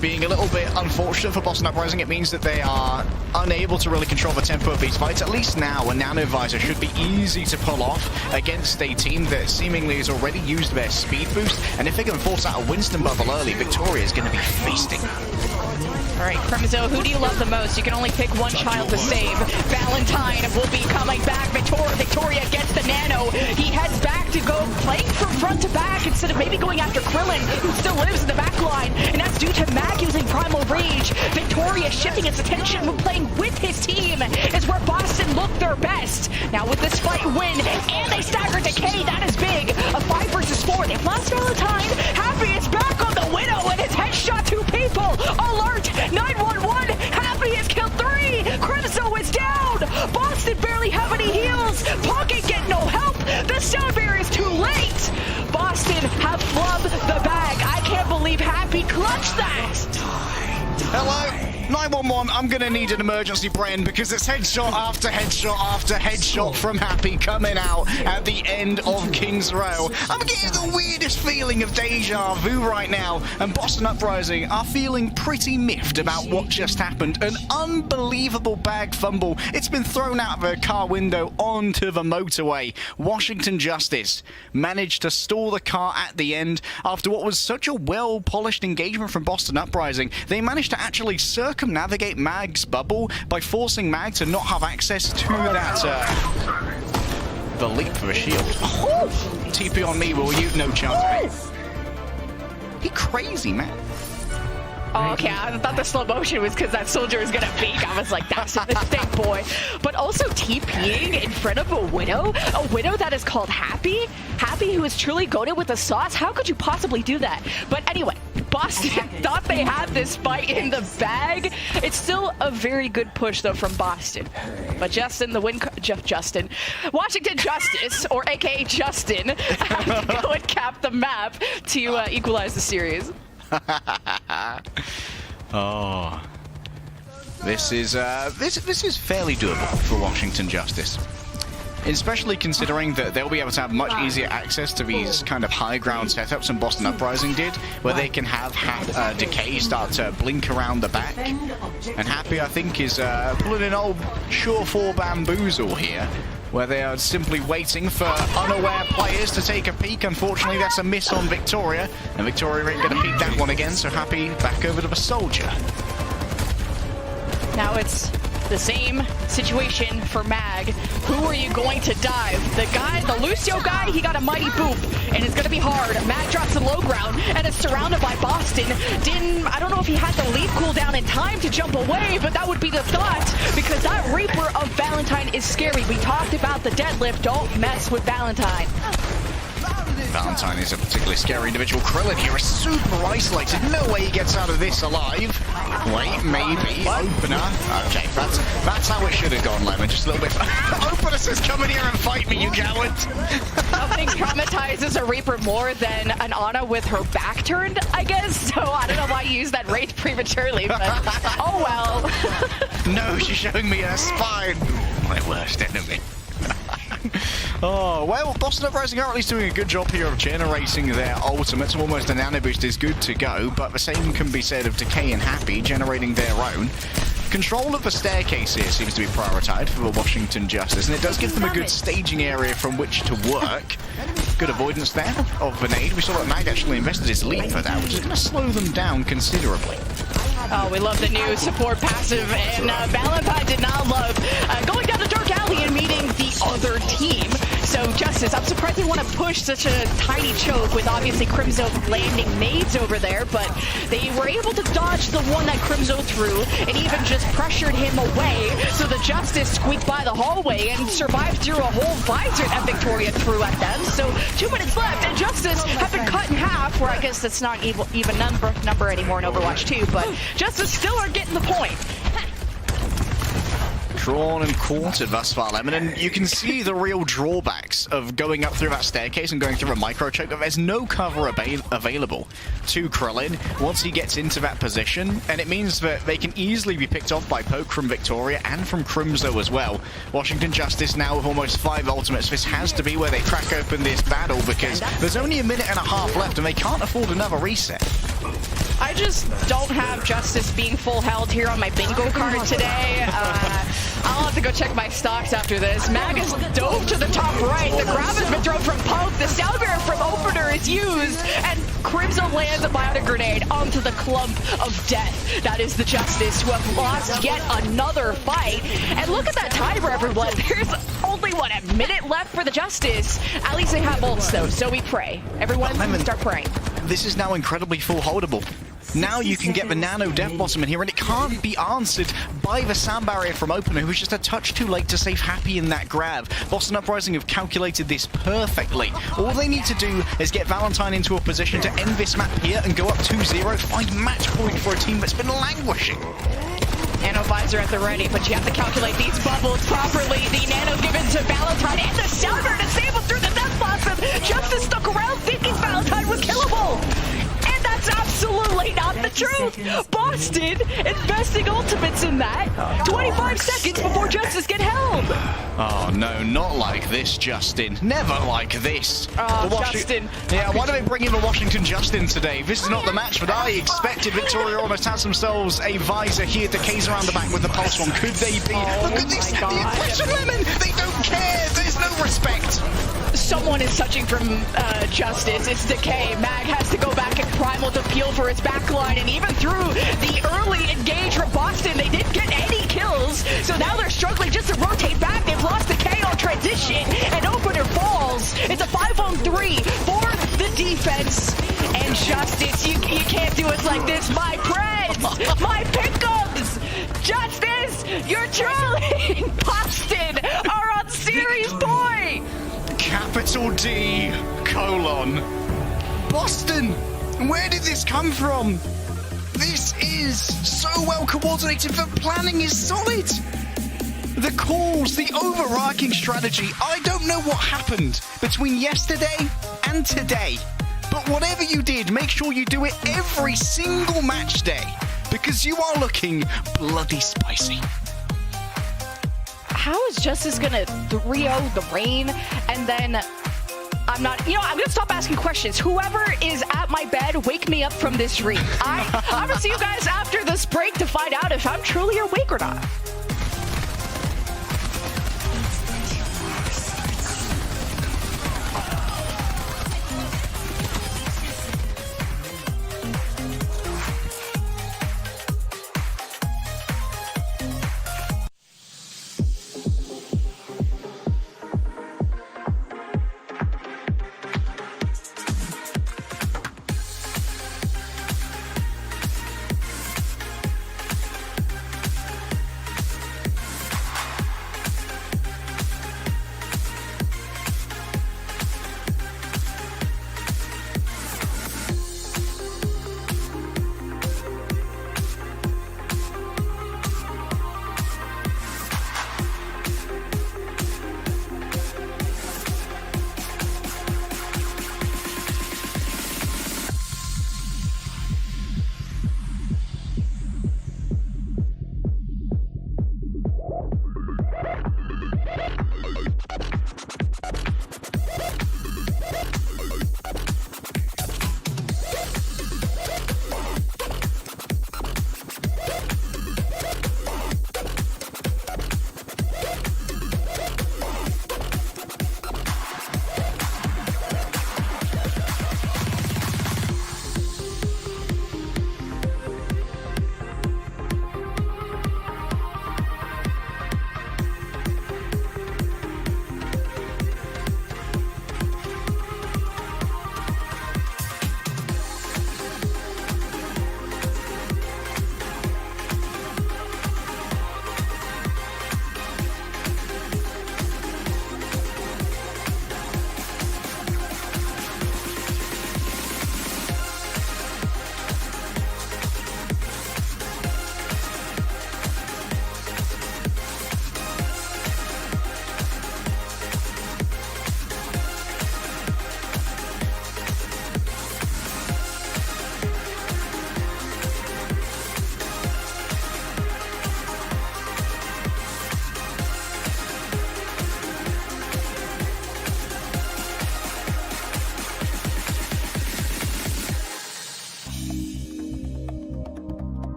being a little bit unfortunate for Boston Uprising. It means that they are unable to really control the tempo of these fights. At least now, a Nano Visor should be easy to pull off against a team that seemingly has already used their speed boost. And if they can force out a Winston bubble early, Victoria is going to be feasting. All right, Crimzo, who do you love the most? You can only pick one child to save. Valentine will be coming back. Victoria gets the nano. He heads back to go playing from front to back instead of maybe going after Krillin, who still lives in the back line. And that's due to Mag using Primal Rage. Victoria shifting its attention from playing with his team is where Boston looked their best. Now with this fight win, and they stagger Decay, that is big. A 5 versus 4. They've lost Valentine. Happy is back on the Widow, and his headshot 2 people. Alert! 911. Happy has killed 3. Crimzo is down. Boston barely have any heals. Pocket get no help. The sound barrier is too late. Boston have flubbed the bag. I can't believe Happy clutched that. Hello? 911, I'm going to need an emergency brain because it's headshot after headshot after headshot from Happy coming out at the end of King's Row. I'm getting the weirdest feeling of deja vu right now, and Boston Uprising are feeling pretty miffed about what just happened. An unbelievable bag fumble. It's been thrown out of a car window onto the motorway. Washington Justice managed to stall the car at the end after what was such a well-polished engagement from Boston Uprising. They managed to actually circumnavigate Mag's bubble by forcing Mag to not have access to that the leap for a shield. Oh, TP on me, will you? No chance. He crazy, man. Oh, okay, I thought the slow motion was because that soldier was gonna peek. I was like, that's a mistake, boy. But also TPing in front of a Widow that is called Happy? Happy, who is truly goated with the sauce? How could you possibly do that? But anyway, Boston thought they had this fight in the bag. It's still a very good push, though, from Boston. But Justin, the win... Justin. Washington Justice, or AKA Justin, have to go and cap the map to equalize the series. Oh, this is fairly doable for Washington Justice, especially considering that they'll be able to have much easier access to these kind of high ground setups than Boston Uprising did, where they can have Decay start to blink around the back. And Happy, I think, is pulling an old Sure-4 bamboozle here, where they are simply waiting for unaware players to take a peek. Unfortunately, that's a miss on Victoria, and Victoria ain't going to peek that one again, so Happy back over to the soldier. Now it's the same situation for Mag. Who are you going to dive? The Lucio guy, he got a mighty boop, and it's going to be hard. Mag drops the low ground, and it's surrounded by Boston. I don't know if he had the leap cooldown in time to jump away, but that would be the thought, because that Reaper of Valentine is scary. We talked about the deadlift. Don't mess with Valentine. Valentine is a particularly scary individual. Krillin here is super isolated. No way he gets out of this alive. Wait, maybe. Opener. Okay, that's how it should have gone, Lemon. Just a little bit. Opener says, come in here and fight me, you coward. Nothing traumatizes a Reaper more than an Ana with her back turned, I guess. So I don't know why you used that rage prematurely, but oh well. No, she's showing me her spine. My worst enemy. Oh, well, Boston Uprising are at least doing a good job here of generating their ultimates. Almost a nano boost is good to go, but the same can be said of Decay and Happy generating their own. Control of the staircase here seems to be prioritized for the Washington Justice, and it does give them a good staging area from which to work. Good avoidance there of the nade. We saw that Mag actually invested his leap for that, which is going to slow them down considerably. Oh, we love the new support passive, and Valentine did not love going down the dark alley and meeting the other team. So, Justice, I'm surprised they want to push such a tiny choke with obviously Crimzo landing nades over there, but they were able to dodge the one that Crimzo threw and even just pressured him away. So the Justice squeaked by the hallway and survived through a whole visor that Victoria threw at them. So 2 minutes left, and Justice have been cut in half, where I guess that's not even number anymore in Overwatch 2, but Justice still are getting the point. drawn and quartered thus far, Lemon, and you can see the real drawbacks of going up through that staircase and going through a micro choke. There's no cover available to Krillin once he gets into that position, and it means that they can easily be picked off by Poke from Victoria and from Crimzo as well. Washington Justice now with almost 5 ultimates. This has to be where they crack open this battle because there's only a minute and a half left and they can't afford another reset. I just don't have Justice being full held here on my bingo card today. I'll have to go check my stocks after this. Mag is dove to the top right. The grab has been thrown from Poke. The sound barrier from Opener is used. And Crimson lands a bionic grenade onto the clump of death. That is the Justice who have lost yet another fight. And look at that timer, everyone. There's only, what, a minute left for the Justice. At least they have ults, though, so we pray. Everyone, start praying. This is now incredibly full holdable. Now you can get the Nano Death Blossom in here, and it can't be answered by the sound barrier from Opener, who's just a touch too late to save Happy in that grab. Boston Uprising have calculated this perfectly. All they need to do is get Valentine into a position to end this map here and go up 2-0, find match point for a team that's been languishing. Nano visor at the ready, but you have to calculate these bubbles properly. The Nano given to Valentine, and the sound barrier disabled through the Death Blossom. Justice stuck around thinking Valentine was killable. That's absolutely not the truth. Boston investing ultimates in that. 25 seconds before Justice get held. Oh no, not like this, Justin. Never like this. Justin. Yeah, why do they bring in the Washington Justin today? This is not the match that I expected. Victoria almost has themselves a visor here. Decays around the back with the pulse one. Could they be? Look at this, the aggression, Lemon. They don't care. There's no respect. Someone is touching from Justice. It's Decay. Mag has to go back and Primal to peel for his backline, and even through the early engage from Boston, they didn't get any kills, so now they're struggling just to rotate back. They've lost Decay on transition, and Opener falls. It's a 5-on-3 for the defense, and Justice, you can't do it like this, my friends, my pickums. Justice, you're trolling. Boston are on series point. Capital D, colon. Boston, where did this come from? This is so well coordinated, the planning is solid. The calls, the overarching strategy, I don't know what happened between yesterday and today. But whatever you did, make sure you do it every single match day, because you are looking bloody spicy. How is Justice gonna 3-0 the rain and then I'm gonna stop asking questions. Whoever is at my bed, wake me up from this dream. I'm gonna see you guys after this break to find out if I'm truly awake or not.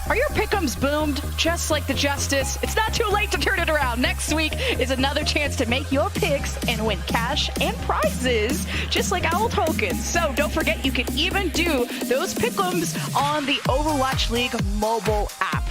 Are your pick'ems boomed just like the Justice? It's not too late to turn it around. Next week is another chance to make your picks and win cash and prizes, just like Owl tokens. So don't forget, you can even do those pick'ems on the Overwatch League mobile app.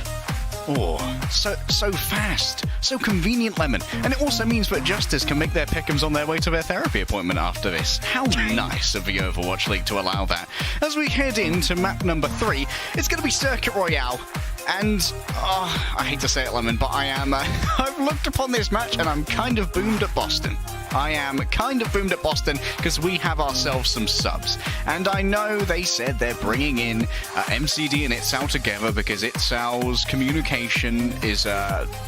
Oh, so fast, so convenient, Lemon. And it also means that Justice can make their pick'ems on their way to their therapy appointment after this. How nice of the Overwatch League to allow that. As we head into map number 3, it's going to be Circuit Royale. And, I hate to say it, Lemon, but I've looked upon this match and I'm kind of boomed at Boston. I am kind of boomed at Boston because we have ourselves some subs. And I know they said they're bringing in MCD and ITSAL together because ITSAL's communication is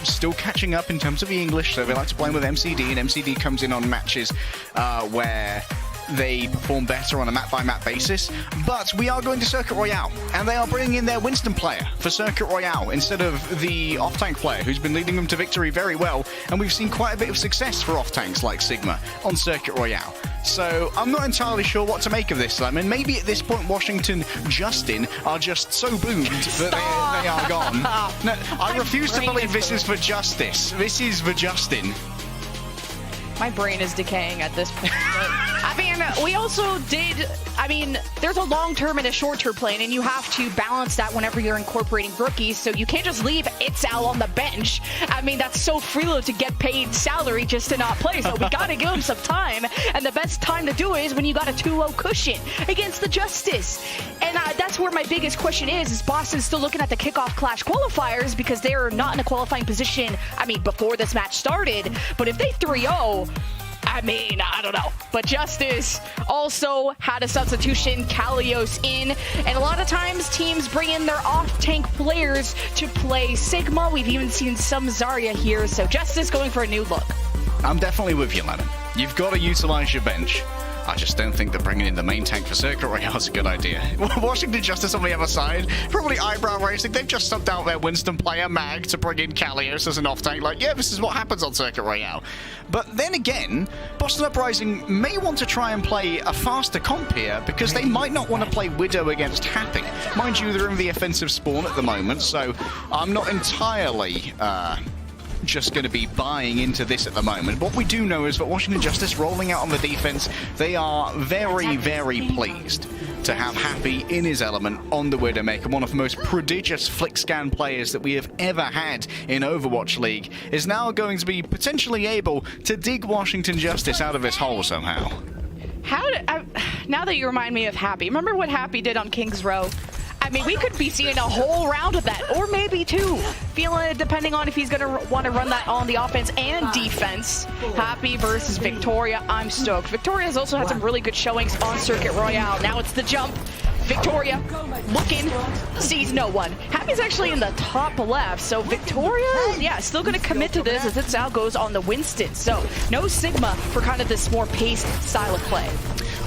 still catching up in terms of the English, so they like to play with MCD, and MCD comes in on matches where they perform better on a map-by-map basis. But we are going to Circuit Royale, and they are bringing in their Winston player for Circuit Royale instead of the off-tank player who's been leading them to victory very well, and we've seen quite a bit of success for off-tanks like Sigma on Circuit Royale. So I'm not entirely sure what to make of this, Simon. Maybe at this point Washington Justin are just so boomed that they are gone. No, I refuse to believe this is for Justice. This is for Justin. My brain is decaying at this point. I mean, we also did, there's a long-term and a short-term plan, and you have to balance that whenever you're incorporating rookies, so you can't just leave ITSAL on the bench. I mean, that's so freeload to get paid salary just to not play, so we gotta give him some time, and the best time to do it is when you got a 2-0 cushion against the Justice. And that's where my biggest question is Boston still looking at the Kickoff Clash qualifiers because they're not in a qualifying position, before this match started, but if they 3-0, I don't know. But Justice also had a substitution, Ilios in, and a lot of times teams bring in their off-tank players to play Sigma. We've even seen some Zarya here, so Justice going for a new look. I'm definitely with you, Lemon. You've got to utilize your bench. I just don't think that bringing in the main tank for Circuit Royale is a good idea. Washington Justice on the other side, probably eyebrow raising. They've just subbed out their Winston player, Mag, to bring in Ilios as an off-tank. Like, yeah, this is what happens on Circuit Royale. But then again, Boston Uprising may want to try and play a faster comp here because they might not want to play Widow against Happy. Mind you, they're in the offensive spawn at the moment, so I'm not entirely just going to be buying into this at the moment. What we do know is that Washington Justice rolling out on the defense, they are very, very pleased to have Happy in his element on the Widowmaker. One of the most prodigious flick scan players that we have ever had in Overwatch League is now going to be potentially able to dig Washington Justice out of this hole somehow. Now that you remind me of Happy, remember what Happy did on King's Row? We could be seeing a whole round of that, or maybe 2. Feeling it, depending on if he's going to want to run that on the offense and defense. Happy versus Victoria. I'm stoked. Victoria has also had some really good showings on Circuit Royale. Now it's the jump. Victoria looking, sees no one. Happy's actually in the top left, so Victoria, still going to commit to this as ITSAL goes on the Winston. So no Sigma for kind of this more paced style of play.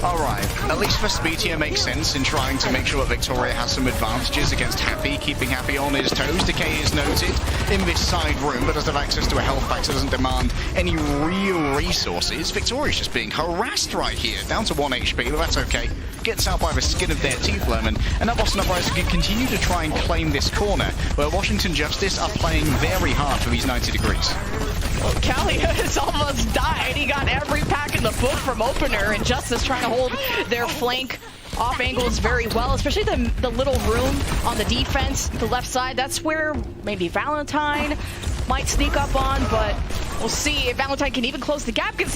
Alright, at least Vespedia makes sense in trying to make sure that Victoria has some advantages against Happy, keeping Happy on his toes. Decay is noted in this side room, but does have access to a health pack, so doesn't demand any real resources. Victoria's just being harassed right here, down to 1 HP, but that's okay. Gets out by the skin of their teeth, Lemon, and now Boston Uprising can continue to try and claim this corner, where Washington Justice are playing very hard for these 90 degrees. Well, Ilios almost died. He got every pack in the book from opener, and Justice trying to hold their flank off angles very well, especially the little room on the defense, the left side. That's where maybe Valentine might sneak up on, but we'll see if Valentine can even close the gap because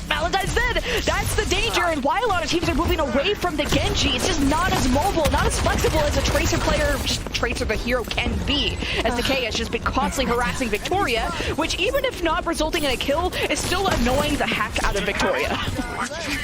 Valentine's dead. That's the danger, and why a lot of teams are moving away from the Genji. It's just not as mobile, not as flexible as a Tracer player, Tracer the hero can be, as Decay has just been constantly harassing Victoria, which even if not resulting in a kill, is still annoying the heck out of Victoria.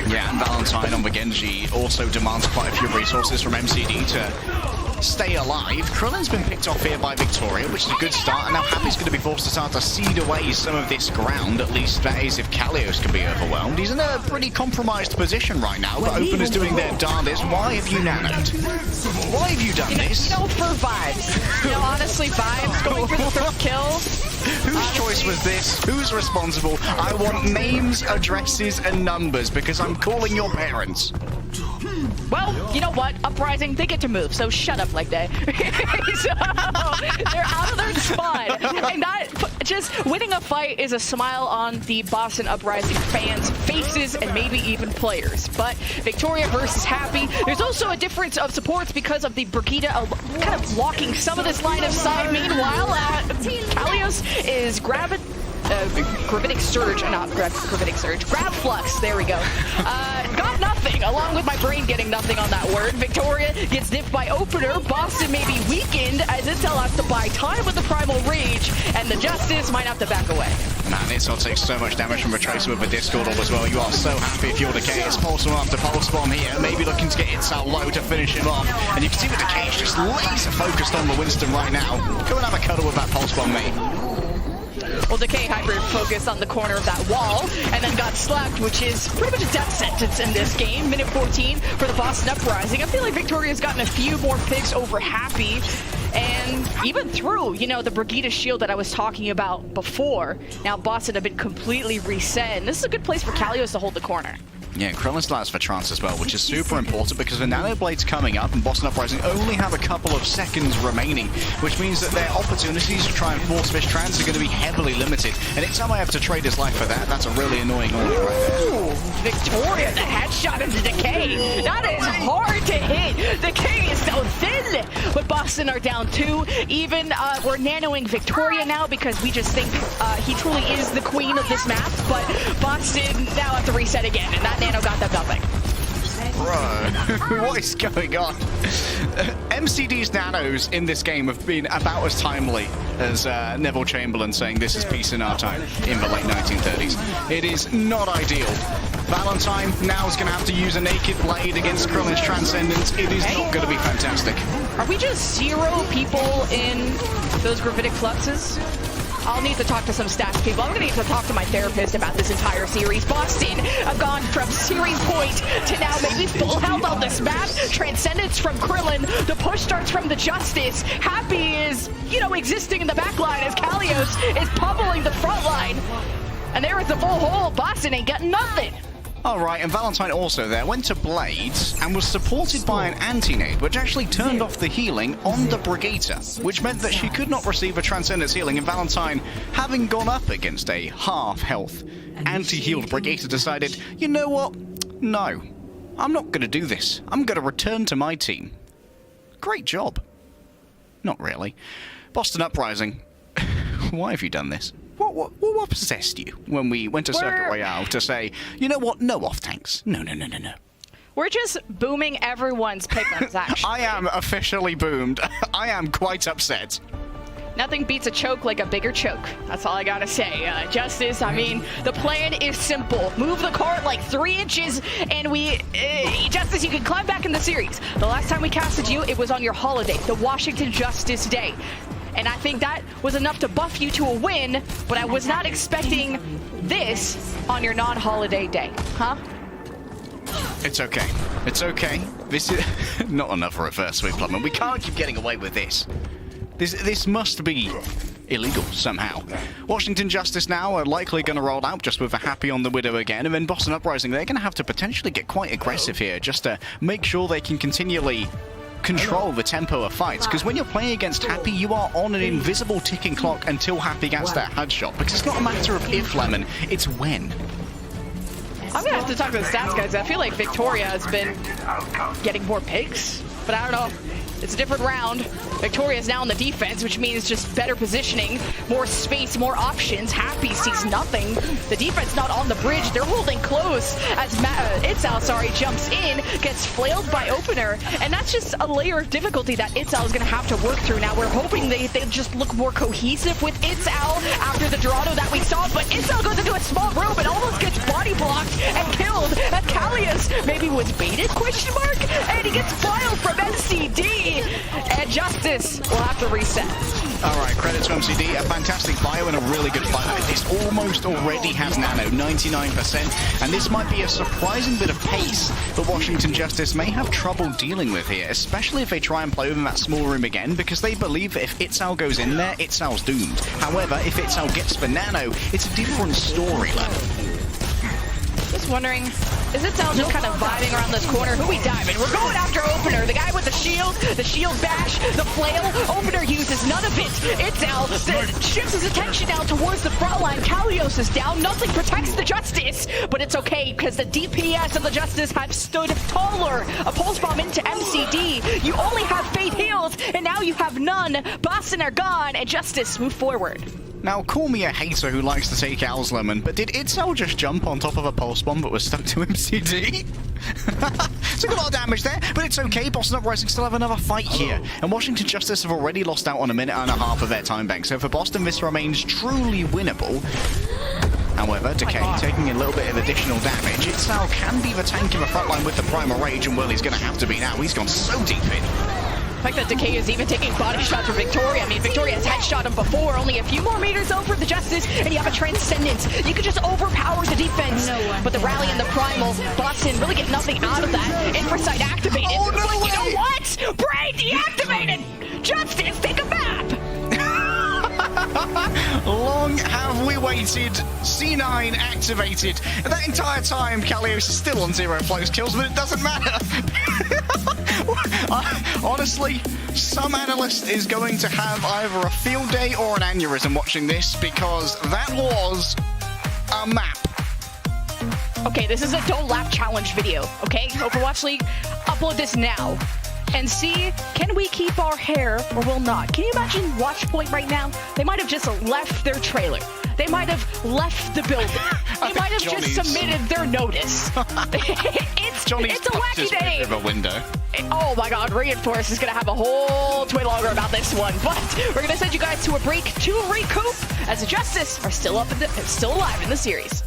Yeah, and Valentine on the Genji also demands quite a few resources from MCD to stay alive. Krillin's been picked off here by Victoria, which is a good start, and now Happy's going to be forced to start to seed away some of this ground, at least that is if Ilios can be overwhelmed. He's in a pretty compromised position right now, but Open is doing their darndest. Why have you nanoed? Why have you done this? For vibes. Honestly, vibes, going for the third kill. Whose choice was this? Who's responsible? I want names, addresses, and numbers because I'm calling your parents. Well, you know what? Uprising, they get to move, so shut up, Leg Day. So, they're out of their spot. And that, just winning a fight is a smile on the Boston Uprising fans' faces and maybe even players. But Victoria versus Happy, there's also a difference of supports because of the Brigida kind of blocking some of this line of sight. Meanwhile, Kalios is grabbing Gravitic Surge, not Gravitic Surge, Grab Flux, there we go. Got nothing, along with my brain getting nothing on that word. Victoria gets nipped by Opener. Boston may be weakened as Intel has to buy time with the Primal Rage, and the Justice might have to back away. Man, Intel takes so much damage from Retracer with a Discord orb as well. You are so happy if you're Decay. It's Pulse Bomb after Pulse Bomb here, maybe looking to get Intel low to finish him off. And you can see with Decay is just laser focused on the Winston right now. Go and have a cuddle with that Pulse Bomb, mate. Well, Decay hyper-focused on the corner of that wall, and then got slapped, which is pretty much a death sentence in this game. Minute 14 for the Boston Uprising. I feel like Victoria's gotten a few more picks over Happy, and even through, you know, the Brigida shield that I was talking about before. Now Boston have been completely reset, and this is a good place for Kalios to hold the corner. Yeah, Krillin allows for trance as well, which is super important because the Nano Blade's coming up and Boston Uprising only have a couple of seconds remaining, which means that their opportunities to try and force fish trance are going to be heavily limited. And it's time I have to trade his life for that. That's a really annoying order right there. Ooh, Victoria, the headshot into Decay. That is hard to hit. Decay is so thin. But Boston are down 2. Even we're nanoing Victoria now because we just think he truly is the queen of this map. But Boston now have to reset again, and that Nano got them nothing. Bro, what is going on? MCD's nanos in this game have been about as timely as Neville Chamberlain saying this is peace in our time in the late 1930s. It is not ideal. Valentine now is going to have to use a naked blade against Krillin's Transcendence. It is not going to be fantastic. Are we just 0 people in those gravitic fluxes? I'll need to talk to some stats people. I'm going to need to talk to my therapist about this entire series. Boston have gone from series point to now maybe full health on this map. Transcendence from Krillin. The push starts from the Justice. Happy is, you know, existing in the back line as Kalios is pummeling the front line. And there is the full hole. Boston ain't got nothing. Alright, and Valentine also there went to Blades and was supported by an anti-nade, which actually turned off the healing on the Brigitte, which meant that she could not receive a Transcendence healing, and Valentine, having gone up against a half-health anti-healed Brigitte, decided, you know what? No, I'm not going to do this. I'm going to return to my team. Great job. Not really. Boston Uprising, why have you done this? What possessed you when we went to Circuit Royale to say, you know what, no off-tanks. No. We're just booming everyone's pickups, actually. I am officially boomed. I am quite upset. Nothing beats a choke like a bigger choke. That's all I gotta say. Justice, I mean, the plan is simple. Move the cart like 3 inches, and Justice, you can climb back in the series. The last time we casted you, it was on your holiday, the Washington Justice Day. And I think that was enough to buff you to a win, but I was not expecting this on your non-holiday day, huh? It's okay. It's okay. This is not another reverse sweep plummet. We can't keep getting away with this. This must be illegal somehow. Washington Justice now are likely going to roll out just with a Happy on the Widow again, and then Boston Uprising, they're going to have to potentially get quite aggressive here just to make sure they can continually control the tempo of fights, because when you're playing against Happy, you are on an invisible ticking clock until Happy gets that headshot, because it's not a matter of if, Lemon, it's when. I'm gonna have to talk to the stats guys. I feel like Victoria has been getting more picks, but I don't know. It's a different round. Victoria is now on the defense, which means just better positioning, more space, more options. Happy sees nothing. The defense not on the bridge. They're holding close as Itzel, jumps in, gets flailed by Opener, and that's just a layer of difficulty that Itzel is going to have to work through. Now we're hoping they just look more cohesive with Itzel after the Dorado that we saw, but Itzel goes into a small room and almost gets body blocked and killed as Kalios maybe was baited, question mark? And he gets filed from MCD. And Justice will have to reset. All right, credit to MCD, a fantastic bio and a really good fight. This almost already has Nano, 99%, and this might be a surprising bit of pace that Washington Justice may have trouble dealing with here, especially if they try and play within that small room again, because they believe that if Itzal goes in there, Itzal's doomed. However, if Itzal gets for Nano, it's a different story, Just wondering, is Itzal just kind of vibing around this corner? Who we diving? We're going after Opener, the guy with the shield bash, the flail. Opener uses none of it. Itzal shifts his attention now towards the front line. Ilios is down. Nothing protects the Justice, but it's okay because the DPS of the Justice have stood taller. A pulse bomb into MCD. You only have Faith heals, and now you have none. Boston are gone, and Justice move forward. Now, call me a hater who likes to take Owls Lemon, but did Itzal just jump on top of a pulse bomb but was stuck to MCD? Took a lot of damage there, but it's okay. Boston Uprising still have another fight here. And Washington Justice have already lost out on a minute and a half of their time bank, so for Boston, this remains truly winnable. However, Decay taking a little bit of additional damage. Itzal can be the tank in the front line with the Primal Rage, and well, he's going to have to be now. He's gone so deep in. The fact that Decay is even taking body shots for Victoria. I mean, Victoria has headshot him before, only a few more meters over the Justice, and you have a Transcendence. You could just overpower the defense. But the rally and the Primal, Boston really get nothing out of that. Infrasight activated. Oh, no but way. you know what? Brain deactivated! Justice, take a map! Long have we waited. C9 activated. That entire time, Kalios is still on 0 close kills, but it doesn't matter. Honestly, some analyst is going to have either a field day or an aneurysm watching this, because that was a map. Okay, this is a don't laugh challenge video, okay? Overwatch League, upload this now. And see, can we keep our hair or will not? Can you imagine Watchpoint right now? They might have just left their trailer. They might have left the building. They might have just submitted their notice. it's a wacky day. Of a window. Oh my god, Reinforce is gonna have a whole tweet longer about this one, but we're gonna send you guys to a break to recoup as the Justice are still alive in the series.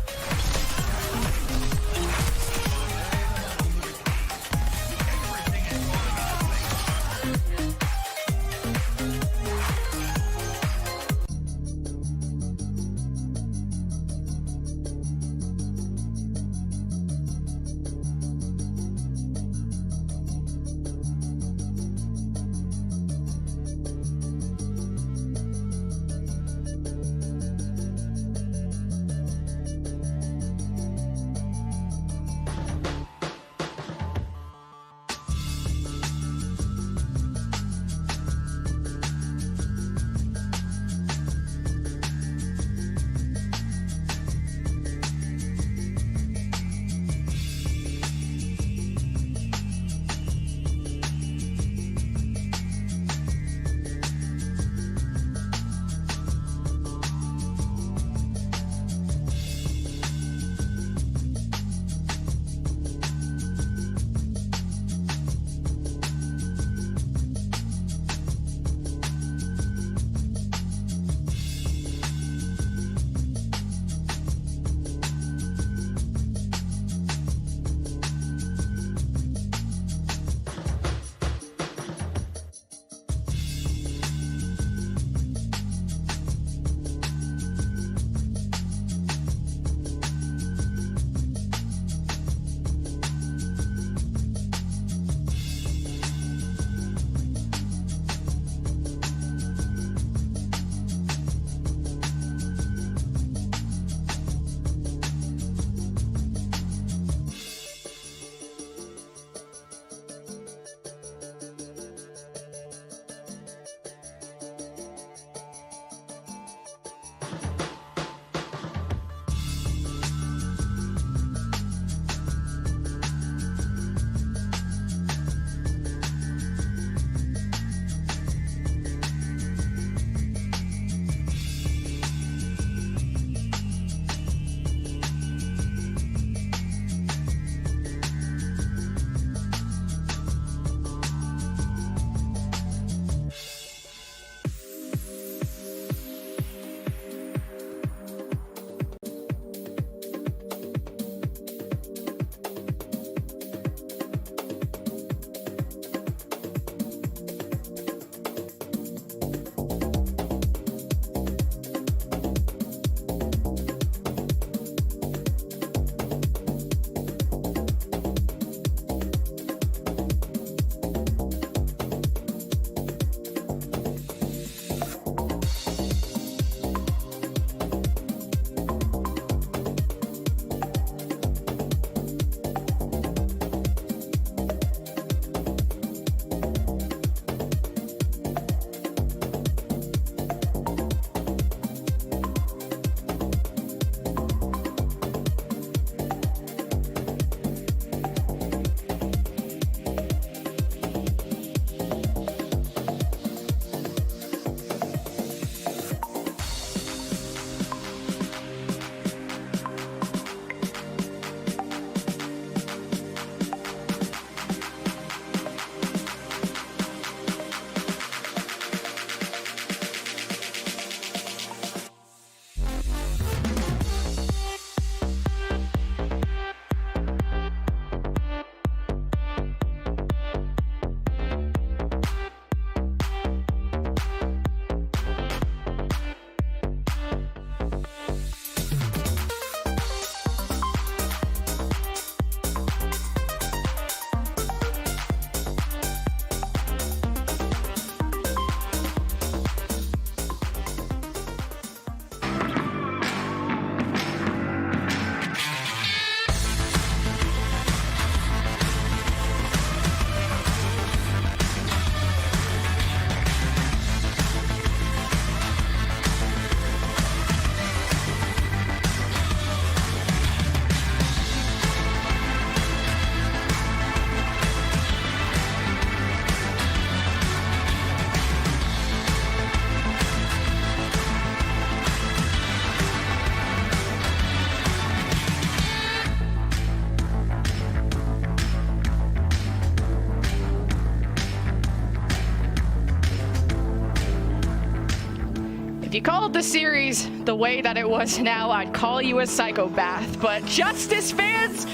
you called the series the way that it was now, I'd call you a psychopath. But Justice fans,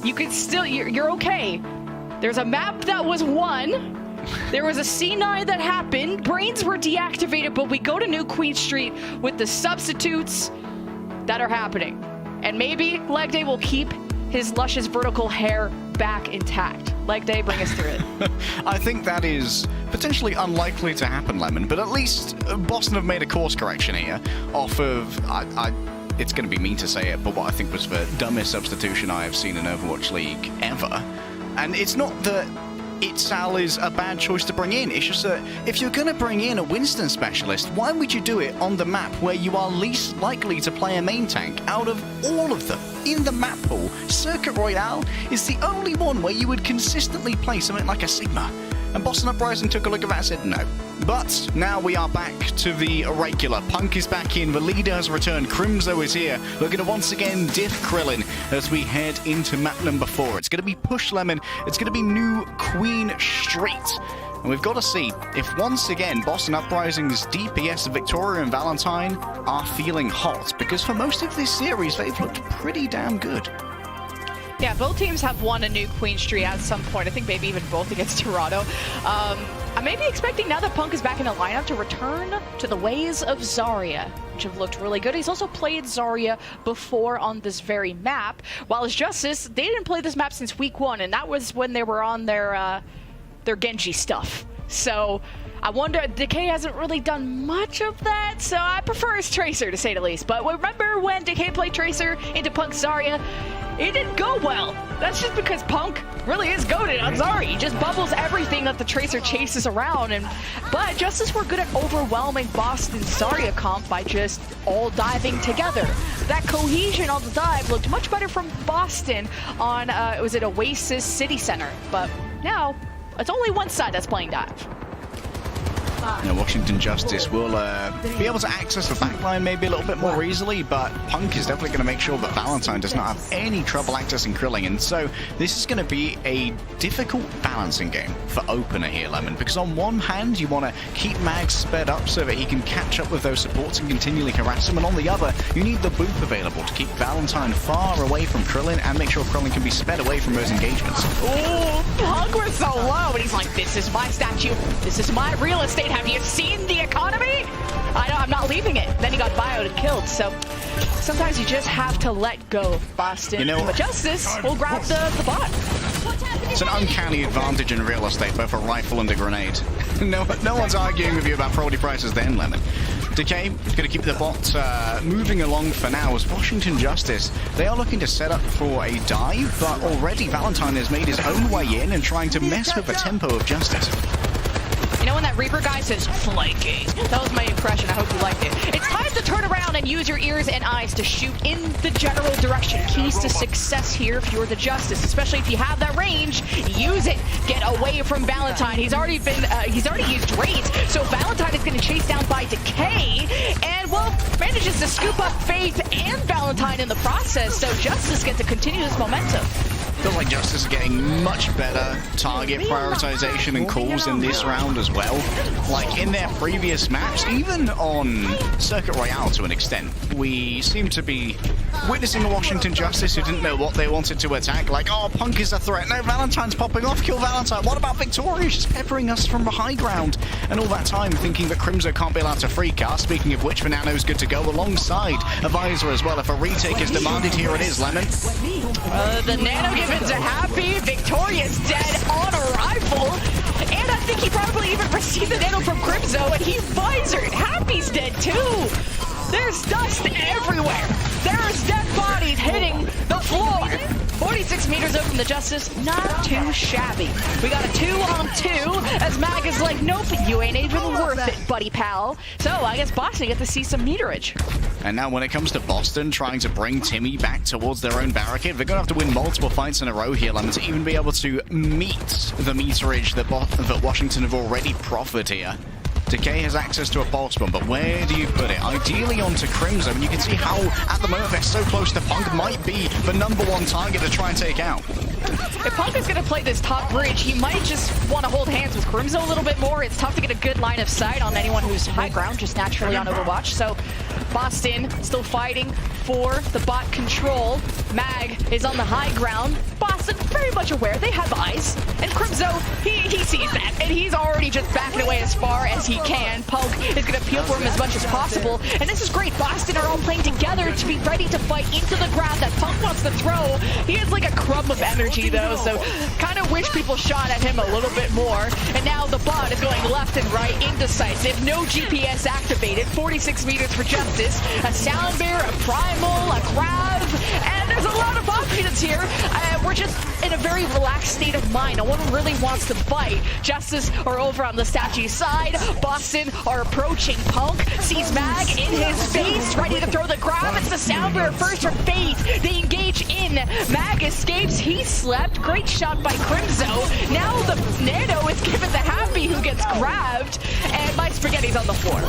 you can still, you're okay. There's a map that was won. There was a C9 that happened. Brains were deactivated, but we go to New Queen Street with the substitutes that are happening. And maybe Leg Day will keep his luscious vertical hair back intact. Leg Day, bring us through it. I think that is potentially unlikely to happen, Lemon, but at least Boston have made a course correction here off of, it's going to be mean to say it, but what I think was the dumbest substitution I have seen in Overwatch League ever. And it's not that Itzal is a bad choice to bring in. It's just that if you're going to bring in a Winston specialist, why would you do it on the map where you are least likely to play a main tank out of all of them? In the map pool, Circuit Royale is the only one where you would consistently play something like a Sigma. And Boston Uprising took a look at that and said no. But now we are back to the regular. Punk is back in, the leader has returned, Crimzo is here. We're going to once again diff Krillin as we head into map number 4. It's going to be Push Lemon, it's going to be New Queen Street. And we've got to see if once again Boston Uprising's DPS Victoria and Valentine are feeling hot. Because for most of this series, they've looked pretty damn good. Yeah, both teams have won a New Queen Street at some point. I think maybe even both against Toronto. I may be expecting now that Punk is back in the lineup to return to the ways of Zarya, which have looked really good. He's also played Zarya before on this very map. While as Justice, they didn't play this map since week 1, and that was when they were on their Genji stuff. So I wonder, Decay hasn't really done much of that, so I prefer his Tracer to say the least. But remember when Decay played Tracer into Punk Zarya? It didn't go well. That's just because Punk really is goated on Zarya. He just bubbles everything that the Tracer chases around. But Justice were good at overwhelming Boston Zarya comp by just all diving together. That cohesion on the dive looked much better from Boston on, was it Oasis City Center? But now, it's only one side that's playing dive. You know, Washington Justice will be able to access the backline maybe a little bit more easily, but Punk is definitely going to make sure that Valentine does not have any trouble accessing Krilling, and so this is going to be a difficult balancing game for Opener here, Lemon, because on one hand you want to keep Mags sped up so that he can catch up with those supports and continually harass them, and on the other you need the boop available to keep Valentine far away from Krillin and make sure Krillin can be sped away from those engagements. Oh, Punk was so low, and he's like, this is my statue, this is my real estate. Have you seen the economy? I'm not leaving it. Then he got bioed and killed, so sometimes you just have to let go, Boston. You know, but Justice will grab the bot. It's an uncanny advantage in real estate, both a rifle and a grenade. No one's arguing with you about property prices then, Lemon. Decay is going to keep the bot moving along for now as Washington Justice, they are looking to set up for a dive, but already Valentine has made his own way in and trying to mess with the tempo of Justice. You know when that Reaper guy says flanking? That was my impression. I hope you liked it. It's time to turn around and use your ears and eyes to shoot in the general direction. Keys to success here if you're the Justice, especially if you have that range. Use it. Get away from Valentine. He's already used Raids, so Valentine is going to chase down by Decay, and well, manages to scoop up Faith and Valentine in the process. So Justice gets to continue this momentum. Feels like Justice is getting much better target prioritization and calls in this round as well. Like in their previous maps, even on Circuit Royale to an extent, we seem to be witnessing a Washington Justice who didn't know what they wanted to attack. Like, oh, Punk is a threat. No, Valentine's popping off. Kill Valentine. What about Victoria? She's peppering us from the high ground. And all that time thinking that Crimzo can't be allowed to free cast. Speaking of which, the Nano's good to go alongside a Visor as well. If a retake is demanded, here it is, Lemon. The Nano given to Happy. Victoria's dead on arrival. And I think he probably even received the Nano from Crimzo, and he Visored. Happy's dead too. There's dust everywhere. There's dead bodies hitting the floor. 46 meters up from the Justice, not too shabby. We got a 2-on-2 as Mag is like, nope, you ain't even worth it, buddy pal. So I guess Boston get to see some meterage. And now when it comes to Boston trying to bring Timmy back towards their own barricade, they're going to have to win multiple fights in a row here, Lemon, to even be able to meet the meterage that Washington have already proffered here. Decay has access to a pulse bomb, but where do you put it? Ideally onto Crimson, and you can see how, at the moment, they're so close to Punk, might be the #1 target to try and take out. If Punk is going to play this top bridge, he might just want to hold hands with Crimson a little bit more. It's tough to get a good line of sight on anyone who's high ground, just naturally on Overwatch. So Boston still fighting for the bot control. Mag is on the high ground. Boston very much aware they have eyes. And Crimson, he sees that. And he's already just backing away as far as he can. Punk is going to peel for him as much as possible. And this is great. Boston are all playing together to be ready to fight into the ground that Punk wants to throw. He has like a crumb of energy though, so kind of wish people shot at him a little bit more. And now the bot is going left and right, indecisive. No GPS activated. 46 meters for Justice. A sound bear, a primal, a grab, and there's a lot of options here. We're just in a very relaxed state of mind. No one really wants to fight. Justice are over on the statue side. Boston are approaching Punk. Sees Mag in his face, ready to throw the grab. It's the sound bear first from Fate. They engage in. Mag escapes. He slept. Great shot by Crimzo. Now the Nano is given the Happy, who gets grabbed, and my spaghetti's on the floor.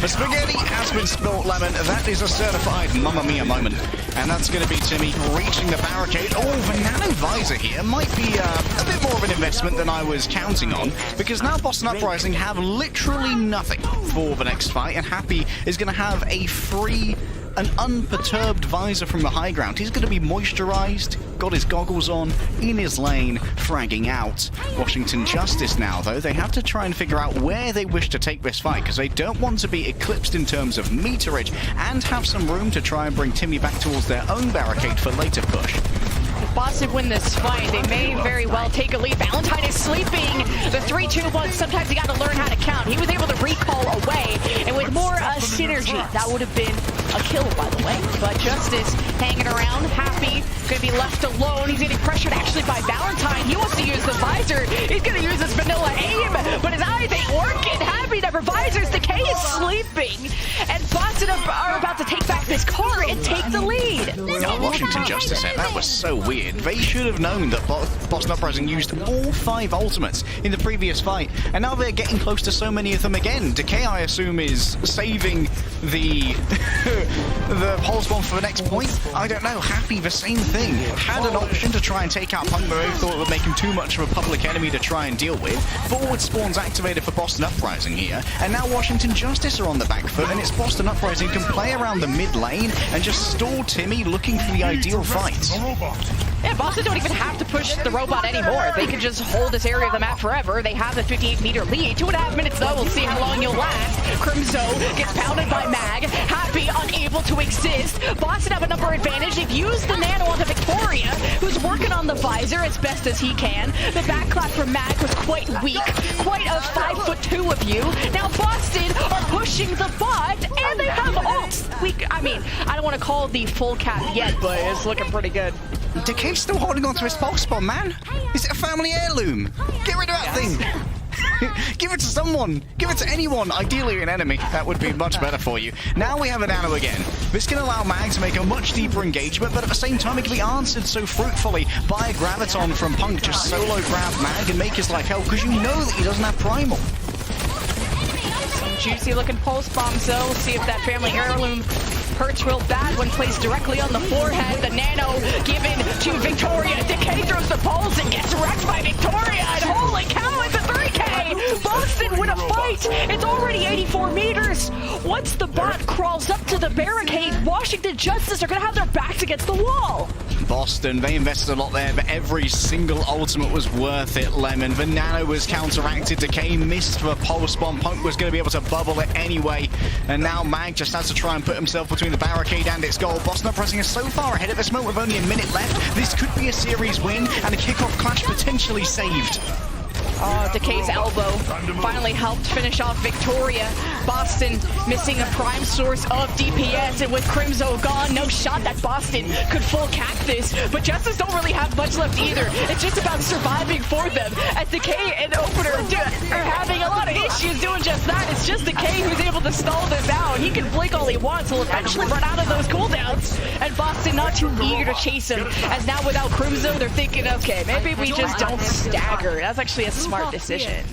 The spaghetti has been spilt, Lemon. That is a certified Mamma Mia moment. And that's going to be Timmy reaching the barricade. Oh, the Nano Visor here might be a bit more of an investment than I was counting on, because now Boston Uprising have literally nothing for the next fight, and Happy is going to have a free, an unperturbed visor from the high ground. He's going to be moisturized, got his goggles on, in his lane, fragging out. Washington Justice now, though, they have to try and figure out where they wish to take this fight, because they don't want to be eclipsed in terms of meterage, and have some room to try and bring Timmy back towards their own barricade for later push. If Boston win this fight, they may very well take a lead. Valentine is sleeping. The 3-2-1, sometimes you got to learn how to count. He was able to recall away, and with more synergy, that would have been a kill, by the way. But Justice hanging around, Happy, going to be left alone. He's getting pressured actually by Valentine. He wants to use the visor. He's going to use his vanilla aim, but his eyes ain't working. Happy never visors. Decay is sleeping, and Boston are about to take back this car and take the lead. No, Washington Justice here, that was so weird. They should have known that Boston Uprising used all 5 ultimates in the previous fight, and now they're getting close to so many of them again. Decay, I assume, is saving the the pulse bomb for the next point. I don't know. Happy, the same thing. Had an option to try and take out Punk, but they thought it would make him too much of a public enemy to try and deal with. Forward spawns activated for Boston Uprising here, and now Washington Justice are on the back foot, and it's Boston Uprising can play around the mid lane and just stall Timmy looking for the ideal fight. Yeah, Boston don't even have to push the robot anymore. They can just hold this area of the map forever. They have the 58-meter lead. 2.5 minutes, though. We'll see how long you'll last. Crimzo gets pounded by Mag. Happy unable to exist. Boston have a number advantage. They've used the Nano onto Victoria, who's working on the visor as best as he can. The backclap from Mag was quite weak. Quite a 5'2" of you. Now Boston are pushing the bot, and they have ults. I don't want to call it the full cap yet, but it's looking pretty good. Decay's still holding on to his pulse bomb, man. Is it a family heirloom? Get rid of that thing. Give it to someone. Give it to anyone. Ideally an enemy. That would be much better for you. Now we have a Nano again. This can allow Mag to make a much deeper engagement, but at the same time it can be answered so fruitfully by a Graviton from Punk. Just solo grab Mag and make his life hell, because you know that he doesn't have Primal. Some juicy looking pulse bombs though. We'll see if that family heirloom hurts real bad when placed directly on the forehead. The Nano given to Victoria. Decay throws the pulse and gets wrecked by Victoria. And holy cow, it's a 3K! Boston win a fight! It's already 84 meters! Once the bot crawls up to the barricade, Washington Justice are going to have their backs against the wall. Boston, they invested a lot there, but every single ultimate was worth it, Lemon. The Nano was counteracted. Decay missed the pulse bomb. Punk was going to be able to bubble it anyway. And now Mag just has to try and put himself between the barricade and its goal. Boston Uprising is so far ahead at this moment with only a minute left. This could be a series win and a kickoff clash potentially saved. Oh, Decay's elbow finally helped finish off Victoria. Boston missing a prime source of DPS, and with Crimzo gone, no shot that Boston could full cap this. But Justice don't really have much left either. It's just about surviving for them. As Decay and Opener are having a lot of issues doing just that. It's just Decay who's able to stall this out. He can blink all he wants. He'll eventually run out of those cooldowns. And Boston not too eager to chase him. As now without Crimzo, they're thinking, okay, maybe we just don't stagger. That's actually a smart decision.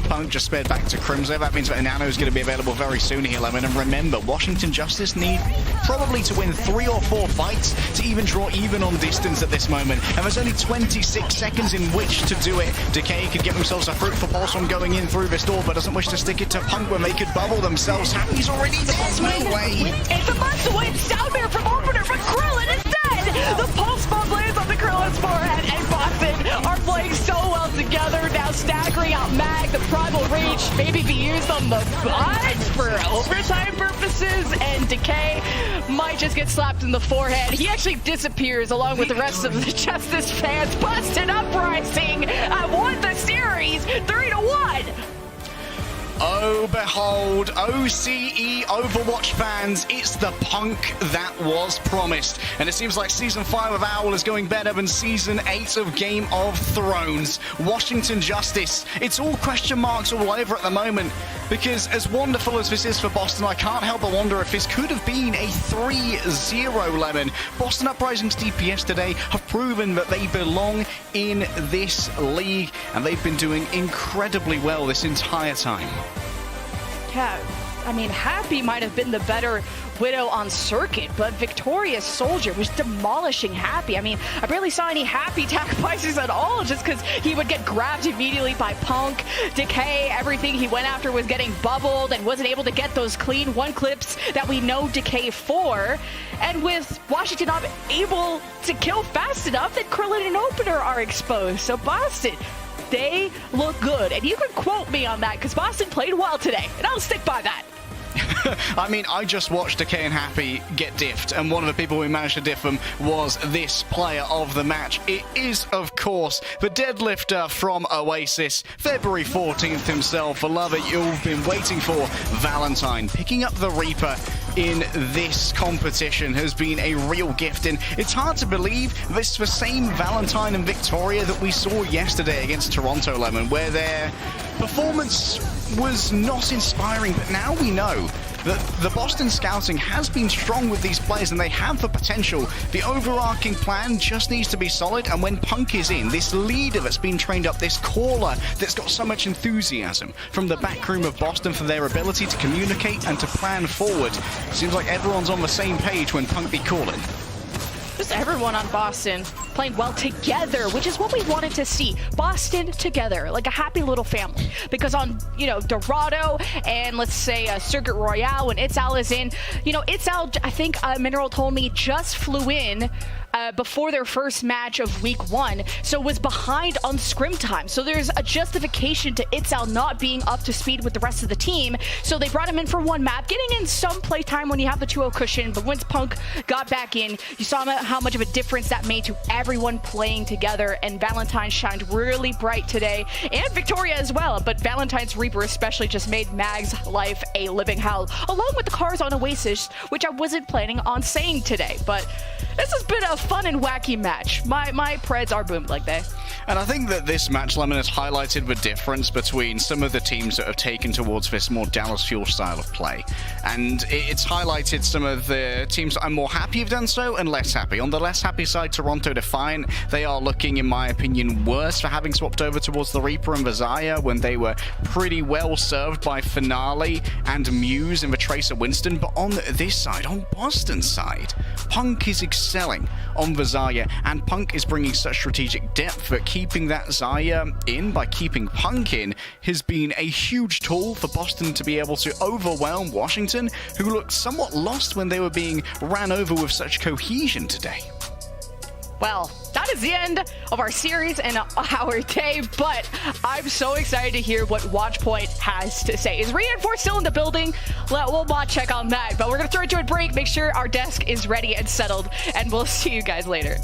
Punk just sped back to Crimzo. That means that a Nano is going to be available very soon here, Lemon. And remember, Washington Justice need probably to win 3 or 4 fights to even draw even on distance at this moment. And there's only 26 seconds in which to do it. Decay could get themselves a fruitful pulse from going in through this door, but doesn't wish to stick it to Punk when they could bubble themselves. Happy's already dead. No way. It's a must-win Soundmare from Opener, but Krillin is dead. The pulse bomb lands on the Krillin's forehead, and Boston are playing so well together. Now staggering out Mag, the Primal Reach, maybe be used on the bot for overtime purposes, and Decay might just get slapped in the forehead. He actually disappears along with the rest of the Justice fans. Busted Uprising won the series 3-1. Oh, behold, OCE Overwatch fans, it's the Punk that was promised. And it seems like Season 5 of Owl is going better than Season 8 of Game of Thrones. Washington Justice, it's all question marks all over at the moment. Because as wonderful as this is for Boston, I can't help but wonder if this could have been a 3-0 Lemon. Boston Uprising's DPS today have proven that they belong in this league, and they've been doing incredibly well this entire time. Yeah, I mean, Happy might have been the better Widow on circuit, but Victorious Soldier was demolishing Happy. I mean, I barely saw any Happy sacrifices at all, just because he would get grabbed immediately by Punk. Decay, everything he went after was getting bubbled and wasn't able to get those clean 1 clips that we know Decay for. And with Washington not able to kill fast enough, that Krillin and Opener are exposed. So Boston, they look good. And you can quote me on that, because Boston played well today, and I'll stick by that. I mean, I just watched Decay and Happy get diffed, and one of the people who managed to diff them was this player of the match. It is, of course, the deadlifter from Oasis, February 14th himself. Beloved, you've been waiting for. Valentine picking up the Reaper in this competition has been a real gift, and it's hard to believe this is the same Valentine and Victoria that we saw yesterday against Toronto, Lemon, where their performance was not inspiring, but now we know that the Boston scouting has been strong with these players and they have the potential. The overarching plan just needs to be solid, and when Punk is in, this leader that's been trained up, this caller that's got so much enthusiasm from the back room of Boston for their ability to communicate and to plan forward, seems like everyone's on the same page when Punk be calling. Just everyone on Boston playing well together, which is what we wanted to see. Boston together, like a happy little family. Because on, Dorado and let's say Circuit Royale, when Itzal is in, Itzal, I think Mineral told me, just flew in before their first match of week 1, so was behind on scrim time. So there's a justification to Itzal not being up to speed with the rest of the team. So they brought him in for 1 map, getting in some play time when you have the 2-0 cushion. But once Punk got back in, you saw how much of a difference that made to everyone playing together. And Valentine shined really bright today, and Victoria as well. But Valentine's Reaper especially just made Mag's life a living hell, along with the cars on Oasis, which I wasn't planning on saying today. But this has been a fun and wacky match. My Preds are boomed like they. And I think that this match, Lemon, has highlighted the difference between some of the teams that have taken towards this more Dallas Fuel style of play. And it's highlighted some of the teams that I'm more happy have done so and less happy. On the less happy side, Toronto Defiant, they are looking, in my opinion, worse for having swapped over towards the Reaper and the Zaya when they were pretty well served by Finale and Muse and the Tracer Winston. But on this side, on Boston's side, Punk is excelling on the Zaya, and Punk is bringing such strategic depth that keeping that Zaya in by keeping Punk in has been a huge tool for Boston to be able to overwhelm Washington, who looked somewhat lost when they were being ran over with such cohesion today. Well, that is the end of our series and our day, but I'm so excited to hear what Watchpoint has to say. Is Reinforce still in the building? We'll check on that, but we're going to throw it to a break, make sure our desk is ready and settled, and we'll see you guys later.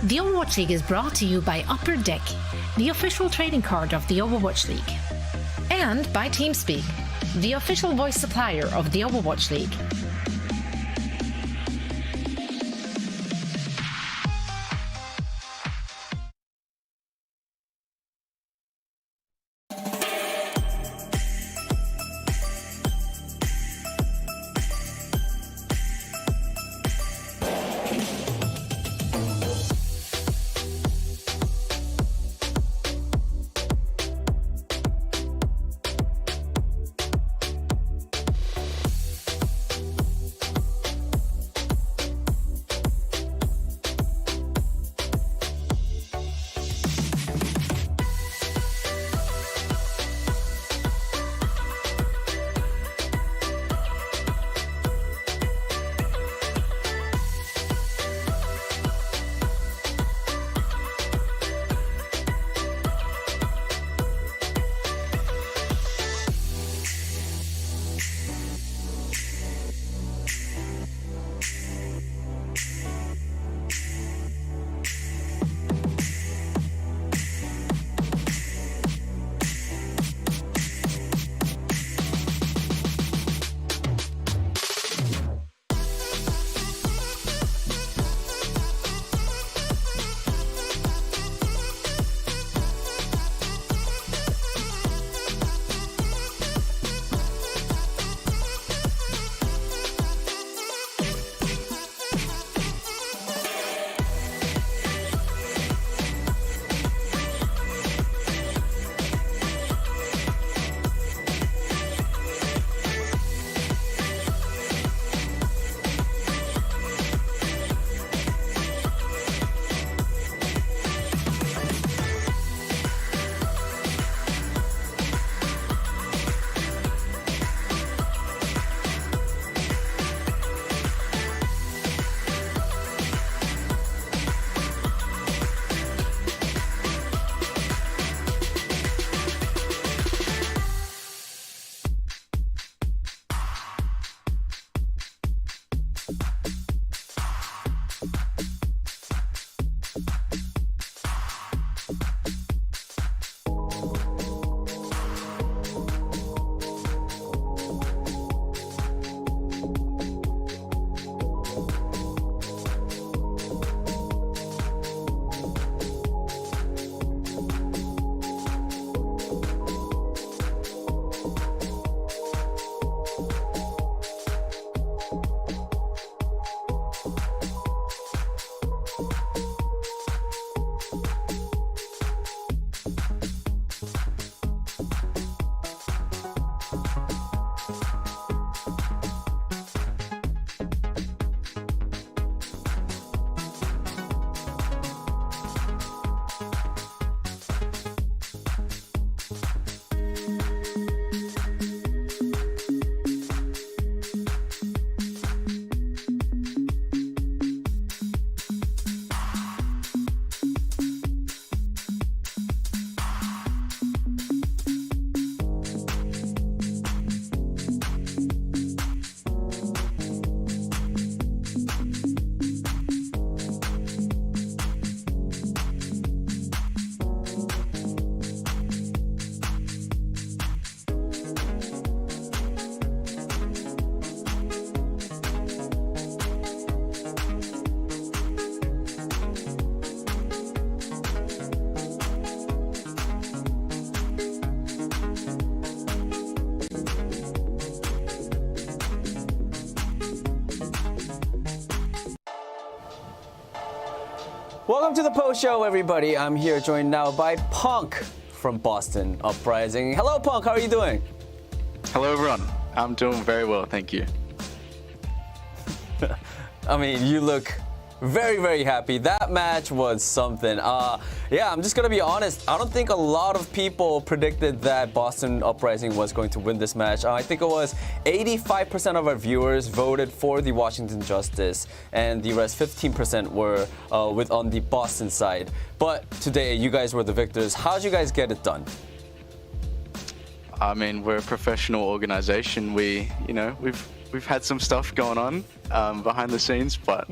The Overwatch League is brought to you by Upper Deck, the official trading card of the Overwatch League. And by TeamSpeak, the official voice supplier of the Overwatch League. Welcome to the post show, everybody. I'm here joined now by Punk from Boston Uprising. Hello, Punk. How are you doing? Hello, everyone. I'm doing very well, thank you. I mean, you look very, very happy. That match was something. Yeah, I'm just gonna be honest. I don't think a lot of people predicted that Boston Uprising was going to win this match. I think it was 85% of our viewers voted for the Washington Justice, and the rest 15% were on the Boston side. But today, you guys were the victors. How'd you guys get it done? I mean, we're a professional organization. We've had some stuff going on behind the scenes, but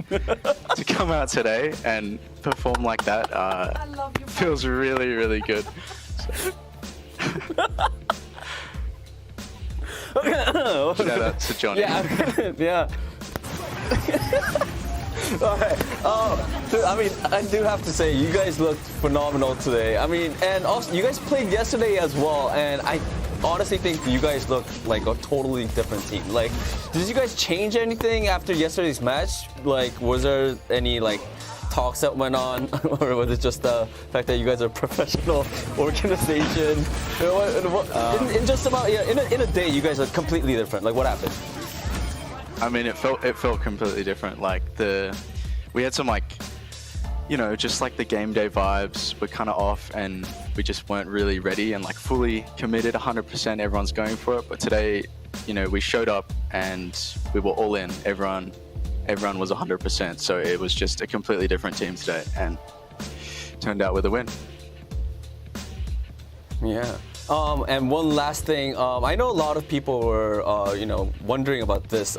to come out today and perform like that feels really, really good. Shout out to Johnny. Yeah. Alright. I mean, I do have to say, you guys looked phenomenal today. I mean, and also, you guys played yesterday as well, and I honestly think you guys look like a totally different team. Like, did you guys change anything after yesterday's match? Like, was there any talks that went on, or was it just the fact that you guys are a professional organization? In just about in a day, you guys are completely different. Like, what happened? I mean, it felt completely different. Like we had some just like the game day vibes were kind of off, and we just weren't really ready and fully committed 100%. Everyone's going for it, but today, we showed up and we were all in. Everyone was 100%. So it was just a completely different team today, and turned out with a win. Yeah. And one last thing, I know a lot of people were, wondering about this.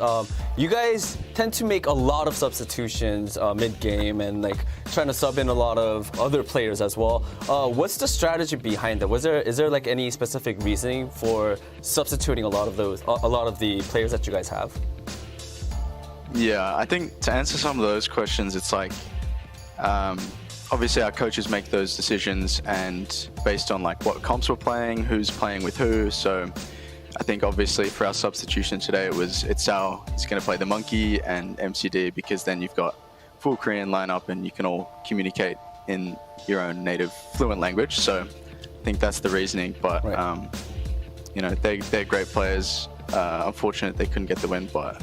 You guys tend to make a lot of substitutions mid-game and trying to sub in a lot of other players as well. What's the strategy behind that? Is there any specific reasoning for substituting a lot of the players that you guys have? Yeah, I think to answer some of those questions, it's obviously our coaches make those decisions and based on what comps we're playing, who's playing with who. So I think obviously for our substitution today, it's going to play the Monkey and MCD, because then you've got full Korean lineup and you can all communicate in your own native fluent language. So I think that's the reasoning. But they're great players. Unfortunate they couldn't get the win, but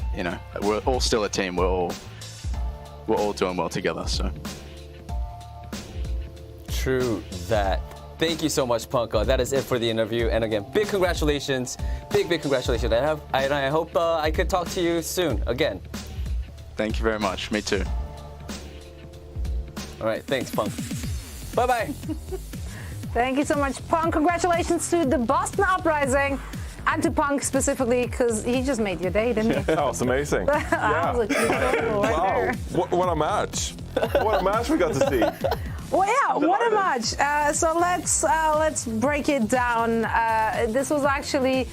we're all still a team. We're all doing well together. So. True that. Thank you so much, Punk. That is it for the interview. And again, big congratulations. Big congratulations. I hope I could talk to you soon again. Thank you very much. Me too. All right. Thanks, Punk. Bye-bye. Thank you so much, Punk. Congratulations to the Boston Uprising. And to Punk specifically, because he just made your day, didn't he? That was amazing. That was wow. What a match. What a match we got to see. Well, yeah, what a match. So let's break it down. This was actually,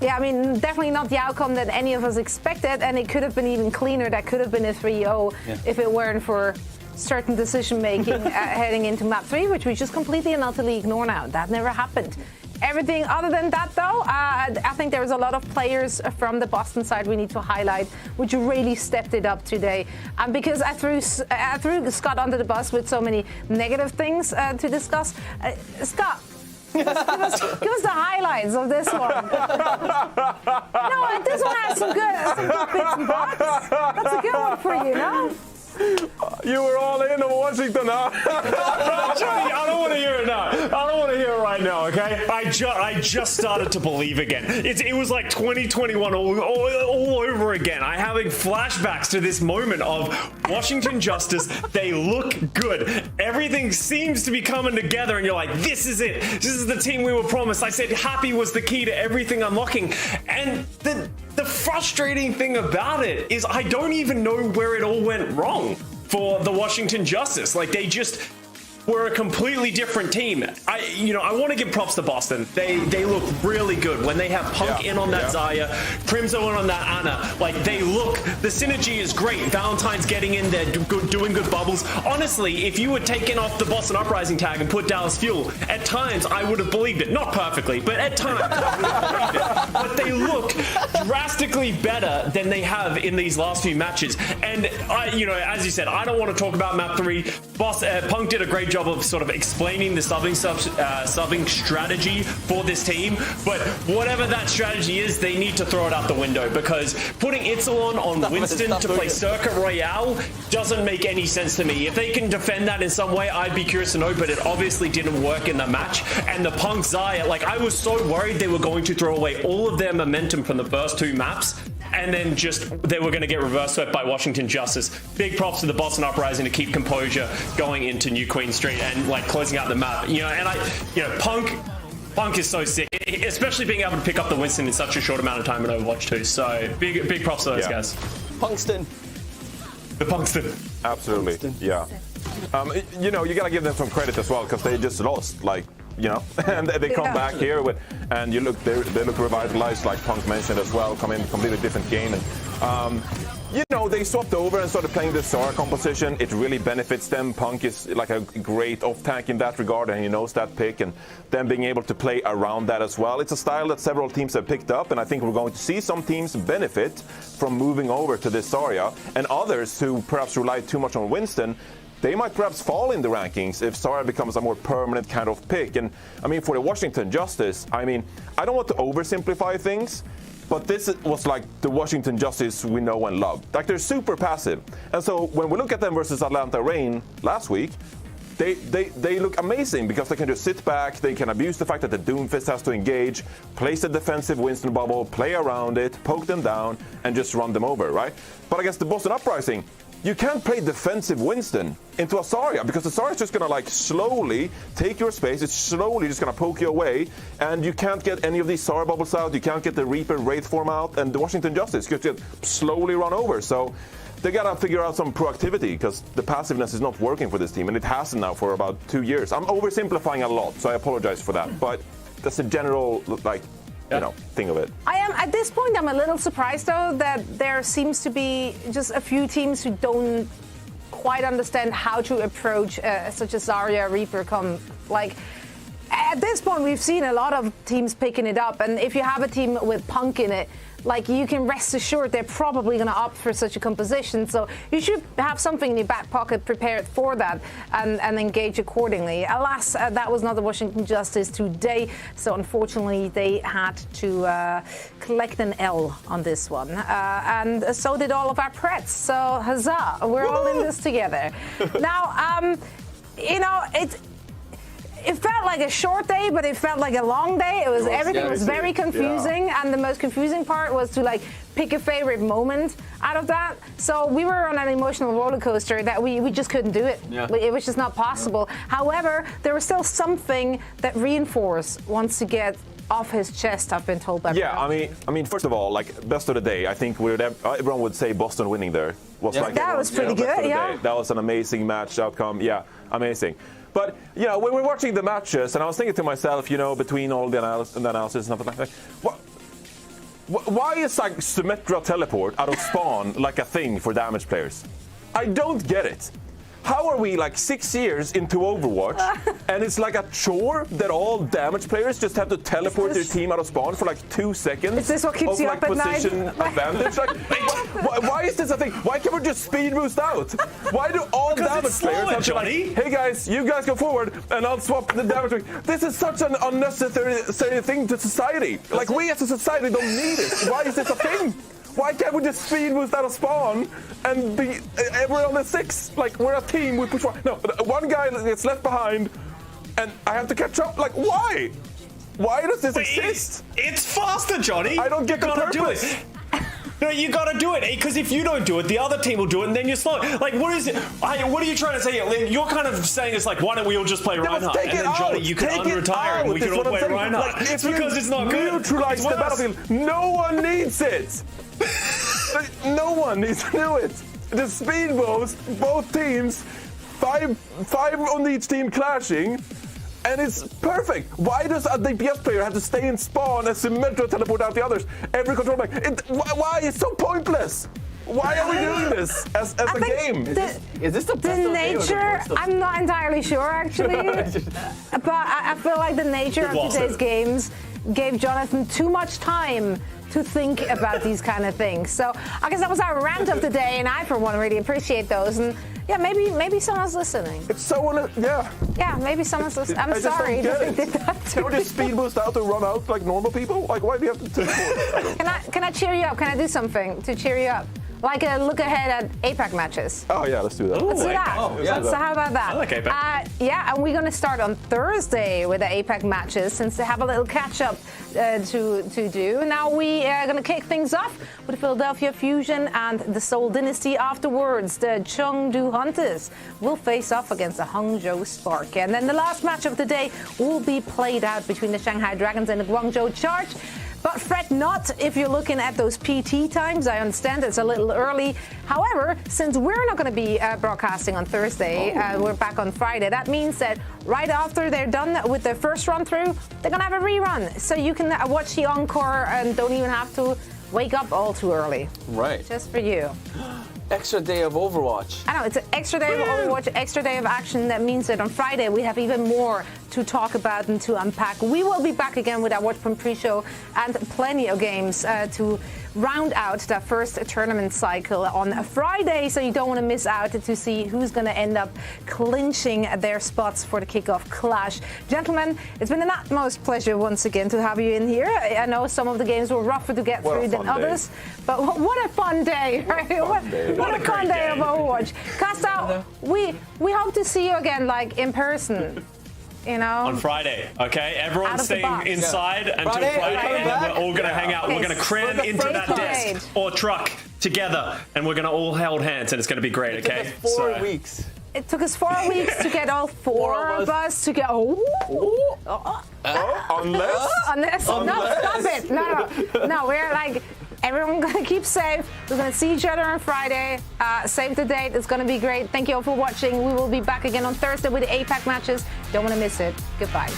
definitely not the outcome that any of us expected, and it could have been even cleaner. That could have been a 3-0 if it weren't for certain decision-making heading into map 3, which we just completely and utterly ignore now. That never happened. Everything other than that, though, I think there was a lot of players from the Boston side we need to highlight, which really stepped it up today. Because I threw Scott under the bus with so many negative things to discuss. Scott, give us the highlights of this one. No, this one has some good bits and bobs. That's a good one for you, no? You were all in on Washington, huh? I don't want to hear it now. I don't want to hear it right now, okay? I just started to believe again. It was like 2021 all over again. I'm having flashbacks to this moment of Washington Justice. They look good. Everything seems to be coming together, and you're like, this is it. This is the team we were promised. I said happy was the key to everything unlocking. And the frustrating thing about it is I don't even know where it all went wrong for the Washington Justice. They just were a completely different team. I want to give props to Boston. They look really good when they have Punk in on that Zarya, Crimzo in on that Ana. Like the synergy is great. Valentine's getting in there, doing good bubbles. Honestly, if you had taken off the Boston Uprising tag and put Dallas Fuel, at times I would have believed it. Not perfectly, but at times I would have believed it. But they look drastically better than they have in these last few matches. And as you said, I don't want to talk about map 3. Punk did a great job of sort of explaining the subbing strategy for this team. But whatever that strategy is, they need to throw it out the window, because putting Itzalon on Winston to play Circuit Royale doesn't make any sense to me. If they can defend that in some way, I'd be curious to know, but it obviously didn't work in the match. And the Punk Zarya, I was so worried they were going to throw away all of their momentum from the first 2 maps, and then they were going to get reverse swept by Washington Justice. Big props to the Boston Uprising to keep composure going into New Queen Street and closing out the map. Punk is so sick, especially being able to pick up the Winston in such a short amount of time in Overwatch 2. So big props to those guys. Punkston. The Punkston. Absolutely. Punkston. Yeah. You got to give them some credit as well, because they just lost. And they come back here and you look, they look revitalized, like Punk mentioned as well, come in completely different game. And, they swapped over and started playing the Zara composition. It really benefits them. Punk is like a great off-tank in that regard, and he knows that pick, and them being able to play around that as well. It's a style that several teams have picked up, and I think we're going to see some teams benefit from moving over to this Zarya, and others who perhaps rely too much on Winston, they might perhaps fall in the rankings if Zarya becomes a more permanent kind of pick. And for the Washington Justice, I don't want to oversimplify things, but this was like the Washington Justice we know and love. They're super passive. And so when we look at them versus Atlanta Reign last week, they look amazing, because they can just sit back, they can abuse the fact that the Doomfist has to engage, place a defensive Winston bubble, play around it, poke them down, and just run them over, right? But against the Boston Uprising, you can't play defensive Winston into a Zarya, because the Zarya is just going to slowly take your space. It's slowly just going to poke you away, and you can't get any of these Zarya bubbles out. You can't get the Reaper Wraith form out, and the Washington Justice just get slowly run over. So they got to figure out some proactivity, because the passiveness is not working for this team, and it hasn't now for about 2 years. I'm oversimplifying a lot, so I apologize for that. But that's a general thing of it. At this point, I'm a little surprised, though, that there seems to be just a few teams who don't quite understand how to approach such a Zarya Reaper come. At this point, we've seen a lot of teams picking it up, and if you have a team with Punk in it, you can rest assured they're probably going to opt for such a composition. So you should have something in your back pocket prepared for that and engage accordingly. Alas, that was not the Washington Justice today. So unfortunately, they had to collect an L on this one. And so did all of our Preds. So huzzah, we're all in this together. Now, it felt like a short day, but it felt like a long day. Everything was very confusing, and the most confusing part was to pick a favorite moment out of that. So we were on an emotional roller coaster that we just couldn't do it. Yeah. It was just not possible. Yeah. However, there was still something that Reinforce wants to get off his chest, I've been told by first of all, best of the day, I think everyone would say Boston winning there that was pretty good. Yeah, that was an amazing match outcome. Yeah, amazing. But, when we're watching the matches, and I was thinking to myself, between all the analysis and stuff like that, why is Symmetra teleport out of spawn like a thing for damage players? I don't get it. How are we 6 years into Overwatch and it's like a chore that all damage players just have to teleport their team out of spawn for 2 seconds? Is this what keeps you up at night? Position advantage? Why is this a thing? Why can't we just speed boost out? Why do all damage players have to hey guys, you guys go forward and I'll swap the damage. This is such an unnecessary thing to society. We as a society don't need it. Why is this a thing? Why can't we just speed boost out of spawn and be we're on the 6? We're a team, we push one. No, one guy gets left behind and I have to catch up. Why? Why does this exist? It's faster, Johnny. I don't get the purpose. No, you gotta do it, because if you don't do it, the other team will do it, and then you're slow. What is it? What are you trying to say? You're kind of saying it's why don't we all just play Reinhardt? And then, Johnny, you can unretire and we can all play Reinhardt. It's because it's not good. Neutralize the battlefield. No one needs it. No one needs to do it. The speed boost, both teams five on each team clashing, and it's perfect. Why does a DPS player have to stay in spawn and Symmetra teleport out the others? Every control bank. Why? It's so pointless. Why are we doing this as a game? Is this the nature? I'm not entirely sure, actually. But I feel like the nature of today's games gave Jonathan too much time to think about these kind of things. So I guess that was our rant of the day, and I, for one, really appreciate those. And yeah, maybe someone's listening. It's so Yeah, maybe someone's listening. I'm sorry that they did that to Can we just speed boost out to run out like normal people? Like, why do you have to teleport? Can I cheer you up? Can I do something to cheer you up? Like a look ahead at APAC matches. Oh yeah, let's do that. Let's do that. So how about that? I like APAC. Yeah, and we're going to start on Thursday with the APAC matches since they have a little catch up to do. Now we are going to kick things off with Philadelphia Fusion and the Seoul Dynasty. Afterwards, the Chengdu Hunters will face off against the Hangzhou Spark. And then the last match of the day will be played out between the Shanghai Dragons and the Guangzhou Charge. But fret not if you're looking at those PT times. I understand it's a little early. However, since we're not going to be broadcasting on Thursday, we're back on Friday. That means that right after they're done with their first run through, they're going to have a rerun. So you can watch the Encore and don't even have to wake up all too early. Right. Just for you. Extra day of Overwatch. I know, it's an extra day of Overwatch, extra day of action. That means that on Friday we have even more to talk about and to unpack. We will be back again with our Watchpoint Pre-show and plenty of games to round out that first tournament cycle on a Friday, so you don't want to miss out to see who's going to end up clinching their spots for the kickoff clash. Gentlemen, it's been an utmost pleasure once again to have you in here. I know some of the games were rougher to get through than others, but what a fun day, right? What a fun day of Overwatch. Costa, we hope to see you again, like in person. You know, on Friday, okay? Everyone's staying inside until Friday, and then we're all going to hang out. We're going to cram into that desk or truck together, and we're going to all hold hands, and it's going to be great, okay? It took us 4 weeks. It took us 4 weeks to get all four of us to get. Unless, no, stop it. No, we're like, everyone gonna keep safe. We're gonna see each other on Friday. Save the date. It's gonna be great. Thank you all for watching. We will be back again on Thursday with the APAC matches. Don't want to miss it. Goodbye.